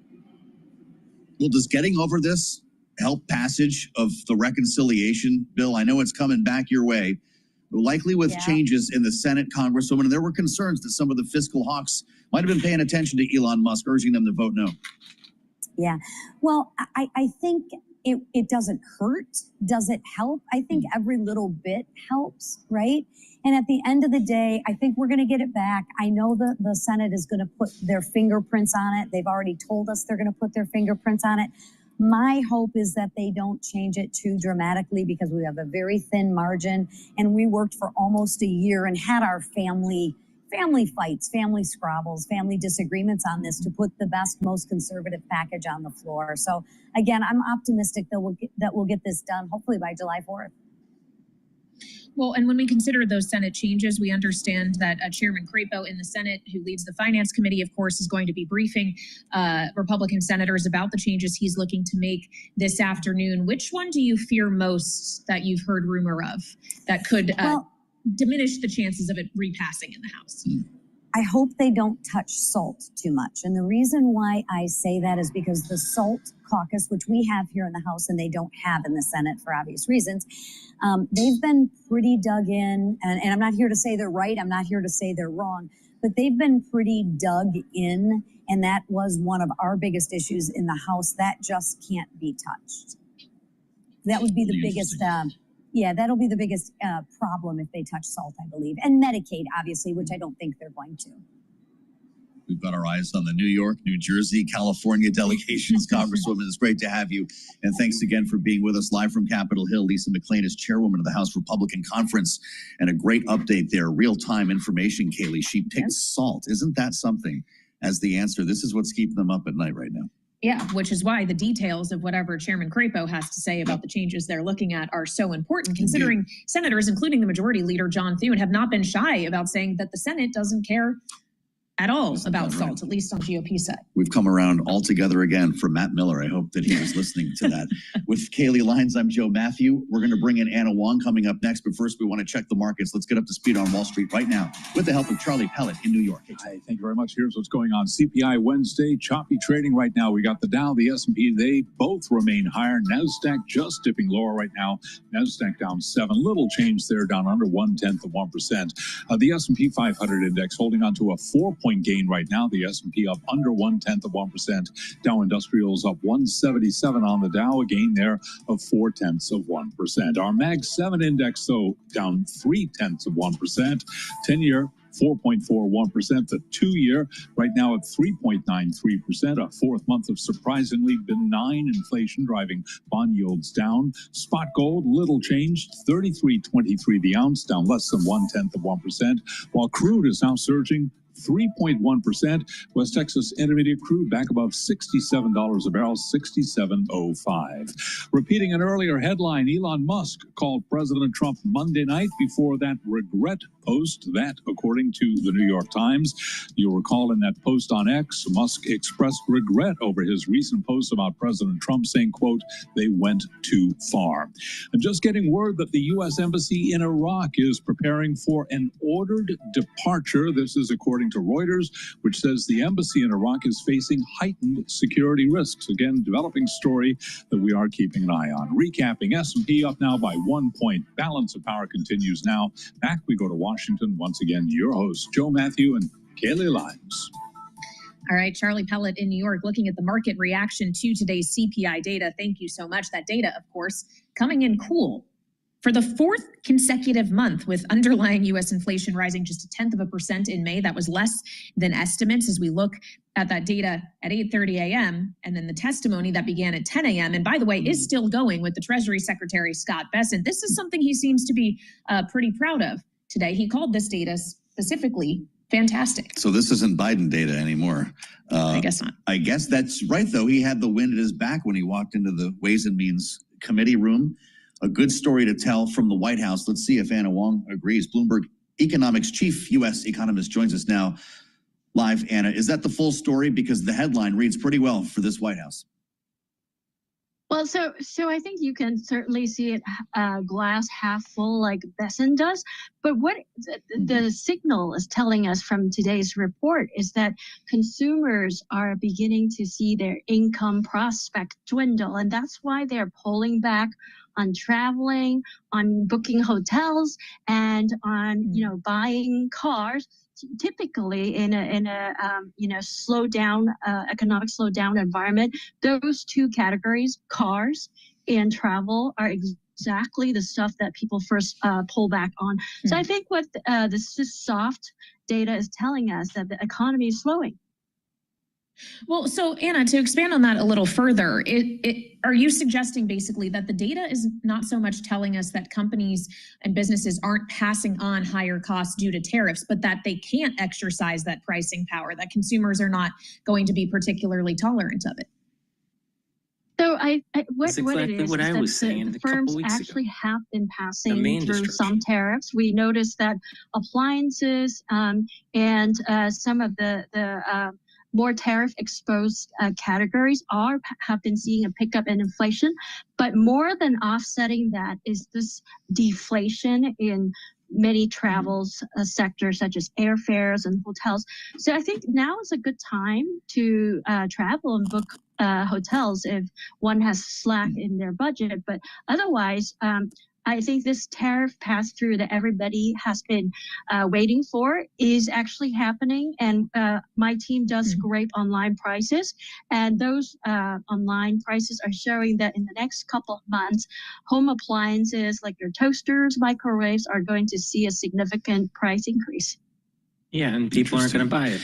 Speaker 7: Well, does getting over this help passage of the reconciliation bill? I know it's coming back your way, but likely with changes in the Senate, Congresswoman, and there were concerns that some of the fiscal hawks might have been paying attention to Elon Musk, urging them to vote no.
Speaker 19: Yeah, well, I think it doesn't hurt. Does it help? I think every little bit helps, right? And at the end of the day, I think we're going to get it back. I know the Senate is going to put their fingerprints on it. They've already told us they're going to put their fingerprints on it. My hope is that they don't change it too dramatically, because we have a very thin margin, and we worked for almost a year and had our family fights, family squabbles, family disagreements on this to put the best, most conservative package on the floor. So again, I'm optimistic that we'll get this done, hopefully by July 4th.
Speaker 4: Well, and when we consider those Senate changes, we understand that Chairman Crapo in the Senate, who leads the Finance Committee, of course, is going to be briefing Republican senators about the changes he's looking to make this afternoon. Which one do you fear most that you've heard rumor of that could diminish the chances of it repassing in the House?
Speaker 19: I hope they don't touch SALT too much. And the reason why I say that is because the SALT caucus, which we have here in the House and they don't have in the Senate for obvious reasons, they've been pretty dug in. And I'm not here to say they're right. I'm not here to say they're wrong. But they've been pretty dug in. And that was one of our biggest issues in the House. That just can't be touched. That would be the biggest... that'll be the biggest problem if they touch SALT, I believe. And Medicaid, obviously, which I don't think they're going to.
Speaker 7: We've got our eyes on the New York, New Jersey, California delegations. Congresswoman, it's great to have you. And thanks again for being with us live from Capitol Hill. Lisa McClain is chairwoman of the House Republican Conference. And a great update there, real-time information, Kaylee. She picked SALT. Isn't that something as the answer? This is what's keeping them up at night right now.
Speaker 4: Yeah, which is why the details of whatever Chairman Crapo has to say about the changes they're looking at are so important, considering senators, including the Majority Leader, John Thune, have not been shy about saying that the Senate doesn't care at all about SALT, at least on GOP side.
Speaker 7: We've come around all together again from Matt Miller. I hope that he was listening to that. With Kaylee Lyons, I'm Joe Matthew. We're going to bring in Anna Wong coming up next, but first we want to check the markets. Let's get up to speed on Wall Street right now with the help of Charlie Pellet in New York.
Speaker 8: Hi, thank you very much. Here's what's going on. CPI Wednesday, choppy trading right now. We got the Dow, the S&P, they both remain higher. NASDAQ just dipping lower right now. NASDAQ down 7, little change there, down under 0.1%. The S&P 500 index holding on to a 4.2% point gain right now. The S&P up under 0.1%. Dow Industrials up 177 on the Dow, a gain there of 0.4%. Our Mag 7 index, though, down 0.3%. 10-year 4.41%, the 2-year right now at 3.93%, a fourth month of surprisingly benign inflation driving bond yields down. Spot gold, little change, 33.23 the ounce, down less than 0.1%, while crude is now surging 3.1%. West Texas Intermediate crude back above $67 a barrel, 67.05. Repeating an earlier headline, Elon Musk called President Trump Monday night before that regret post. That, according to the New York Times, you'll recall in that post on X, Musk expressed regret over his recent post about President Trump, saying, quote, "They went too far." And just getting word that the U.S. Embassy in Iraq is preparing for an ordered departure. This is according to Reuters, which says the embassy in Iraq is facing heightened security risks. Again, developing story that we are keeping an eye on. Recapping, S&P up now by 1 point. Balance of power continues now. Back we go to Washington. Once again, your hosts, Joe Matthew and Kaylee Limes.
Speaker 4: All right, Charlie Pellet in New York, looking at the market reaction to today's CPI data. Thank you so much. That data, of course, coming in cool for the fourth consecutive month, with underlying U.S. inflation rising just 0.1% in May. That was less than estimates as we look at that data at 8:30 a.m. and then the testimony that began at 10 a.m. and, by the way, is still going with the Treasury Secretary Scott Bessent. This is something he seems to be pretty proud of today. He called this data specifically fantastic.
Speaker 7: So this isn't Biden data anymore.
Speaker 4: I guess not.
Speaker 7: I guess that's right, though. He had the wind at his back when he walked into the Ways and Means Committee room. A good story to tell from the White House. Let's see if Anna Wong agrees. Bloomberg Economics chief U.S. economist joins us now live. Anna, is that the full story? Because the headline reads pretty well for this White House.
Speaker 15: Well, so I think you can certainly see it glass half full like Bessent does. But what the signal is telling us from today's report is that consumers are beginning to see their income prospect dwindle. And that's why they're pulling back on traveling, on booking hotels, and on buying cars. Typically, in a slowdown, economic slowdown environment, those two categories, cars and travel, are exactly the stuff that people first pull back on. So I think what this soft data is telling us that the economy is slowing.
Speaker 4: Well, so Anna, to expand on that a little further, are you suggesting basically that the data is not so much telling us that companies and businesses aren't passing on higher costs due to tariffs, but that they can't exercise that pricing power, that consumers are not going to be particularly tolerant of it?
Speaker 15: So what
Speaker 23: exactly
Speaker 15: it is
Speaker 23: what I
Speaker 15: that
Speaker 23: was saying
Speaker 15: the
Speaker 23: a couple
Speaker 15: firms
Speaker 23: weeks
Speaker 15: actually
Speaker 23: ago.
Speaker 15: have been passing
Speaker 23: main
Speaker 15: through
Speaker 23: destruction.
Speaker 15: some tariffs. We noticed that appliances and some of the more tariff-exposed categories have been seeing a pickup in inflation, but more than offsetting that is this deflation in many travels sectors such as airfares and hotels. So I think now is a good time to travel and book hotels if one has slack in their budget. But otherwise, I think this tariff pass-through that everybody has been waiting for is actually happening. And my team does scrape online prices. And those online prices are showing that in the next couple of months, home appliances like your toasters, microwaves are going to see a significant price increase.
Speaker 23: Yeah, and people aren't going to buy it.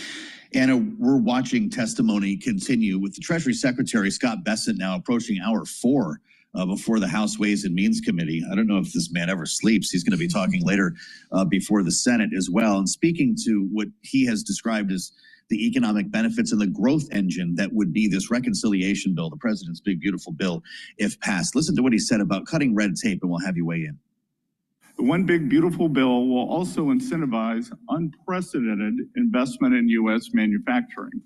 Speaker 7: Anna, we're watching testimony continue with the Treasury Secretary, Scott Bessent, now approaching hour 4. Before the House Ways and Means Committee. I don't know if this man ever sleeps. He's going to be talking later before the Senate as well. And speaking to what he has described as the economic benefits and the growth engine that would be this reconciliation bill, the president's big, beautiful bill, if passed. Listen to what he said about cutting red tape, and we'll have you weigh in.
Speaker 5: The One Big Beautiful Bill will also incentivize unprecedented investment in U.S. manufacturing.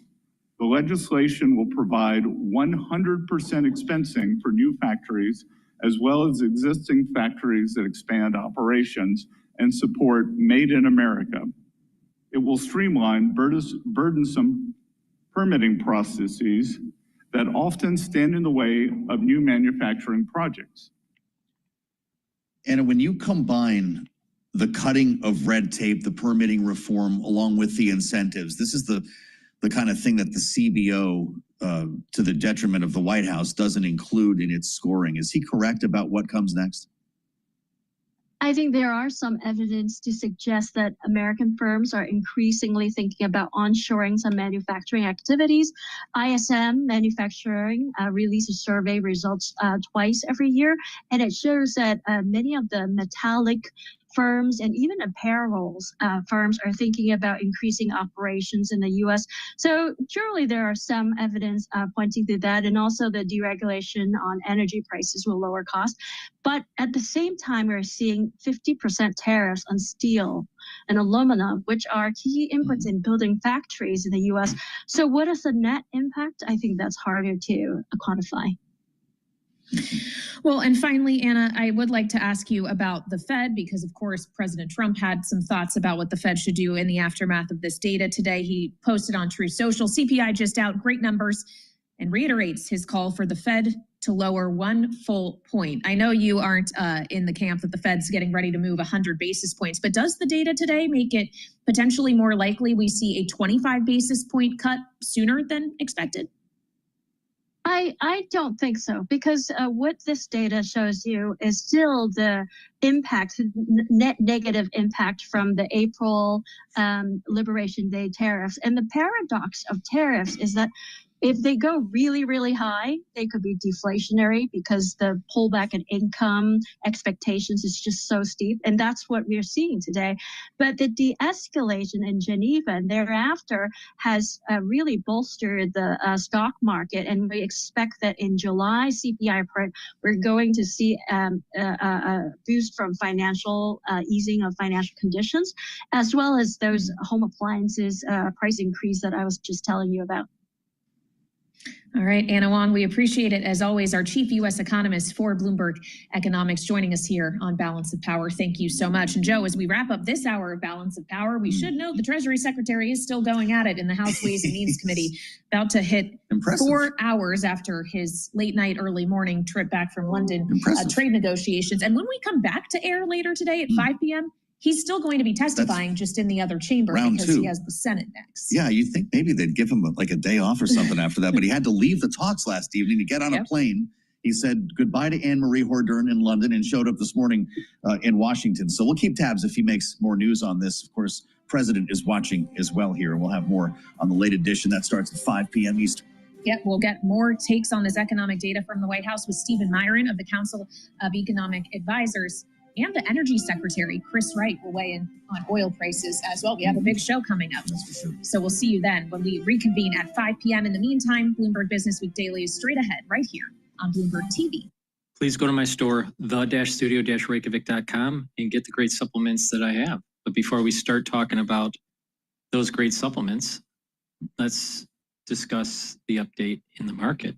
Speaker 5: The legislation will provide 100% expensing for new factories, as well as existing factories that expand operations and support Made in America. It will streamline burdensome permitting processes that often stand in the way of new manufacturing projects.
Speaker 7: And when you combine the cutting of red tape, the permitting reform, along with the incentives. This is the kind of thing that the CBO, to the detriment of the White House, doesn't include in its scoring. Is he correct about what comes next?
Speaker 15: I think there are some evidence to suggest that American firms are increasingly thinking about onshoring some manufacturing activities. ISM Manufacturing releases survey results twice every year, and it shows that many of the metallic firms and even apparel firms are thinking about increasing operations in the U.S. So surely there are some evidence pointing to that, and also the deregulation on energy prices will lower costs. But at the same time, we're seeing 50% tariffs on steel and aluminum, which are key inputs in building factories in the U.S. So what is the net impact? I think that's harder to quantify.
Speaker 4: Well, and finally, Anna, I would like to ask you about the Fed, because of course, President Trump had some thoughts about what the Fed should do in the aftermath of this data today. He posted on True Social, CPI just out, great numbers, and reiterates his call for the Fed to lower 1 full point. I know you aren't in the camp that the Fed's getting ready to move 100 basis points, but does the data today make it potentially more likely we see a 25 basis point cut sooner than expected?
Speaker 15: I don't think so, because what this data shows you is still the impact, net negative impact from the April Liberation Day tariffs. And the paradox of tariffs is that if they go really, really high, they could be deflationary because the pullback in income expectations is just so steep. And that's what we're seeing today. But the de-escalation in Geneva and thereafter has really bolstered the stock market. And we expect that in July CPI report, we're going to see a boost from financial easing of financial conditions, as well as those home appliances price increase that I was just telling you about.
Speaker 4: All right, Anna Wong, we appreciate it as always. Our chief U.S. economist for Bloomberg Economics joining us here on Balance of Power. Thank you so much. And Joe, as we wrap up this hour of Balance of Power, we should note the Treasury Secretary is still going at it in the House Ways and Means Committee, about to hit 4 hours after his late night, early morning trip back from London, trade negotiations. And when we come back to air later today at 5 p.m., he's still going to be testifying just in the other chamber because he has the Senate next.
Speaker 7: Yeah, you'd think maybe they'd give him like a day off or something after that, but he had to leave the talks last evening to get on a plane. He said goodbye to Anne-Marie Hordern in London and showed up this morning in Washington. So we'll keep tabs if he makes more news on this. Of course, President is watching as well here, and we'll have more on the late edition. That starts at 5 p.m. Eastern.
Speaker 4: Yep, we'll get more takes on this economic data from the White House with Stephen Myron of the Council of Economic Advisors. And the Energy Secretary, Chris Wright, will weigh in on oil prices as well. We have a big show coming up. So we'll see you then when we reconvene at 5 p.m. In the meantime, Bloomberg Business Week Daily is straight ahead right here on Bloomberg TV.
Speaker 23: Please go to my store, the-studio-reykjavik.com, and get the great supplements that I have. But before we start talking about those great supplements, let's discuss the update in the market.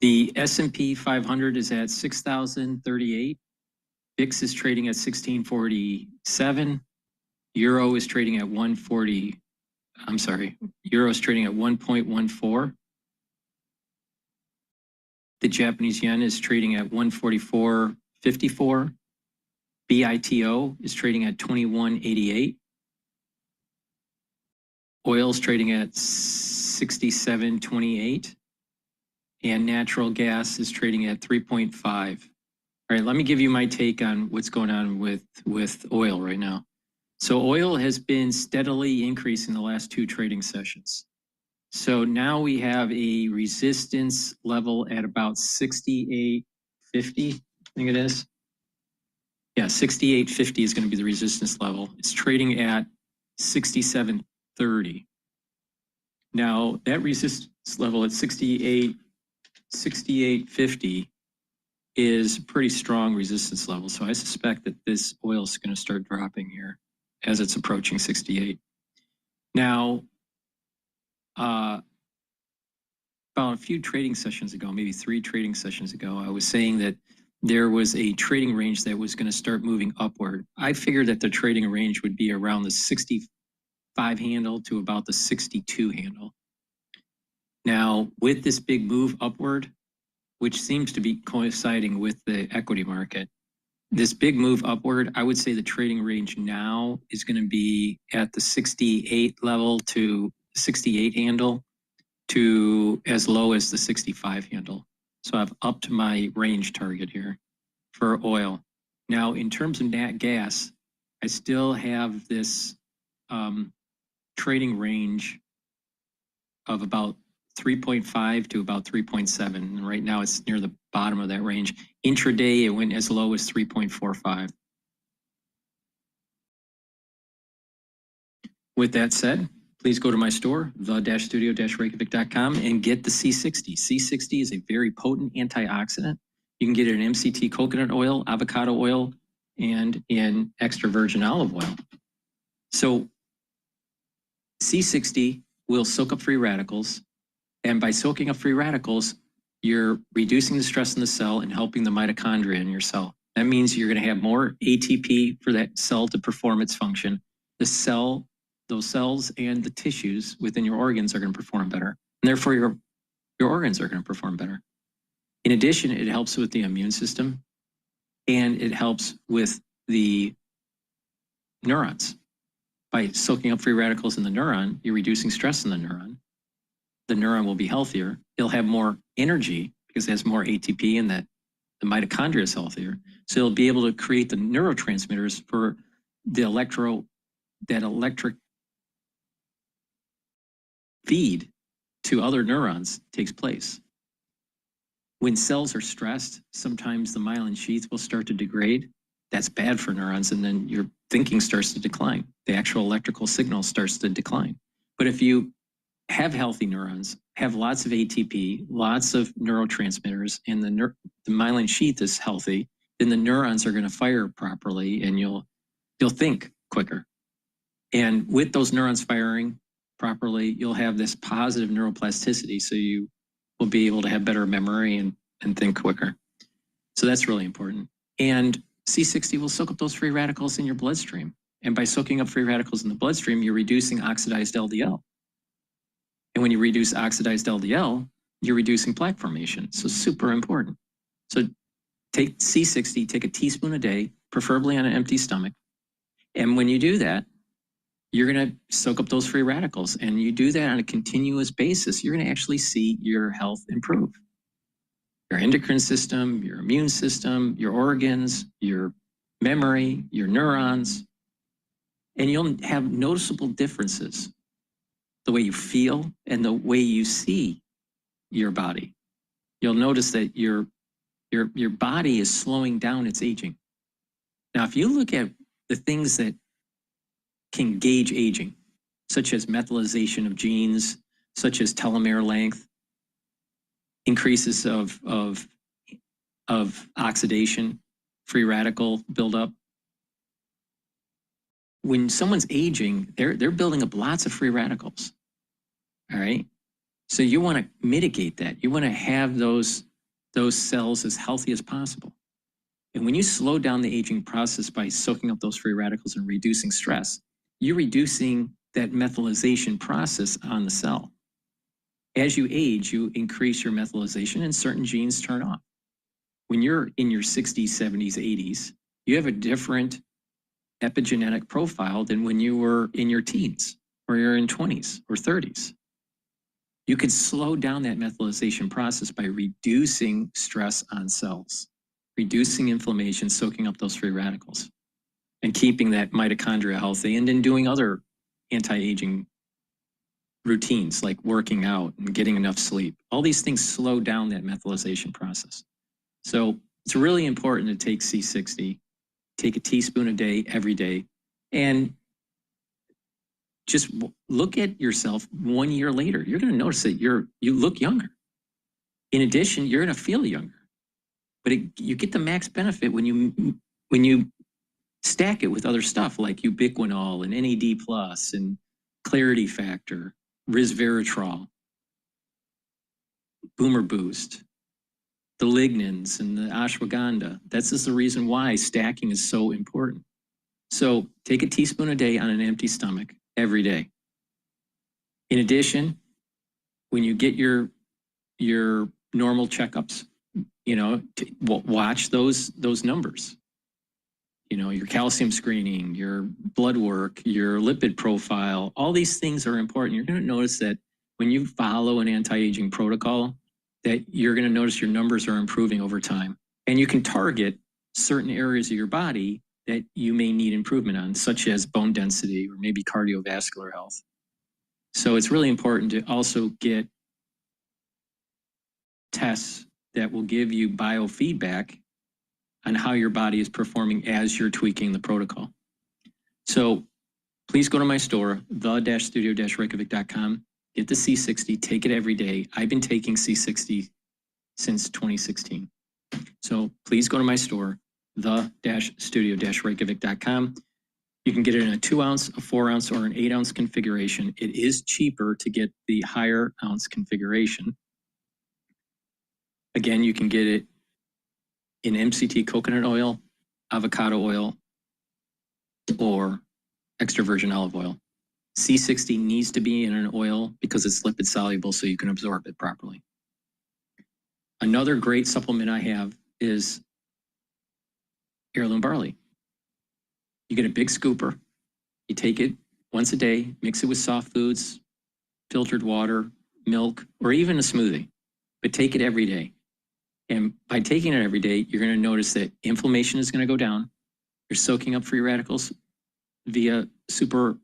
Speaker 23: The S&P 500 is at 6,038. VIX is trading at 1647. Euro is trading at 140. I'm sorry. Euro is trading at 1.14. The Japanese yen is trading at 144.54. BITO is trading at 21.88. Oil is trading at 67.28. And natural gas is trading at 3.5. All right, let me give you my take on what's going on with oil right now. So oil has been steadily increasing the last 2 trading sessions. So now we have a resistance level at about 68.50, I think it is. Yeah, 68.50 is going to be the resistance level. It's trading at 67.30. Now that resistance level at 68.50 is a pretty strong resistance level. So I suspect that this oil is going to start dropping here as it's approaching 68. Now, about a few trading sessions ago, maybe 3 trading sessions ago, I was saying that there was a trading range that was going to start moving upward. I figured that the trading range would be around the 65 handle to about the 62 handle. Now, with this big move upward, which seems to be coinciding with the equity market, this big move upward, I would say the trading range now is going to be at the 68 level to 68 handle to as low as the 65 handle. So I've upped my range target here for oil. Now, in terms of nat gas, I still have this trading range of about 3.5 to about 3.7. And right now it's near the bottom of that range. Intraday, it went as low as 3.45. With that said, please go to my store, the-studio-reykjavik.com, and get the C60. C60 is a very potent antioxidant. You can get it in MCT coconut oil, avocado oil, and in extra virgin olive oil. So C60 will soak up free radicals. And by soaking up free radicals, you're reducing the stress in the cell and helping the mitochondria in your cell. That means you're going to have more ATP for that cell to perform its function. The cell, those cells and the tissues within your organs are going to perform better. And therefore, your organs are going to perform better. In addition, it helps with the immune system and it helps with the neurons. By soaking up free radicals in the neuron, you're reducing stress in the neuron. The neuron will be healthier. It'll have more energy because it has more ATP and that the mitochondria is healthier. So it'll be able to create the neurotransmitters for the electric feed to other neurons takes place. When cells are stressed, sometimes the myelin sheath will start to degrade. That's bad for neurons, and then your thinking starts to decline. The actual electrical signal starts to decline. But if you have healthy neurons, have lots of ATP, lots of neurotransmitters, and the myelin sheath is healthy, then the neurons are going to fire properly, and you'll think quicker. And with those neurons firing properly, you'll have this positive neuroplasticity, so you will be able to have better memory and think quicker. So that's really important. And C60 will soak up those free radicals in your bloodstream. And by soaking up free radicals in the bloodstream, you're reducing oxidized LDL. And when you reduce oxidized LDL, you're reducing plaque formation. So super important. So take C60, take a teaspoon a day, preferably on an empty stomach. And when you do that, you're going to soak up those free radicals. And you do that on a continuous basis, you're going to actually see your health improve. Your endocrine system, your immune system, your organs, your memory, your neurons. And you'll have noticeable differences. The way you feel and the way you see your body. You'll notice that your body is slowing down its aging. Now, if you look at the things that can gauge aging, such as methylation of genes, such as telomere length, increases of oxidation, free radical buildup. When someone's aging, they're building up lots of free radicals. All right. So you want to mitigate that. You want to have those cells as healthy as possible. And when you slow down the aging process by soaking up those free radicals and reducing stress, you're reducing that methylation process on the cell. As you age, you increase your methylation and certain genes turn off. When you're in your 60s, 70s, 80s, you have a different epigenetic profile than when you were in your teens or you're in 20s or 30s. You can slow down that methylation process by reducing stress on cells, reducing inflammation, soaking up those free radicals, and keeping that mitochondria healthy, and then doing other anti-aging routines like working out and getting enough sleep. All these things slow down that methylation process. So it's really important to take C60, take a teaspoon a day, every day, and just look at yourself 1 year later. You're going to notice that you look younger. In addition, you're going to feel younger. But you get the max benefit when you stack it with other stuff like ubiquinol and NAD+ and clarity factor, resveratrol, boomer boost, the lignans and the ashwagandha. That's just the reason why stacking is so important. So take a teaspoon a day on an empty stomach every day. In addition, when you get your normal checkups, watch those numbers. you know, your calcium screening, your blood work, your lipid profile, all these things are important. You're going to notice that when you follow an anti-aging protocol, that you're going to notice your numbers are improving over time. And you can target certain areas of your body that you may need improvement on, such as bone density or maybe cardiovascular health. So it's really important to also get tests that will give you biofeedback on how your body is performing as you're tweaking the protocol. So please go to my store, the-studio-reykjavik.com, get the C60, take it every day. I've been taking C60 since 2016. So please go to my store, the-studio-reykjavik.com. You can get it in a 2-ounce, a 4-ounce, or an 8-ounce configuration. It is cheaper to get the higher ounce configuration. Again, you can get it in MCT coconut oil, avocado oil, or extra virgin olive oil. C60 needs to be in an oil because it's lipid soluble so you can absorb it properly. Another great supplement I have is heirloom barley. You get a big scooper, you take it once a day, mix it with soft foods, filtered water, milk, or even a smoothie, but take it every day. And by taking it every day, you're going to notice that inflammation is going to go down. You're soaking up free radicals via superoxide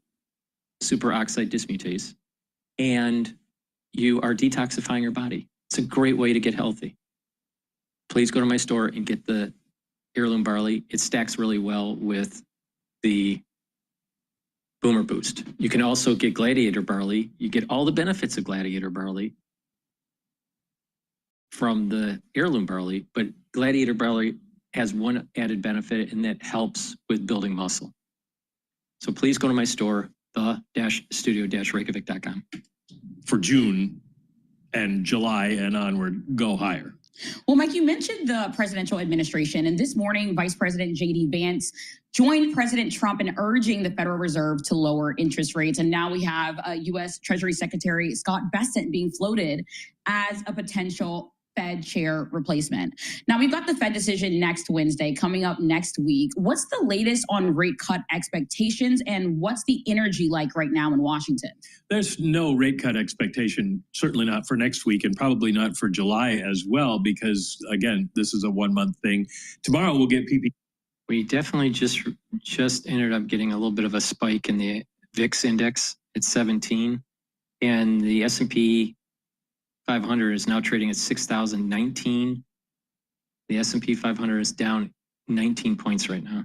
Speaker 23: dismutase, and you are detoxifying your body. It's a great way to get healthy. Please go to my store and get the heirloom barley. It stacks really well with the Boomer Boost. You can also get Gladiator barley. You get all the benefits of Gladiator barley from the heirloom barley, but Gladiator barley has one added benefit, and that helps with building muscle. So please go to my store, the-studio-reykjavik.com.
Speaker 20: For June and July and onward, go higher.
Speaker 21: Well, Mike, you mentioned the presidential administration, and this morning, Vice President J.D. Vance joined President Trump in urging the Federal Reserve to lower interest rates. And now we have U.S. Treasury Secretary Scott Bessent being floated as a potential Fed chair replacement. Now, we've got the Fed decision next Wednesday coming up next week. What's the latest on rate cut expectations, and what's the energy like right now in Washington?
Speaker 20: There's no rate cut expectation, certainly not for next week, and probably not for July as well, because, again, this is a 1-month thing. Tomorrow we'll get PP.
Speaker 23: We definitely just ended up getting a little bit of a spike in the VIX index at 17, and the S&P 500 is now trading at 6,019. The S&P 500 is down 19 points right now.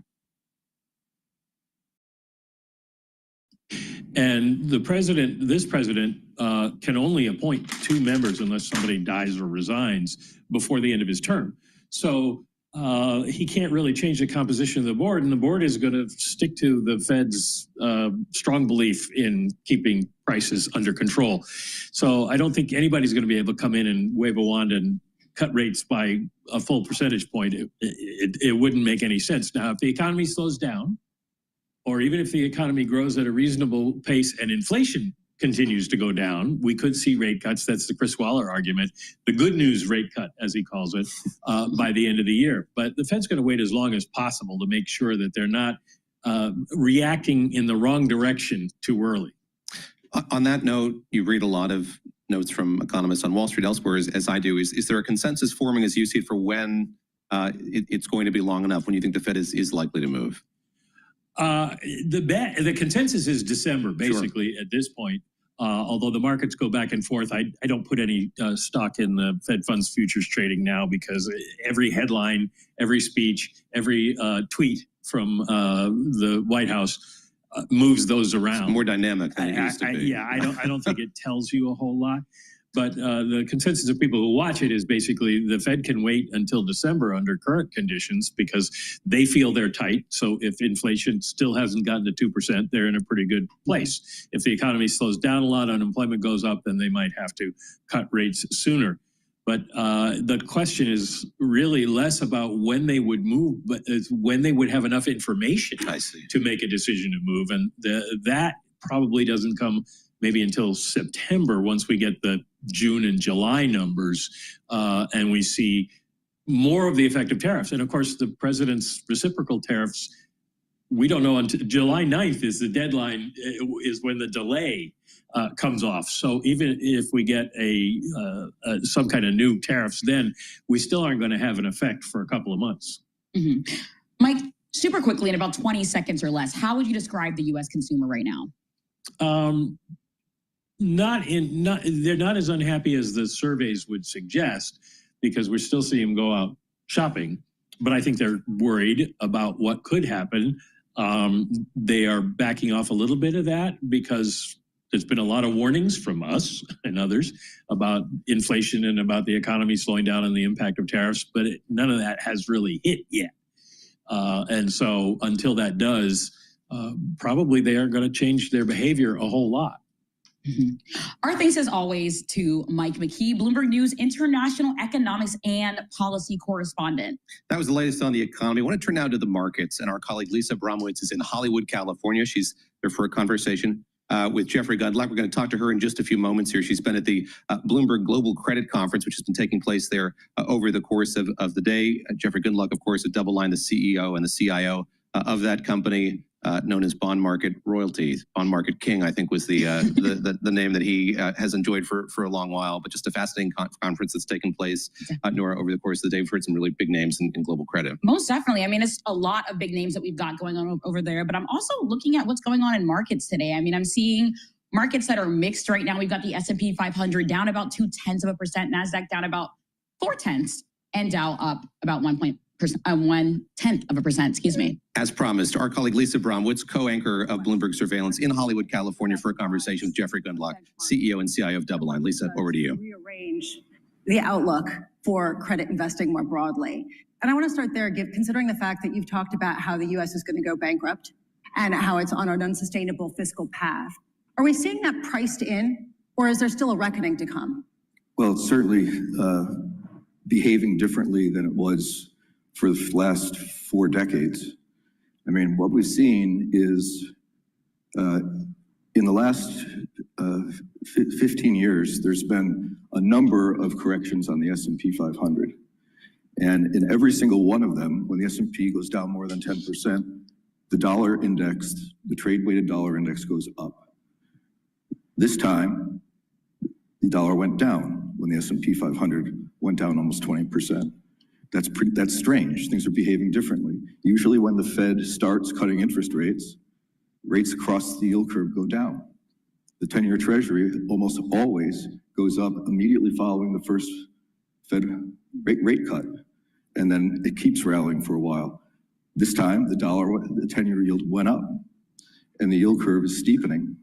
Speaker 20: And this president can only appoint 2 members unless somebody dies or resigns before the end of his term. So he can't really change the composition of the board, and the board is going to stick to the Fed's strong belief in keeping prices under control. So I don't think anybody's going to be able to come in and wave a wand and cut rates by a full percentage point. It wouldn't make any sense. Now, if the economy slows down, or even if the economy grows at a reasonable pace and inflation continues to go down, we could see rate cuts. That's the Chris Waller argument, the good news rate cut, as he calls it, by the end of the year. But the Fed's going to wait as long as possible to make sure that they're not reacting in the wrong direction too early.
Speaker 22: On that note, you read a lot of notes from economists on Wall Street elsewhere, as I do. Is there a consensus forming, as you see it, for when it's going to be long enough, when you think the Fed is likely to move?
Speaker 20: The consensus is December, basically, at this point. Although the markets go back and forth, I don't put any stock in the Fed funds futures trading now, because every headline, every speech, every tweet from the White House moves those around.
Speaker 22: It's more dynamic than it used to be.
Speaker 20: Yeah, I don't think it tells you a whole lot. But the consensus of people who watch it is basically the Fed can wait until December under current conditions because they feel they're tight. So if inflation still hasn't gotten to 2%, they're in a pretty good place. If the economy slows down a lot, unemployment goes up, then they might have to cut rates sooner. But the question is really less about when they would move, but it's when they would have enough information to make a decision to move. And that probably doesn't come maybe until September, once we get the June and July numbers, and we see more of the effect of tariffs. And of course, the president's reciprocal tariffs we don't know until July 9th is the deadline, is when the delay comes off. So even if we get some kind of new tariffs, then we still aren't going to have an effect for a couple of months.
Speaker 21: Mm-hmm. Mike, super quickly, in about 20 seconds or less, how would you describe the U.S. consumer right now? They're not as unhappy as the surveys would suggest, because we're still seeing them go out shopping. But I think they're worried about what could happen. They are backing off a little bit of that because there's been a lot of warnings from us and others about inflation and about the economy slowing down and the impact of tariffs, but none of that has really hit yet. And so until that does, probably they aren't going to change their behavior a whole lot. Mm-hmm. Our thanks as always to Mike McKee, Bloomberg News international economics and policy correspondent.
Speaker 22: That was the latest on the economy. I want to turn now to the markets, and our colleague Lisa Bromwitz is in Hollywood, California. She's there for a conversation with Jeffrey Gundlach. We're going to talk to her in just a few moments here. She's been at the Bloomberg Global Credit Conference, which has been taking place there over the course of the day. Jeffrey Gundlach, of course, at DoubleLine, the CEO and the CIO of that company, known as Bond Market Royalty. Bond Market King, I think, was the name that he has enjoyed for a long while. But just a fascinating conference that's taken place, Nora, over the course of the day. We've heard some really big names in global credit.
Speaker 21: Most definitely. I mean, it's a lot of big names that we've got going on over there. But I'm also looking at what's going on in markets today. I mean, I'm seeing markets that are mixed right now. We've got the S&P 500 down about 0.2%, NASDAQ down about 0.4%, and Dow up about 0.1%, excuse me.
Speaker 22: As promised, our colleague Lisa Bromwitz, co-anchor of Bloomberg Surveillance in Hollywood, California, for a conversation with Jeffrey Gundlach, CEO and CIO of DoubleLine. Lisa, over to you.
Speaker 3: Rearrange the outlook for credit investing more broadly. And I want to start there, considering the fact that you've talked about how the U.S. is going to go bankrupt and how it's on an unsustainable fiscal path. Are we seeing that priced in, or is there still a reckoning to come?
Speaker 9: Well, it's certainly behaving differently than it was for the last 4 decades. I mean, what we've seen is in the last 15 years, there's been a number of corrections on the S&P 500. And in every single one of them, when the S&P goes down more than 10%, the dollar index, the trade-weighted dollar index goes up. This time, the dollar went down when the S&P 500 went down almost 20%. That's strange. Things are behaving differently. Usually when the Fed starts cutting interest rates, rates across the yield curve go down. The 10-year Treasury almost always goes up immediately following the first Fed rate cut, and then it keeps rallying for a while. This time, the 10-year yield went up, and the yield curve is steepening.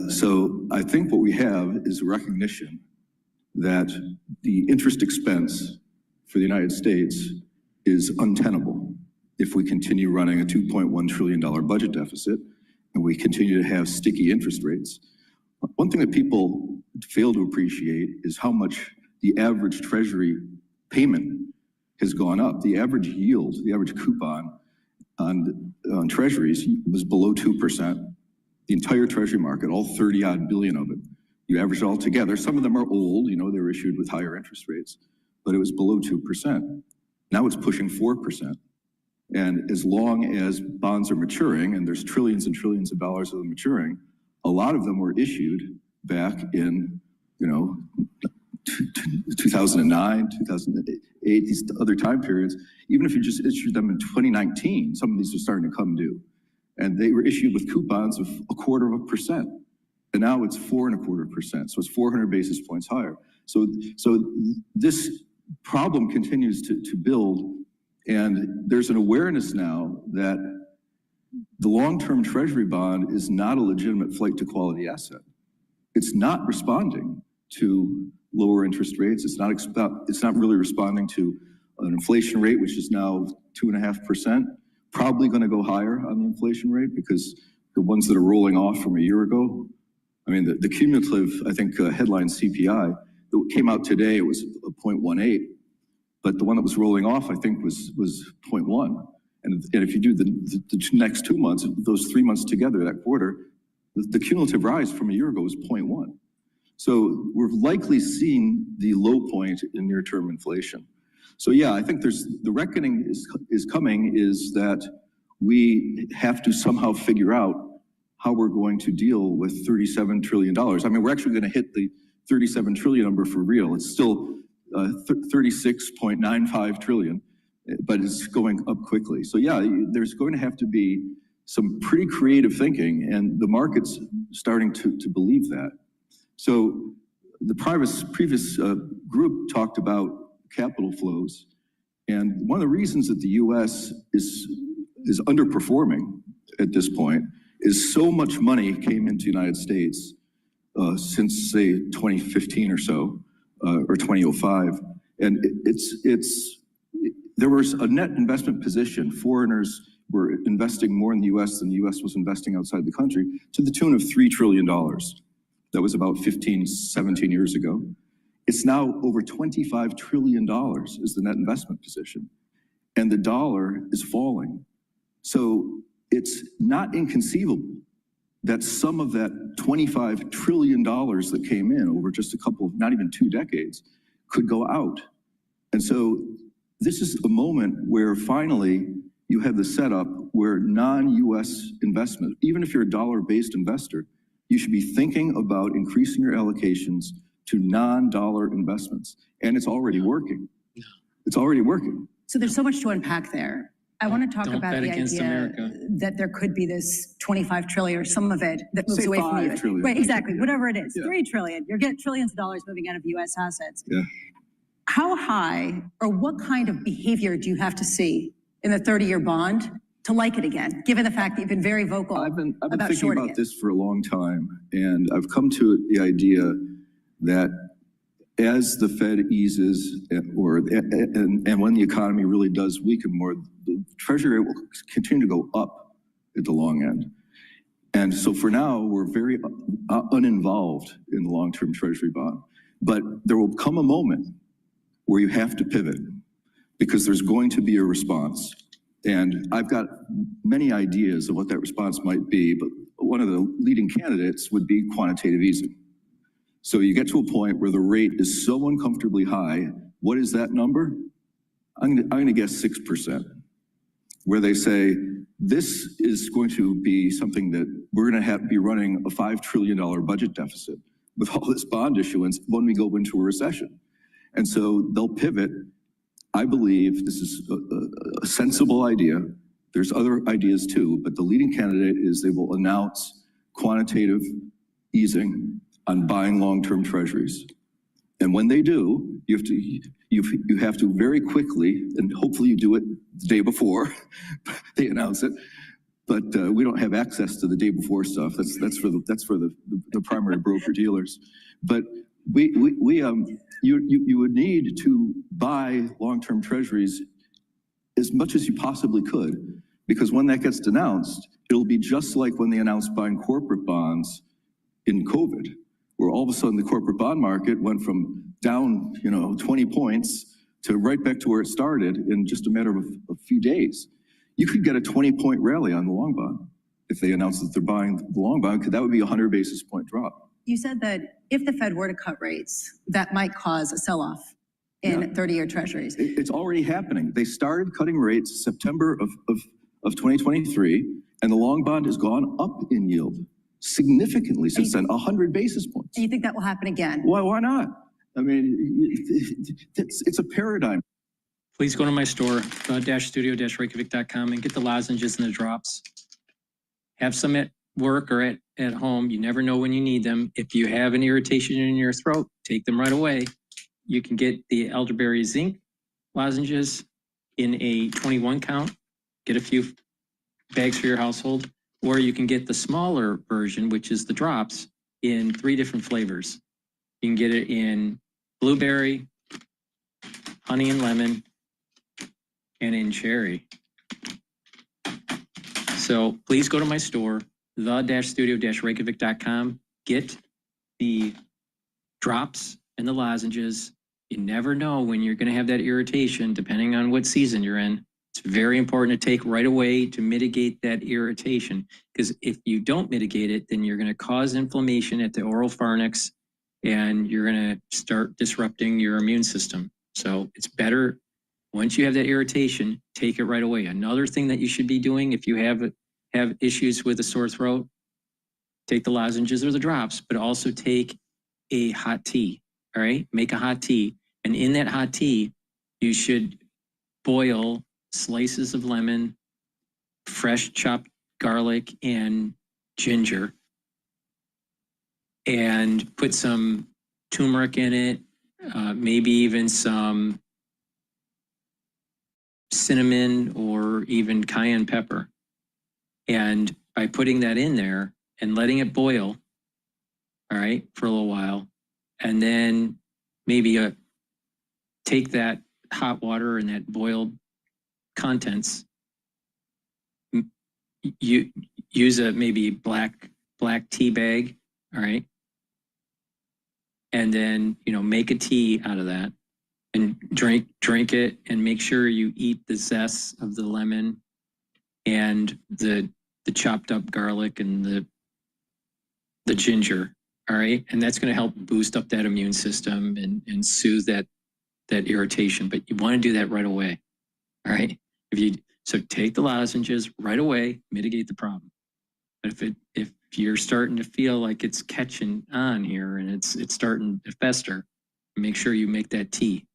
Speaker 9: So I think what we have is a recognition that the interest expense for the United States is untenable if we continue running a $2.1 trillion budget deficit and we continue to have sticky interest rates. One thing that people fail to appreciate is how much the average Treasury payment has gone up. The average yield, the average coupon on Treasuries was below 2%. The entire Treasury market, all 30-odd billion of it, you average it all together. Some of them are old, they were issued with higher interest rates, but it was below 2%. Now it's pushing 4%. And as long as bonds are maturing, and there's trillions and trillions of dollars of them maturing, a lot of them were issued back in, 2009, 2008, these other time periods. Even if you just issued them in 2019, some of these are starting to come due. And they were issued with coupons of 0.25%. And now it's 4.25%. So it's 400 basis points higher. So this problem continues to build. And there's an awareness now that the long-term Treasury bond is not a legitimate flight to quality asset. It's not responding to lower interest rates. It's not really responding to an inflation rate, which is now 2.5%, probably going to go higher on the inflation rate because the ones that are rolling off from a year ago, I mean, the cumulative, I think, headline CPI that came out today, it was 0.18, but the one that was rolling off, I think, was 0.1. And if you do the next 2 months, those 3 months together, that quarter, the cumulative rise from a year ago was 0.1. So we're likely seeing the low point in near-term inflation. So yeah, I think the reckoning is coming, is that we have to somehow figure out how we're going to deal with $37 trillion. I mean, we're actually going to hit the 37 trillion number for real. It's still 36.95 trillion, but it's going up quickly. So yeah, there's going to have to be some pretty creative thinking, and the market's starting to believe that. So the previous group talked about capital flows, and one of the reasons that the U.S. is underperforming at this point is so much money came into the United States since, say, 2015 or so, or 2005. And there was a net investment position. Foreigners were investing more in the U.S. than the U.S. was investing outside the country, to the tune of $3 trillion. That was about 15, 17 years ago. It's now over $25 trillion is the net investment position. And the dollar is falling. So it's not inconceivable that some of that $25 trillion that came in over just a couple of, not even 2 decades, could go out. And so this is a moment where finally you have the setup where non-US investment, even if you're a dollar-based investor, you should be thinking about increasing your allocations to non-dollar investments. And it's already working. It's already working.
Speaker 3: So there's so much to unpack there. I want to talk
Speaker 23: Don't
Speaker 3: about
Speaker 23: bet
Speaker 3: the
Speaker 23: against
Speaker 3: idea
Speaker 23: America.
Speaker 3: that there could be this 25 trillion or some of it that moves
Speaker 9: Say
Speaker 3: away from
Speaker 9: 5
Speaker 3: you.
Speaker 9: trillion.
Speaker 3: Right, exactly, whatever it is,
Speaker 9: Yeah.
Speaker 3: 3 trillion. You're getting trillions of dollars moving out of US assets.
Speaker 9: Yeah.
Speaker 3: How high or what kind of behavior do you have to see in the 30-year bond to like it again, given the fact that you've been very vocal
Speaker 9: I've been
Speaker 3: about
Speaker 9: thinking
Speaker 3: shorting
Speaker 9: about
Speaker 3: it?
Speaker 9: this for a long time, and I've come to the idea that as the Fed eases, and when the economy really does weaken more, the Treasury rate will continue to go up at the long end. And so for now, we're very uninvolved in the long-term Treasury bond. But there will come a moment where you have to pivot, because there's going to be a response. And I've got many ideas of what that response might be, but one of the leading candidates would be quantitative easing. So you get to a point where the rate is so uncomfortably high. What is that number? I'm going to guess 6%, where they say this is going to be something that we're going to be running a $5 trillion budget deficit with all this bond issuance when we go into a recession. And so they'll pivot. I believe this is a sensible idea. There's other ideas too, but the leading candidate is they will announce quantitative easing on buying long-term treasuries. And when they do, you have to very quickly, and hopefully you do it the day before they announce it, but we don't have access to the day before stuff. That's for the primary broker dealers. But you would need to buy long-term treasuries as much as you possibly could, because when that gets announced, it'll be just like when they announced buying corporate bonds in COVID, where all of a sudden the corporate bond market went from down 20 points to right back to where it started in just a matter of a few days. You could get a 20-point rally on the long bond if they announced that they're buying the long bond, because that would be a 100 basis point drop.
Speaker 3: You said that if the Fed were to cut rates, that might cause a sell-off in 30-year treasuries.
Speaker 9: It's already happening. They started cutting rates September of 2023, and the long bond has gone up in yield significantly since then, 100 basis points.
Speaker 3: And you think that will happen again?
Speaker 9: Why not? I mean, it's a paradigm.
Speaker 23: Please go to my store, studio-reykjavik.com, and get the lozenges and the drops. Have some at work or at home. You never know when you need them. If you have an irritation in your throat, take them right away. You can get the elderberry zinc lozenges in a 21 count. Get a few bags for your household. Or you can get the smaller version, which is the drops, in 3 different flavors. You can get it in blueberry, honey and lemon, and in cherry. So please go to my store, the-studio-reykjavik.com. Get the drops and the lozenges. You never know when you're going to have that irritation, depending on what season you're in. It's very important to take right away to mitigate that irritation, because if you don't mitigate it, then you're going to cause inflammation at the oral pharynx, and you're going to start disrupting your immune system. So it's better Once you have that irritation, take it right away. Another thing that you should be doing if you have issues with a sore throat, take the lozenges or the drops, but also take a hot tea, all right? Make a hot tea. And in that hot tea, you should boil slices of lemon, fresh chopped garlic and ginger, and put some turmeric in it, maybe even some cinnamon or even cayenne pepper. And by putting that in there and letting it boil, all right, for a little while, and then maybe take that hot water and that boiled contents, you use a maybe black tea bag, all right, and then make a tea out of that and drink it, and make sure you eat the zest of the lemon and the chopped up garlic and the ginger, all right, and that's going to help boost up that immune system and soothe that irritation. But you want to do that right away, all right? So take the lozenges right away, mitigate the problem. But if you're starting to feel like it's catching on here and it's starting to fester, make sure you make that tea.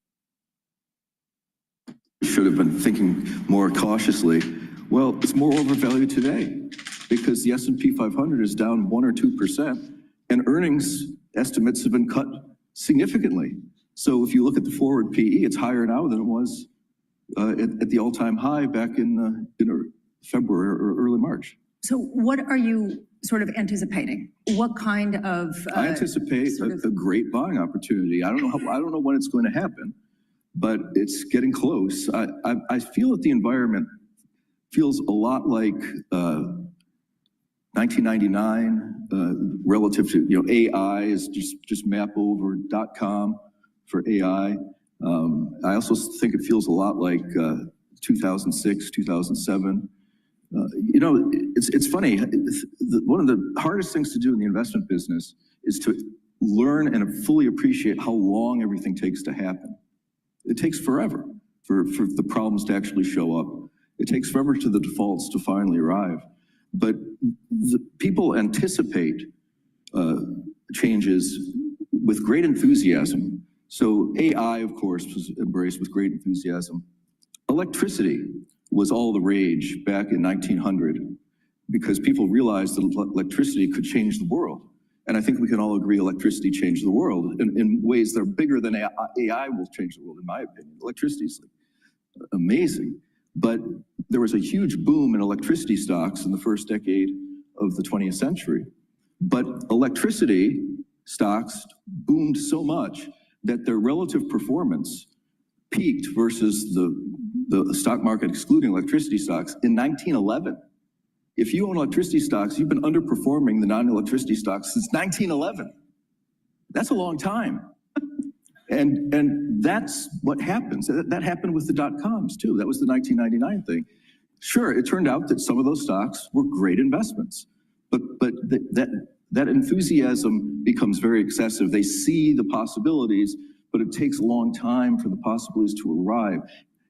Speaker 9: Should have been thinking more cautiously. Well, it's more overvalued today because the S&P 500 is down 1 or 2%, and earnings estimates have been cut significantly. So if you look at the forward PE, it's higher now than it was at the all-time high back in February or early March.
Speaker 3: So what are you sort of anticipating? What kind of?
Speaker 9: I anticipate a great buying opportunity. I don't know when it's going to happen, but it's getting close. I feel that the environment feels a lot like 1999 relative to AI is just map over .com for AI. I also think it feels a lot like 2006, 2007. It's funny. One of the hardest things to do in the investment business is to learn and fully appreciate how long everything takes to happen. It takes forever for the problems to actually show up. It takes forever to the defaults to finally arrive. But the people anticipate changes with great enthusiasm. So AI, of course, was embraced with great enthusiasm. Electricity was all the rage back in 1900 because people realized that electricity could change the world. And I think we can all agree electricity changed the world in ways that are bigger than AI will change the world, in my opinion. Electricity is amazing. But there was a huge boom in electricity stocks in the first decade of the 20th century. But electricity stocks boomed so much that their relative performance peaked versus the stock market excluding electricity stocks in 1911. If you own electricity stocks, you've been underperforming the non-electricity stocks since 1911. That's a long time. And that's what happens. That happened with the dot-coms too. That was the 1999 thing. Sure, it turned out that some of those stocks were great investments, but that enthusiasm becomes very excessive. They see the possibilities, but it takes a long time for the possibilities to arrive.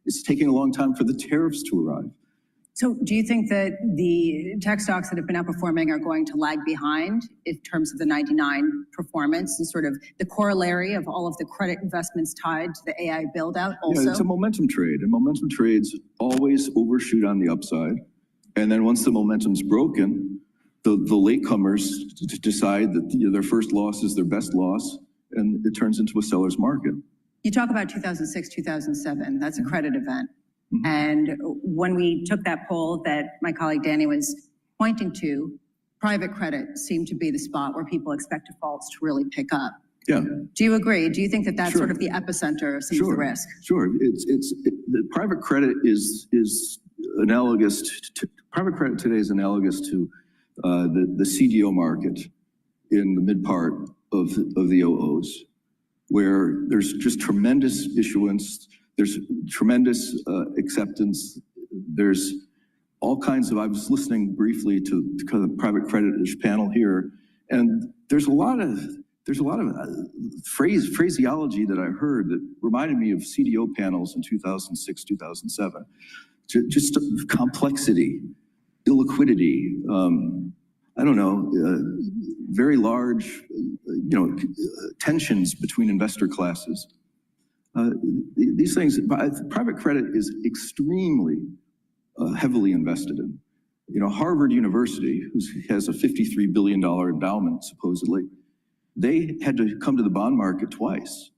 Speaker 9: It's taking a long time for the tariffs to arrive.
Speaker 3: So do you think that the tech stocks that have been outperforming are going to lag behind in terms of the 99 performance and sort of the corollary of all of the credit investments tied to the AI build out also?
Speaker 9: Yeah, it's a momentum trade, and momentum trades always overshoot on the upside. And then once the momentum's broken, the latecomers decide that their first loss is their best loss, and it turns into a seller's market.
Speaker 3: You talk about 2006, 2007. That's a credit event. Mm-hmm. And when we took that poll that my colleague Danny was pointing to, private credit seemed to be the spot where people expect defaults to really pick up.
Speaker 9: Yeah.
Speaker 3: Do you agree? Do you think that that's sort of the epicenter of some of the risk?
Speaker 9: Sure. The private credit is analogous to private credit today is analogous to the CDO market in the mid part of the OOs, where there's just tremendous issuance. There's tremendous acceptance. There's all kinds of, I was listening briefly to kind of the private credit panel here, and there's a lot of there's a lot of phraseology that I heard that reminded me of CDO panels in 2006, 2007. Just complexity, illiquidity, I don't know, very large, tensions between investor classes. These things, private credit is extremely heavily invested in. Harvard University, who has a $53 billion endowment, supposedly, they had to come to the bond market twice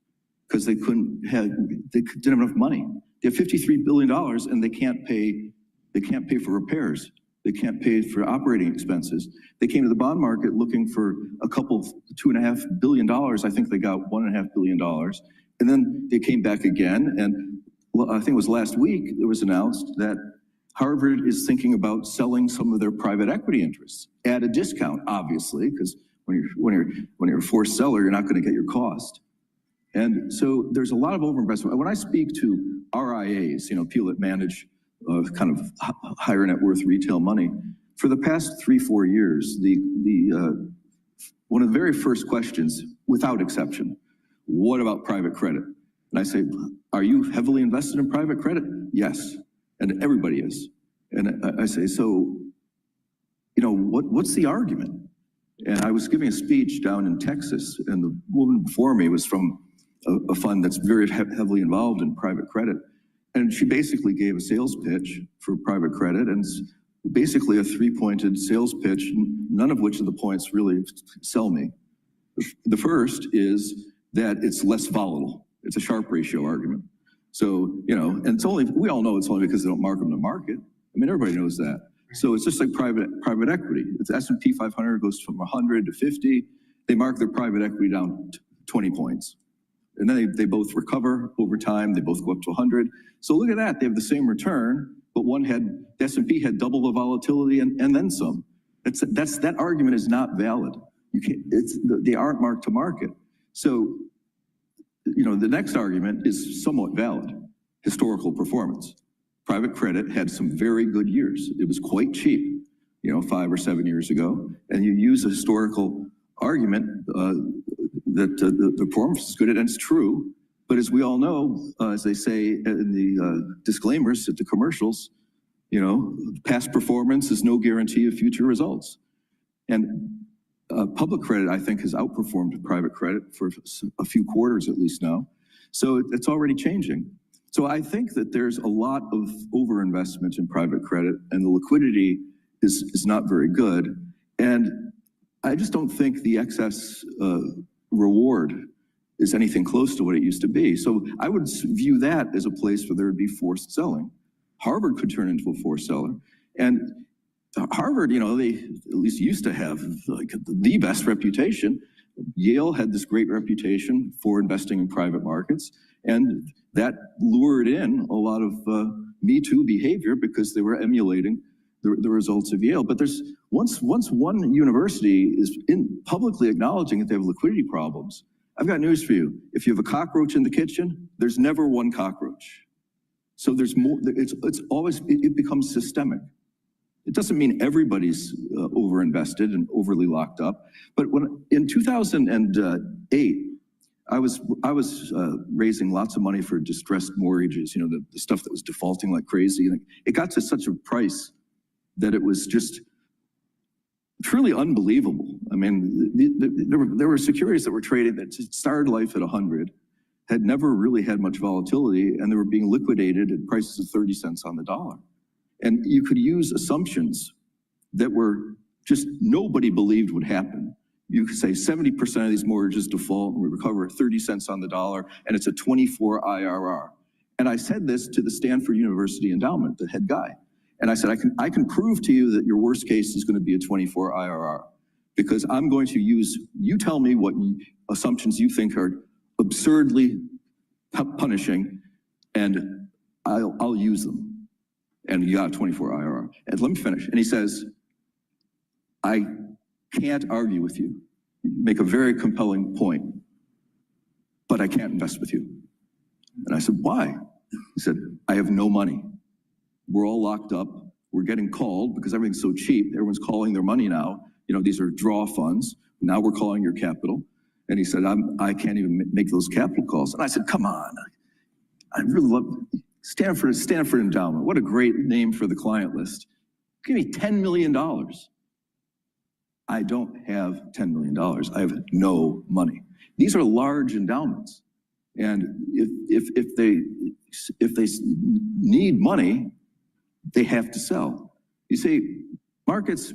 Speaker 9: because they didn't have enough money. They have $53 billion and they can't pay for repairs. They can't pay for operating expenses. They came to the bond market looking for $2.5 billion. I think they got $1.5 billion. And then they came back again. And I think it was last week, it was announced that Harvard is thinking about selling some of their private equity interests at a discount, obviously, because when you're a forced seller, you're not going to get your cost. And so there's a lot of overinvestment. When I speak to RIAs, people that manage kind of higher net worth retail money, for the past 3-4 years, one of the very first questions, without exception, what about private credit? And I say, are you heavily invested in private credit? Yes, and everybody is. And I say, so, what's the argument? And I was giving a speech down in Texas, and the woman before me was from a fund that's very heavily involved in private credit. And she basically gave a sales pitch for private credit, and basically a 3-pointed sales pitch, none of which of the points really sell me. The first is that it's less volatile. It's a Sharpe ratio argument. So, and we all know it's only because they don't mark them to market. I mean, everybody knows that. So it's just like private equity. It's S&P 500 goes from 100 to 50. They mark their private equity down 20 points. And then they both recover over time. They both go up to 100. So look at that. They have the same return, but the S&P had double the volatility and then some. That argument is not valid. They aren't marked to market. So, the next argument is somewhat valid. Historical performance. Private credit had some very good years. It was quite cheap, 5 or 7 years ago. And you use a historical argument that the performance is good, and it's true. But as we all know, as they say in the disclaimers at the commercials, past performance is no guarantee of future results. And public credit, I think, has outperformed private credit for a few quarters at least now. So it's already changing. So I think that there's a lot of overinvestment in private credit, and the liquidity is not very good. And I just don't think the excess reward is anything close to what it used to be. So I would view that as a place where there would be forced selling. Harvard could turn into a forced seller. And Harvard, they at least used to have the best reputation. Yale had this great reputation for investing in private markets, and that lured in a lot of Me Too behavior because they were emulating the results of Yale. But once one university is publicly acknowledging that they have liquidity problems, I've got news for you. If you have a cockroach in the kitchen, there's never one cockroach. So there's more. It becomes systemic. It doesn't mean everybody's overinvested and overly locked up. But in 2008, I was raising lots of money for distressed mortgages, the stuff that was defaulting like crazy. And it got to such a price that it was just truly unbelievable. I mean, there were securities that were traded that started life at 100, had never really had much volatility, and they were being liquidated at prices of 30 cents on the dollar. And you could use assumptions that were just nobody believed would happen. You could say 70% of these mortgages default and we recover 30 cents on the dollar, and it's a 24 IRR. And I said this to the Stanford University endowment, the head guy. And I said, I can prove to you that your worst case is going to be a 24 IRR, because I'm going to you tell me what assumptions you think are absurdly punishing, and I'll use them. And you got a 24 IRR. And let me finish. And he says, I can't argue with you. You make a very compelling point, but I can't invest with you. And I said, why? He said, I have no money. We're all locked up. We're getting called because everything's so cheap. Everyone's calling their money now. These are draw funds. Now we're calling your capital. And he said, I can't even make those capital calls. And I said, come on. I really love Stanford Endowment. What a great name for the client list. Give me $10 million. I don't have $10 million. I have no money. These are large endowments. And if they need money, they have to sell. You see, markets,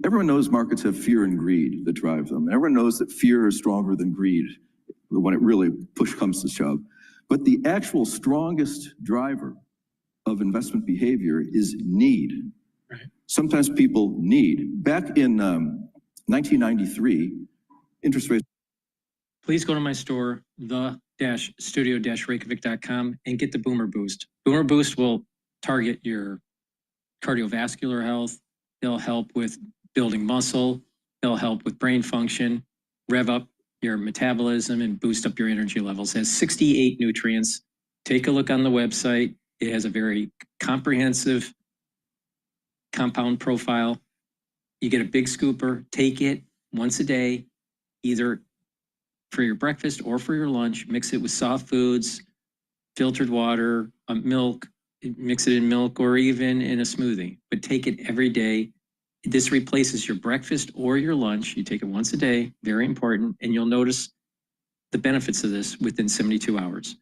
Speaker 9: everyone knows markets have fear and greed that drive them. Everyone knows that fear is stronger than greed when it really push comes to shove. But the actual strongest driver of investment behavior is need. Right. Sometimes people need. Back in 1993, interest rates.
Speaker 23: Please go to my store, the-studio-reykjavik.com, and get the Boomer Boost. Boomer Boost will target your cardiovascular health. It'll help with building muscle. It'll help with brain function, rev up your metabolism, and boost up your energy levels. It has 68 nutrients. Take a look on the website. It has a very comprehensive compound profile. You get a big scooper. Take it once a day, either for your breakfast or for your lunch. Mix it with soft foods, filtered water, milk. Mix it in milk or even in a smoothie, but take it every day. This replaces your breakfast or your lunch. You take it once a day, very important, and you'll notice the benefits of this within 72 hours.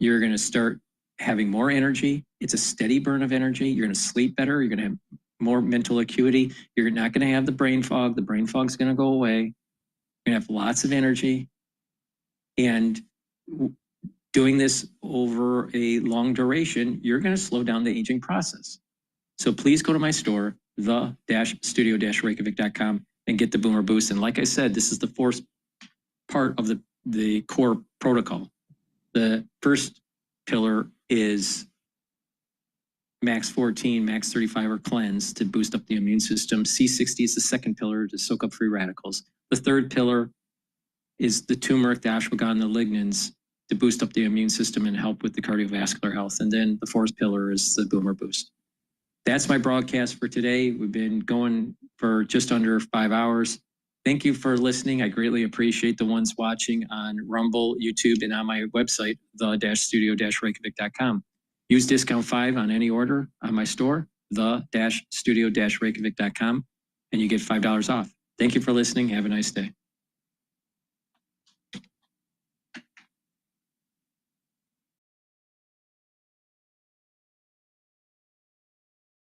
Speaker 23: You're going to start having more energy. It's a steady burn of energy. You're going to sleep better. You're going to have more mental acuity. You're not going to have the brain fog. The brain fog's going to go away. You're going to have lots of energy. And doing this over a long duration, you're going to slow down the aging process. So please go to my store, the-studio-reykjavik.com, and get the Boomer Boost. And like I said, this is the fourth part of the core protocol. The first pillar is max 14, max 35 or cleanse to boost up the immune system. C60 is the second pillar to soak up free radicals. The third pillar is the turmeric, the ashwagandha, the lignans to boost up the immune system and help with the cardiovascular health. And then the fourth pillar is the Boomer Boost. That's my broadcast for today. We've been going for just under 5 hours. Thank you for listening. I greatly appreciate the ones watching on Rumble, YouTube, and on my website, the-studio-reykjavik.com. Use discount 5 on any order on my store, the-studio-reykjavik.com, and you get $5 off. Thank you for listening. Have a nice day.